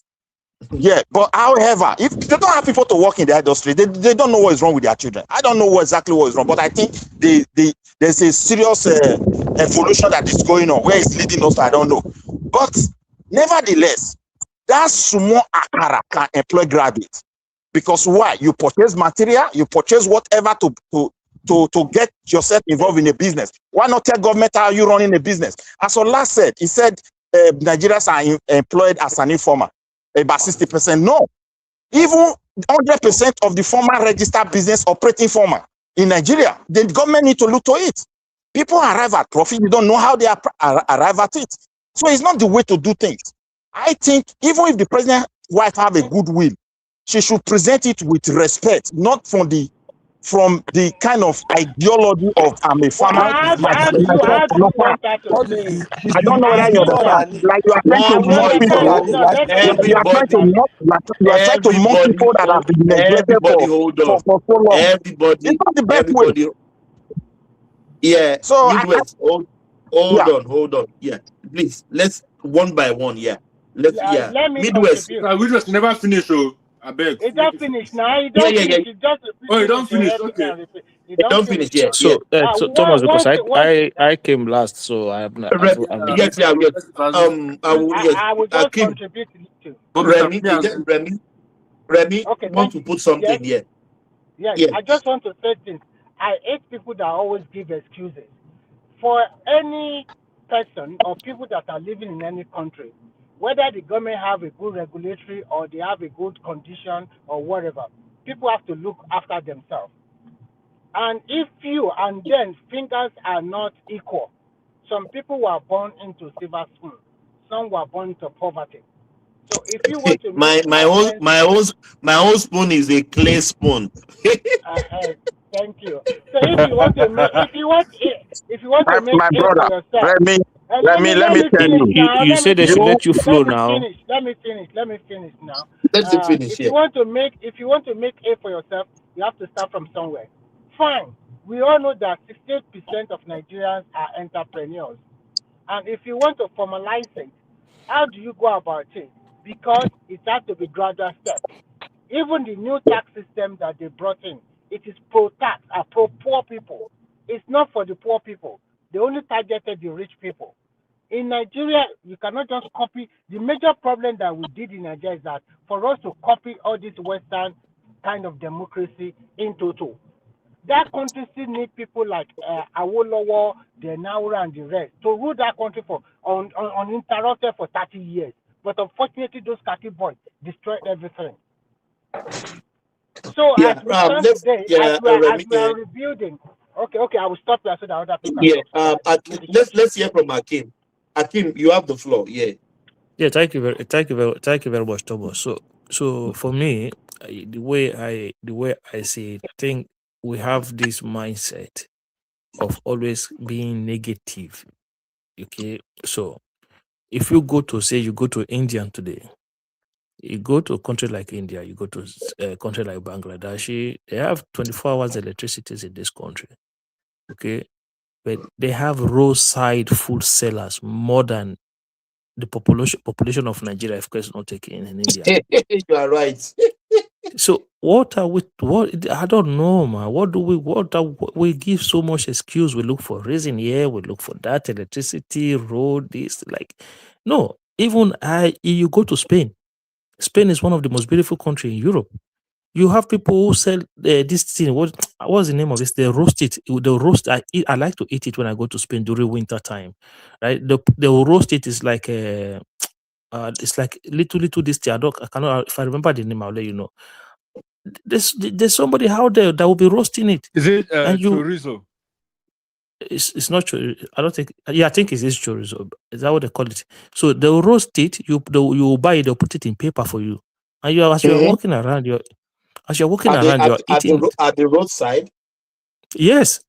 if they don't have people to work in the industry, they don't know what is wrong with their children. I don't know exactly what is wrong, but I think there's a serious evolution that is going on. Where it's leading us, I don't know. But nevertheless, that small akara can employ graduates. Because why? You purchase material, you purchase whatever to get yourself involved in a business. Why not tell government how you running a business? As Ola said, he said Nigerians are employed as an informer. About 60%. No. Even 100% of the formal registered business operating formal in Nigeria, the government need to look to it. People arrive at profit, you don't know how they arrive at it. So it's not the way to do things. I think even if the president's wife have a good will, she should present it with respect, not from the kind of ideology of I'm a farmer. How do you want that to play? I don't know I whether you get that. understand. Like you are trying to I will mock understand. people. No, let You are trying to mock. You are trying to mock people that have been neglected Everybody hold on. for so long. Everybody, It's not the best way. Yeah, So Midwest. Hold on. Yeah, please. Let's one by one. Yeah, let me Midwest. contribute. We just never finish, so I beg. It don't finish now. It Yeah, don't finish. It just Oh, you repeating don't finish. everything Okay. and repeat. It don't Don't finish. finish. Yeah, So, so Thomas, because One thing, I came last, so I have not. Yes. I will. Yes. I will just Akim, contribute to. Remy, Okay, want thank to you. put something Yes, here. yes. Yeah. I just want to say things. I hate people that always give excuses. For any person or people that are living in any country, whether the government have a good regulatory or they have a good condition or whatever, people have to look after themselves. And if you and then fingers are not equal, some people were born into silver spoon, some were born into poverty. So if you want to make My own spoon is a clay spoon. thank you. So if you want to make my A for brother, yourself, let me tell you. You say they should let you flow now. Let me finish now. Let you finish. If you want to make A for yourself, you have to start from somewhere. Fine. We all know that 68% of Nigerians are entrepreneurs. And if you want to formalize it, how do you go about it? Because it has to be gradual steps. Even the new tax system that they brought in, it is pro-tax, pro-poor people. It's not for the poor people. They only targeted the rich people. In Nigeria, you cannot just copy. The major problem that we did in Nigeria is that for us to copy all this Western kind of democracy in total, that country still need people like Awolowo, Denaura, and the rest to rule that country for uninterrupted for 30 years. But unfortunately, those Kati boys destroyed everything. So as we stand today, as we are rebuilding, okay, I will stop there so that other people can talk. Let's hear from Akim. Akim, you have the floor. Yeah. Yeah, thank you very much, Thomas. So for me, the way I see it, I think we have this mindset of always being negative. Okay, so if you go to India today, You go to a country like India, you go to a country like Bangladesh, they have 24 hours electricity in this country. Okay. But they have roadside food sellers more than the population of Nigeria, of course, not taken in India. You are right. So what are we? What I don't know, man. What we give so much excuse? We look for reason here. We look for that electricity, road, this like. No, even you go to Spain. Spain is one of the most beautiful country in Europe. You have people who sell this thing. What's the name of this? They roast it. They roast. I like to eat it when I go to Spain during winter time, right? They will roast it. It's like it's like little this thing. I cannot. If I remember the name, I'll let you know. There's somebody out there that will be roasting it. Is it and you? chorizo? It's not chorizo. I don't think. Yeah, I think it is chorizo. Is that what they call it? So they'll roast it. You buy it. They'll put it in paper for you, and as you're walking around, you're eating At the roadside. Yes,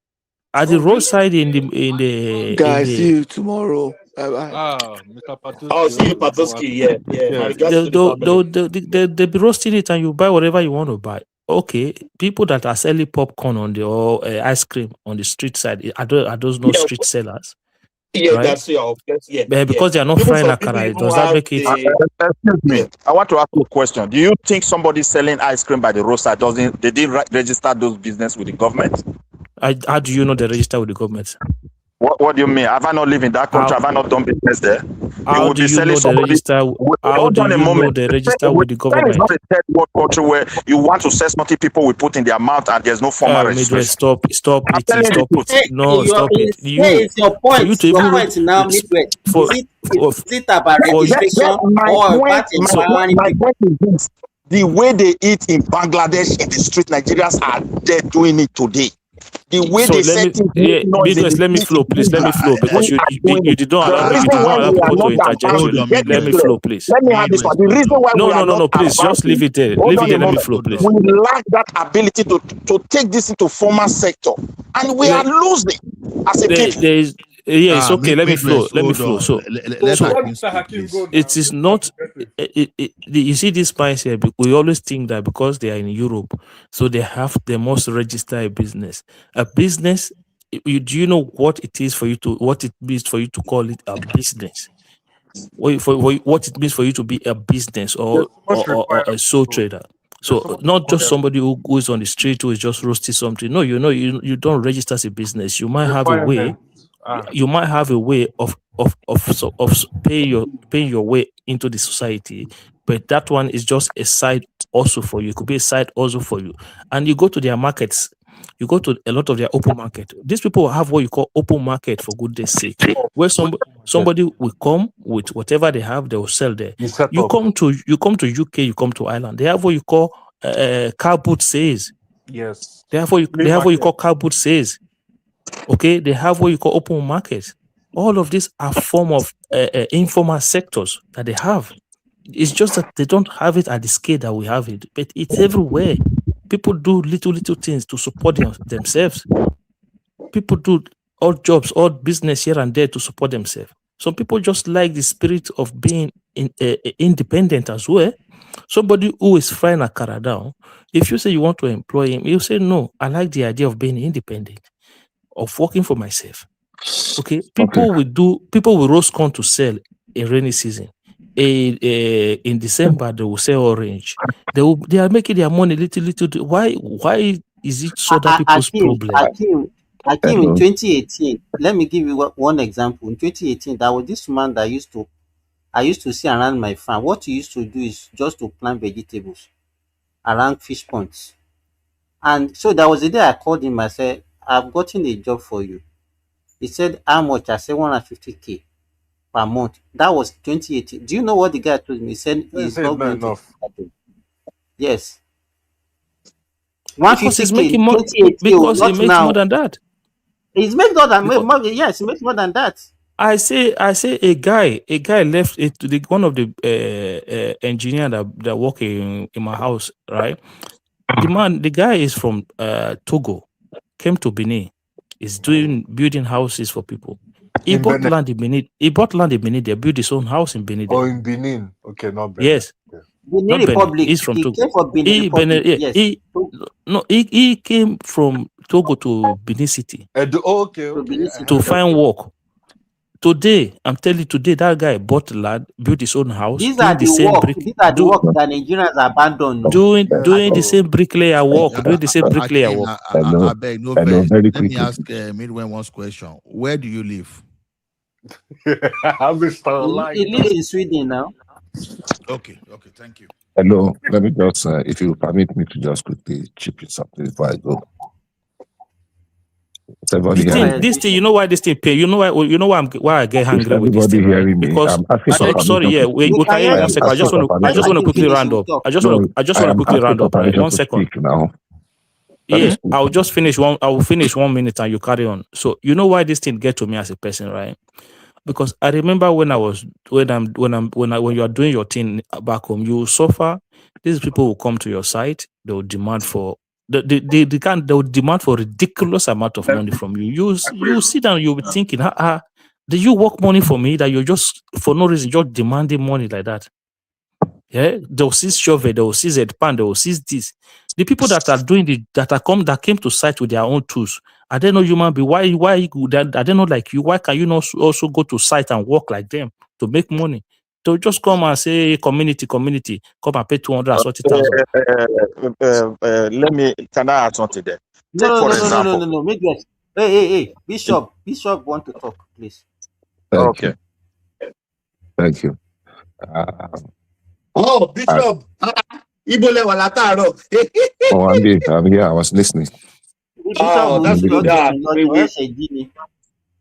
at the roadside in the Guys, see you tomorrow. Bye-bye. Mr. Patoski. Oh, see you, Patoski. Yeah. My regards to the family. They'll be roasting it, and you buy whatever you want to buy. Okay, people that are selling popcorn or ice cream on the street side, are those not street sellers? Yeah, right? that's your yeah. Because they are not Even frying some people akara, even does that have make it? Excuse me. I want to ask you a question. Do you think somebody selling ice cream by the roadside they didn't register those business with the government? How do you know they register with the government? What do you mean? Have I not lived in that country? Have I not done business there? How do you know they register? How do you know they register with the government? It's not a third world country where you want to sell something people will put in their mouth and there's no formal registration. Stop it. Stop it. No, stop it. It's your point. Your point now, Midwest. Is it about registration or about empowering my point is this. The way they eat in Bangladesh in the street, Nigerians are there doing it today. The way they set let me flow, please. Let me flow because you did not allow people to interject. Let me flow, please. Let me have this one. The reason why no, please just leave it there. Leave it there. Let me flow, please. We lack that ability to take this into formal sector, and we are losing as a people. It's okay. Let me flow. So it is not. You see, this spice here. We always think that because they are in Europe, so they must register a business. A business. Do you know what it is for you to what it means for you to call it a business? What it means for you to be a business or a sole trader. So not just somebody who goes on the street who is just roasting something. No, you don't register as a business. You might have a way. You might have a way of paying your way into the society, but that one is just a side also for you. It could be a side also for you. And you go to their markets. You go to a lot of their open market. These people have what you call open market, for goodness sake, where somebody will come with whatever they have, they will sell there. You come to UK, you come to Ireland. They have what you call car boot sales. Yes. They have what you call car boot sales. Okay, they have what you call open markets. All of these are form of informal sectors that they have. It's just that they don't have it at the scale that we have it, but it's everywhere. People do little things to support themselves. People do odd jobs, odd business here and there to support themselves. Some people just like the spirit of being independent as well. Somebody who is frying akara down, if you say you want to employ him, you say, no, I like the idea of being independent, of working for myself. Okay, people will roast corn to sell in rainy season. In December they will sell orange. They are making their money little. Why is it so that people's problem? Akim, in 2018, let me give you one example. In 2018, there was this man that I used to see around my farm. What he used to do is just to plant vegetables around fish ponds. And so there was a day I called him. I said, I've gotten a job for you. He said, how much? I said, 150K per month. That was 2018. Do you know what the guy told me? He said, he's not going to. Yes. Because he's making more. Because he makes more than that. He's making more than yes, he makes more than that. I say a guy left it to one of the engineer that work in my house, right? The guy is from Togo, came to Benin, is building houses for people. He bought land in Benin. They built his own house in Benin. Oh, in Benin. Okay, not Benin. Yes. Okay. Not Benin Benin. Republic. He's from He Togo. came from Benin Republic. Yes. He came from Togo to Benin City Okay. to find work. Today, I'm telling you, today that guy bought land, built his own house, These doing are the the same work. brick, These are the work that Nigerians abandoned. doing the same bricklayer work, doing the same bricklayer Akim, work. I beg, no Hello, vex. very Let me quickly. ask Midway one question. Where do you live? He lives in Sweden now. Okay, thank you. Hello, let me just, if you permit me to just quickly chip in something before I go. Is everybody hearing me? This thing, you know why this thing pay? You know why I get Is angry with this everybody thing, right? hearing me? Because I'm asking for permission. sorry, yeah, we can hear you one second. I just want to quickly round up. I just want to quickly round up, right? 1 second. Now. Yeah, I'll just finish one. I will finish 1 minute and you carry on. So you know why this thing get to me as a person, right? Because I remember when you are doing your thing back home, you suffer. These people will come to your site. They will demand for they will demand for ridiculous amount of money from you. You sit down. You'll be thinking, did you work money for me that you're just for no reason just demanding money like that? Yeah, they'll seize shovel, they'll seize a pan, they'll seize this. The people that are doing that came to site with their own tools, are they not human being? Why are they not like you? Why can you not also go to site and work like them to make money? To just come and say community, come and pay 240,000. Can I add something there? Take No. for example. Make us. Hey. Bishop want to talk, please. Thank you. Bishop. I'm here. I was listening. That's good.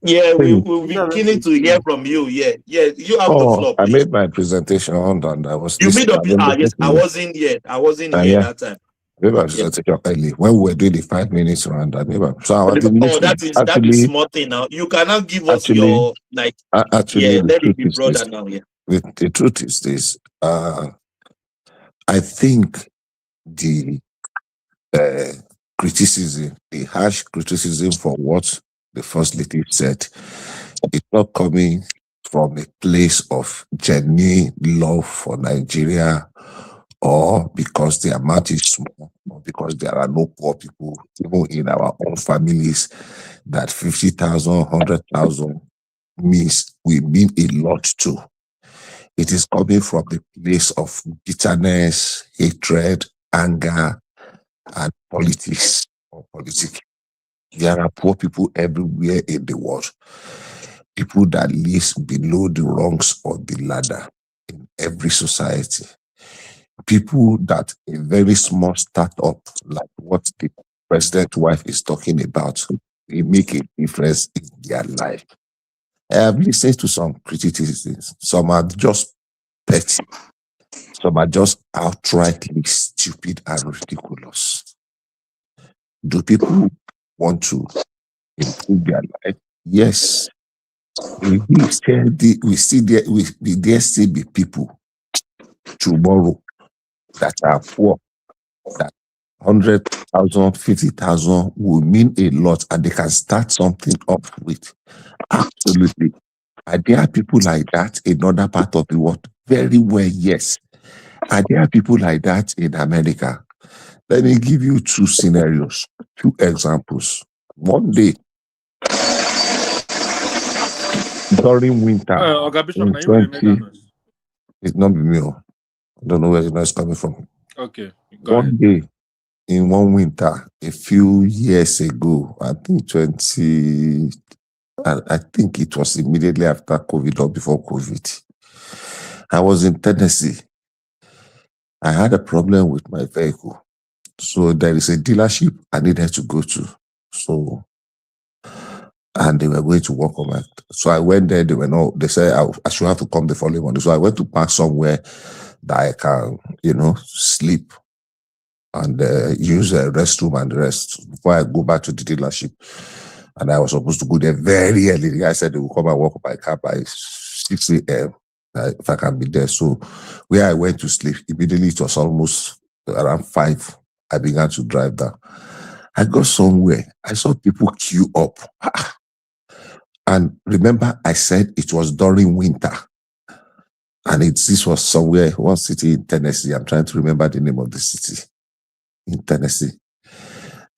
Yeah, we'll be beginning to hear from you. Yeah, you have the floor, please. I made my presentation and I was listening. Yes, I wasn't here that time. I made my presentation early. When we were doing the 5 minutes round, I made my that is small thing now. You cannot give us your let it be broader now. Yeah. The truth is this. I think the criticism, the harsh criticism for what the First Lady said, it's not coming from a place of genuine love for Nigeria or because the amount is small or because there are no poor people, even in our own families, that 50,000, 100,000 means we mean a lot to. It is coming from the place of bitterness, hatred, anger, and politics or politics. There are poor people everywhere in the world. People that live below the rungs of the ladder in every society. People that a very small startup, like what the president's wife is talking about, they make a difference in their life. I have listened to some criticisms. Some are just petty. Some are just outrightly stupid and ridiculous. Do people want to improve their life? Yes. We still be people tomorrow that are poor, that 100,000, 50,000 will mean a lot and they can start something up with. Absolutely. Are there people like that in other part of the world? Very well, yes. Are there people like that in America? Let me give you two scenarios, two examples. One day, during winter, in 20, it's not me. I don't know where the noise coming from. Okay. One day, in one winter, a few years ago, I think I think it was immediately after COVID or before COVID. I was in Tennessee. I had a problem with my vehicle. So there is a dealership I needed to go to. And they were going to work on it. So I went there. They said I should have to come the following morning. So I went to park somewhere that I can, sleep and use a restroom and the rest before I go back to the dealership. And I was supposed to go there very early. The guy said they will come and work on my car by 6 a.m. If I can be there. So where I went to sleep, immediately it was almost around 5. I began to drive down. I got somewhere. I saw people queue up. And remember, I said it was during winter. And this was somewhere, one city in Tennessee. I'm trying to remember the name of the city in Tennessee.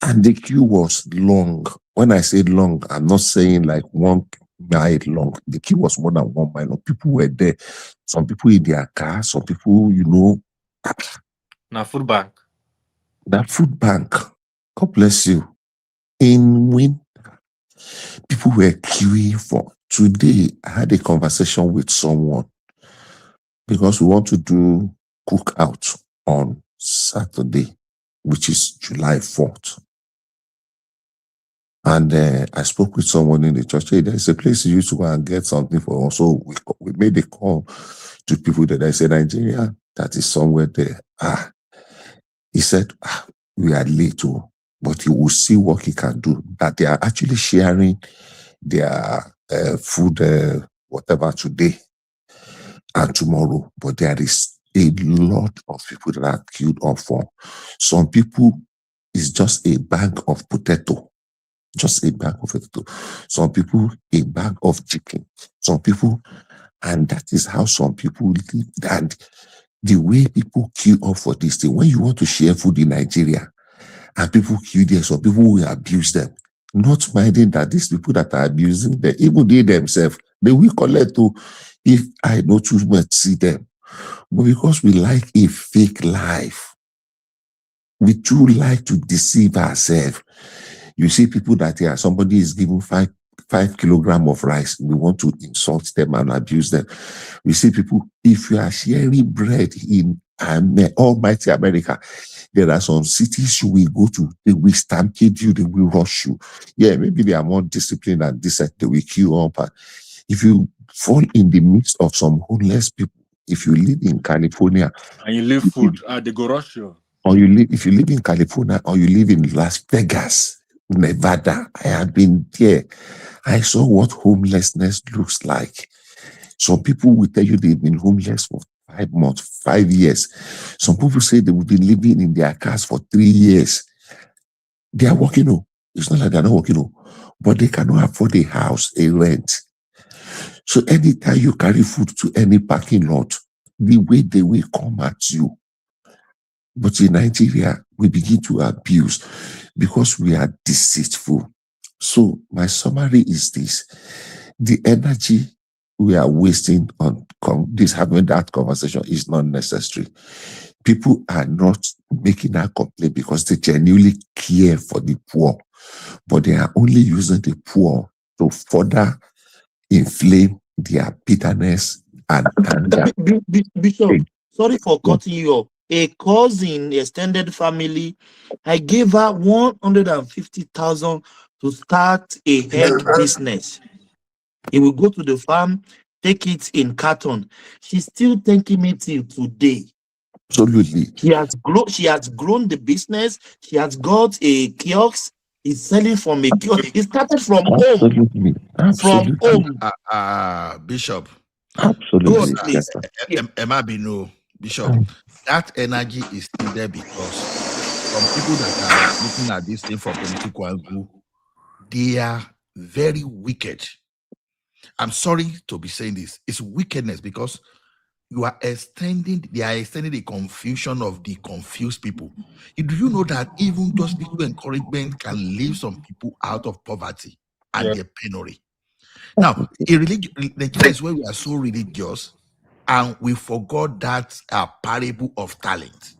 And the queue was long. When I say long, I'm not saying like 1 mile long. The queue was more than 1 mile long. People were there. Some people in their car, some people, Now food bank. that food bank. God bless you. In winter, people were queuing for. Today, I had a conversation with someone because we want to do cookout on Saturday, which is July 4th. And I spoke with someone in the church. Hey, there's a place you used to go and get something for us. So we made a call to people that I said, Nigeria, that is somewhere there. He said, we are late, but he will see what he can do. That they are actually sharing their food, whatever, today and tomorrow. But there is a lot of people that are queued up for. Some people, it's just a bag of potato. Just a bag of potato. Some people, a bag of chicken. Some people, and that is how some people live. And the way people queue up for this thing, when you want to share food in Nigeria and people queue there, some people will abuse them. Not minding that these people that are abusing them, even they themselves, they will collect to if I know too much see them. But because we like a fake life, we too like to deceive ourselves. You see people that somebody is giving 5 kilograms of rice, we want to insult them and abuse them. We see people, if you are sharing bread in almighty America, there are some cities you will go to, they will stampede you, they will rush you. Yeah, maybe they are more disciplined and decent, they will queue up. If you fall in the midst of some homeless people, if you live in California and you leave food, they go rush you. Or if you live in California or you live in Las Vegas, Nevada, I have been there. I saw what homelessness looks like. Some people will tell you they've been homeless for 5 months, 5 years. Some people say they will be living in their cars for 3 years. They are working. It's not like they're not working, but they cannot afford a house, a rent. So anytime you carry food to any parking lot, the way they will come at you. But in Nigeria, we begin to abuse because we are deceitful. So my summary is this. The energy we are wasting on having that conversation is not necessary. People are not making that complaint because they genuinely care for the poor, but they are only using the poor to further inflame their bitterness and anger. Bishop, sorry for cutting you off. A cousin, extended family, I gave her 150,000 to start a egg business. He will go to the farm, take it in carton. She's still thanking me till today. Absolutely. She has grown the business. She has got a kiosk. He's selling from a kiosk. He started from home. Absolutely. From home. Bishop. Absolutely. Please. No, Bishop. That energy is still there because some people that are looking at this thing from political angle, they are very wicked. I'm sorry to be saying this. It's wickedness because they are extending the confusion of the confused people. Do you know that even just little encouragement can leave some people out of poverty and their penury? Now, Nigeria is where we are so religious and we forgot that parable of talent.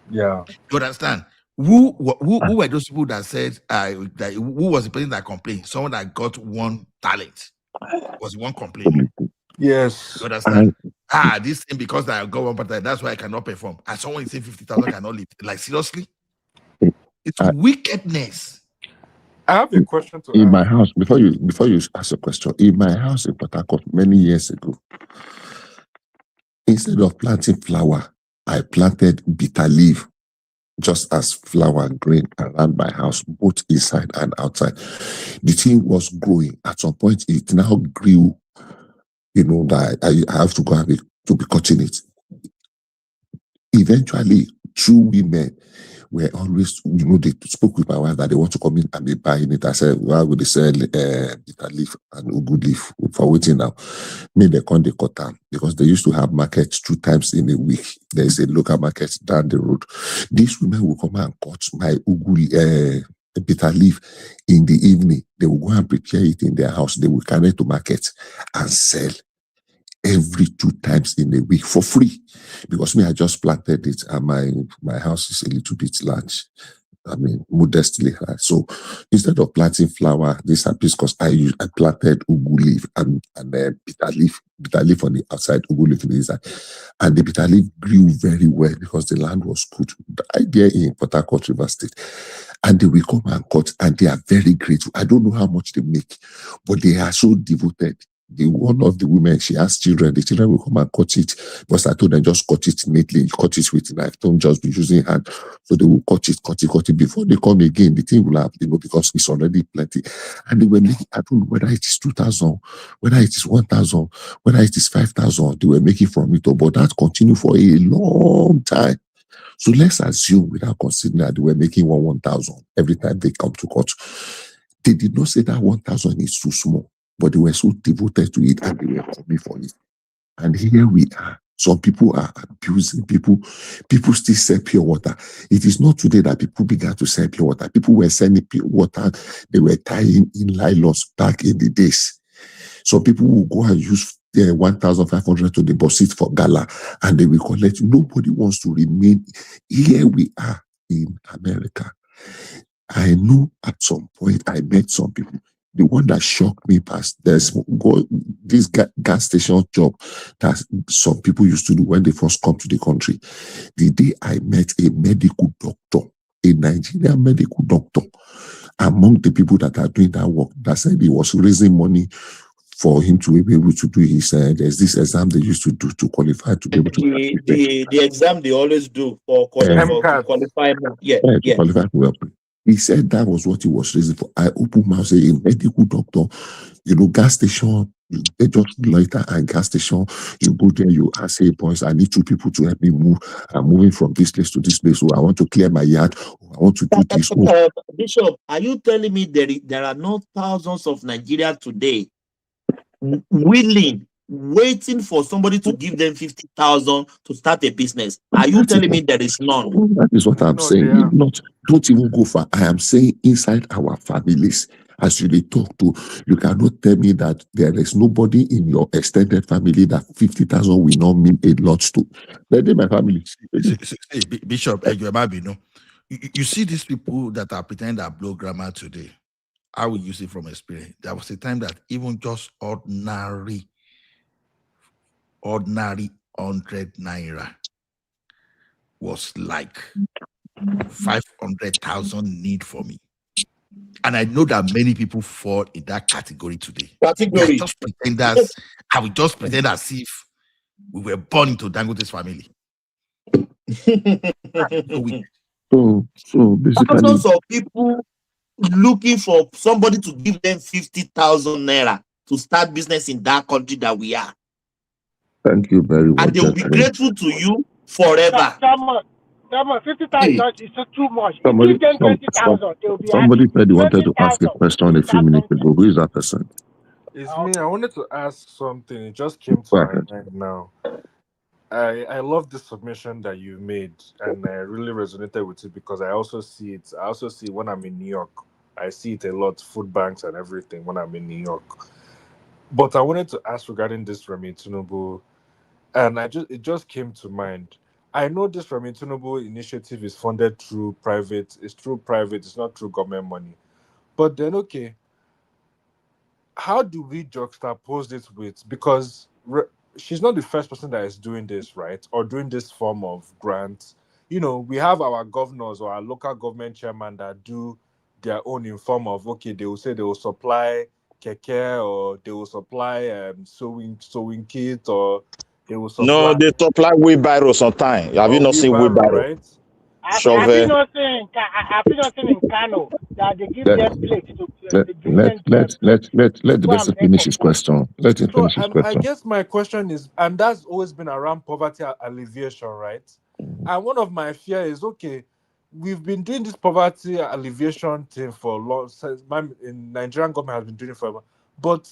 Yeah. You understand? Who were those people that said, who was the person that complained? Someone that got 1 talent was one complaining. Yes. You understand? This thing because I got 1 talent, that's why I cannot perform. And someone is saying 50,000 cannot live. Like, seriously? It's wickedness. I have a question to in ask. my house, before you ask a question, in my house in Port Harcourt many years ago, instead of planting flower, I planted bitter leaf, just as flower growing around my house, both inside and outside. The thing was growing. At some point, it now grew, that I have to go to be cutting it. Eventually, two women were always, they spoke with my wife that they want to come in and be buying it. I said, why would they sell bitter leaf and ugu leaf for waiting now? Me, they can't cut down because they used to have markets 2 times in a week. There's a local market down the road. These women will come and cut my ugu bitter leaf in the evening. They will go and prepare it in their house. They will carry it to market and sell every 2 times in a week for free, because me, I just planted it and my house is a little bit large. I mean, modestly high. So instead of planting flower, this hibiscus, I planted ugu leaf and bitter leaf on the outside, ugu leaf on the inside. And the bitter leaf grew very well because the land was good. The idea in Port Harcourt, River State. And they will come and cut, and they are very grateful. I don't know how much they make, but they are so devoted. One of the women, she has children. The children will come and cut it, because I told them just cut it neatly, cut it with knife. Don't just be using hand. So they will cut it before they come again. The thing will have, because it's already plenty. And they were making, I don't know whether it is 2,000, whether it is 1,000, whether it is 5,000. They were making from it, but that continued for a long time. So let's assume, without considering that they were making 1,000 every time they come to court. They did not say that 1,000 is too small, but they were so devoted to it and they were coming for it. And here we are. Some people are abusing people. People still sell pure water. It is not today that people began to sell pure water. People were selling pure water. They were tying in nylons back in the days. So people will go and use 1,500 to deposit for gala, and they will collect. Nobody wants to remain. Here we are in America. I know at some point I met some people. The one that shocked me past, there's this gas station job that some people used to do when they first come to the country. The day I met a medical doctor, a Nigerian medical doctor, among the people that are doing that work, that said he was raising money for him to be able to do his, there's this exam they used to do to qualify to be able to the exam they always do to qualify. To qualify for help. He said that was what he was raising for. I opened my mouth, say, a medical doctor, gas station, they just loiter and gas station, you go there, you ask, hey boys, I need 2 people to help me move. I'm moving from this place to this place, so I want to clear my yard, or I want to do this. Bishop, are you telling me there are not thousands of Nigerians today willing, waiting for somebody to give them 50,000 to start a business? Are you telling me there is none? That is what I'm saying. Don't even go far. I am saying inside our families, as you talk to, you cannot tell me that there is nobody in your extended family that 50,000 will not mean a lot to. Let my family. Bishop, you see these people that are pretending that blow grammar today. I will use it from experience. There was a time that even just ordinary 100 naira was like 500,000 need for me. And I know that many people fall in that category today. We just pretenders. I will just pretend as if we were born into Dangote's family. So basically, thousands of people looking for somebody to give them 50,000 naira to start business in that country that we are. Thank you very much. And they will be grateful to you forever. 50,000 is too much. Give them 20,000, they will be Somebody happy. said he wanted to ask a question a few minutes ago. Who is that person? It's me. I wanted to ask something. It just came to my mind now. I love this submission that you made, and I really resonated with it because I also see it. I also see when I'm in New York. I see it a lot, food banks and everything when I'm in New York. But I wanted to ask regarding this Remi Tinubu, and it just came to mind. I know this Remi Tinubu initiative is funded through private. It's through private. It's not through government money. But then, okay, how do we juxtapose this with, because she's not the first person that is doing this, right? Or doing this form of grant. We have our governors or our local government chairman that do their own in form of, okay, they will say they will supply keke, or they will supply sewing kit, or they will supply. No, they supply wheelbarrow sometimes. Have you not seen wheelbarrow? Right? Have you not seen in Kano that they give them plates to let the person finish his question. Let him finish his question. I guess my question is, and that's always been around poverty alleviation, right? And one of my fear is, okay, we've been doing this poverty alleviation thing for a long time. In Nigerian government has been doing it forever. But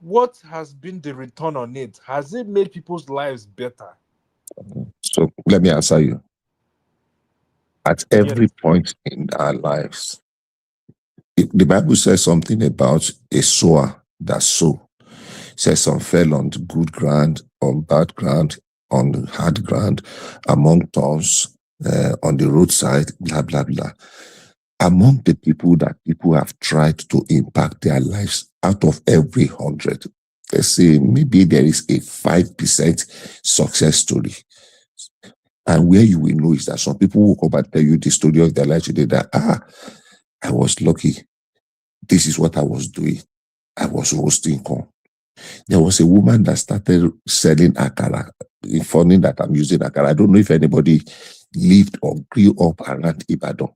what has been the return on it? Has it made people's lives better? So let me answer you. At every point in our lives, the Bible says something about a sower that sow. Says some fell on good ground, on bad ground, on hard ground, among thorns, on the roadside, blah, blah, blah. Among the people that people have tried to impact their lives, out of every 100, let's say maybe there is a 5% success story. And where you will know is that some people will come and tell you the story of their life today that, I was lucky. This is what I was doing. I was roasting corn. There was a woman that started selling akara. Funny that I'm using akara. I don't know if anybody lived or grew up around Ibadan.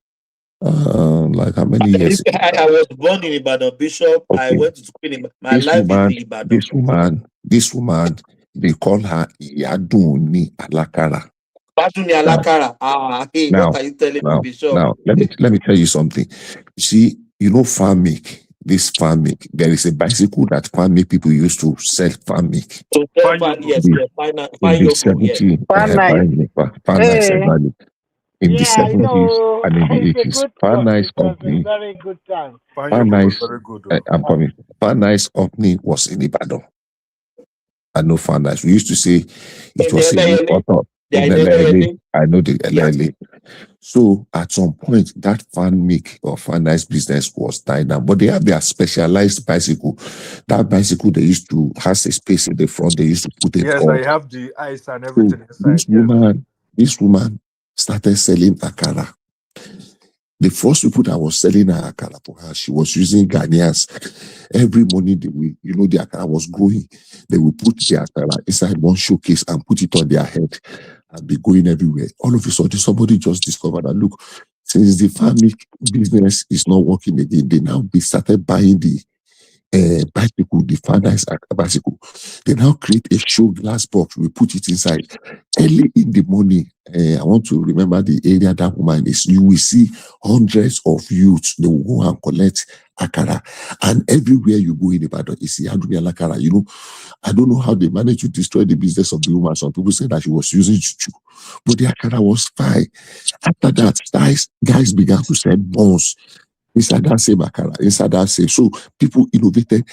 Like how many years? I was born in Ibadan, Bishop. Okay. I went to school in my life is in Ibadan. This woman, they call her Yaduni Alakara. Baduni Alakara. Hey, what are you telling me, Bishop? Now, let me tell you something. You see, you know farm milk. This farm milk, there is a bicycle that farm milk people used to sell farm milk. So yes, in the 70s, in the 70s and in the 80s. Farm Nice company. Very good time. Farm Nice, I'm coming. Farm Nice company was in Ibadan. I know Farm Nice. We used to say it was in author in LLA. I know the LLA. So at some point, that Farm Milk or Farm Nice business was dying down. But they have their specialized bicycle. That bicycle they used to has a space in the front. They used to put it on. Yes, I have the ice and everything inside. This woman started selling akara. The first people that was selling her akara for her, she was using Ghanaians. Every morning, the akara was growing. They would put the akara inside one showcase and put it on their head and be going everywhere. All of a sudden, somebody just discovered that, look, since the farming business is not working again, they started buying the bicycle, the Farmers bicycle. They now create a show glass box. We put it inside. Early in the morning, I want to remember the area that woman is. You will see hundreds of youths. They will go and collect akara. And everywhere you go in Ibadan, you see Aduniala akara. You know, I don't know how they managed to destroy the business of the woman. Some people say that she was using juju. But the akara was fine. After that, guys began to sell bones. Inside that same akara, inside that same. So people innovated.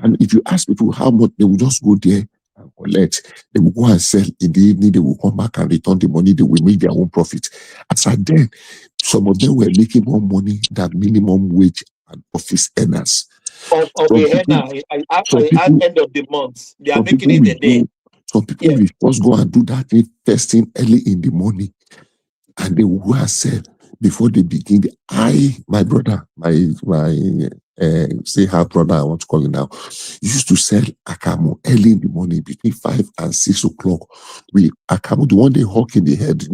And if you ask people how much, they will just go there and collect. They will go and sell in the evening. They will come back and return the money. They will make their own profit. As at then, some of them were making more money than minimum wage and office earners. Of the end of the month, they are making it a day. Some people will just go and do that thing first thing early in the morning. And they will go and sell before they begin. My brother, say her brother, I want to call him now, used to sell akamu early in the morning between 5 and 6 o'clock. Akamu, the one they hawk in the head,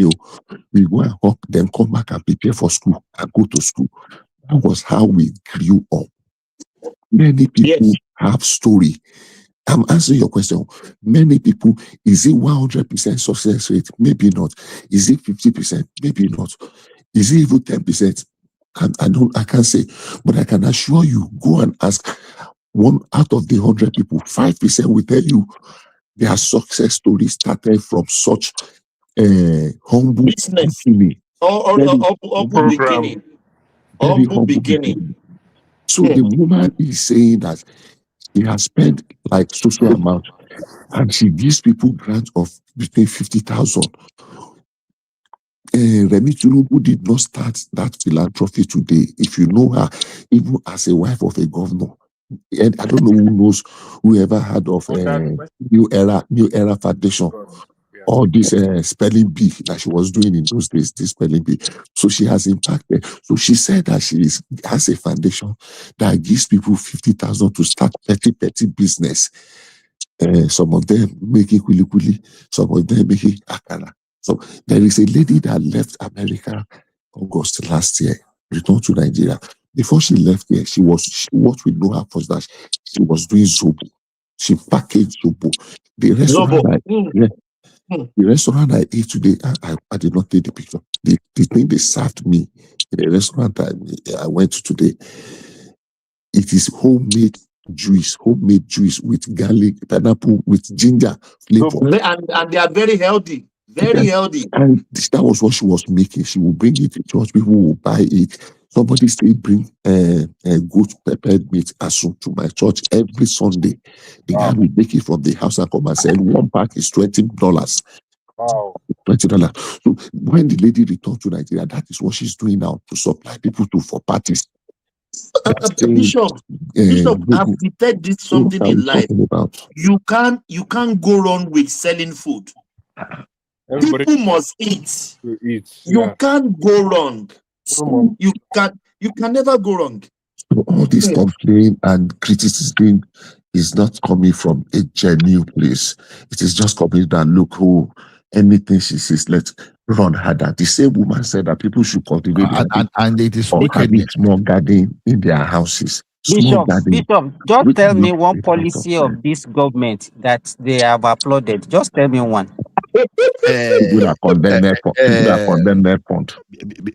we go and hawk, then come back and prepare for school and go to school. That was how we grew up. Many people have story. I'm answering your question. Many people, is it 100% success rate? Maybe not. Is it 50%? Maybe not. Is it even 10%? I can't say. But I can assure you, go and ask one out of the 100 people, 5% will tell you their success story started from such humble beginning. Humble beginning. So the woman is saying that she has spent like social amount and she gives people grants of between 50,000. Remi Tinubu did not start that philanthropy today. If you know her, even as a wife of a governor, and I don't know who knows, whoever heard of New Era Foundation or this spelling bee that she was doing in those days, this spelling bee. So she has impacted. So she said that she has a foundation that gives people 50,000 to start petty business. Some of them making kuli, some of them making akara. So there is a lady that left America August last year, returned to Nigeria. Before she left here, what we know her was that she was doing zobo. She packaged zobo. The restaurant, The restaurant I ate today, I did not take the picture. The thing they served me in the restaurant I went to today, it is homemade juice with garlic, pineapple, with ginger flavor. And they are very healthy. Very healthy. And that was what she was making. She will bring it to church. People will buy it. Somebody still bring goat peppered meat asu to my church every Sunday. The guy will make it from the house and come and sell. One pack is $20. Wow. $20. So when the lady returned to Nigeria, that is what she's doing now to supply people for parties. Bishop, I've detected something in life. You can't go wrong with selling food. Everybody People must eat. You can't go wrong. You can never go wrong. So all this complaint and criticism is not coming from a genuine place. It is just coming that look who anything she says, let's run harder. The same woman said that people should cultivate and it is or have a wickedness. small garden in their houses. Small garden. Bishop, just tell me one policy of this government that they have applauded. Just tell me one. People that condemn net fund.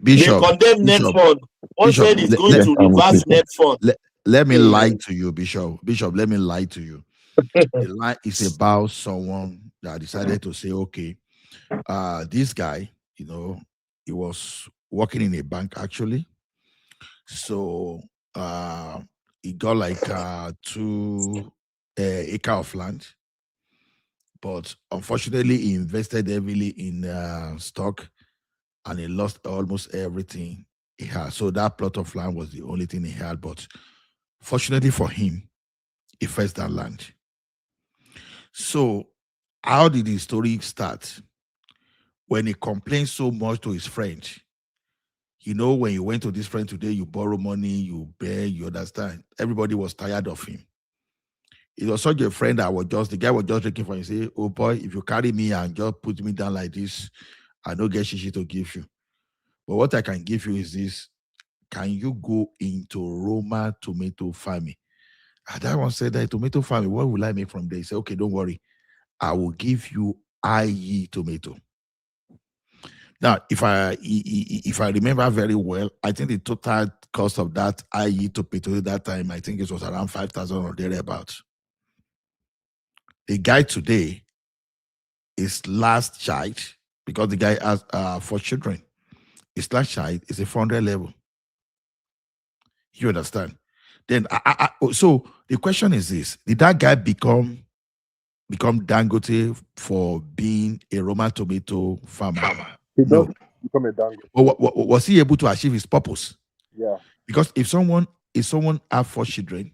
Bishop, they condemn net fund. What said is going to reverse net fund. Let me lie to you, Bishop. Bishop, let me lie to you. The lie is about someone that decided to say, okay, this guy, he was working in a bank actually. So he got like 2 acre of land. But unfortunately, he invested heavily in stock and he lost almost everything he had. So that plot of land was the only thing he had. But fortunately for him, he fetched that land. So how did the story start? When he complained so much to his friend, when you went to this friend today, you borrow money, you bear, you understand. Everybody was tired of him. It was such a friend that the guy was just looking for him. Say, oh boy, if you carry me and just put me down like this, I don't get shishi to give you. But what I can give you is this. Can you go into Roma tomato farming? And that one said that tomato farming, what will I make from there? He said, okay, don't worry. I will give you IE tomato. Now, if I remember very well, I think the total cost of that IE tomato at that time, I think it was around 5,000 or thereabouts. The guy today, his last child, because the guy has 4 children, his last child is a 400 level. You understand? Then, so the question is this: did that guy become Dangote for being a Roma tomato farmer? He No. does become a Dangote. Was he able to achieve his purpose? Yeah. Because if someone has 4 children,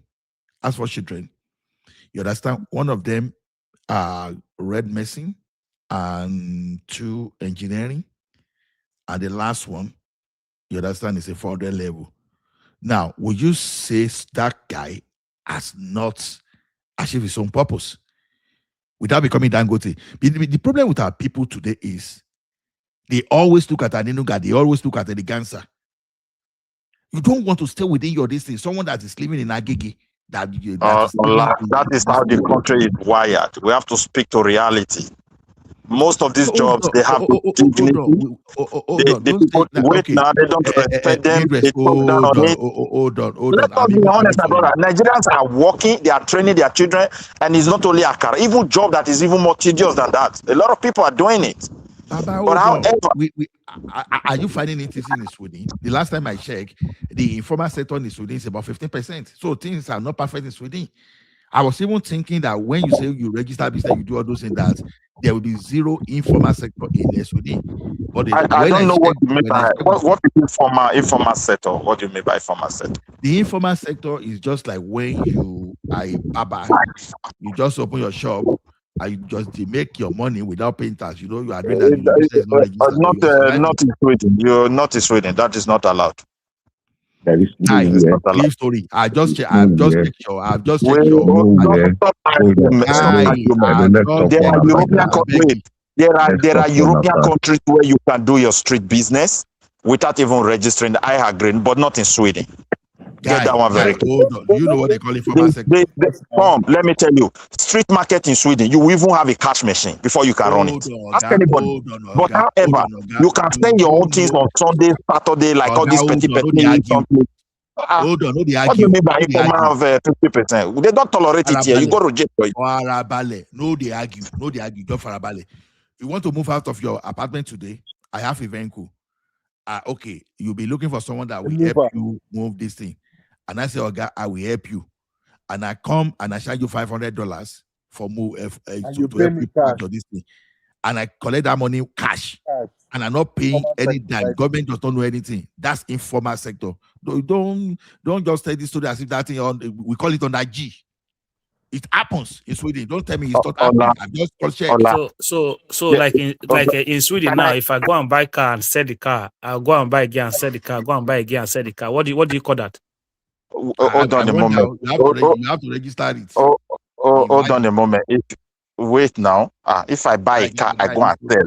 you understand, one of them read medicine and 2 engineering, and the last one, you understand, is a 400 level. Now, would you say that guy has not achieved his own purpose without becoming Dangote? The problem with our people today is they always look at Adenuga, they always look at Eleganza. You don't want to stay within your distance. Someone that is living in Agege, that is how the country is wired. We have to speak to reality. Most of these jobs, they have dignity. Wait now, they don't respect them. They talk down on it. Let us be honest, my brother. Nigerians are working, they are training their children, and it's not only Akara, even job that is even more tedious than that. A lot of people are doing it. But however, are you finding it easy in Sweden? The last time I checked, the informal sector in Sweden is about 15%. So things are not perfect in Sweden. I was even thinking that when you say you register business, you do all those things, that there will be zero informal sector in Sweden. But I don't know what you mean by what is informal sector. What do you mean by informal sector? The informal sector is just like when you are a barber, you just open your shop and you just make your money without paying tax. You are doing that. Your business is not registered. Not in Sweden. You're not in Sweden. That is not allowed. That is leave story. I've just checked your. There are European countries where you can do your street business without even registering. I agree, but not in Sweden. Get that one very clear. hold on. You know what they call informal sector? Come, let me tell you, street market in Sweden, you will even have a cash machine before you can run it. Ask anybody. But however, you can sell your own things on Sunday, Saturday, like all these petty. Hold on, no, they What do argue. you mean by informal of 50%? They don't tolerate it here. You go to jail for it. No, they argue. No, they argue. Don't farabale. You want to move out of your apartment today? I have a vehicle. Okay, you'll be looking for someone that will help you move this thing. And I say, oh God, I will help you. And I come and I charge you $500 for move to help you to this thing. And I collect that money cash. And I'm not paying any dime. Government does not know anything. That's informal sector. Don't just say this story as if that thing we call it on that G. It happens in Sweden. Don't tell me it's not happening. I just check. So like in Sweden now, if I go and buy car and sell the car, I'll go and buy again and sell the car. Go and buy again and sell the car. What do you call that? Hold on a moment. You have to register it. Hold on a moment. Wait now. If I buy a car, I go and sell.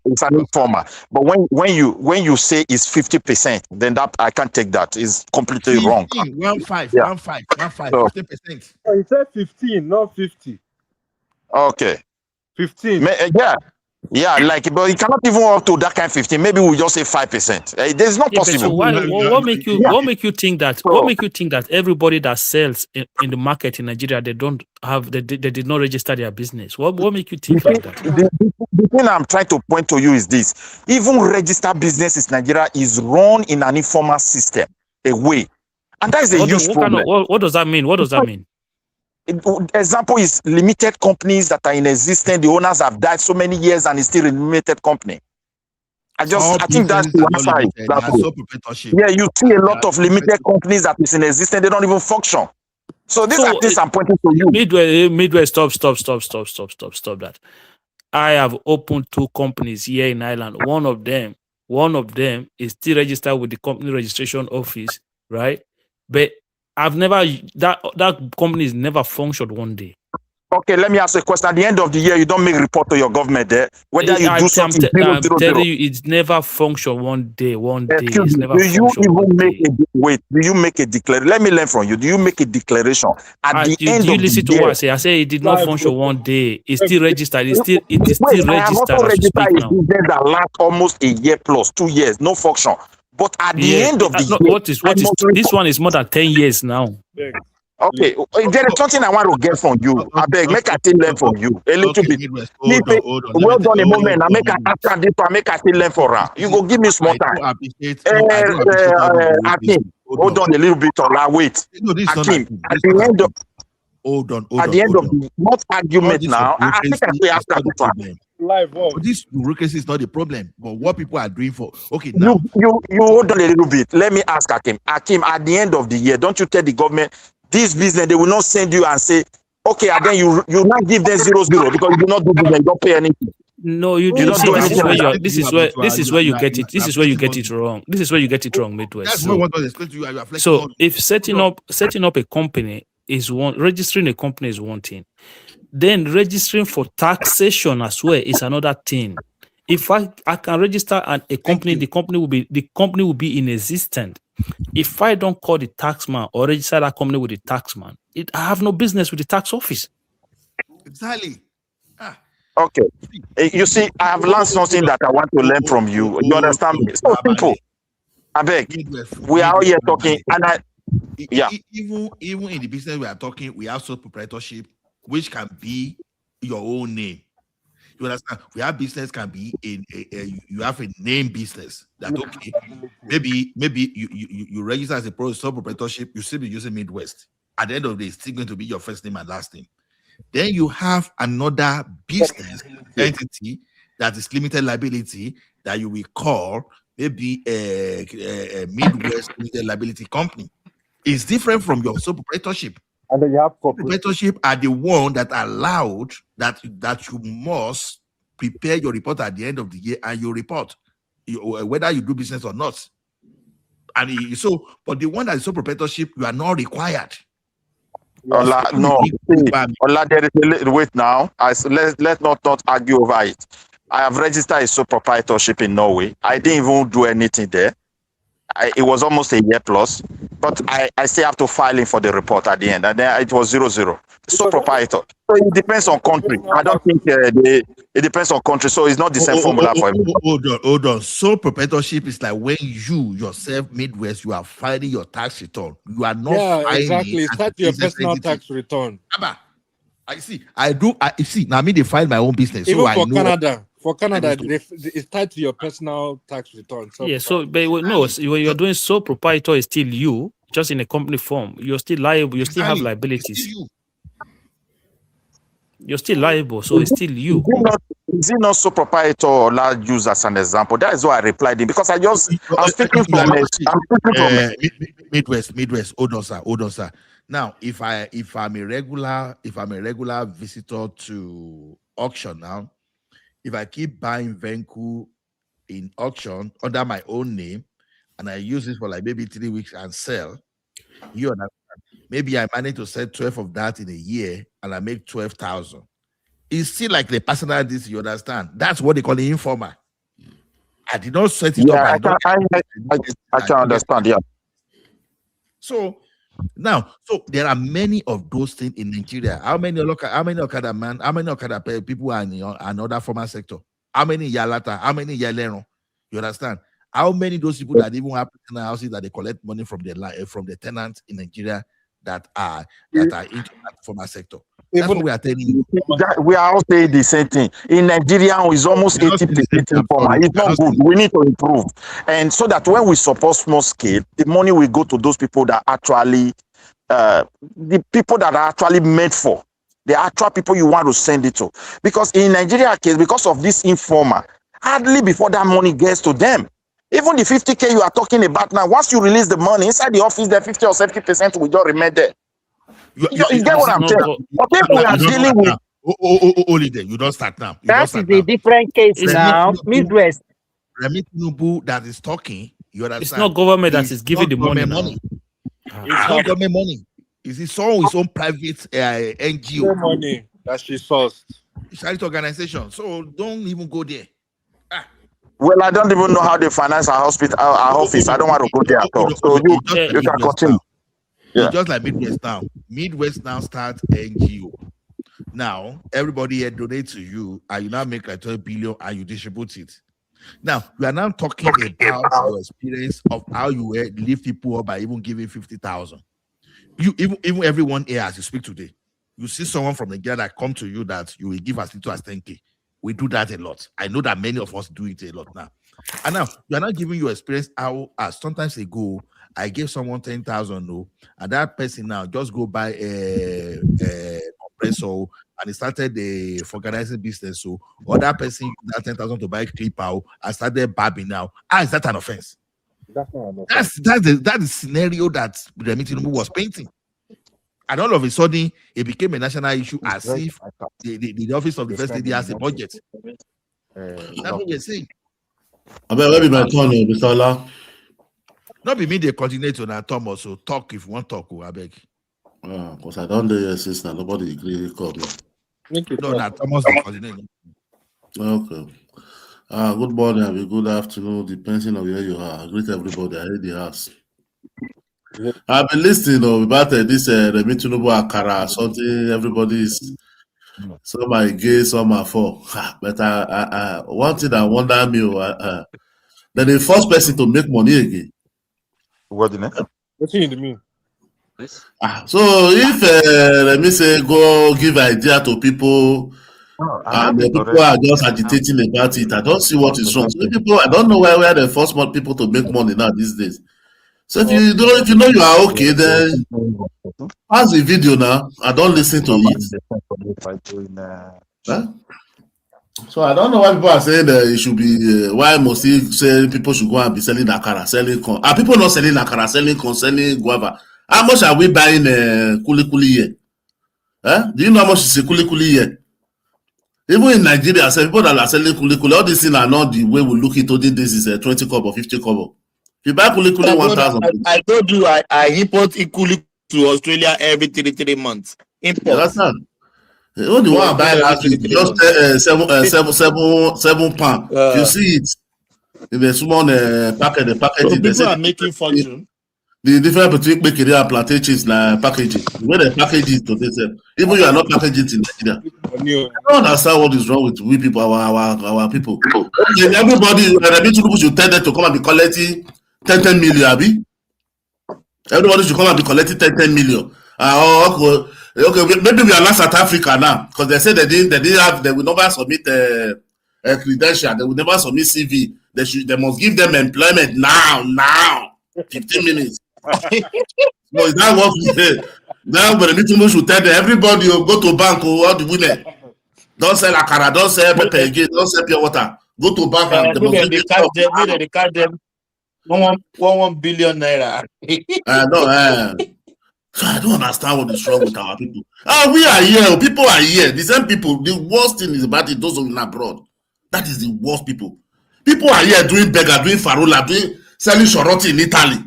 It's an informal. But when you say it's 50%, then that I can't take that. It's completely 15, wrong. 15, Yeah. 50%. Oh, he said 15, not 50. Okay. 15. Yeah, but it cannot even up to that kind of 15. Maybe we'll just say 5%. There's not possible. So what make you think that everybody that sells in the market in Nigeria they did not register their business? What make you think like that? The thing I'm trying to point to you is this: even registered business in Nigeria is run in an informal system, a way, and that is a huge problem. What does that mean? What does that mean? Example is limited companies that are in existence. The owners have died so many years and it's still a limited company. I think that's the one side. Yeah, you see a lot of limited companies that is in existence. They don't even function. So these are things I'm pointing to you. Midway, stop that. I have opened 2 companies here in Ireland. One of them is still registered with the company registration office, right? But I've never that company has never functioned one day. Okay, let me ask you a question. At the end of the year, you don't make report to your government there. Whether you do something I'm telling you, it's never functioned one day. It's never do you even make do you make a declaration? Let me learn from you. Do you make a declaration at the end of the year? Do you listen to what I say? I say it did not function one day. It's still registered. It is still registered. I have also registered a business that lasts almost a year plus 2 years, no function. But at the end of the year, what is this one is more than 10 years now. Okay, there is something I want to get from you. I beg, make I still learn from you a little bit. Hold on a moment. I make I ask this one, make I still learn for her. You go give me small time. Akim, hold on a little bit. Wait, Akim, at the end of not argument now. I think I say after this one. This bureaucracy is not the problem, but what people are doing for now. You hold on a little bit. Let me ask Akim. Akim, at the end of the year, don't you tell the government this business? They will not send you and say, okay, and then you not give them 0 because you do not do business, you don't pay anything. No, you do. See, this is where you get it. This is where you get it wrong. This is where you get it wrong, Midwest. So if setting up a company is registering a company is one thing. Then registering for taxation as well is another thing. If I can register a company, the company will be in existence. If I don't call the taxman or register that company with the taxman, I have no business with the tax office. Exactly. Okay. You see, I have learned something that I want to learn from you. You understand me? So simple. I beg. We are all here talking, and even in the business we are talking, we have sole proprietorship, which can be your own name. You understand? We have business can be you have a name business that okay, maybe you register as a sole proprietorship, you still be using Midwest. At the end of the day, it's still going to be your first name and last name. Then you have another business entity that is limited liability that you will call maybe a Midwest limited liability company. It's different from your sole proprietorship. And then you have proprietorship are the one that allowed that you must prepare your report at the end of the year and you report whether you do business or not. And but the one that is sole proprietorship, you are not required. Ola, no. Ola, there is wait now. Let's not argue over it. I have registered a sole proprietorship in Norway. I didn't even do anything there. it was almost a year plus, but I still have to file in for the report at the end, and then it was 0-0. So proprietor. So it depends on country. I don't think it depends on country, so it's not the same formula for everybody. Hold on. Sole proprietorship is like when you yourself, Midwest, you are filing your tax return. You are not filing exactly. as Start a your business personal entity. tax return. I see. I see. Now, they file my own business. Even so for I know Canada. For Canada, it's tied to your personal tax return. Yeah, so but no, when you're doing sole proprietor is still you, just in a company form. You're still liable. You still have liabilities. You're still liable, so it's still you. Is it not so proprietor or large use as an example? That is why I replied it, because I'm speaking from Midwest. Hold on, sir. Now, if I'm a regular visitor to auction now, if I keep buying Venku in auction under my own name and I use it for like maybe 3 weeks and sell, you understand? Maybe I manage to sell 12 of that in a year and I make 12,000. It's still like the personal this, you understand? That's what they call the informer. I did not set it up. I can understand, yeah. So now, there are many of those things in Nigeria. How many Okada people are in another formal sector? How many Yalata? How many Yalero? You understand? How many those people that even have personal houses that they collect money from the tenants in Nigeria that are into that formal sector? That's what we are telling you. We are all saying the same thing. In Nigeria, it's almost 80% informal. It's not good. We need to improve. And so that when we support small scale, the money will go to those people that actually, the people that are actually meant for, the actual people you want to send it to. Because in Nigeria case, because of this informal, hardly before that money gets to them. Even the 50K you are talking about now, once you release the money inside the office, the 50 or 70% will just remain there. You get what I'm saying? But if we are dealing with only there, you don't start now. That is a different case now. Midwest. Remi Tinubu that is talking. You understand? It's not government that is giving the money now. It's not government money. It's his own private NGO money that she sourced. Charity organization. So don't even go there. Well, I don't even know how they finance our hospital, our office. I don't want to go there at all. So you can continue. It's just like Midwest now. Midwest now starts NGO. Now, everybody here donate to you, and you now make like 12 billion and you distribute it. Now, we are now talking about your experience of how you lift people up by even giving 50,000. You even everyone here as you speak today, you see someone from Nigeria that come to you that you will give as little as 10K. We do that a lot. I know that many of us do it a lot now. And now you are not giving your experience how sometimes ago I gave someone 10,000, and that person now just go buy a compressor and he started the organizing business. So or that person used that 10,000 to buy clipper and started babbing now. Is that an offense? That's not an offense. That's the scenario that Remi Tinubu was painting. And all of a sudden, it became a national issue as if the office of the first lady has a budget. That's what we're saying. I mean, maybe my turn, Mr. Ola. Not be me, they continue to now Thomas, so talk if you want to talk, I beg. Because I don't do your sister, nobody agree call me. No, now Thomas they continue. Okay. Good morning, have a good afternoon, depending on where you are. I greet everybody. I hate the house. I've been listening about this Remi Tinubu Akara, something everybody's some are gay, some are for. But I one thing that wonder me, then the first person to make money again. What the name? What's in the mean? So if let me say go give idea to people and the people are just agitating about it, I don't see what is wrong. So people, I don't know where the first people to make money now these days. So if you know you are okay, then pass the video now. I don't listen to it. Huh? So I don't know why people are saying that it should be. Why must he say people should go and be selling akara, selling corn? Are people not selling akara, selling corn, selling guava? How much are we buying kuli here? Huh? Do you know how much is a kuli here? Even in Nigeria, people that are selling kuli, all these things are not the way we look into this is 20 kobo, 50 kobo. If you buy kuli 1,000. I told you I import kuli to Australia every 3 months. Import. Yeah, that's not. The only one I buy last week just 7 pounds. You see it. In the small package, the So packaging, they people say are making fortune. the difference between bakery and plantain chips like packaging. The way they package it to themselves, even you are not packaging it in Nigeria. I don't understand what is wrong with we people, our people. Okay, everybody, people should tell them to come and be collecting 10 million, Abi. Everybody should come and be collecting 10 million. Okay, maybe we are not South Africa now because they say they will never submit a credential, they will never submit CV. They must give them employment now, 15 minutes. No, is that what we say? Now, but the meeting should tell them everybody go to bank or all the women. Don't sell akara, don't sell pepper again, don't sell pure water. Go to bank and they must give They catch them 1 billion naira. No, so I don't understand what is wrong with our people. We are here, people are here. The same people, the worst thing is about it, those who are abroad. That is the worst people. People are here doing beggar, doing farola, selling shoroti in Italy.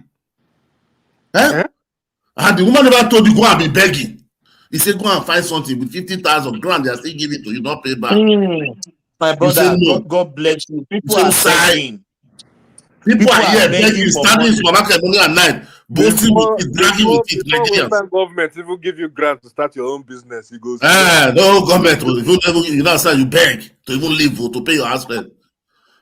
And the woman never told you go and be begging. He said go and find something with 50,000 grand, they are still giving it to you, not pay back. My brother, no. God bless you. People are begging. People are here begging, standing in supermarket morning and night, boasting with it, dragging with it. Nigerians. Government even give you grant to start your own business. You go. No government will you know, you beg to even live or to pay your house rent.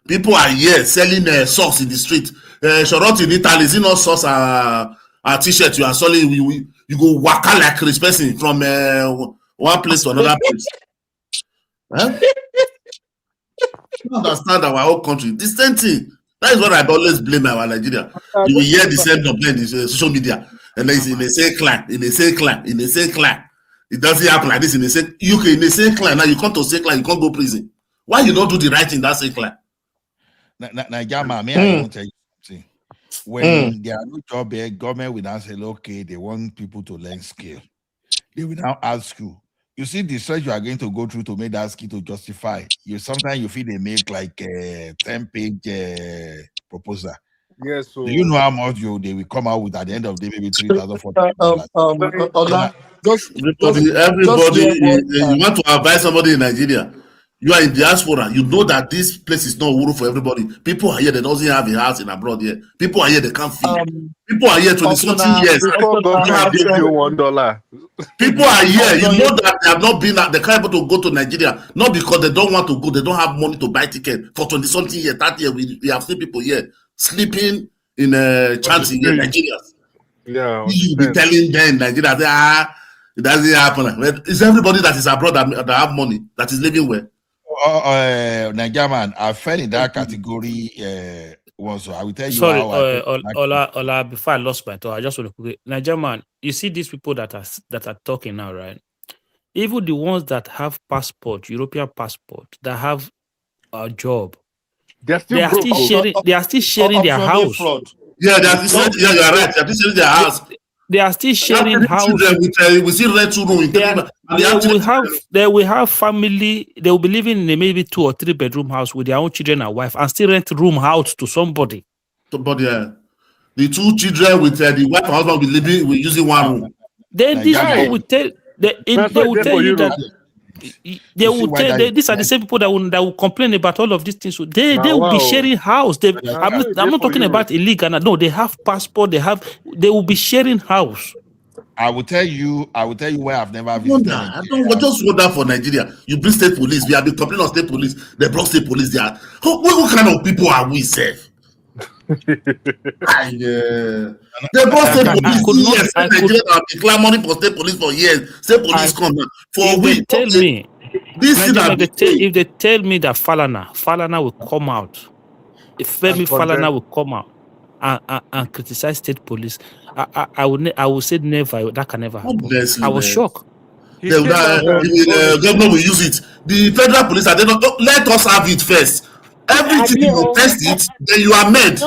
People are here selling socks in the street. Shorot in Italy, is it not socks a t-shirt you are selling? You go waka like Chris person from one place to another place. I don't understand our whole country. The same thing. That is what I always blame our Nigeria. You will hear the same complaint in social media, and then it's in the same clan, in the same clan, in the same clan. It doesn't happen like this in the same UK, in the same clan. Now you come to same clan, you can't go prison. Why you don't do the right thing in that same clan? Najama, may I even tell you something? When there are no job here, government will now say, okay, they want people to learn skill. They will now ask you. You see the search you are going to go through to make that skill to justify. Sometimes you feel they make like a 10-page proposal. Yes. So do you know how much they will come out with at the end of the day? Maybe $3,000, $4,000. Everybody, you want to advise somebody in Nigeria. You are in diaspora. You know that this place is not Uru for everybody. People are here. They don't have a house in abroad here. People are here. They can't feed. People are here 20-something years. Before government give you $1. People are here. You know that they have not been. They can't able to go to Nigeria, not because they don't want to go. They don't have money to buy ticket for 20-something years. That year we have seen people here sleeping in chanting in Nigeria. Yeah, you be telling them in Nigeria, it doesn't happen. It's everybody that is abroad that have money that is living well. Nigerian, I fell in that category. So I will tell you. Sorry, how Ola, before I lost my thought, I just want to quickly. Nigerian, you see these people that are talking now, right? Even the ones that have passport, European passport, that have a job, they are still sharing their house. Yeah, they are still sharing. Yeah, you are right. They are still sharing their house. They are still sharing house. We see rent room. They will have family. They will be living in a maybe 2 or 3 bedroom house with their own children and wife, and still rent room out to somebody. The 2 children with the wife and husband will be living, will using one room. Then these people will tell. They will tell you that. They will tell. These are the same people that will complain about all of these things. They will be sharing house. I'm not talking about illegal. No, they have passport. They will be sharing house. I will tell you where I've never visited. I don't just wonder for Nigeria. You bring state police. We have been complaining of state police. They brought state police there. What kind of people are we, safe? They brought state police. Nigeria have been clamoring for state police for years. State police come for weeks. Tell me. If they tell me that Falana will come out, if Femi Falana will come out and criticize state police, I would say never. That can never happen. I was shocked. Governor will use it. The federal police are not. Let us have it first. Everything you test it, then you are made.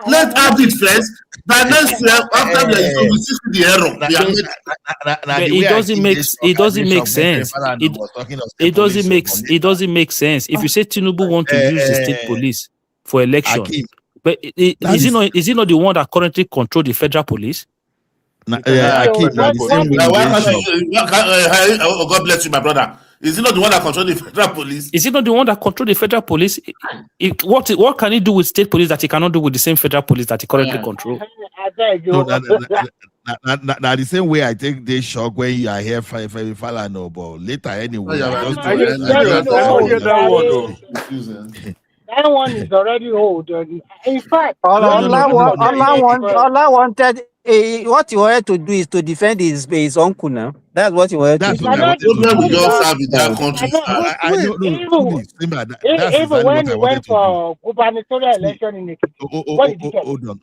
Let's have it first. By next year, after we see the error. It doesn't make sense. It doesn't make sense. If you say Tinubu want to use the state police for election, but is he not the one that currently control the federal police? God bless you, my brother. Is he not the one that controls the federal police? Is he not the one that controls the federal police? What can he do with state police that he cannot do with the same federal police that he currently controls? I beg you. No, now the same way I take this shock when you are here Falana, but later anyway. That one is already old. In fact, Allah wanted. What he wanted to do is to defend his uncle now. That's what he wanted to do. Even when he went for gubernatorial election in Ekiti, what did he get? Hold on.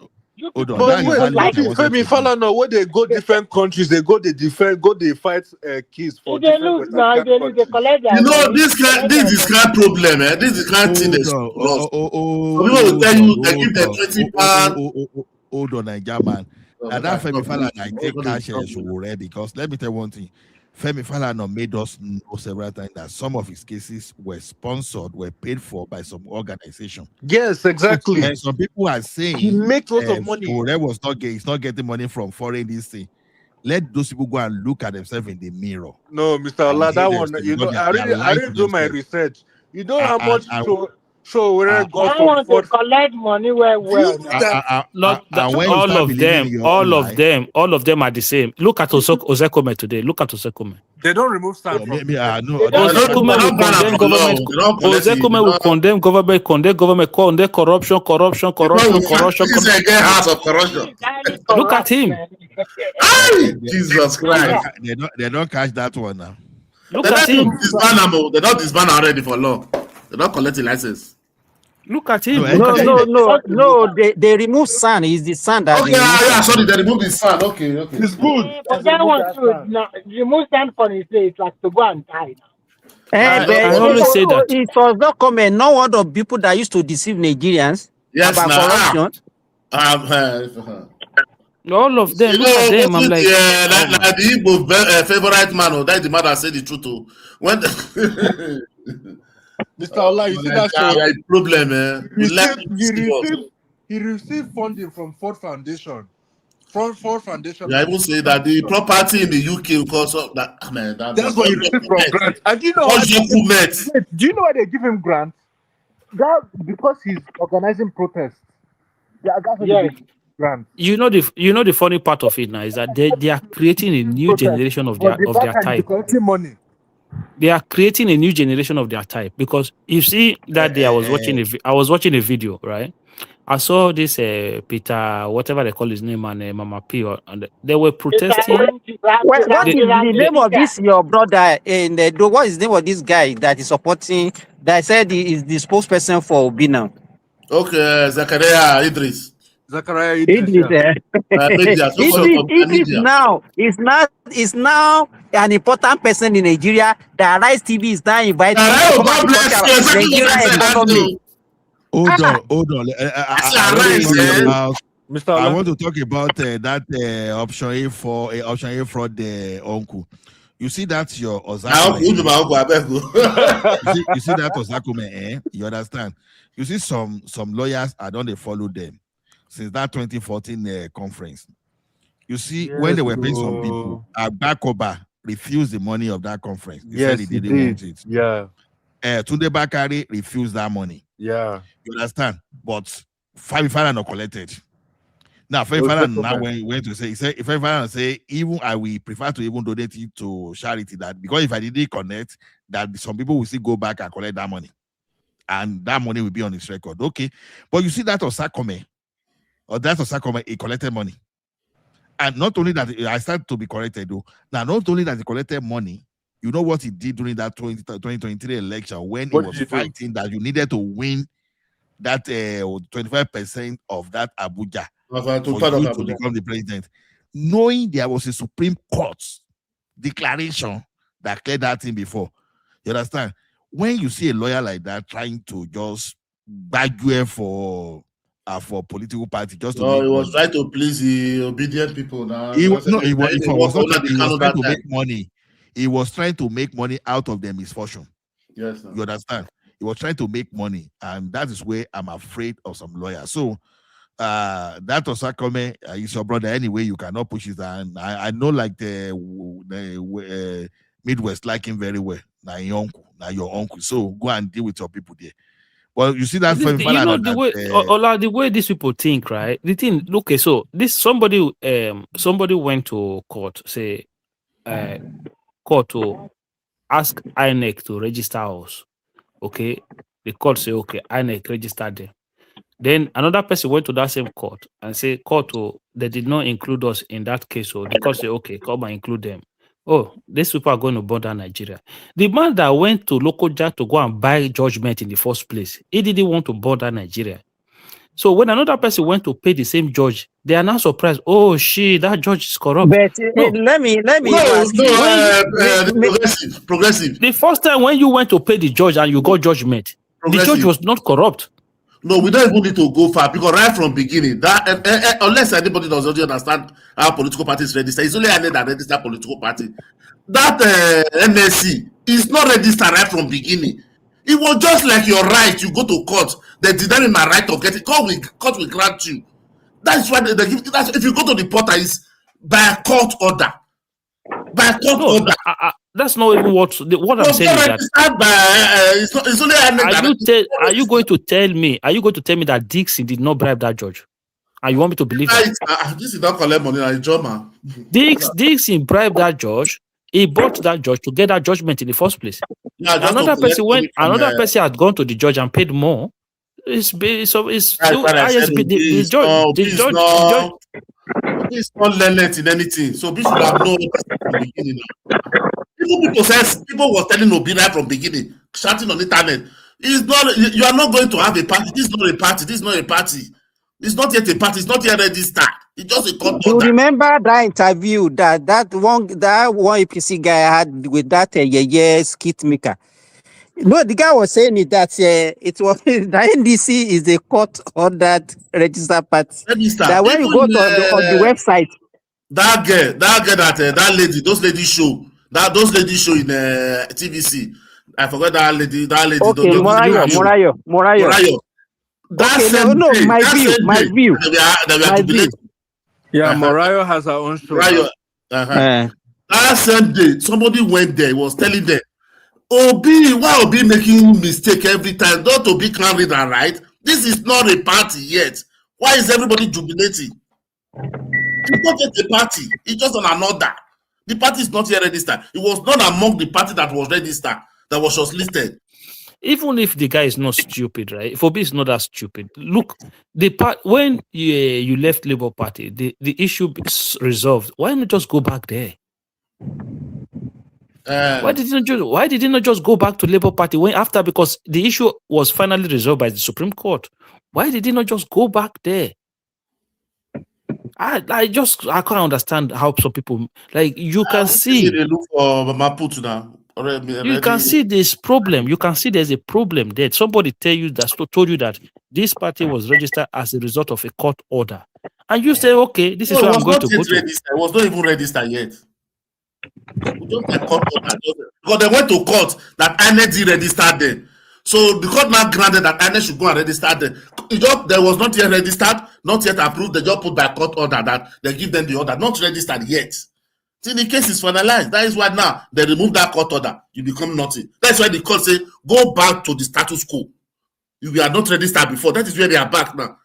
But Femi Falana, when they go different countries, they go they fight kids for they lose now, they collect their this is kind problem, eh? This is kind thing that's lost. People will tell you they give them £20. Hold on, Nigeria man. Now that Femi Falana I take cash because let me tell you one thing. Femi Falana made us know several times that some of his cases were sponsored, were paid for by some organization. Yes, exactly. And some people are saying he makes lots of money. He's not getting money from foreign this thing. Let those people go and look at themselves in the mirror. No, Mr. Allah, that one, I didn't do my research. You know how much where I want to collect money well. All of them are the same. Look at Ozekome today. Look at Ozekome. They don't remove sand from Ozekome will condemn government, condemn corruption. Look at him. Jesus Christ. They don't catch that one now. Look at him. They don't disband already for long. They don't collect the license. Look at him. No. They remove sand. It's the sand that. Okay, sorry, they remove the sand. Okay. It's good. But that one too. Remove sand from his place, like to go and die. I always say that. It was not common. No one of people that used to deceive Nigerians about corruption. All of them. Look at them. I'm like, the Igbo favorite man. That's the man that said the truth. When Mr. Allah, you see that show? Problem, man. He received funding from Ford Foundation. Ford Foundation. Yeah, I will say that the property in the UK because of that. Man, that's what he received from grant. And do you know why they give him grant? That because he's organizing protests. That's what they give him grant. You know the funny part of it now is that they are creating a new generation of their type. Money. They are creating a new generation of their type because you see that day I was watching a video, right? I saw this Peter, whatever they call his name, and Mama P, and they were protesting. What is the name of this your brother? And what is the name of this guy that is supporting? That said he is the spokesperson for Obi now. Okay, Zakaria Idris. Is now an important person in Nigeria. The Rise TV is now inviting Nigeria economy. Hold on. I want to talk about that option A for the uncle. You see that's your Ozakome. You see that Ozakome, You understand? You see some lawyers, I don't follow them since that 2014 conference. You see, when they were paying some people, Bakoba refused the money of that conference. He said he didn't want it. Yeah. Tunde Bakari refused that money. Yeah. You understand? But Femi Falana collected. Now, Femi Falana now went to say, if Femi Falana say, even I will prefer to even donate it to charity, that because if I didn't connect, that some people will still go back and collect that money. And that money will be on his record. Okay. But you see that Osakome, he collected money. And not only that, I started to be corrected though. Now, not only that he collected money, you know what he did during that 2023 election when he was fighting that you needed to win that 25% of that Abuja for you to become the president. Knowing there was a Supreme Court declaration that cleared that thing before. You understand? When you see a lawyer like that trying to just argue for political party, just to he was trying to please the obedient people now. He was trying to make money. He was trying to make money out of their misfortune. Yes, you understand? He was trying to make money, and that is where I'm afraid of some lawyers. So that Osakome is your brother anyway. You cannot push it. And I know, like the Midwest like him very well. Now your uncle. So go and deal with your people there. Well, you see that You know the way these people think, right? The thing, okay, so this somebody went to court, say court to ask INEC to register us. Okay. The court say, okay, INEC registered them. Then another person went to that same court and say, court, they did not include us in that case. So the court say, okay, come and include them. Oh, these people are going to border Nigeria. The man that went to local judge to go and buy judgment in the first place, he didn't want to border Nigeria. So when another person went to pay the same judge, they are now surprised. Oh, shit, that judge is corrupt. But let me ask you. Progressive. The first time when you went to pay the judge and you got judgment, the judge was not corrupt. No, we don't even need to go far because right from beginning, that unless anybody does not understand how political parties register, it's only INEC that register political party. That NSC is not registered right from beginning. It was just like your right. You go to court, they determine my right of getting court will grant you. That's why they give. That's if you go to the portal, is by a court order. By a court order. That's not even what I'm saying. Is that it's only are you going to tell me? Are you going to tell me that Dixon did not bribe that judge? And you want me to believe that? This is not collect money, like Joma. Dixon bribed that judge. He bought that judge to get that judgment in the first place. Yeah, another person had gone to the judge and paid more. It's still ISB. The judge. It's not learned in anything, so we should have known from the beginning. People were telling Obi right from beginning, shouting on the internet. It's not. You are not going to have a party. This is not a party. This is not a party. It's not yet a party. It's not yet registered. It's just a court order. You remember that interview that one APC guy had with that skit maker? No, the guy was saying that it was the NDC is a court ordered registered party. That when you go to the website, that lady, those ladies show in TVC. I forgot that lady. Okay, Morayo. My view. Yeah, Morayo has her own show. That same day, somebody went there, was telling them, why Obi making mistake every time? Don't Obi can read and write. This is not a party yet. Why is everybody jubilating? It's not yet a party. It's just on another. The party is not yet registered. It was not among the party that was registered, that was just listed. Even if the guy is not stupid, right? If Obi is not that stupid, look, the part when you left Labour Party, the issue is resolved. Why not just go back there? Why did you not just go back to Labour Party because the issue was finally resolved by the Supreme Court? Why did he not just go back there? I can't understand how some people you can see. They look for Maputo now. You can see this problem. You can see there's a problem there. Somebody told you that this party was registered as a result of a court order, and you say, okay, this is what I'm going to go to. It was not even registered yet. Just like court order, because they went to court that INEC registered them. So the court now granted that INEC should go and register them. There was not yet registered, not yet approved. They just put by court order that they give them the order, not registered yet. See, the case is finalized. That is why now they remove that court order. You become nothing. That's why the court say go back to the status quo. You are not registered before. That is where they are back now.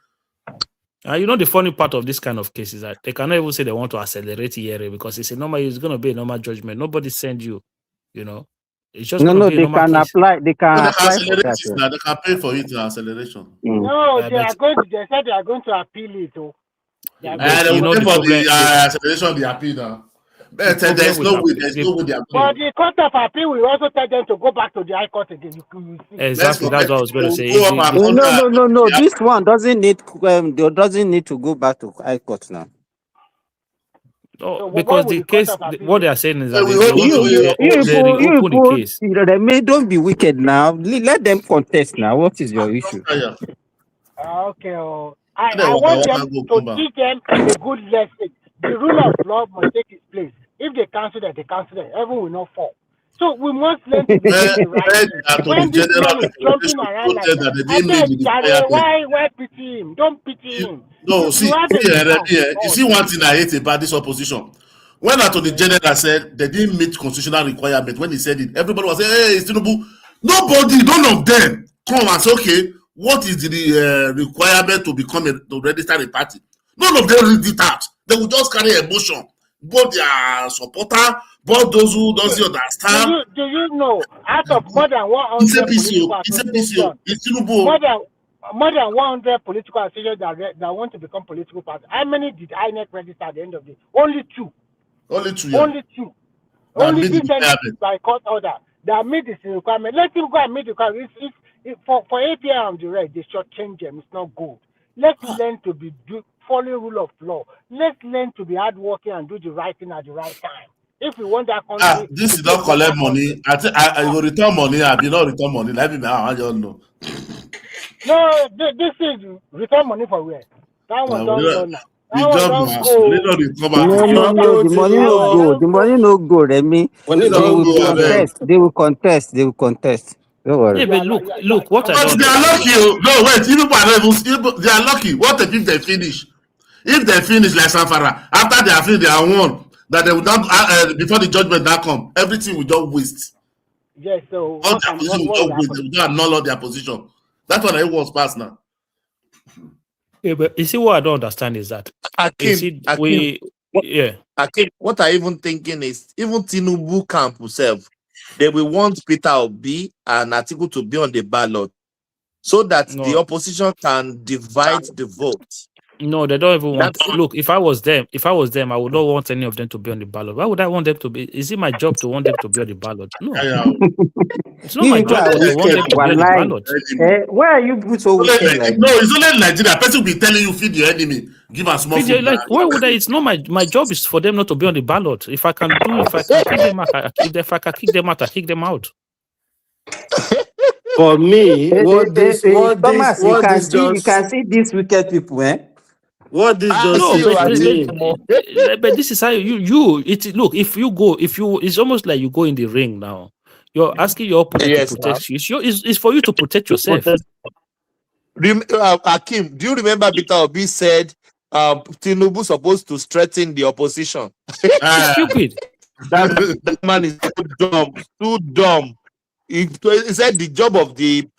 You know the funny part of this kind of case is that they cannot even say they want to accelerate hearing because it's going to be a normal judgment. Nobody send you, It's just they can apply. They can apply for that. They can pay for it acceleration. No, they said they are going to appeal it. They will pay for the acceleration of the appeal now. But there's no way they are going. But the Court of Appeal will also tell them to go back to the High Court again. Exactly, that's what I was going to say. No. This one doesn't need to go back to High Court now. No, because the case, what they are saying is that they open the case. Don't be wicked now. Let them contest now. What is your issue? Okay. I want them to teach them a good lesson. The rule of law must take its place. If they cancel that, they cancel that. Everyone will not fall. So we must learn to do the right thing. When this man is jumping around like that, why pity him? Don't pity him. No, see one thing I hate about this opposition. When Attorney General said they didn't meet constitutional requirement, when he said it, everybody was saying, hey, it's Tinubu. Nobody, none of them come and say, okay, what is the requirement to to register a party? None of them read it out. They will just carry emotion. Both their supporter, both those who doesn't understand. Do you know, out of more than 100 political associations, more than 100 political associations that want to become political parties, how many did INEC register at the end of the day? Only two. Only two, yeah. Only two. Only this entity by court order that made this requirement. Let him go and meet the requirement. For API and the rest, they should change them. It's not good. Let's learn to be following rule of law. Let's learn to be hardworking and do the right thing at the right time. If we want that country, this is not collect money. I will return money. I will not return money. Let me I don't know. No, this is return money for where? That one don't go now. No, the money no go. The money no go, Remy. They will contest. Don't worry. Yeah, but look, what I don't. They are lucky. No, wait. They are lucky. What if they finish? If they finish like Sanfara, after they are finished, they are won. That they will not before the judgment that come, everything will just waste. Yes, so all their position will just waste. They will just annul all their position. That's what I was past now. Yeah, but you see what I don't understand is that what I even thinking is even Tinubu camp himself, they will want Peter Obi and Atiku to be on the ballot so that the opposition can divide the vote. No, they don't even want. Look, if I was them, I would not want any of them to be on the ballot. Why would I want them to be? Is it my job to want them to be on the ballot? No, it's not my job to want them to be on the ballot. Why are you so wicked? No, it's only in Nigeria. Person will be telling you feed your enemy, give us small food. Like, why would I? It's not my job is for them not to be on the ballot. If I can kick them out, I kick them out. For me, you can see these wicked people, eh? What this but this is how look. If you, it's almost like you go in the ring now. You're asking your opponent to protect you. It's for you to protect yourself. Akim, do you remember Peter Obi said Tinubu supposed to strengthen the opposition? Stupid. That man is too dumb. He said the job of the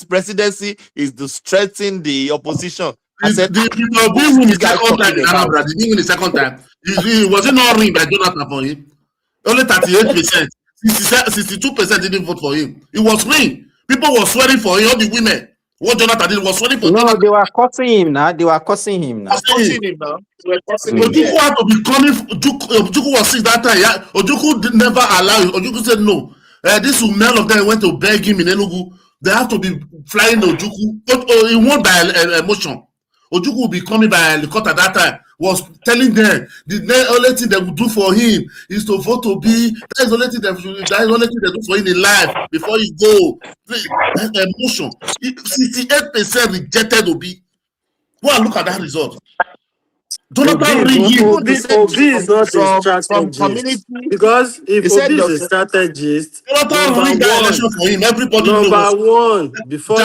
presidency is to strengthen the opposition. I said, did he win the second time? Was it not ring by Jonathan for him? Only 38%. 62% didn't vote for him. It was ring. People were swearing for him. All the women. What Jonathan did was swearing for Jonathan. They were cursing him now. Ojuku had to be coming. Ojuku was sick that time. Yeah? Ojuku never allowed. Ojuku said no. This none of them went to beg him in Enugu. They have to be flying Ojuku. He won by emotion. Ojuku will be coming by helicopter that time, was telling them the only thing they would do for him is to vote to be. That is the only thing they do for him in life before he go. That emotion. 68% rejected Obi. Go and look at that result. Obi is not a strategist. Because if Obi is a strategist, number one, before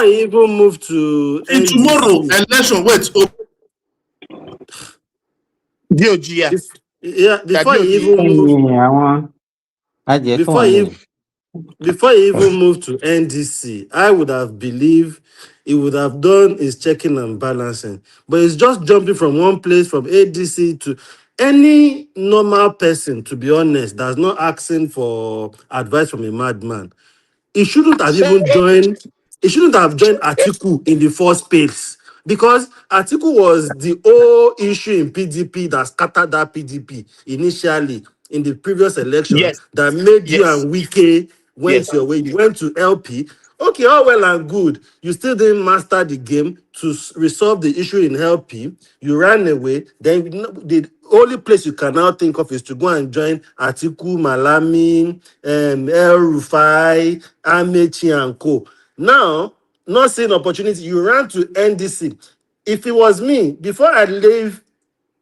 he even moved to tomorrow election, wait. Before he even moved to NDC, I would have believed he would have done his checking and balancing. But it's just jumping from one place, from ADC to any normal person, to be honest, that's not asking for advice from a madman. He shouldn't have even joined. He shouldn't have joined Atiku in the first place. Because Atiku was the whole issue in PDP that scattered that PDP initially in the previous election that made you and Wike went your way. You went to LP. Okay, all well and good. You still didn't master the game to resolve the issue in LP. You ran away. Then the only place you can now think of is to go and join Atiku, Malami, El Rufai, Amechi and Co. Now, not seeing opportunity, you ran to NDC. If it was me, before I leave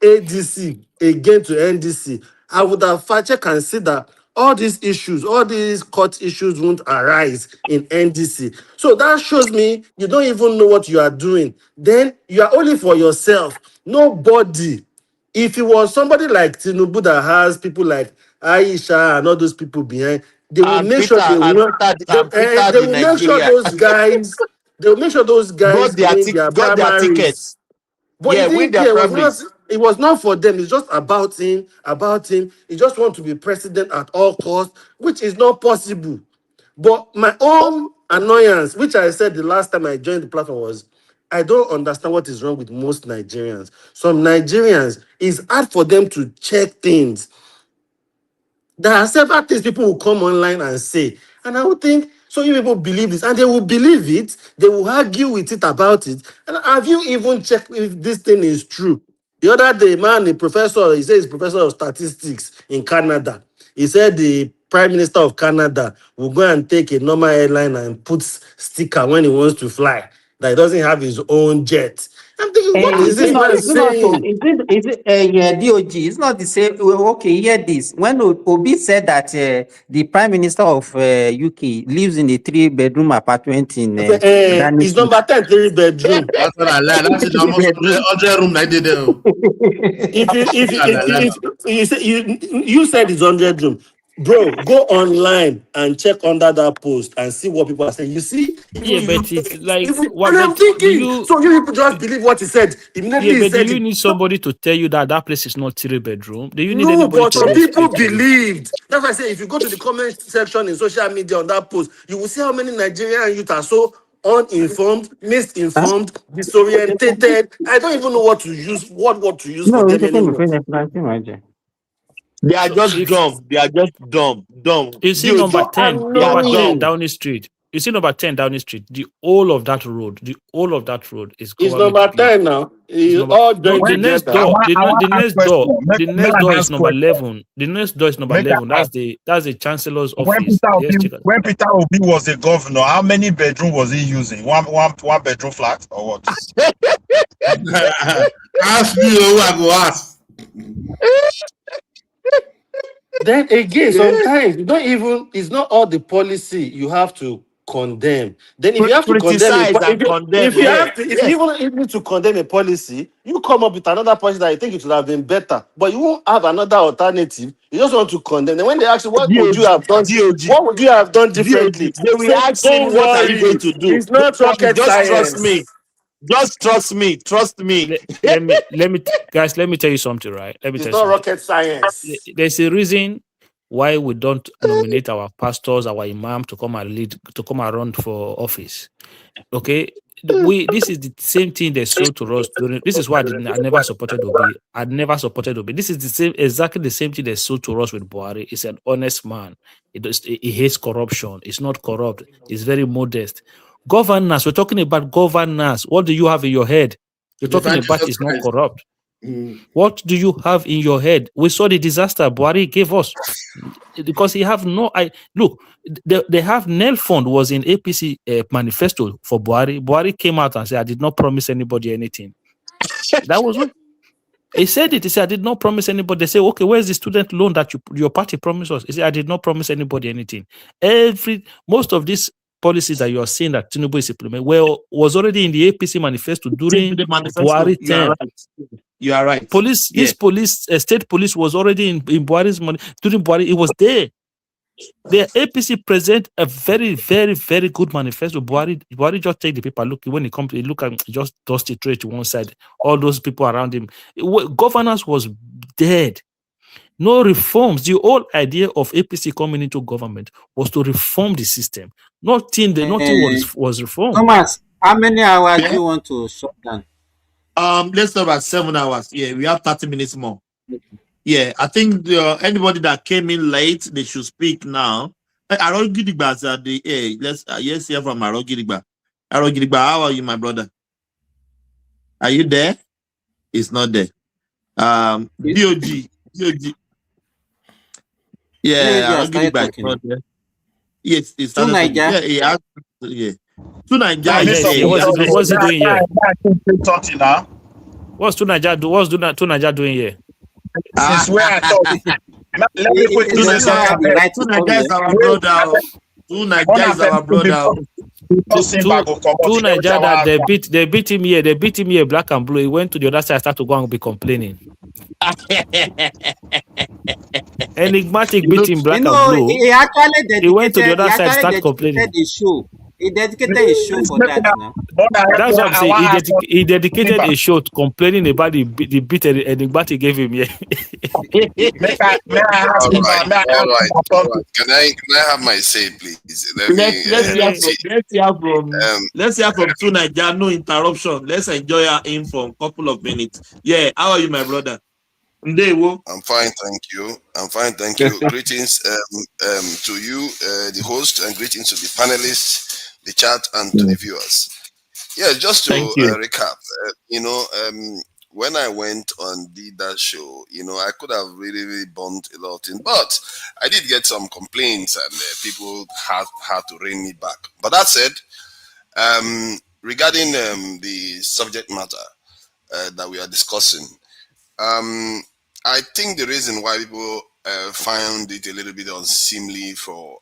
ADC again to NDC, I would have fact-checked and see that all these issues, all these court issues won't arise in NDC. So that shows me you don't even know what you are doing. Then you are only for yourself. Nobody If it was somebody like Tinubu that has people like Aisha and all those people behind, they will make sure they will not, they the will make sure Nigeria those guys, they will make sure those guys win their got their primaries. tickets. But he Yeah, win didn't their care. primaries. It was not for them. It's just about him, about him. He just wants to be president at all costs, which is not possible. But my own annoyance, which I said the last time I joined the platform, was I don't understand what is wrong with most Nigerians. Some Nigerians, it's hard for them to check things. There are several things people will come online and say, and I would think so. You people believe this, and they will believe it. They will argue with it about it. And have you even checked if this thing is true? The other day, man, the professor, he says he's professor of statistics in Canada. He said the prime minister of Canada will go and take a normal airline and put sticker when he wants to fly, that he doesn't have his own jet. I'm thinking, what is Is it this not? man Is it not? saying? Yeah, DOG. It's not the same. Okay, hear this. When Obi said that the Prime Minister of UK lives in a 3-bedroom apartment in Downing It's Street. number 10, 3-bedroom. That's what I like. That's it. Almost 100 room like they do. If you said it's 100 room, bro, go online and check under that post and see what people are saying. You see, Yeah, but it's like what? and I'm But do thinking, you? so you people just believe what he said. Yeah, Immediately he but do said you it. need somebody to tell you that that place is not 3-bedroom? Do you need No, anybody but to some even people explain to you? believed. That's why I say if you go to the comment section in social media on that post, you will see how many Nigerian youth are so uninformed, Huh? misinformed, disorientated. I don't even know what to use, what word to use for No, them it's okay. anymore. They are So just if dumb. They are just dumb. Dumb. you see So They are number 10 dumb. annoying. Downing Street. You see number 10 Downing Street. The whole of that road is It's government number built. 10 now. It's It's number all no joined the When next together. door. I want The to ask next door. question. The Make next I door is ask number question. 11. The next door is number Make 11. I ask. That's the chancellor's When office. Peter Yes, Obi check it. when Peter Obi was a governor, how many bedroom was he using? One bedroom flat or what? Ask me who I go ask. Then again, sometimes you don't even, it's not all the policy you have to condemn. Then if you have to condemn it, Criticize and condemn. if you Yeah. have to, if Yes. you even need to condemn a policy, you come up with another policy that you think it would have been better, but you won't have another alternative. You just want to condemn. Then when they ask you what would you DOG. have done, DOG. what would you have done DOG. differently? They will Say, ask him, don't what are you going worry, to do? it's not Don't worry. rocket Just trust me. science. Just trust me. Trust me. Guys, let me tell you something, right? Let me It's tell you not something. rocket science. There's a reason why we don't nominate our pastors, our imam to come and run for office. Okay, this is the same thing they sold to us during. This is why I never supported Obi. I never supported Obi. This is exactly the same thing they sold to us with Buhari. He's an honest man. He hates corruption. He's not corrupt. He's very modest. Governance. We're talking about governance. What do you have in your head? You're They talking find about Jesus is not Christ. corrupt. What do you have in your head? We saw the disaster Buhari gave us because he have no. Look. They have Nel Fund was in APC manifesto for Buhari. Buhari came out and said, "I did not promise anybody anything." That was what he said. He said, "I did not promise anybody." They say, "Okay, where's the student loan that your party promised us?" He said, "I did not promise anybody anything." Most of these policies that you are seeing that Tinubu is implementing was already in the APC manifesto during The manifesto. Buhari You are term. right. You are right. State police was already in Buhari's money during Buhari. It was there. The APC present a very, very, very good manifesto. Buhari just take the paper. Look, when it comes to look and just dust it straight to one side. All those people around him. Governance was dead. No reforms. The whole idea of APC coming into government was to reform the system. Nothing was reformed. Thomas, how many hours do you want to shut down? Let's talk about 7 hours. Yeah, we have 30 minutes more. Yeah, I think anybody that came in late, they should speak now. Arogidigba is at the let's hear from Arogidigba. Arogidigba, how are you, my brother? Are you there? It's not there. DOG. Yeah, Arogidigba is not there. Yes, it's to Niger. To Niger. What's he doing here? Now. What's to Niger doing here? Since where I thought. Let me put Two Niger is our brother. Two Niger is our brother. Two Niger that they beat him here. They beat him here, black and blue. He went to the other side, started to go and be complaining. Enigmatic You beat know, him black and No, blue. He went to the other side, start dedicated complaining. a show. He dedicated a show for that now. That's what I'm I saying. want to ask He dedicated you, a show complaining about the beat Enigmatic gave him. Yeah. All right, may I all ask right, you all something? right. Can I have my say, please? Let me see. Um, Let's hear from two Naija, no interruption. Let's enjoy our in for a couple of minutes. Yeah, how are you, my brother? Ndewo. I'm fine, thank you. I'm fine, thank you. Greetings to you, the host, and greetings to the panelists, the chat, and to the viewers. Yeah, just to Thank you. recap, when I went on did that show, I could have really bumped a lot in, but I did get some complaints, and people had to rein me back. But that said, regarding the subject matter that we are discussing, I think the reason why people found it a little bit unseemly for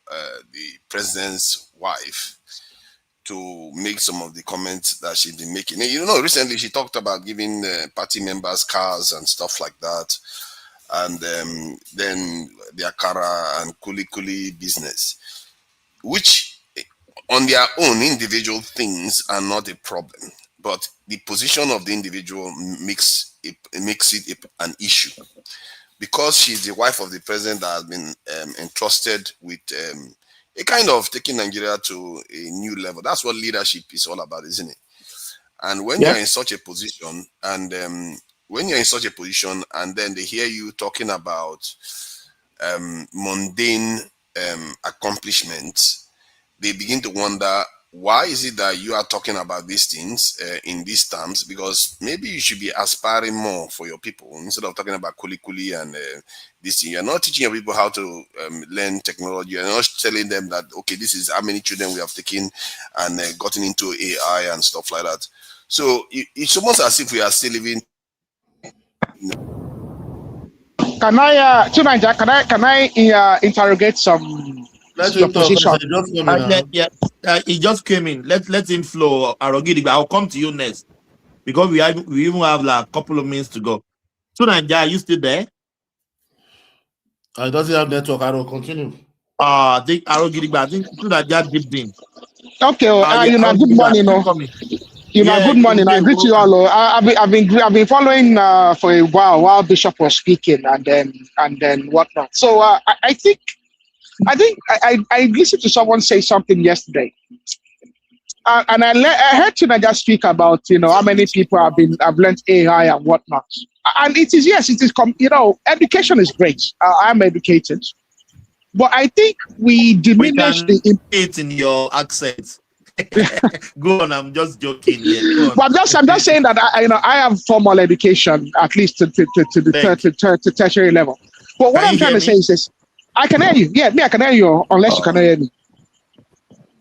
the president's wife to make some of the comments that she's been making. Recently she talked about giving party members cars and stuff like that, and then the Akara and Kuli Kuli business, which on their own individual things are not a problem, but the position of the individual makes it an issue, because she's the wife of the president that has been entrusted with a kind of taking Nigeria to a new level. That's what leadership is all about, isn't it? And when you're in such a position, and and then they hear you talking about mundane accomplishments, they begin to wonder, why is it that you are talking about these things in these terms? Because maybe you should be aspiring more for your people instead of talking about kuli kuli and this thing. You're not teaching your people how to learn technology. You're not telling them that, okay, this is how many children we have taken and gotten into AI and stuff like that. So it's almost as if we are still living. Can I, Chinanja, can I interrogate some Let your him talk. position? He just came in. Let him flow. Arogidi, I'll come to you next because we even have like a couple of minutes to go. So Nanja, are you still there? I doesn't have network. I will continue. I think Arogidi, I think Nanja dipped in. Okay, you know, good morning, You know, good morning. I greet you all. I've been following for a while Bishop was speaking and then whatnot. So I think I listened to someone say something yesterday, and I heard Tunaja speak about how many people have learned AI and whatnot. And it is education is great. I'm educated, but I think we diminish it in your accent. Go on, I'm just joking here. Well, I'm just saying that I have formal education, at least to the tertiary level. But what I'm trying to say is this: I can hear you. Yeah, me, I can hear you, unless you cannot hear me.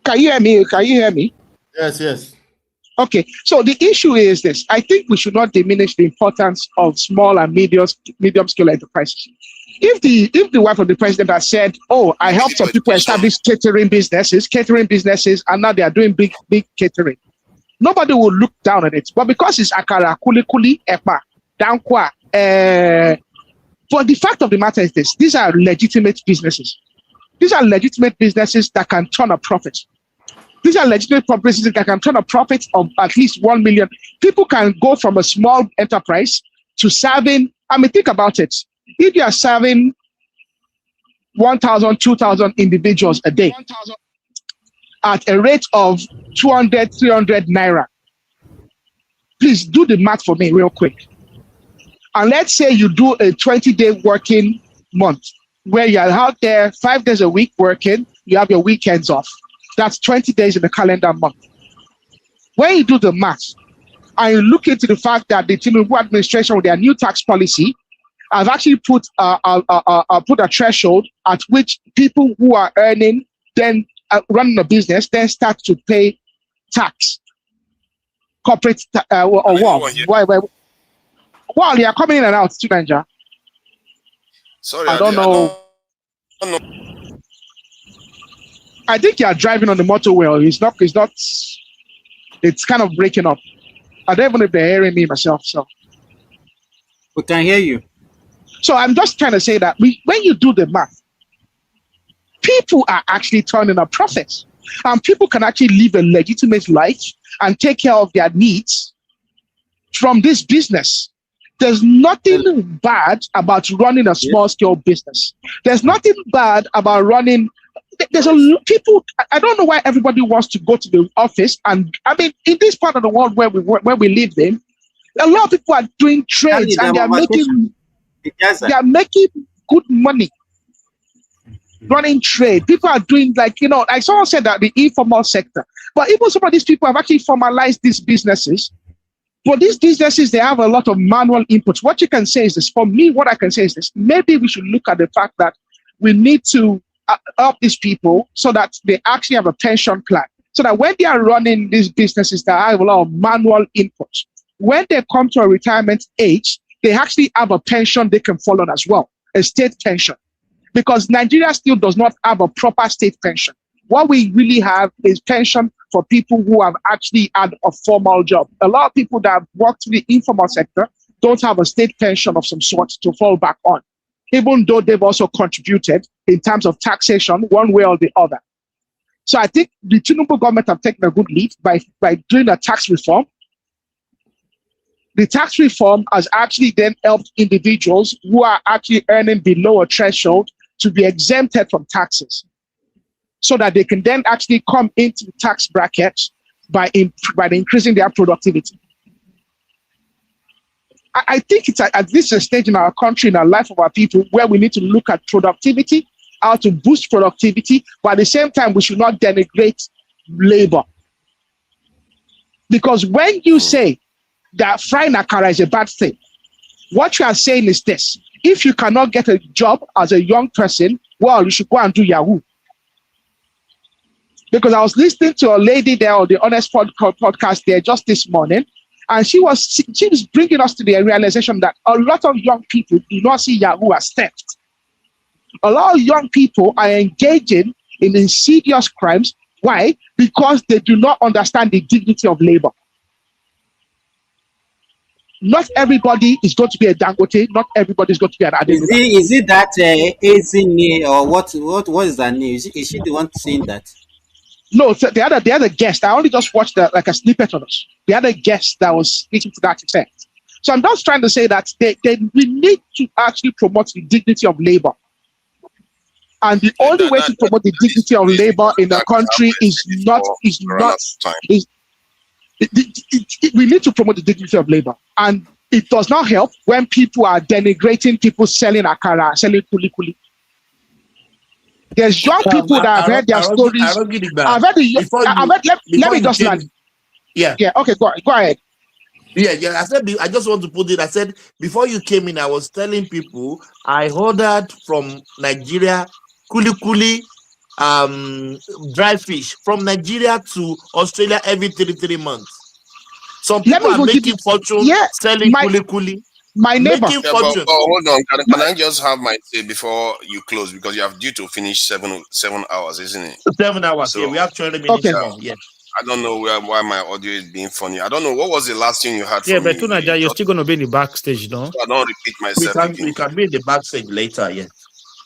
Can you hear me? Can you hear me? Yes. Okay. So the issue is this: I think we should not diminish the importance of small and medium scale enterprises. If the wife of the president has said, "Oh, I helped some people establish catering businesses, and now they are doing big catering," nobody will look down on it. But because it's akara, kuli kuli, epa, dankwa, but the fact of the matter is this: these are legitimate businesses. These are legitimate businesses that can turn a profit. These are legitimate businesses that can turn a profit of at least 1 million. People can go from a small enterprise to serving. I mean, think about it. If you are serving 1,000, 2,000 individuals a day at a rate of 200, 300 naira, please do the math for me real quick. And let's say you do a 20-day working month where you're out there 5 days a week working, you have your weekends off. That's 20 days in the calendar month. When you do the math and you look into the fact that the Tinubu administration with their new tax policy have actually put a threshold at which people who are earning, then running a business, then start to pay tax. Corporate or what? Well, you are coming in and out, Student. Sorry, I don't know. I think you are driving on the motorway. It's kind of breaking up. I don't even know if they're hearing me myself. So we can hear you. So I'm just trying to say that when you do the math, people are actually turning a profit, and people can actually live a legitimate life and take care of their needs from this business. There's nothing bad about running a small scale business. There's nothing bad about running. There's people. I don't know why everybody wants to go to the office, and I mean, in this part of the world where we live in, a lot of people are doing trades and they are making good money running trade. People are doing, like, like someone said that the informal sector, but even some of these people have actually formalized these businesses. But these businesses, they have a lot of manual inputs. What you can say is this. For me, what I can say is this. Maybe we should look at the fact that we need to help these people so that they actually have a pension plan. So that when they are running these businesses that have a lot of manual inputs, when they come to a retirement age, they actually have a pension they can follow as well, a state pension. Because Nigeria still does not have a proper state pension. What we really have is pension for people who have actually had a formal job. A lot of people that have worked in the informal sector don't have a state pension of some sort to fall back on, even though they've also contributed in terms of taxation one way or the other. So I think the Tinubu government have taken a good lead by doing a tax reform. The tax reform has actually then helped individuals who are actually earning below a threshold to be exempted from taxes, so that they can then actually come into the tax brackets by increasing their productivity. I think it's at this stage in our country, in our life of our people, where we need to look at productivity, how to boost productivity, but at the same time, we should not denigrate labor. Because when you say that frying akara is a bad thing, what you are saying is this: if you cannot get a job as a young person, well, you should go and do Yahoo. Because I was listening to a lady there on the Honest podcast there just this morning, and she was bringing us to the realization that a lot of young people do not see Yahoo as theft. A lot of young people are engaging in insidious crimes. Why? Because they do not understand the dignity of labor. Not everybody is going to be a Dangote. Not everybody is going to be an Adenuga. Is it that Ezine or what is that name? Is she the one saying that? No, the other guest. I only just watched a snippet of it. The other guest that was speaking to that extent. So I'm just trying to say that we need to actually promote the dignity of labor. And the only way to promote the dignity of labor in the country we need to promote the dignity of labor. And it does not help when people are denigrating people selling akara, selling kuli kuli. There's young people that have heard their stories. Let me just land. Yeah. Okay, go ahead. Yeah. I just want to put it. I said before you came in, I was telling people I ordered from Nigeria kuli, dry fish from Nigeria to Australia every 3 months. Some people are making fortune selling kuli. My neighbor. But hold on, can I just have my say before you close, because you have due to finish 7 hours, isn't it? 7 hours. So, yeah, we have 20 minutes more. Yeah. I don't know why my audio is being funny. I don't know what was the last thing you had from me. Yeah, but Tunaja, you're still going to be in the backstage, no? So I don't repeat myself. We can be in the backstage later. Yeah.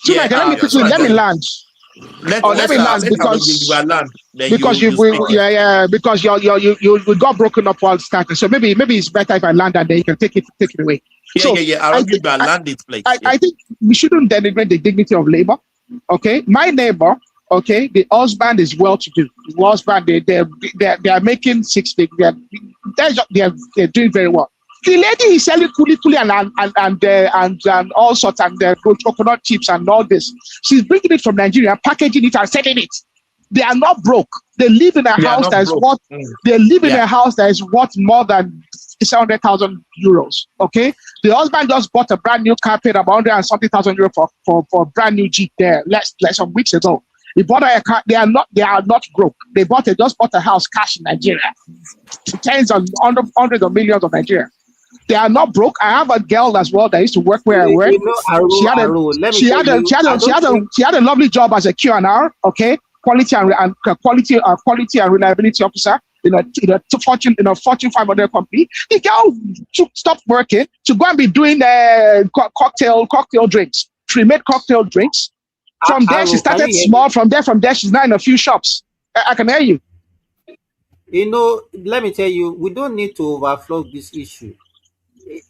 Tunaja, let me land. Let me land because we got broken up while starting. So maybe it's better if I land and then you can take it away. I'll give you a landing place. I think we shouldn't denigrate the dignity of labor. Okay, my neighbor. Okay, the husband is well-to-do. The husband, they are making 6 figures. They're doing very well. The lady is selling kuli and all sorts, and coconut chips and all this. She's bringing it from Nigeria, packaging it and selling it. They are not broke. They live in a house that is worth. They live in a house that is worth more than 600,000 euros. Okay, the husband just bought a brand new car, paid about 100,000 euros for a brand new Jeep there some weeks ago. He bought a car. They are not broke. They just bought a house cash in Nigeria. Tens of hundreds of millions of Nigeria. They are not broke. I have a girl as well that used to work where I work. She had a lovely job as a Q&R, okay, quality and reliability officer. Fortune 500 company. The girl stopped working to go and be doing cocktail drinks, pre-made cocktail drinks. From there, she started small. From there, she's now in a few shops. I can hear you. You know, let me tell you, we don't need to overflow this issue.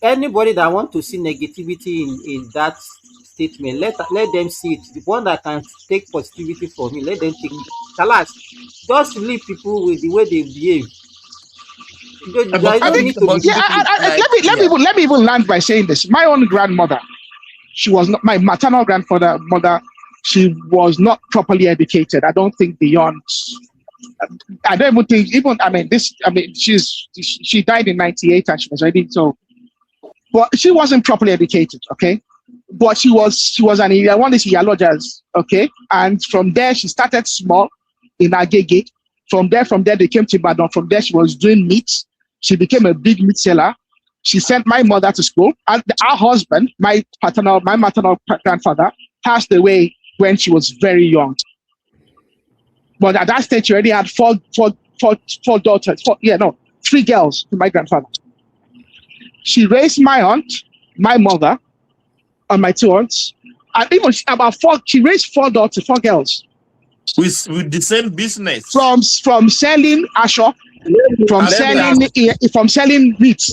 Anybody that want to see negativity in that statement, let them see it. The one that can take positivity from it, let them take it. Kalas, just leave people with the way they behave. There is no need to be. Let me even land by saying this. My own grandmother, she was not my maternal grandfather. She was not properly educated. I don't think beyond. I don't even think even. She died in '98 and she was already so. But she wasn't properly educated. Okay, but she was one of these theologians. Okay, and from there she started small in Agege. From there they came to Ibadan. From there she was doing meat. She became a big meat seller. She sent my mother to school. And our husband, my maternal grandfather, passed away when she was very young. But at that stage, she already had four daughters. Three girls to my grandfather. She raised my aunt, my mother, and my two aunts. And even she raised four girls. With the same business. From selling asho, from selling meat.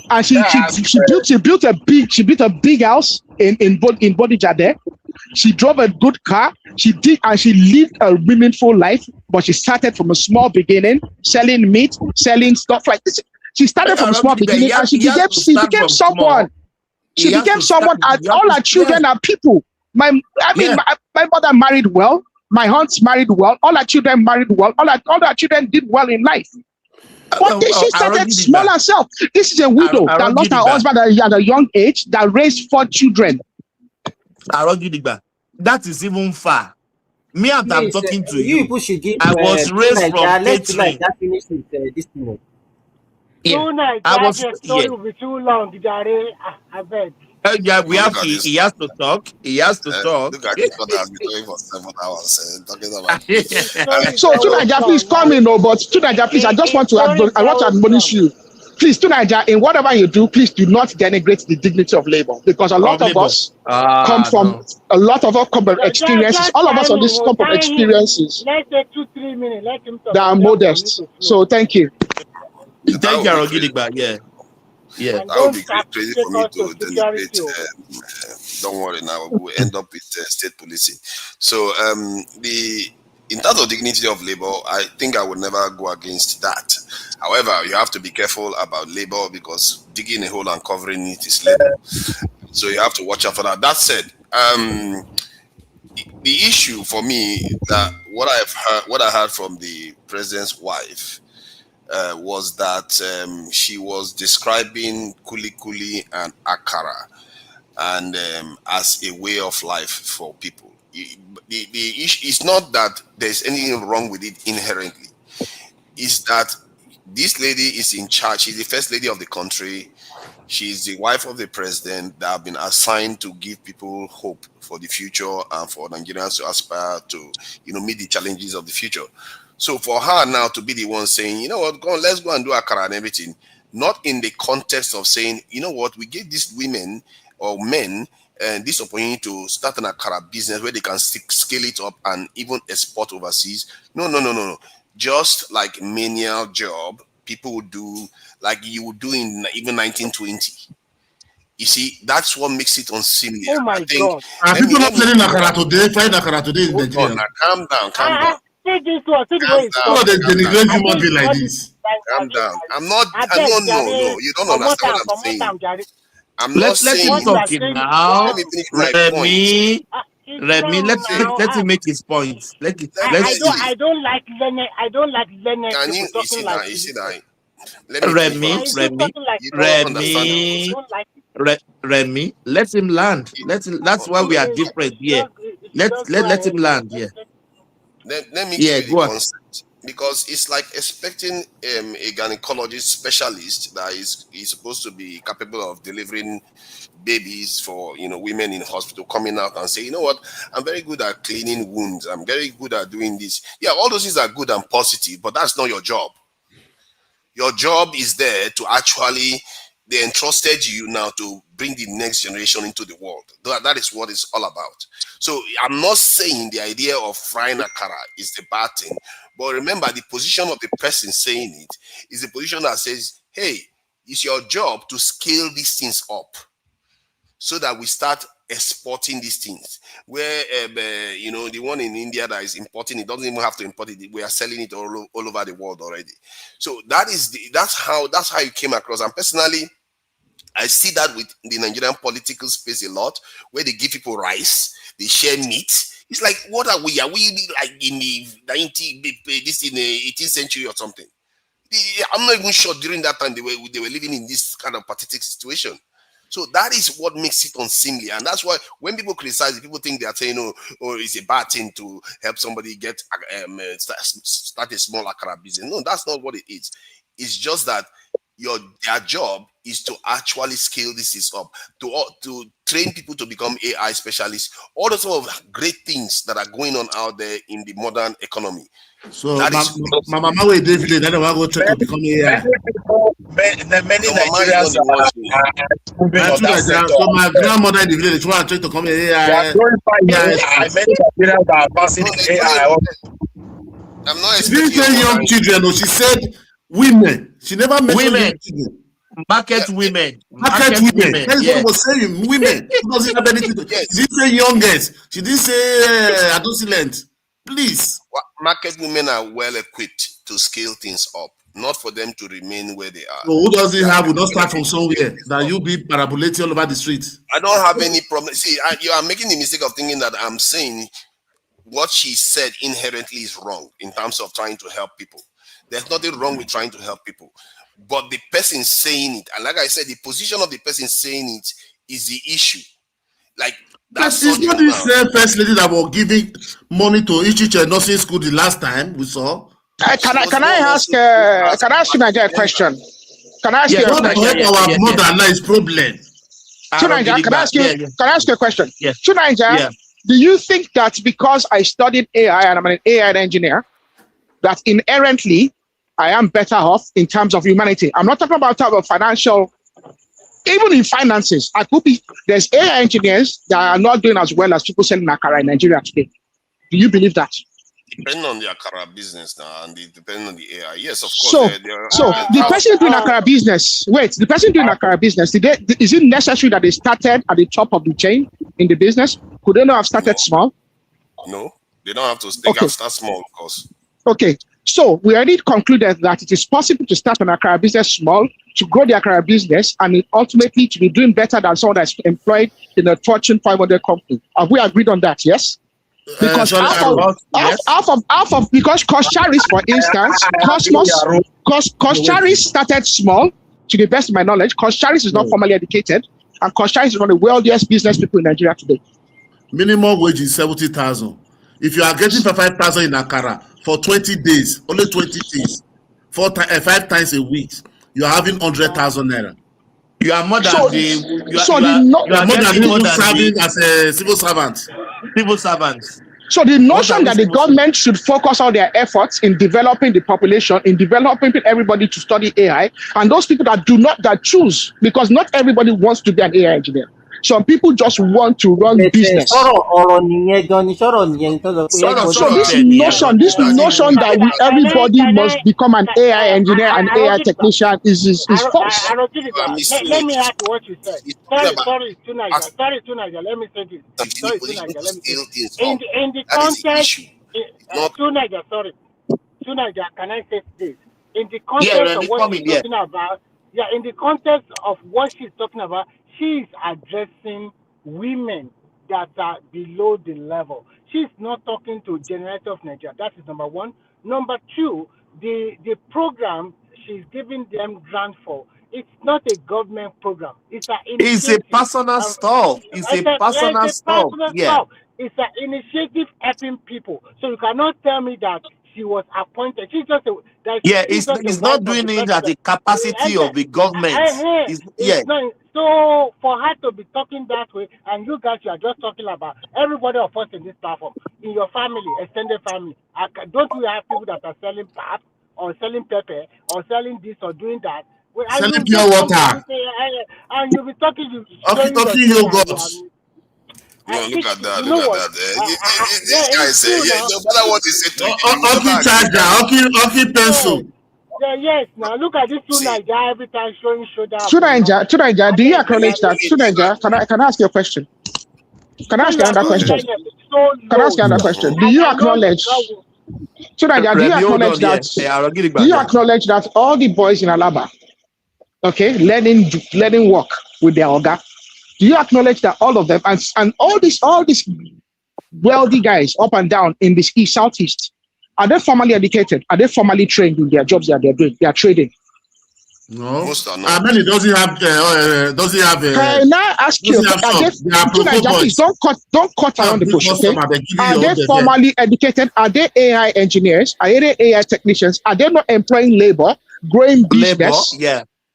And she built a big house in Bodija there. She drove a good car. She lived a meaningful life, but she started from a small beginning, selling meat, selling stuff like this. She started from a small beginning and she became someone. She became someone, and all her children are people. My mother married well. My aunts married well. All her children married well. All her children did well in life. But she started small herself. This is a widow that lost her husband at a young age that raised 4 children. That is even far. Me, I'm talking to you. People should give. I was raised from catering. Story will be too long. I beg. He has to talk. Look at this one has been going for 7 hours talking about. So Tunaja, please come in. But Tunaja, please, I want to admonish you. Please, Tunaja, in whatever you do, please do not denigrate the dignity of labor, because a lot of us come from experiences. All of us on this come from experiences. Let's take 2-3 minutes. Let him talk. That are modest. So thank you. Thank you, Arogidigba. Yeah. That would be crazy for me to deliberate. Don't worry now, we'll end up with state policing. So in terms of dignity of labor, I think I would never go against that. However, you have to be careful about labor, because digging a hole and covering it is labor. So you have to watch out for that. That said, the issue for me, that what I heard from the president's wife, was that she was describing kuli and akara and as a way of life for people. The issue is not that there's anything wrong with it inherently. It's that this lady is in charge. She's the first lady of the country. She's the wife of the president that have been assigned to give people hope for the future and for Nigerians to aspire to, meet the challenges of the future. So for her now to be the one saying, you know what, let's go and do akara and everything, not in the context of saying, you know what, we give these women or men this opportunity to start an akara business where they can scale it up and even export overseas. No. Just like menial job, people would do like you would do in even 1920. You see, that's what makes it unseemly. Oh my God. People not selling akara today, frying akara today in Nigeria. Calm down. Take this one. Take the way they denigrate human being like this. Calm down. No. You don't understand what I'm saying. I'm not saying. Let him talk now. Let me finish my point. Remy, let him make his point. I don't like Lene. I don't like Lene. Can you see that? You see that? Remy, let him land. That's why we are different here. Let him land here. Let me give you the concept. because it's like expecting a gynecologist specialist that is supposed to be capable of delivering babies for women in hospital coming out and say, you know what, I'm very good at cleaning wounds, I'm very good at doing this. Yeah, all those things are good and positive, but that's not your job. Your job is there to actually, they entrusted you now to bring the next generation into the world. That is what it's all about. So I'm not saying the idea of frying akara is the bad thing, but remember the position of the person saying it is the position that says, hey, it's your job to scale these things up so that we start exporting these things. Where the one in India that is importing, it doesn't even have to import it. We are selling it all over the world already. So that's how you came across. And personally, I see that with the Nigerian political space a lot, where they give people rice, they share meat. It's like, what are we? Are we like in the 18th century or something? I'm not even sure during that time they were living in this kind of pathetic situation. So that is what makes it unseemly, and that's why when people criticize it, people think they are saying, "Oh, it's a bad thing to help somebody get start a small akara business." No, that's not what it is. It's just that their job is to actually scale this up, to train people to become AI specialists, all the sort of great things that are going on out there in the modern economy. So my mama will David, then I go try to become AI. Many Nigerians so my grandmother in the village try to become AI. Many Nigerians are passing AI. I'm not She didn't say young children, no, she said women. She never mentioned young children. Market women. Market women. That is what I was saying. Women. Who doesn't have anything to She didn't say youngest. She didn't say adolescent. Please. Market women are well equipped to scale things up, not for them to remain where they are. So who doesn't have, will not start from somewhere that you be parabolating all over the streets. I don't have any problem. See, you are making the mistake of thinking that I'm saying what she said inherently is wrong in terms of trying to help people. There's nothing wrong with trying to help people. But the person saying it, and like I said, the position of the person saying it is the issue. Like, that's it's not the same first lady that was giving money to Ichiche nursing school the last time we saw. Can I ask Naija a question? Can I ask you a question? Our mother now is problem. Naija, can I ask you a question? Yes. Naija, do you think that because I studied AI and I'm an AI engineer, that inherently I am better off in terms of humanity? I'm not talking about financial. Even in finances, there's AI engineers that are not doing as well as people selling akara in Nigeria today. Do you believe that? Depending on the akara business now, and depending on the AI, yes, of course. So the person doing akara business, the person doing akara business, is it necessary that they started at the top of the chain in the business? Could they not have started small? No, they don't have to. They can start small, of course. Okay, so we already concluded that it is possible to start an akara business small, to grow the akara business, and ultimately to be doing better than someone that's employed in a Fortune 500 company. Have we agreed on that? Yes. Because because Koshcharis, for instance, Koshcharis started small. To the best of my knowledge, Koshcharis is not formally educated, and Koshcharis is one of the wealthiest business people in Nigeria today. Minimum wage is 70,000. If you are getting 5,000 in akara for 20 days, only 20 days, 5 times a week, you are having 100,000 naira. You are more than you are more than even serving as a civil servant. So the notion that the government should focus all their efforts in developing the population, in developing everybody to study AI, and those people that choose, because not everybody wants to be an AI engineer. Some people just want to run business. So this notion that everybody must become an AI engineer, an AI technician is false. Let me add to what you said. Sorry, Tunaja. Let me say this. Sorry, Tunaja. Let me say this. In the context, Tunaja, can I say this? In the context of what she's talking about, in the context of what she's talking about, she's addressing women that are below the level. She's not talking to generator of Nigeria. That is number one. Number two, the program she's giving them grant for, it's not a government program. It's a personal stuff. It's a personal stuff. It's an initiative helping people. So you cannot tell me that she was appointed. She's just a, that Yeah, she's just a it's wife not of doing the it at president. the capacity of the government. Yeah. It's not so for her to be talking that way, and you guys you are just talking about everybody of us in this platform, in your family, extended family. Don't we have people that are selling pap or selling pepper or selling this or doing that? Well, and Selling you pure just come to water. this and you'll be talking, you showing your Talking tuna. yogurt. No, look at that. You Look know at what? that. Yeah, This guy it's say, true yeah, now. no matter what he said to you, you will Hockey never agree charger, that. hockey Yes. pencil. Yeah, yes. Now look at this two See, Nigeria every time showing shoulder for Tunaija, nothing. Tunaija, And do you then they acknowledge are that? Tunaija, can I ask you a question? Can the I way ask you you are another doing question? that is so Can I ask low. you another So, question? Do and you I know it's not acknowledge, Tunaija, do you Remy, hold acknowledge on there. that? Hey, I'll get it Do back. you Yeah. acknowledge that all the boys in Alaba, okay, learning work with their orga? Do you acknowledge that all of them and all these wealthy guys up and down in this east southeast, are they formally educated? Are they formally trained in their jobs that they're doing? They are trading. No. most are not. Many doesn't have Can I ask you? shop. They are To Nigeria, boys. please don't cut around the Big bush, okay? customer, they give Are you they all the formally educated? Are they AI engineers? Are they AI technicians? Are they not employing labor, growing Labor, business,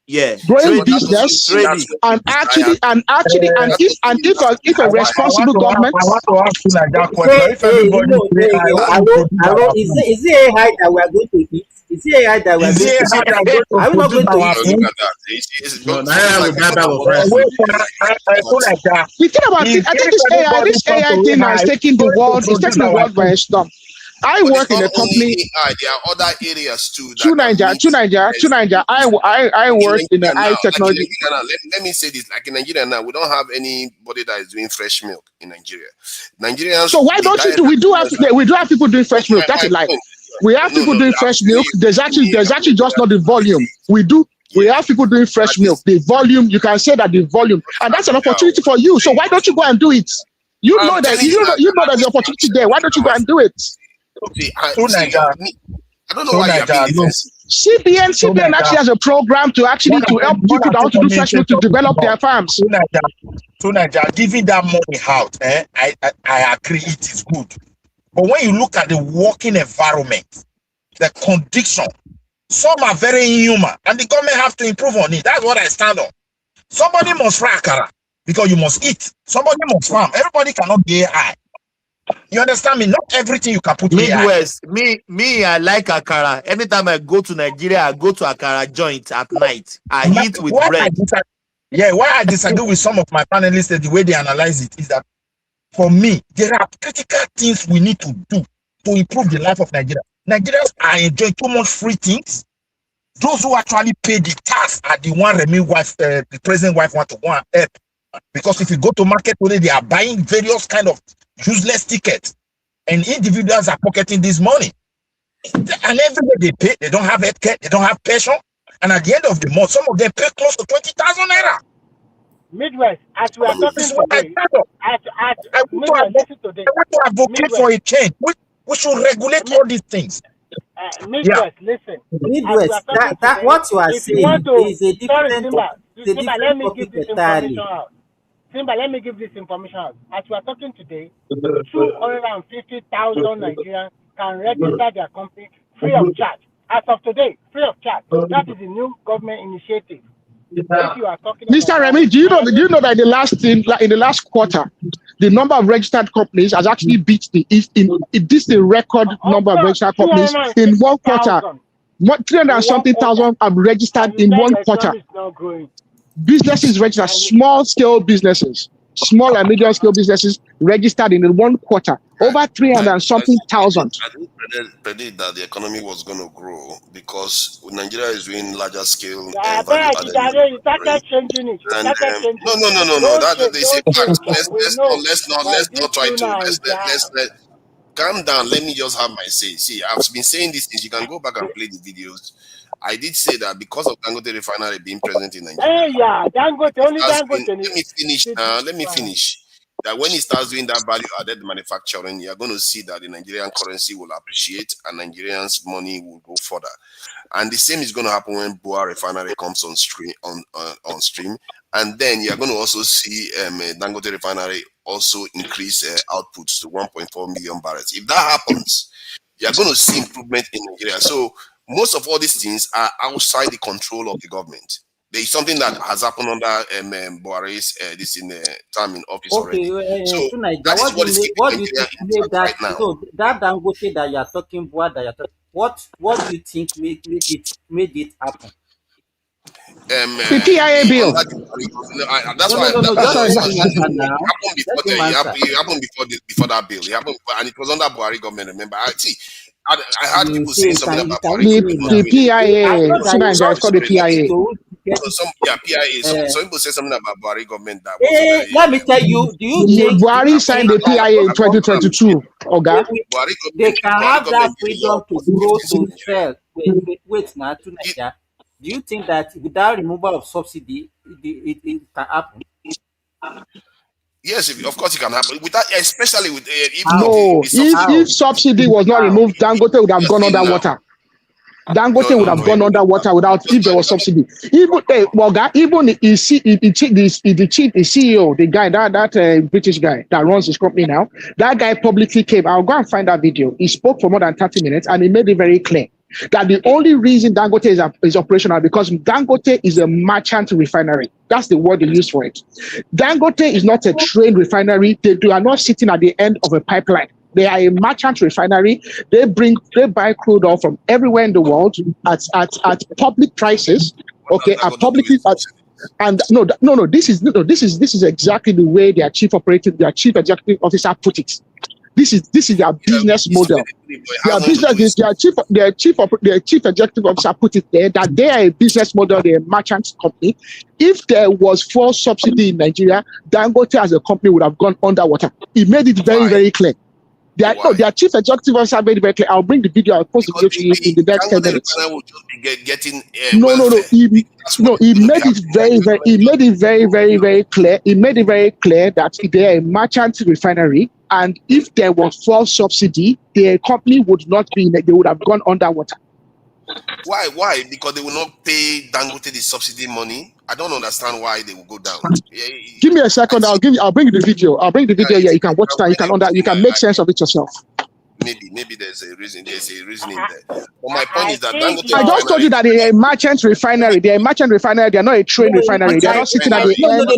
yeah. growing But that Trading, doesn't business, mean that's trading. what and you desire. and That if doesn't mean that's what if you a I desire. want responsible to ask, government, I want to ask you like that question. Hey, If hey, you everybody know, say hey, I want hey, to produce hello, our food, is it AI that we are going to eat? Is it AI that we are is going it to how eat? they are going to Are we not produce going to our eat No, it? look food? at that. No, Something now like we buy talking bag about of what But rice. wait people for really I like. feel like that. the thing about If it, I think this everybody come AI to thing now is AI, taking the going to world, is produce taking the our world by food. a storm. I But it's work in not a only company. AI. There are other areas too To that can Nigeria, meet to Nigeria, to Nigeria. I in work in a Nigeria now. high Like in technology. Nigeria now, let me say this. Like in Nigeria now, we don't have anybody that is doing fresh milk in Nigeria. So Nigerians, why the don't you diet do? of Nigerians We do have people doing are fresh milk. That's my a lie. friend. We have No, people no, doing I'm fresh telling milk. you, I'm There's actually just not the telling volume. you. We do. We Yeah. have people doing fresh At milk. least The volume, you can say that the volume, and that's an opportunity for you. So why don't you go and do it? You I'm know that telling you now, you know at there's the least opportunity there. Why don't you go and do it? To Nigeria, I don't know to why you are being Nigeria, look, defensive. to CBN actually Nigeria. has a program to help people that want to do fresh milk to develop their farms. To Nigeria, giving that money out, I agree it is good. But when you look at the working environment, the condition, some are very inhuman, and the government have to improve on it. That's what I stand on. Somebody must fry akara because you must eat. Somebody must farm. Everybody cannot be AI. You understand me? Not everything you can put AI. Midwest, me, I like akara. Anytime I go to Nigeria, I go to akara joint at night. I eat with bread. Why I disagree with some of my panelists, the way they analyze it is that for me, there are critical things we need to do to improve the life of Nigeria. Nigerians are enjoying too much free things. Those who actually pay the tax are the one Remy wife, the president wife want to go and help. Because if you go to market today, they are buying various kind of useless tickets, and individuals are pocketing this money. And every day they pay, they don't have healthcare, they don't have pension, and at the end of the month, some of them pay close to 20,000 naira. Midwest, as we are talking today, I Midwest, listen to this. want to advocate Midwest, for a change. We should regulate all these things. Midwest, listen. As we are Midwest, talking that today, what you are if you want saying to, is a sorry, different Simba, it's a Simba, let different me give topic this information entirely. out. Simba, let me give this information out. As we are talking today, 250,000 Nigerians can register their company free of charge. As of today, free of charge. That is a new government initiative. If you are talking Mr. about Remy, do you know that in the last quarter, the number of registered companies has actually beat the record number of registered companies in one quarter. 300 and something thousand have registered in one quarter. Businesses registered, small scale businesses, small and medium scale businesses registered in one quarter, over 300 and something thousand. I didn't predict that the economy was going to grow because Nigeria is doing larger scale value added you started changing it. and no. That they say fact. Let's not try to let calm down. Let me just have my say. See, I've been saying these things. You can go back and play the videos. I did say that because of Dangote refinery being present in Nigeria. Let me finish. Let me finish. That when he starts doing that value added manufacturing, you're going to see that the Nigerian currency will appreciate and Nigerians' money will go further. And the same is going to happen when Boa refinery comes on stream. And then you're going to also see Dangote refinery also increase outputs to 1.4 million barrels. If that happens, you're going to see improvement in Nigeria. So most of all these things are outside the control of the government. There is something that has happened under Buhari's this in time in office already. So Tonight, that is what do what you is make? keeping What do you Nigeria think made intact that? right now. So that Dangote that you are talking about, that you are talking, what do you think made it happen? The PIA The bill. under the that's why No. Oh, Just sorry. let it him answer now. happened Let before him answer. it happened before that bill. It happened and it was under Buhari government. Remember, I heard people saying something You about can Buhari you The hear government him not now? the doing anything. I PIA. know So that Sina you guys don't called so the speak PIA. to get so it. some PIA. Some people say something about Buhari government that wasn't Eh, very let me tell you. Do Buhari you signed think the that PIA in I'm confirmed. 2022. Oga. they can Buhari have that government did a lot freedom of to positive grow things in to Nigeria. sell? Wait now, to Nigeria. Do you think that without removal of subsidy, it can happen? Yes, of course it can happen. Without, especially with if How? No, the if How? subsidy. subsidy was not How? removed, Dangote would have You're gone saying now. underwater. Dangote would have No, it gone wouldn't have. underwater without if there was subsidy. Even Oga, even the CEO, the guy that British guy that runs his company now, that guy publicly came. I'll go and find that video. He spoke for more than 30 minutes and he made it very clear that the only reason Dangote is operational because Dangote is a merchant refinery. That's the word they use for it. Dangote is not a trained refinery. They are not sitting at the end of a pipeline. They are a merchant refinery. They buy crude oil from everywhere in the world at public prices. What has Okay, that at got to do with publicly subsidy? and no. This is exactly the way their chief executive officer put it. This is their Yeah, business it's model. but it has nothing to do with Their chief executive officer put it there that they are a business model, they're a merchant company. If there was full subsidy in Nigeria, Dangote as a company would have gone underwater. He made it very, why? very clear. Their chief executive officer made it very clear. I'll bring the video, I'll post the Because video to you in the next 10 Dangote minutes. refinery will just be getting No. welfare. That's what is He going to be made it happening. very clear. He made it very clear that they are a merchant refinery, and if there was full subsidy, the company would not be. They would have gone underwater. Why? Because they will not pay Dangote the subsidy money. I don't understand why they will go down. Give me a second. I'll bring you the video. I'll bring the video. Yeah, If you can watch it. You can make sense of it yourself. maybe there's a reason. There's a reasoning there. But my point I is that think Dangote I just told refinery. you that they are a merchant refinery. They are a merchant refinery. They are not a train refinery. They are not sitting at the end.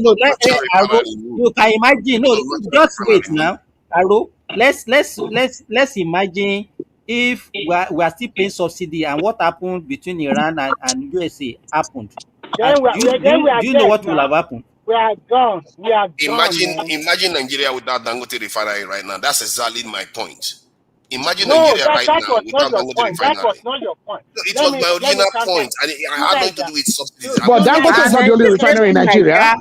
Aro, you can imagine. No, just wait now. Aro, let's imagine if we are still paying subsidy and what happened between Iran and USA happened. And then we are do you know dead what will now. have happened? We are gone. We are gone, man. Imagine Nigeria without Dangote refinery right now. That's exactly my point. Imagine No, Nigeria that right now was not without your Dangote point. That was refinery. not your point. No, it Let was me my original counter. point, and it Do had nothing to Naija. do with subsidies. It had But nothing to do with Dangote is not the only refinery in Nigeria.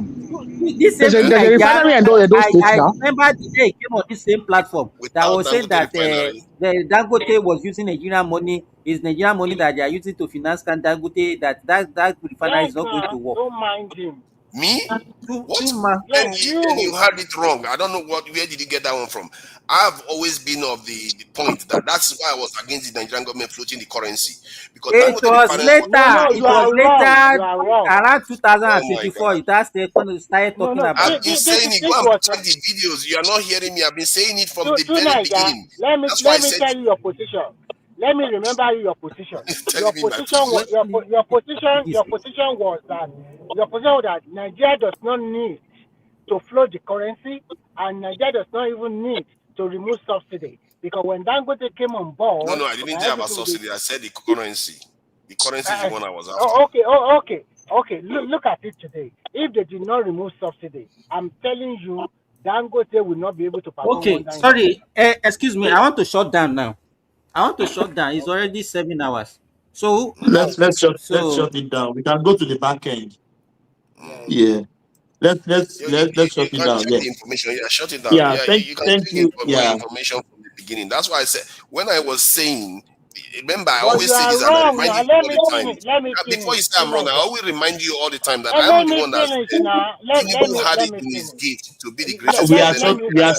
This same There's a Naija, refinery in those states I now. remember the day it came on this same platform that without was saying Dangote that refinery. the Dangote was using Nigerian money. Is Nigerian money that they are using to finance Dangote, that refinery is Yes, not going to now. work. Don't mind him. Me? What? Yeah, Then you you. heard it wrong. I don't know where did you get that one from. I've always been of the point that's why I was against the Nigerian government floating the currency. Because It Dangote was refinery was No, later. you It was are wrong. You later are wrong. around oh my 2024. god. It has started No, talking no. about I've it. been saying it. Go This and was check the videos. You are not hearing me. I've been saying it from the to very Naija. beginning. That's why I Let me said tell you your position. Let me remember you your position. telling me my position. Your position was that Nigeria does not need to float the currency, and Nigeria does not even need to remove subsidy because when Dangote came on No, board, I didn't say about everything will be. subsidy. I said the currency. The currency is the one I was after. Okay. Look at it today. If they did not remove subsidy, I'm telling you, Dangote will not be able to perform Okay, wonder in sorry. Nigeria. Excuse me. I want to shut down now. I want to shut down. It's already 7 hours. So, Let's shut it down. We can go to the back end. Yeah. Yeah. Let's You shut it can down. check Yeah. the information. Yeah, shut it down. Yeah. Yeah, Thank you can thank check you. my Yeah. information from the beginning. That's why I said when I was saying, remember, I But always you say are this and I wrong remind now. you Let all me the time. finish. Let me Before finish. you say I'm wrong, I always remind you all the time that And I'm let the me one that finish said now. Let Tinubu me had let it me in his finish. gift to be the greatest Let president me in Ghana.